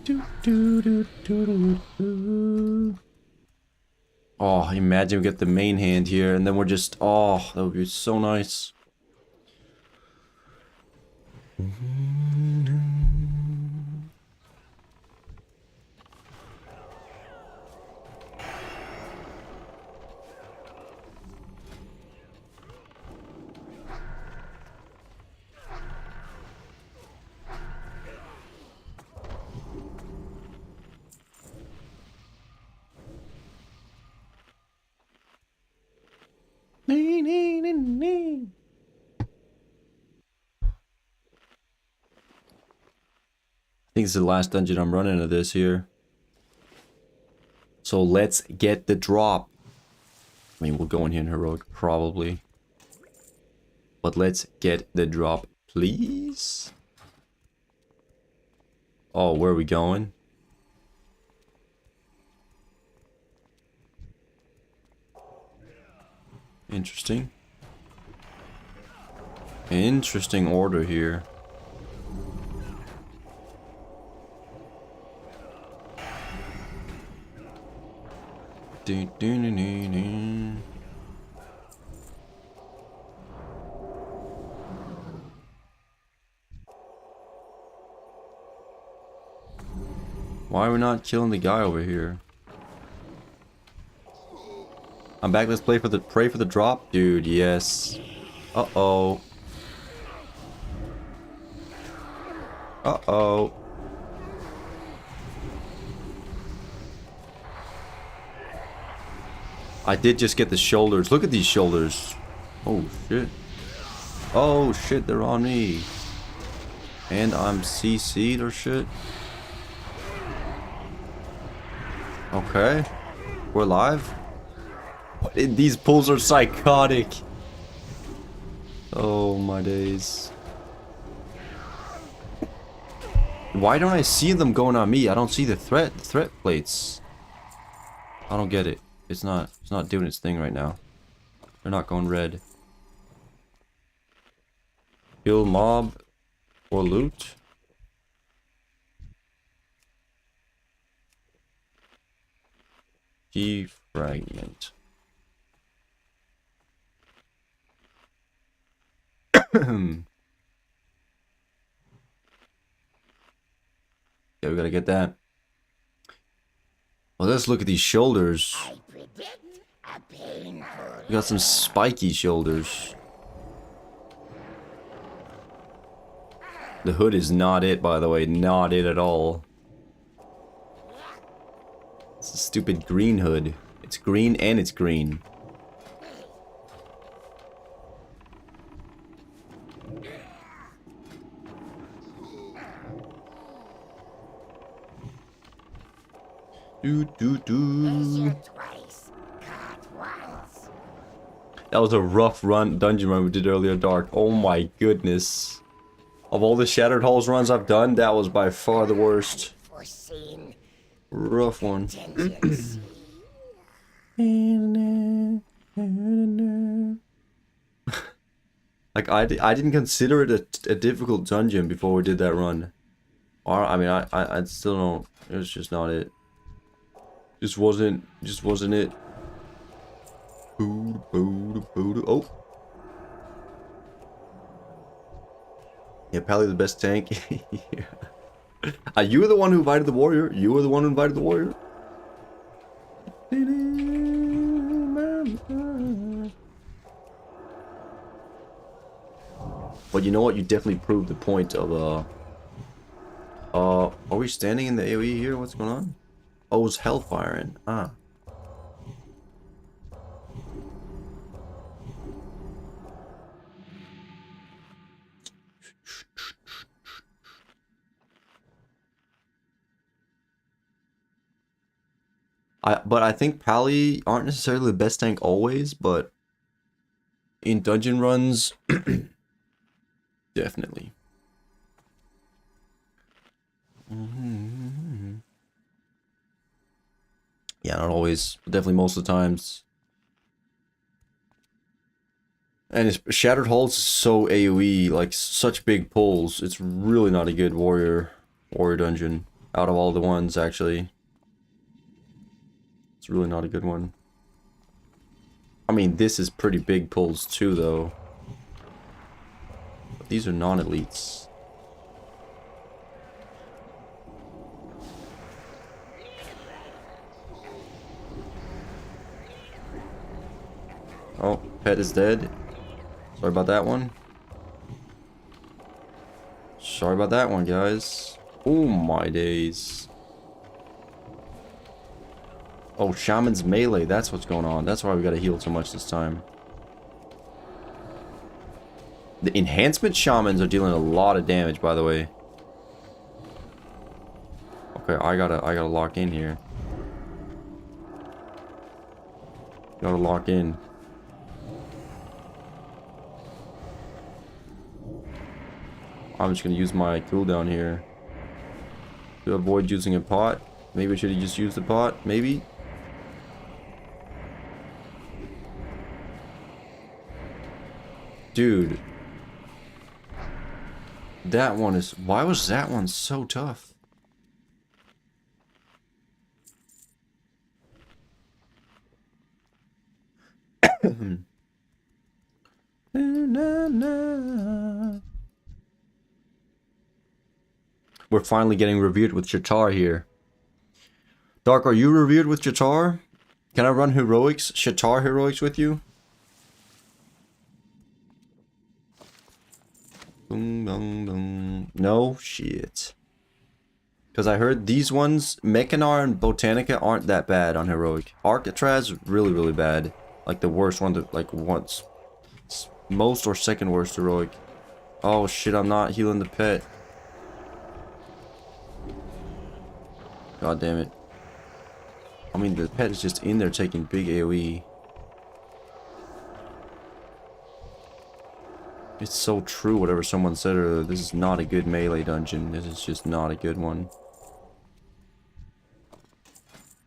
Do do do do do do. Oh, imagine we get the main hand here and then we're just, oh, that would be so nice. I think it's the last dungeon I'm running of this here. So let's get the drop. I mean, we'll go in here in heroic probably. But let's get the drop, please. Oh, where are we going? Interesting. Interesting order here. Do, do, do, do, do. Why are we not killing the guy over here? I'm back. Let's pray for the drop, dude. Yes. Uh-oh. Uh-oh. I did just get the shoulders. Look at these shoulders. Oh, shit. Oh, shit. They're on me. And I'm CC'd or shit. Okay. We're live. These pulls are psychotic. Oh, my days. Why don't I see them going on me? I don't see the threat plates. I don't get it. It's not doing its thing right now. They're not going red. Kill mob or loot. Defragment. Yeah, we gotta get that. Well, let's look at these shoulders. I predict a painful. We got some spiky shoulders. The hood is not it, by the way. Not it at all. It's a stupid green hood. It's green and it's green. Do do do. Twice, caught once. That was a rough dungeon run we did earlier, Dark. Oh my goodness. Of all the Shattered Halls runs I've done, that was by far the worst. For foreseen Rough one. contingency. Like I didn't consider it a difficult dungeon before we did that run. Or I mean I still don't. It was just not it. Just wasn't it. Oh. Yeah, Pally the best tank. Yeah. You were the one who invited the warrior. You were the one who invited the warrior. But you know what? You definitely proved the point of are we standing in the AoE here? What's going on? Oh, it's hellfiring. Ah. But I think Pally aren't necessarily the best tank always, but in dungeon runs, definitely. Yeah, not always, but definitely most of the times. And it's, Shattered Halls is so AoE, like such big pulls. It's really not a good warrior dungeon out of all the ones actually. It's really not a good one. I mean, this is pretty big pulls too, though. But these are non-elites. Oh, pet is dead. Sorry about that one. Sorry about that one, guys. Oh my days. Oh, Shaman's melee. That's what's going on. That's why we gotta heal so much this time. The enhancement Shamans are dealing a lot of damage, by the way. Okay, I gotta lock in here. Gotta lock in. I'm just gonna use my cooldown here to avoid using a pot. Maybe I should have just used the pot. Maybe. Dude. That one is... Why was that one so tough? We're finally getting revered with Shatar here. Dark, are you revered with Shatar? Can I run heroics? Shatar heroics with you? No shit. Because I heard these ones, Mak'gora and Botanica, aren't that bad on heroic. Arcatraz, really, really bad. Like the worst one, like once. Most or second worst heroic. Oh shit, I'm not healing the pet. God damn it. I mean, the pet is just in there taking big AoE. It's so true, whatever someone said earlier. This is not a good melee dungeon. This is just not a good one.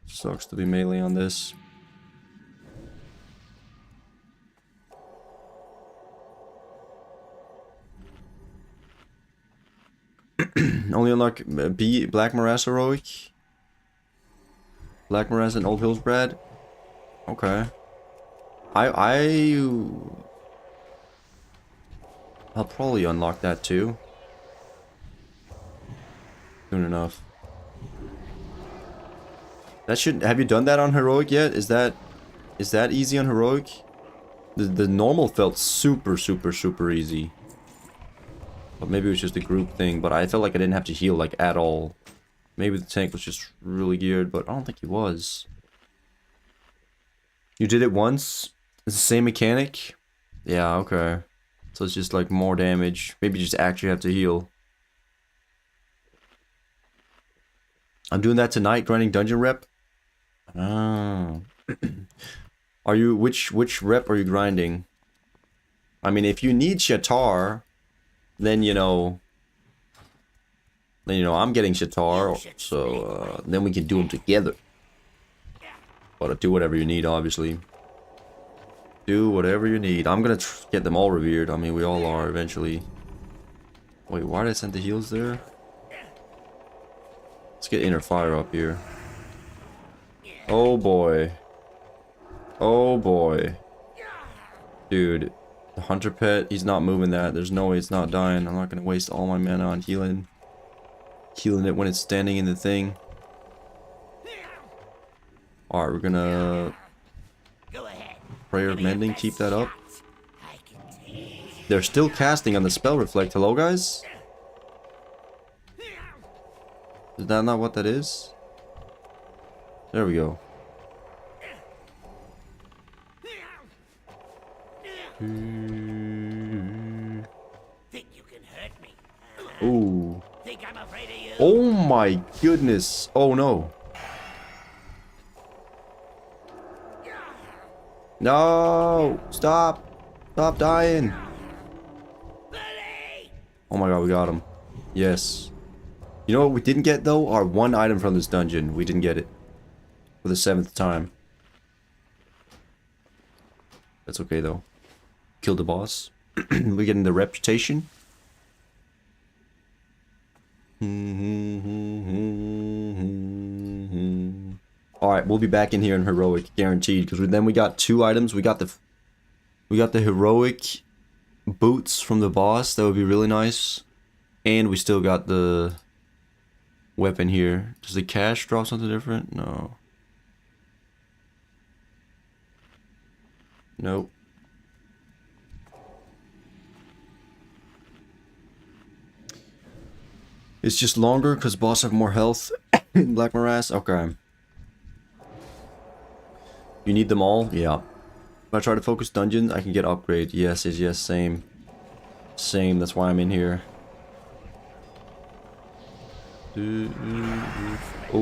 Sucks to be melee on this. Only unlock B Black Morass heroic. Black Morass and Old Hills Brad. Okay. I'll probably unlock that too. Soon enough. That should... Have you done that on heroic yet? Is that easy on heroic? The normal felt super easy. But maybe it was just a group thing, but I felt like I didn't have to heal like at all. Maybe the tank was just really geared, but I don't think he was. You did it once? It's the same mechanic? Yeah, okay. So it's just like more damage. Maybe you just actually have to heal. I'm doing that tonight, grinding dungeon rep. Oh. Are you which rep are you grinding? I mean, if you need Shatar, then you know, Then, you know, I'm getting Shatar, so then we can do them together. But do whatever you need, obviously. Do whatever you need. I'm gonna get them all revered. I mean, we all are eventually. Wait, why did I send the heals there? Let's get inner fire up here. Oh boy. Oh boy. Dude. The hunter pet, he's not moving that. There's no way it's not dying. I'm not gonna waste all my mana on healing it when it's standing in the thing. Alright, we're gonna Prayer of Mending, keep that up. They're still casting on the spell reflect. Hello guys? Is that not what that is? There we go. Think you can hurt me? Ooh. Think I'm afraid of you? Oh my goodness. Oh no. No! Stop! Stop dying! Oh my god, we got him. Yes. You know what we didn't get though? Our one item from this dungeon. We didn't get it. For the 7th time. That's okay though. Killed the boss. We're getting the reputation. Alright, we'll be back in here in heroic, guaranteed. Because then we got 2 items. We got the heroic boots from the boss. That would be really nice. And we still got the weapon here. Does the cash drop something different? No. Nope. It's just longer because boss have more health in Black Morass? Okay. You need them all? Yeah. If I try to focus dungeons, I can get upgrade. Yes, yes, same. Same, that's why I'm in here. Oh.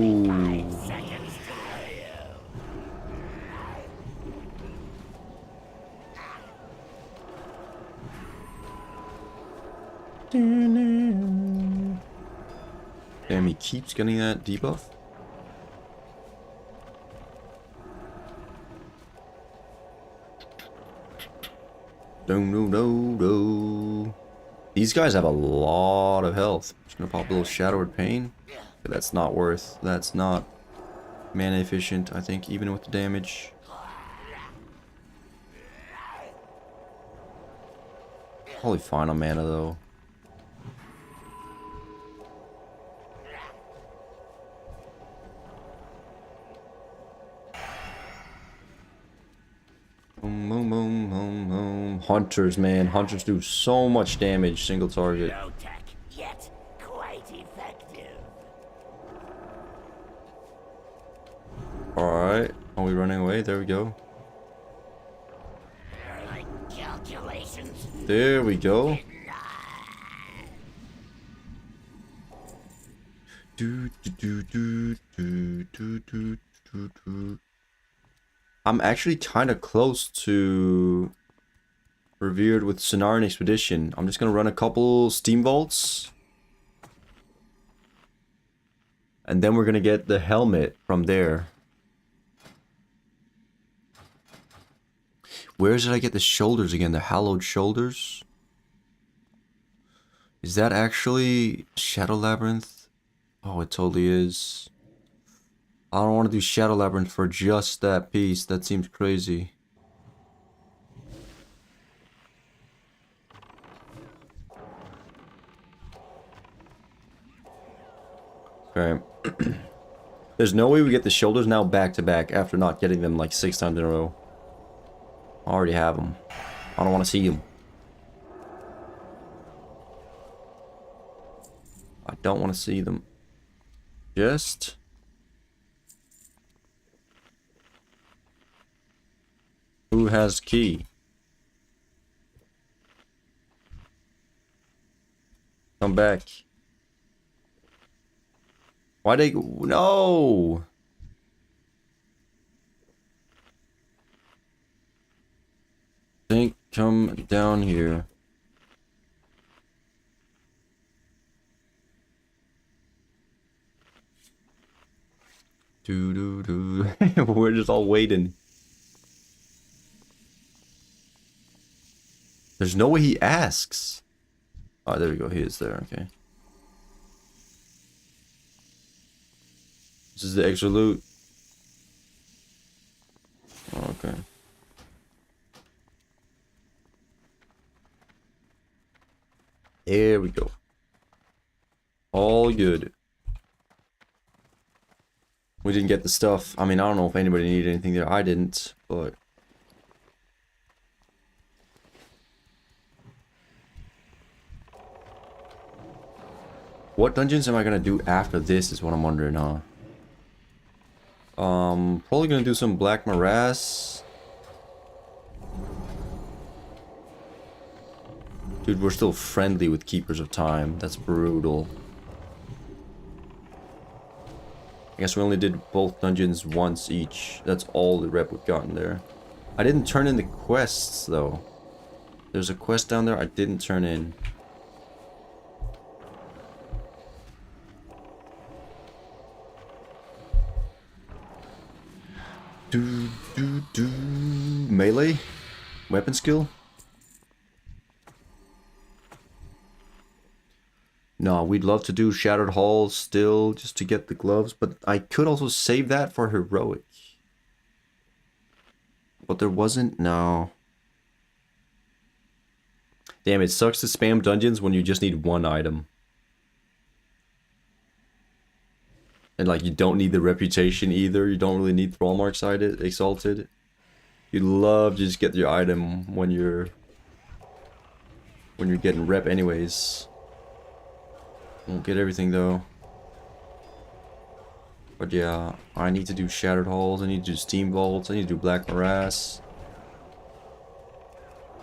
Damn, he keeps getting that debuff. No. These guys have a lot of health. Just gonna pop a little Shadowed Pain. But that's not worth. That's not mana efficient, I think, even with the damage. Probably fine on mana though. Hunters, man. Hunters do so much damage, single target. Low tech, yet quite effective. Alright. Are we running away? There we go. Like calculations. There we go. I'm actually kind of close to Revered with Sonaran Expedition. I'm just gonna run a couple Steam Vaults. And then we're gonna get the helmet from there. Where did I get the shoulders again? The Hallowed Shoulders? Is that actually Shadow Labyrinth? Oh, it totally is. I don't want to do Shadow Labyrinth for just that piece. That seems crazy. Okay. There's no way we get the shoulders now back to back after not getting them like 6 times in a row. I already have them. I don't want to see them. I don't want to see them. Just... Who has key? Come back. Why they... No! Think, come down here. We're just all waiting. There's no way he asks. Oh, there we go. He is there. Okay. This is the extra loot. Okay. There we go. All good. We didn't get the stuff. I mean, I don't know if anybody needed anything there. I didn't, but... What dungeons am I gonna do after this is what I'm wondering, huh? Probably gonna do some Black Morass. Dude, we're still friendly with Keepers of Time. That's brutal. I guess we only did both dungeons once each. That's all the rep we've gotten there. I didn't turn in the quests, though. There's a quest down there I didn't turn in. Melee? Weapon skill? No, we'd love to do Shattered Halls still, just to get the gloves, but I could also save that for Heroic. But there wasn't, no. Damn, it sucks to spam dungeons when you just need one item. And like, you don't need the reputation either, you don't really need Thrall Mark Exalted. You'd love to just get your item when you're getting rep anyways. Won't get everything though. But yeah, I need to do Shattered Halls, I need to do Steam Vaults, I need to do Black Morass.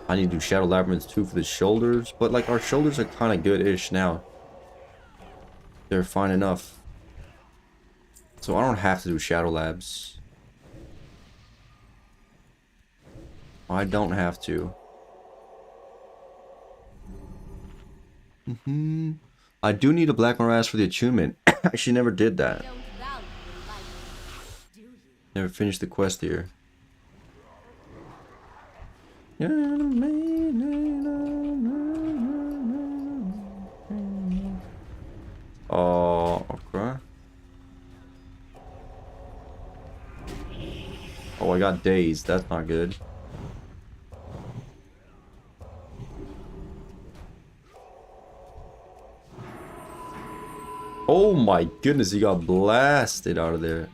I need to do Shadow Labyrinths too for the shoulders, but like our shoulders are kind of good-ish now. They're fine enough. So I don't have to do Shadow Labs. I don't have to. I do need a Black Morass for the attunement. I actually never did that. Never finished the quest here. Oh, okay. Oh, I got dazed. That's not good. Oh my goodness, he got blasted out of there.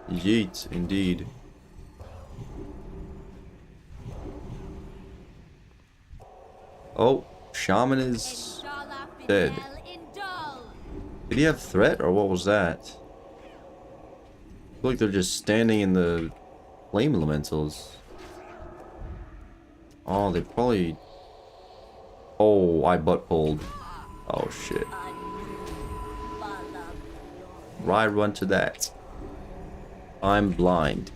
Yeet, indeed. Oh, Shaman is dead. Did he have threat or what was that? I feel like they're just standing in the flame elementals. Oh, they probably... Oh, I butt pulled. Oh shit. Right, run to that. I'm blind.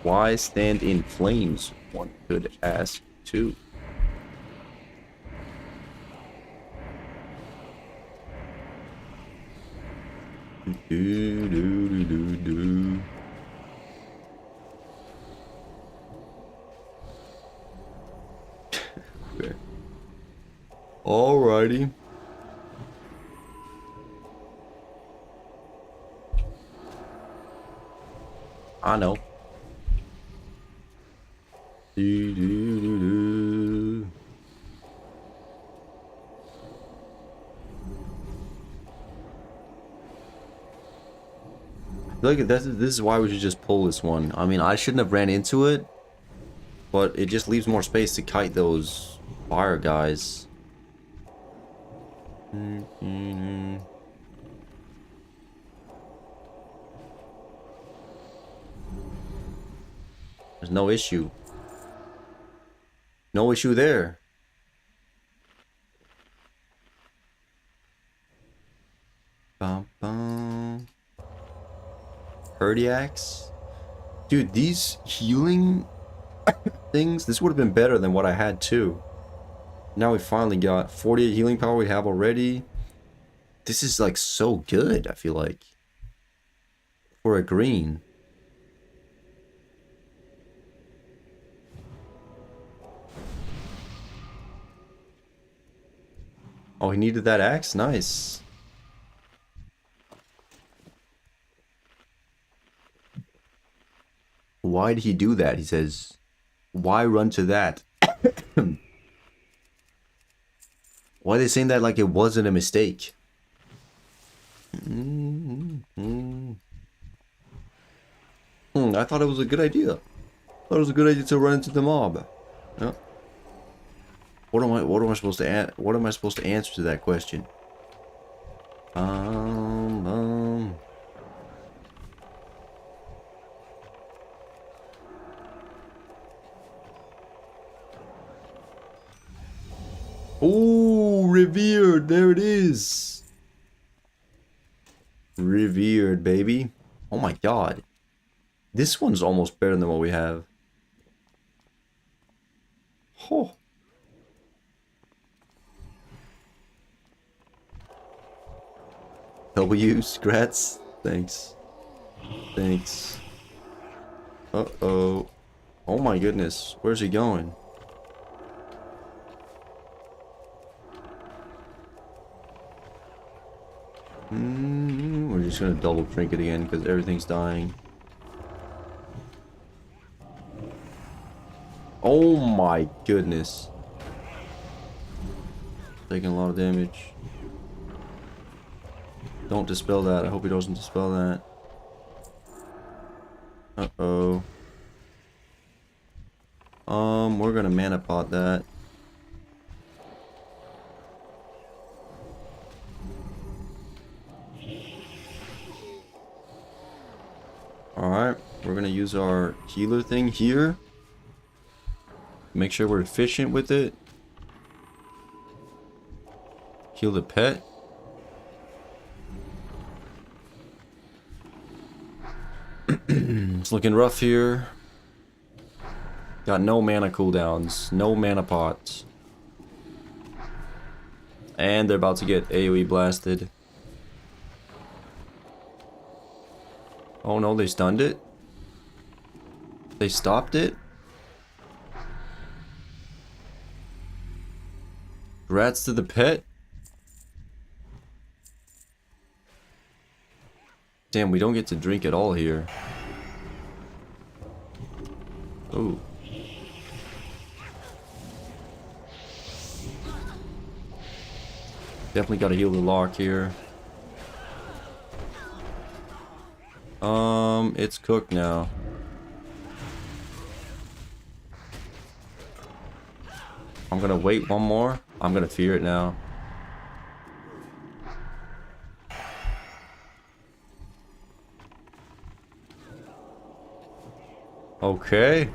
Why stand in flames? One could ask too. Do do do do. Okay. Alrighty. I know. Do, do, do, do. Look at this. This is why we should just pull this one. I mean, I shouldn't have ran into it, but it just leaves more space to kite those fire guys. There's no issue. No issue there. Bum, bum. Herdiacs? Dude, these healing things. This would have been better than what I had too. Now we finally got 48 healing power we have already. This is like so good, I feel like. For a green. Oh, he needed that axe? Nice. Why did he do that? He says, why run to that? Why are they saying that like it wasn't a mistake? I thought it was a good idea. I thought it was a good idea to run into the mob. Yeah. What am I supposed to answer to that question? Oh, revered. There it is. Revered, baby. Oh my god. This one's almost better than what we have. Oh. W, Scrats. Thanks. Thanks. Uh-oh. Oh my goodness. Where's he going? We're just gonna double drink it again because everything's dying. Oh my goodness. Taking a lot of damage. Don't dispel that. I hope he doesn't dispel that. Uh-oh. We're gonna mana pot that. Alright, we're gonna use our healer thing here. Make sure we're efficient with it. Heal the pet. It's looking rough here. Got no mana cooldowns, no mana pots. And they're about to get AoE blasted. Oh no, they stunned it? They stopped it? Rats to the pet? Damn, we don't get to drink at all here. Oh. Definitely gotta heal the lock here. It's cooked now. I'm gonna wait one more. I'm gonna fear it now. Okay.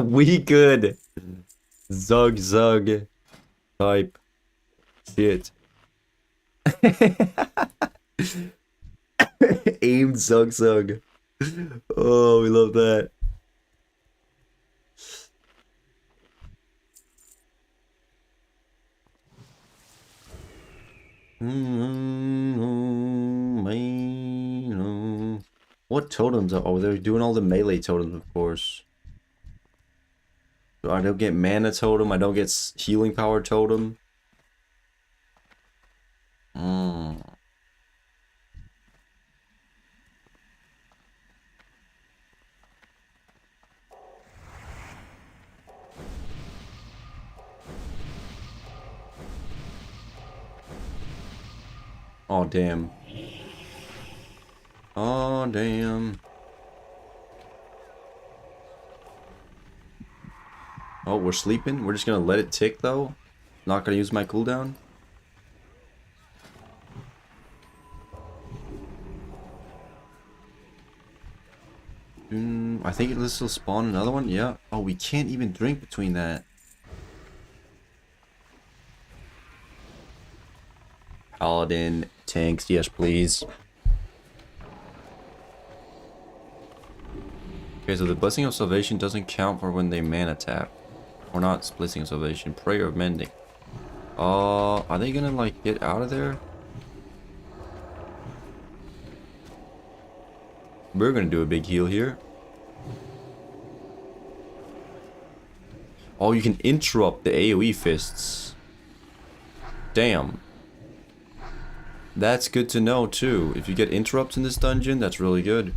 We good. Zug zug type shit. Aimed zug zug. Oh, we love that. What totems are... Oh, they're doing all the melee totems, of course. So I don't get mana totem, I don't get healing power totem. Oh, damn. Oh, damn. Oh, we're sleeping? We're just gonna let it tick, though? Not gonna use my cooldown? I think this will spawn another one. Yeah. Oh, we can't even drink between that. Paladin, tanks, yes please. Okay, so the Blessing of Salvation doesn't count for when they mana tap. Or not Blessing of Salvation. Prayer of Mending. Are they gonna like get out of there? We're gonna do a big heal here. Oh, you can interrupt the AoE fists. Damn. That's good to know too. If you get interrupts in this dungeon, that's really good.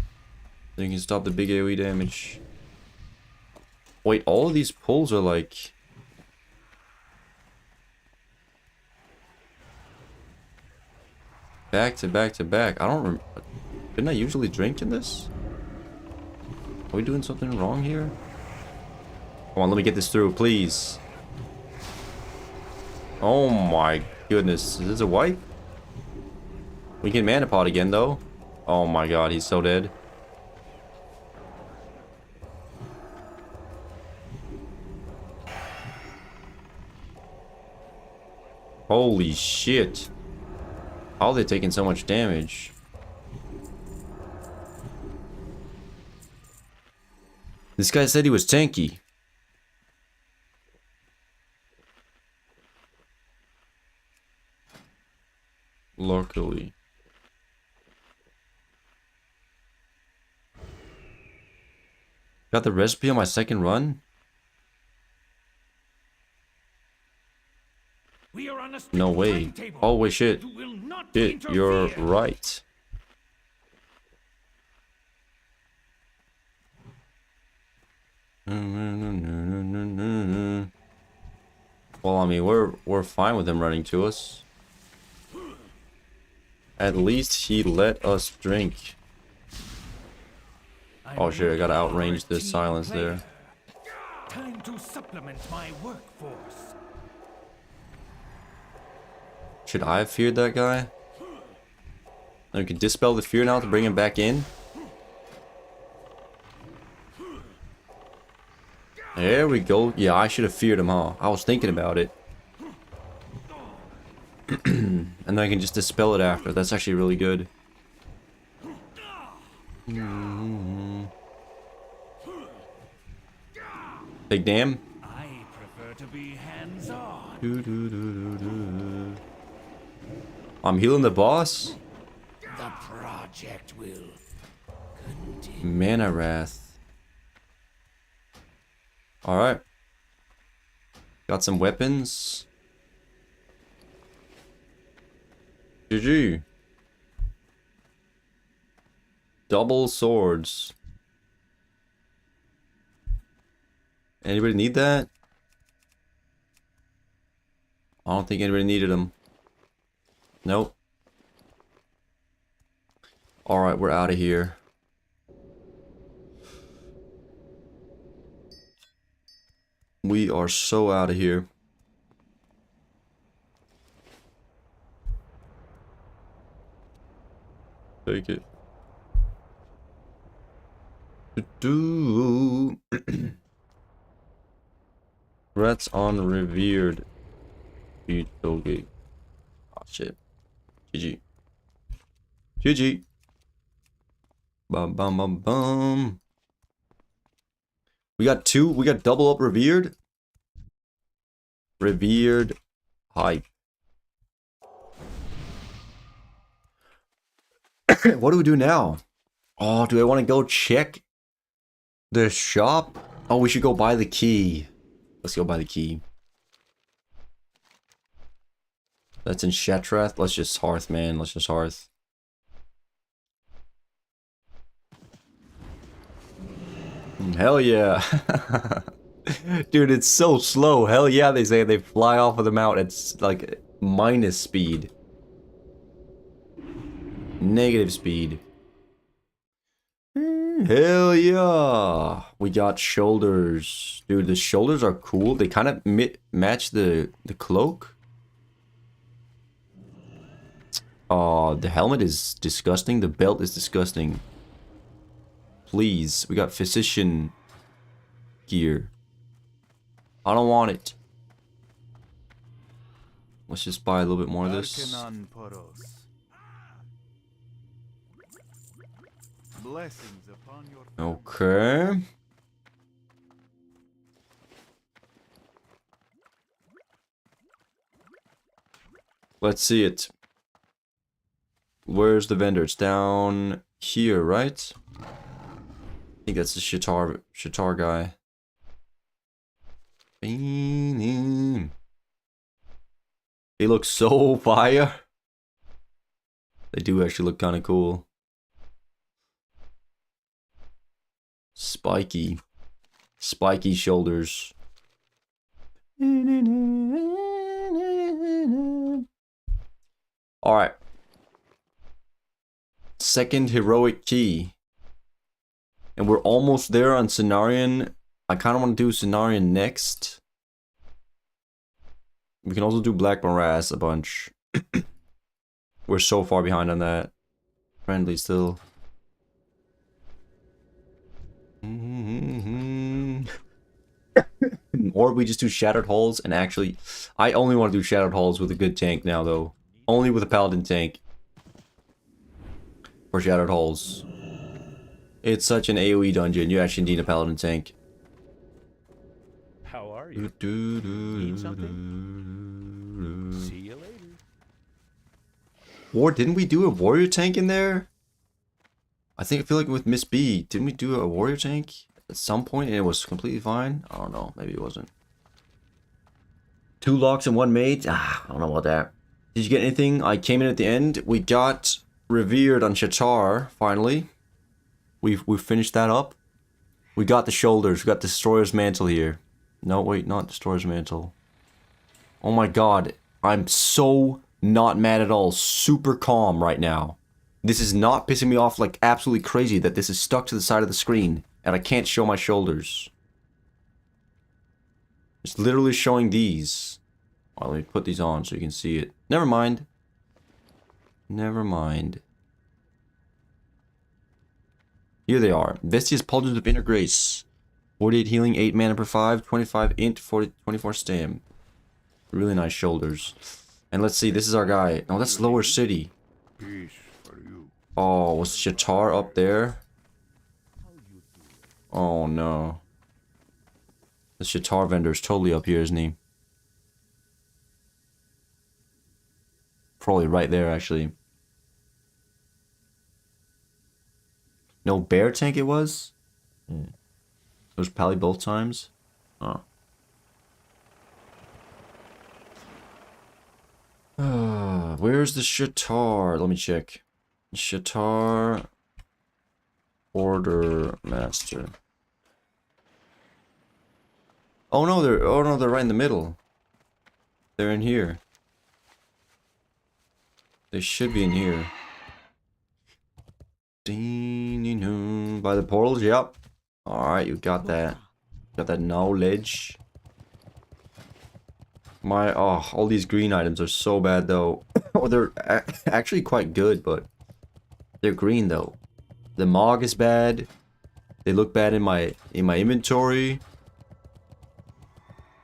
Then you can stop the big AoE damage. Wait, all of these pulls are like... back to back to back. I don't remember. Didn't I usually drink in this? Are we doing something wrong here? Come on, let me get this through, please. Oh my goodness. Is this a wipe? We can mana pot again, though. Oh my god, he's so dead. Holy shit. How are they taking so much damage? This guy said he was tanky. Luckily. Got the recipe on my second run? We are on a No strict way. timetable. Oh wait, shit. You will not Shit, you're interfere. right. Well, I mean, we're fine with him running to us. At least he let us drink. Oh shit, I gotta outrange this silence there. Time to supplement my workforce. Should I have feared that guy? And we can dispel the fear now to bring him back in. There we go. Yeah, I should have feared him, huh? I was thinking about it. And then I can just dispel it after. That's actually really good. Big damn. I prefer to be hands-on. I'm healing the boss. The project will continue. Mana Wrath. Alright. Got some weapons. GG. Double swords. Anybody need that? I don't think anybody needed them. Nope. Alright, we're out of here. We are so out of here. Take it. Threats on revered. Okay. Oh shit. GG. GG. Bum bum bum bum. We got two. We got double up revered. Revered hype. What do we do now? Oh, do I want to go check the shop? Oh, we should go buy the key. Let's go buy the key. That's in Shatrath. Let's just hearth, man. Let's just hearth. Hell yeah. Dude, it's so slow. Hell yeah, they say they fly off of the mountain. It's like minus speed. Negative speed. Hell yeah. We got shoulders. Dude, the shoulders are cool. They kind of match the cloak. The helmet is disgusting. The belt is disgusting. Please, we got physician gear. I don't want it. Let's just buy a little bit more of this. Blessings upon your family. Okay. Let's see it. Where's the vendor? It's down here, right? I think that's the Shatar guy. He looks so fire. They do actually look kind of cool. Spiky shoulders. All right. Second heroic key. And we're almost there on Cenarion. I kind of want to do Cenarion next. We can also do Black Morass a bunch. We're so far behind on that. Friendly still. Or we just do Shattered Hulls and actually... I only want to do Shattered Hulls with a good tank now though. Only with a Paladin tank. For Shattered Hulls. It's such an AoE dungeon, you actually need a Paladin tank. How are you? Need something? See you later. Or didn't we do a warrior tank in there? I feel like with Miss B, didn't we do a warrior tank at some point and it was completely fine? I don't know, maybe it wasn't. 2 locks and 1 mage? I don't know about that. Did you get anything? I came in at the end. We got Revered on Shatar, finally. We've finished that up. We got the shoulders, we got Destroyer's Mantle here. No, wait, not Destroyer's Mantle. Oh my god, I'm so not mad at all. Super calm right now. This is not pissing me off like absolutely crazy that this is stuck to the side of the screen and I can't show my shoulders. It's literally showing these. Well, let me put these on so you can see it. Never mind. Never mind. Here they are. Vestia's Pauldrons of Inner Grace. 48 healing, 8 mana per 5, 25 int, 24 stam. Really nice shoulders. And let's see, this is our guy. Oh, that's Lower City. Peace for you. Oh, was Shatar up there? Oh no. The Shatar vendor's totally up here, isn't he? Probably right there, actually. No bear tank it was? It was Pally both times? Oh. Where's the Shatar? Let me check. Shatar Order Master. Oh no, they're right in the middle. They're in here. They should be in here. By the portals, yep. Alright, you got that. Got that knowledge. All these green items are so bad though. Oh, they're actually quite good, but they're green though. The Mog is bad. They look bad in my inventory.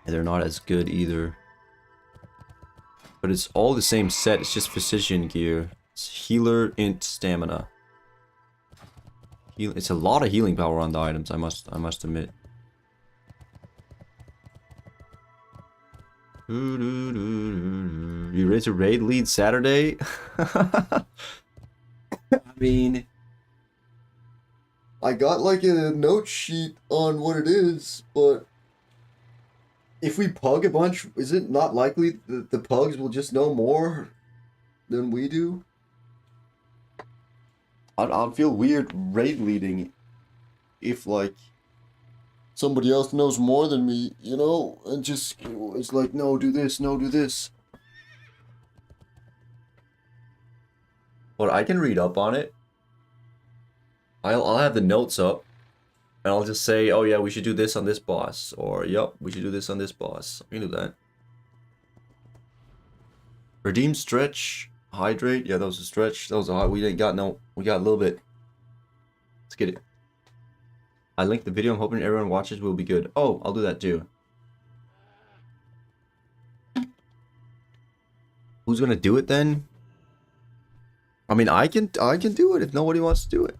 And they're not as good either. But it's all the same set, it's just Physician gear. It's healer, int, stamina. It's a lot of healing power on the items, I must admit. You ready to raid lead Saturday? I mean, I got like a note sheet on what it is, but if we pug a bunch, is it not likely that the pugs will just know more than we do? I'd feel weird raid leading if like somebody else knows more than me, you know, and just it's like, no, do this, no, do this. But I can read up on it. I'll have the notes up, and I'll just say, oh yeah, we should do this on this boss, or yep, we should do this on this boss. I can do that. Redeem, stretch, hydrate. Yeah, that was a stretch. That was a hot. We got a little bit. Let's get it. I linked the video. I'm hoping everyone watches will be good. Oh, I'll do that too. Who's gonna do it then? I mean, I can do it if nobody wants to do it.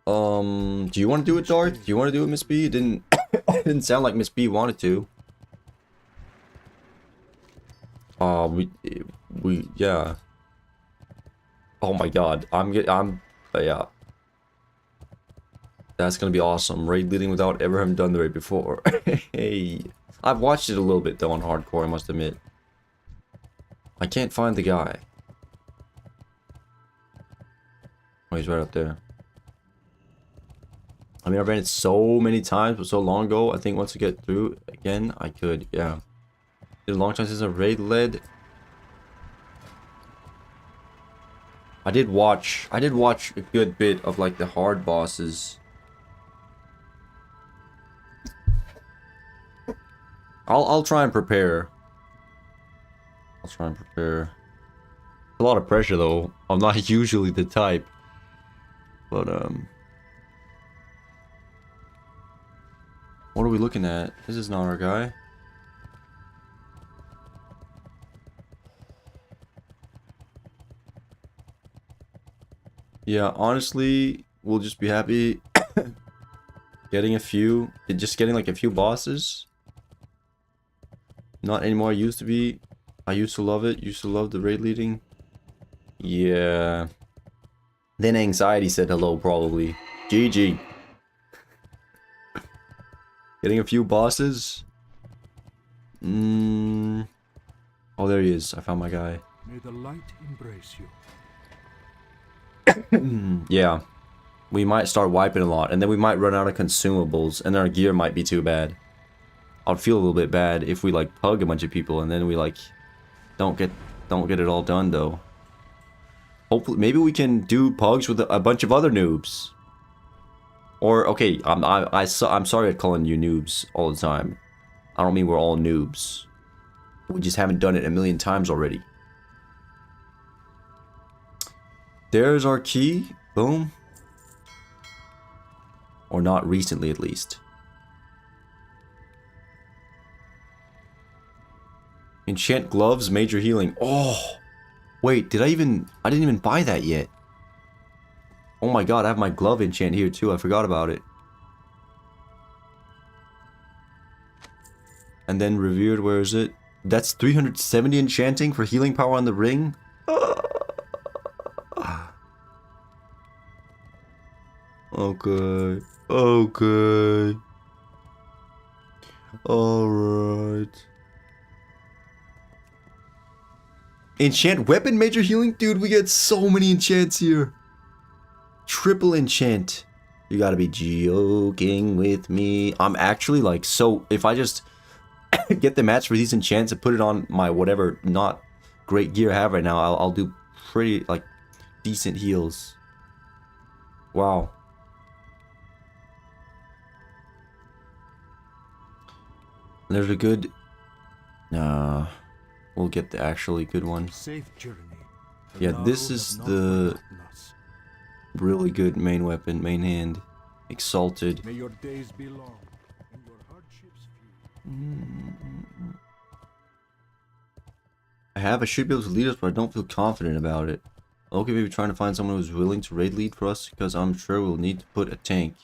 Do you want to do it, Darth? Do you want to do it, Miss B? It didn't didn't sound like Miss B wanted to. Yeah. Oh my god, yeah. That's gonna be awesome. Raid leading without ever having done the raid before. Hey, I've watched it a little bit though on hardcore, I must admit. I can't find the guy. Oh, he's right up there. I mean, I ran it so many times, but so long ago. I think once I get through again, I could. Yeah. It's been a long time since I raid led. I did watch a good bit of like the hard bosses. I'll try and prepare. I'll try and prepare. A lot of pressure though. I'm not usually the type. But what are we looking at? This is not our guy. Yeah, honestly, we'll just be happy getting a few, just getting like a few bosses. Not anymore. I used to be. I used to love it. Used to love the raid leading. Yeah. Then anxiety said hello, probably. GG. Getting a few bosses. Oh, there he is. I found my guy. May the light embrace you. Yeah. We might start wiping a lot, and then we might run out of consumables, and our gear might be too bad. I'd feel a little bit bad if we like pug a bunch of people, and then we like don't get it all done though. Hopefully, maybe we can do pugs with a bunch of other noobs. Or okay, I'm sorry at calling you noobs all the time. I don't mean we're all noobs. We just haven't done it a million times already. There's our key. Boom. Or not recently, at least. Enchant gloves, major healing. Oh, wait, I didn't even buy that yet. Oh my god, I have my glove enchant here too. I forgot about it. And then revered, where is it? That's 370 enchanting for healing power on the ring. Okay. Okay. Alright. Enchant weapon major healing? Dude, we get so many enchants here. Triple enchant. You gotta be joking with me. I'm actually like, so if I just get the match for these enchants and put it on my whatever not great gear I have right now, I'll do pretty like decent heals. Wow. There's a good... Nah. We'll get the actually good one. Safe journey. Yeah, this is the really good main weapon, main hand. Exalted. May your days be long and your hardships few. I should be able to lead us, but I don't feel confident about it. Okay, maybe trying to find someone who's willing to raid lead for us, because I'm sure we'll need to put a tank.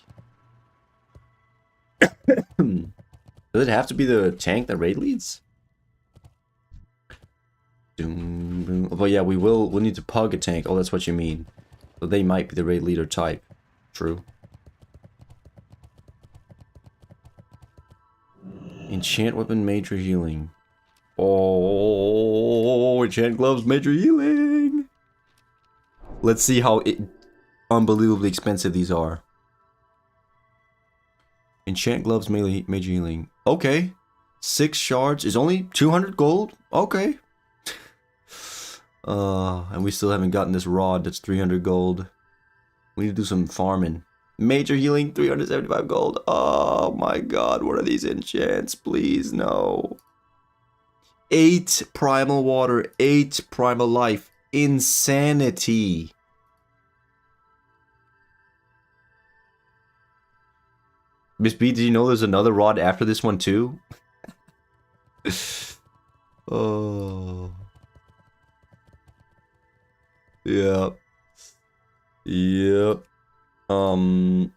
Does it have to be the tank that raid leads? But yeah, we'll need to pug a tank. Oh, that's what you mean. So they might be the raid leader type. True. Enchant weapon, major healing. Oh, enchant gloves, major healing. Let's see how unbelievably expensive these are. Enchant gloves, major healing. Okay. 6 shards is only 200 gold. Okay. And we still haven't gotten this rod that's 300 gold. We need to do some farming. Major healing, 375 gold. Oh my god, what are these enchants? Please, no. 8 primal water, 8 primal life. Insanity. Miss B, did you know there's another rod after this one too? Oh. Yep. Yep. I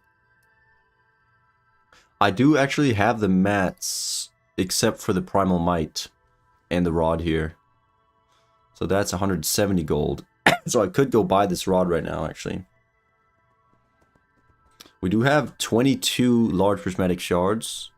do actually have the mats, except for the primal might and the rod here. So that's 170 gold. So I could go buy this rod right now, actually. We do have 22 large prismatic shards.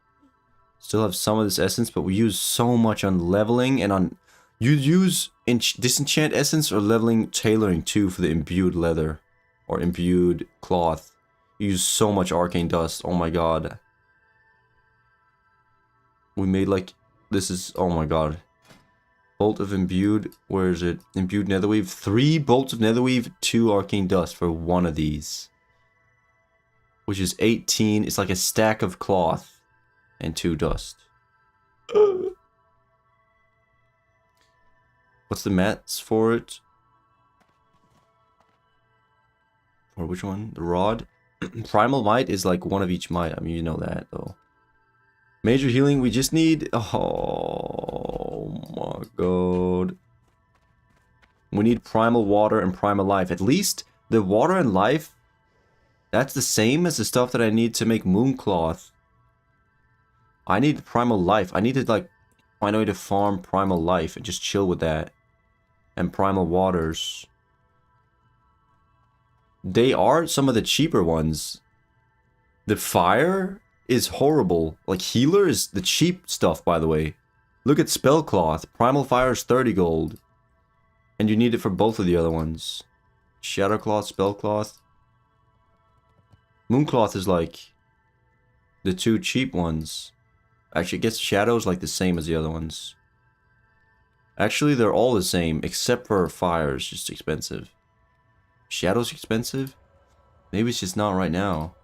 Still have some of this essence, but we use so much on leveling and on... You use disenchant essence or leveling tailoring too for the imbued leather or imbued cloth. You use so much arcane dust. Oh my god. We made like... This is... Oh my god. Bolt of imbued... Where is it? Imbued netherweave. 3 bolts of netherweave, 2 arcane dust for one of these. Which is 18. It's like a stack of cloth and 2 dust. What's the mats for it? Or which one? The rod? Primal might is like one of each might. I mean, you know that though. Major healing, we just need... Oh my god. We need primal water and primal life. At least the water and life, that's the same as the stuff that I need to make mooncloth. I need primal life. I need to like find a way to farm primal life and just chill with that. And primal waters. They are some of the cheaper ones. The fire is horrible. Like healer is the cheap stuff, by the way. Look at spellcloth. Primal fire is 30 gold. And you need it for both of the other ones. Shadowcloth, spellcloth. Mooncloth is like the 2 cheap ones. Actually, it gets shadows like the same as the other ones. Actually, they're all the same, except for fire is just expensive. Shadow's expensive? Maybe it's just not right now.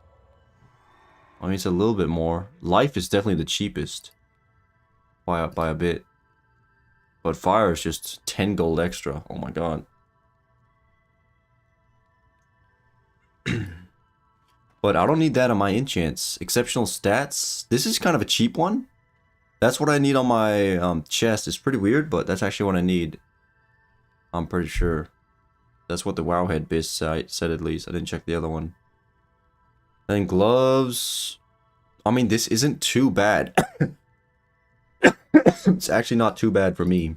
I mean, it's a little bit more. Life is definitely the cheapest. By a bit. But fire is just 10 gold extra. Oh my god. But I don't need that on my enchants. Exceptional stats. This is kind of a cheap one. That's what I need on my chest. It's pretty weird, but that's actually what I need. I'm pretty sure. That's what the Wowhead BIS site said at least. I didn't check the other one. Then gloves. I mean, this isn't too bad. It's actually not too bad for me.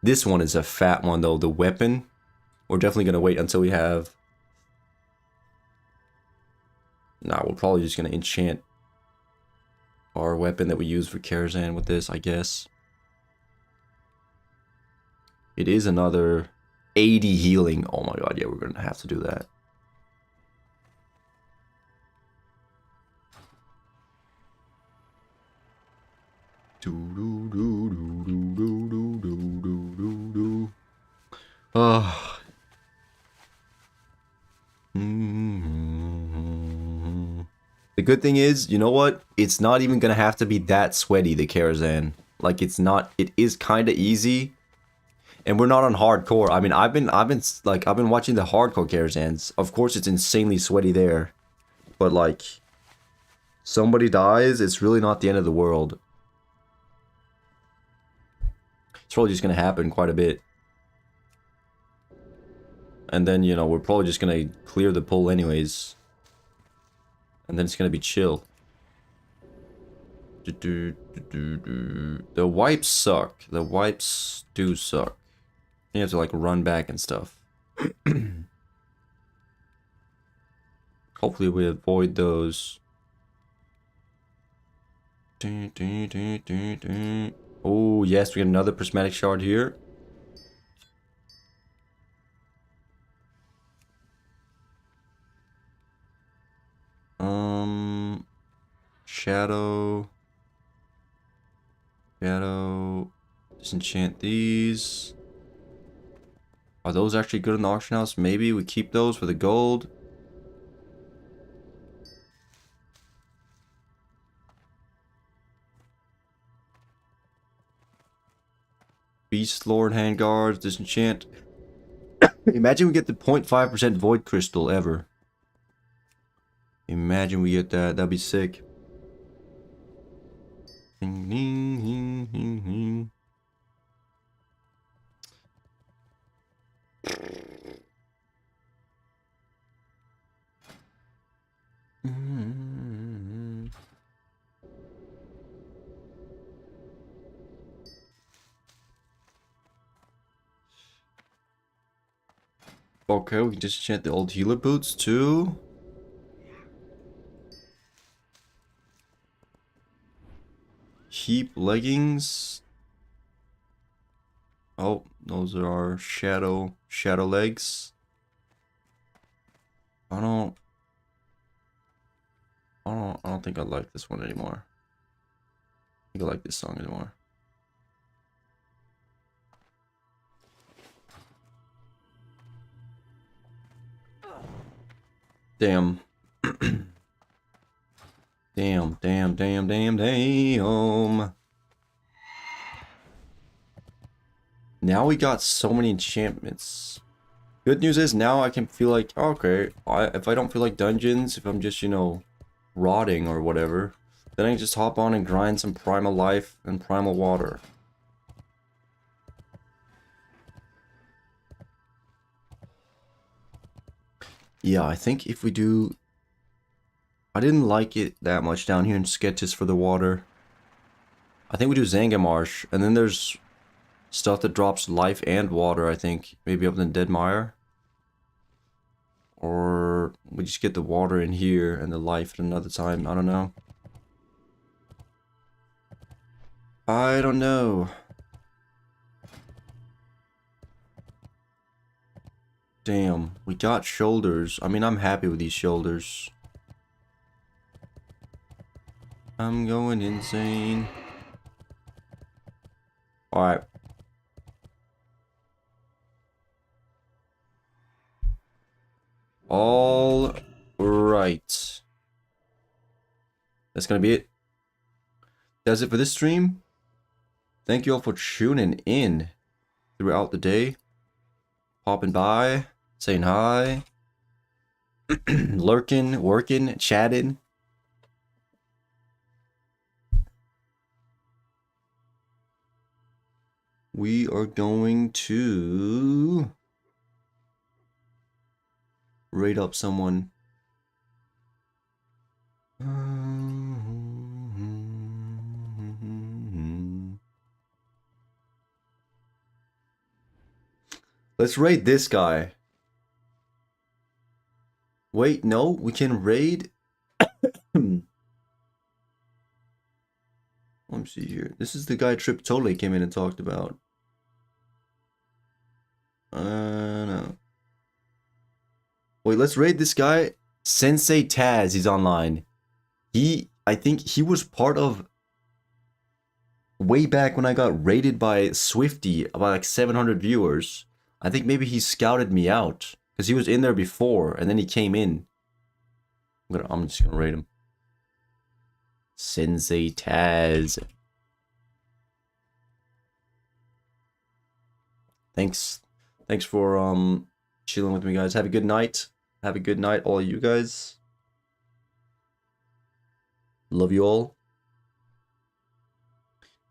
This one is a fat one though. The weapon. We're definitely going to wait until we have... Nah, we're probably just going to enchant our weapon that we use for Karazhan with this, I guess. It is another 80 healing. Oh my god, yeah, we're going to have to do that. The good thing is, you know what? It's not even gonna have to be that sweaty, the Karazhan. Like it's not. It is kind of easy, and we're not on hardcore. I mean, I've been watching the hardcore Karazhans. Of course, it's insanely sweaty there, but like, somebody dies, it's really not the end of the world. It's probably just gonna happen quite a bit. And then, you know, we're probably just gonna clear the pool anyways. And then it's gonna be chill. The wipes suck. The wipes do suck. You have to like run back and stuff. Hopefully we avoid those. Oh yes, we get another prismatic shard here. Shadow. Disenchant these. Are those actually good in the auction house? Maybe we keep those for the gold. Beast Lord handguards, disenchant. Imagine we get the 0.5% void crystal ever. Imagine we get that. That'd be sick. Okay, we can just enchant the old healer boots too. Heap leggings. Oh, those are our shadow legs. I don't think I like this one anymore. I think I like this song anymore. Damn. Damn. Now we got so many enchantments. Good news is now I can feel like, okay, if I don't feel like dungeons, if I'm just, you know, rotting or whatever, then I can just hop on and grind some primal life and primal water. Yeah, I think if we do... I didn't like it that much down here in sketches for the water. I think we do Zangamarsh, and then there's stuff that drops life and water, I think. Maybe up in Deadmire. Or we just get the water in here and the life at another time. I don't know. I don't know. Damn, we got shoulders. I mean, I'm happy with these shoulders. I'm going insane. Alright. All right. That's gonna be it. That's it for this stream. Thank you all for tuning in throughout the day. Popping by, saying hi. Lurking, working, chatting. We are going to raid up someone. Let's raid this guy. Wait, no, we can raid. Let me see here. This is the guy Trip totally came in and talked about. No. Wait, let's raid this guy. Sensei Taz, he's online. I think he was part of way back when I got raided by Swifty, about like 700 viewers. I think maybe he scouted me out because he was in there before and then he came in. I'm just gonna raid him. Sensei Taz. Thanks for chilling with me, guys. Have a good night. Have a good night, all of you guys. Love you all.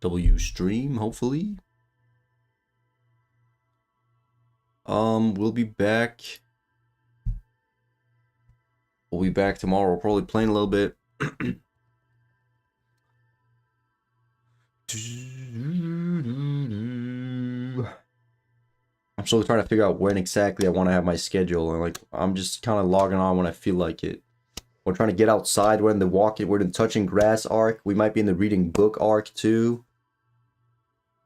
W stream, hopefully. We'll be back. We'll be back tomorrow. We're probably playing a little bit. I'm still trying to figure out when exactly I want to have my schedule, and like I'm just kind of logging on when I feel like it. We're trying to get outside. We're in the walking. We're in the touching grass arc. We might be in the reading book arc too.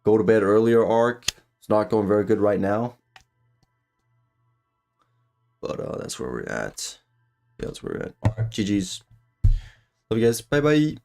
Go to bed earlier arc. It's not going very good right now, but that's where we're at. Yeah, that's where we're at. All right, GG's. Love you guys. Bye bye.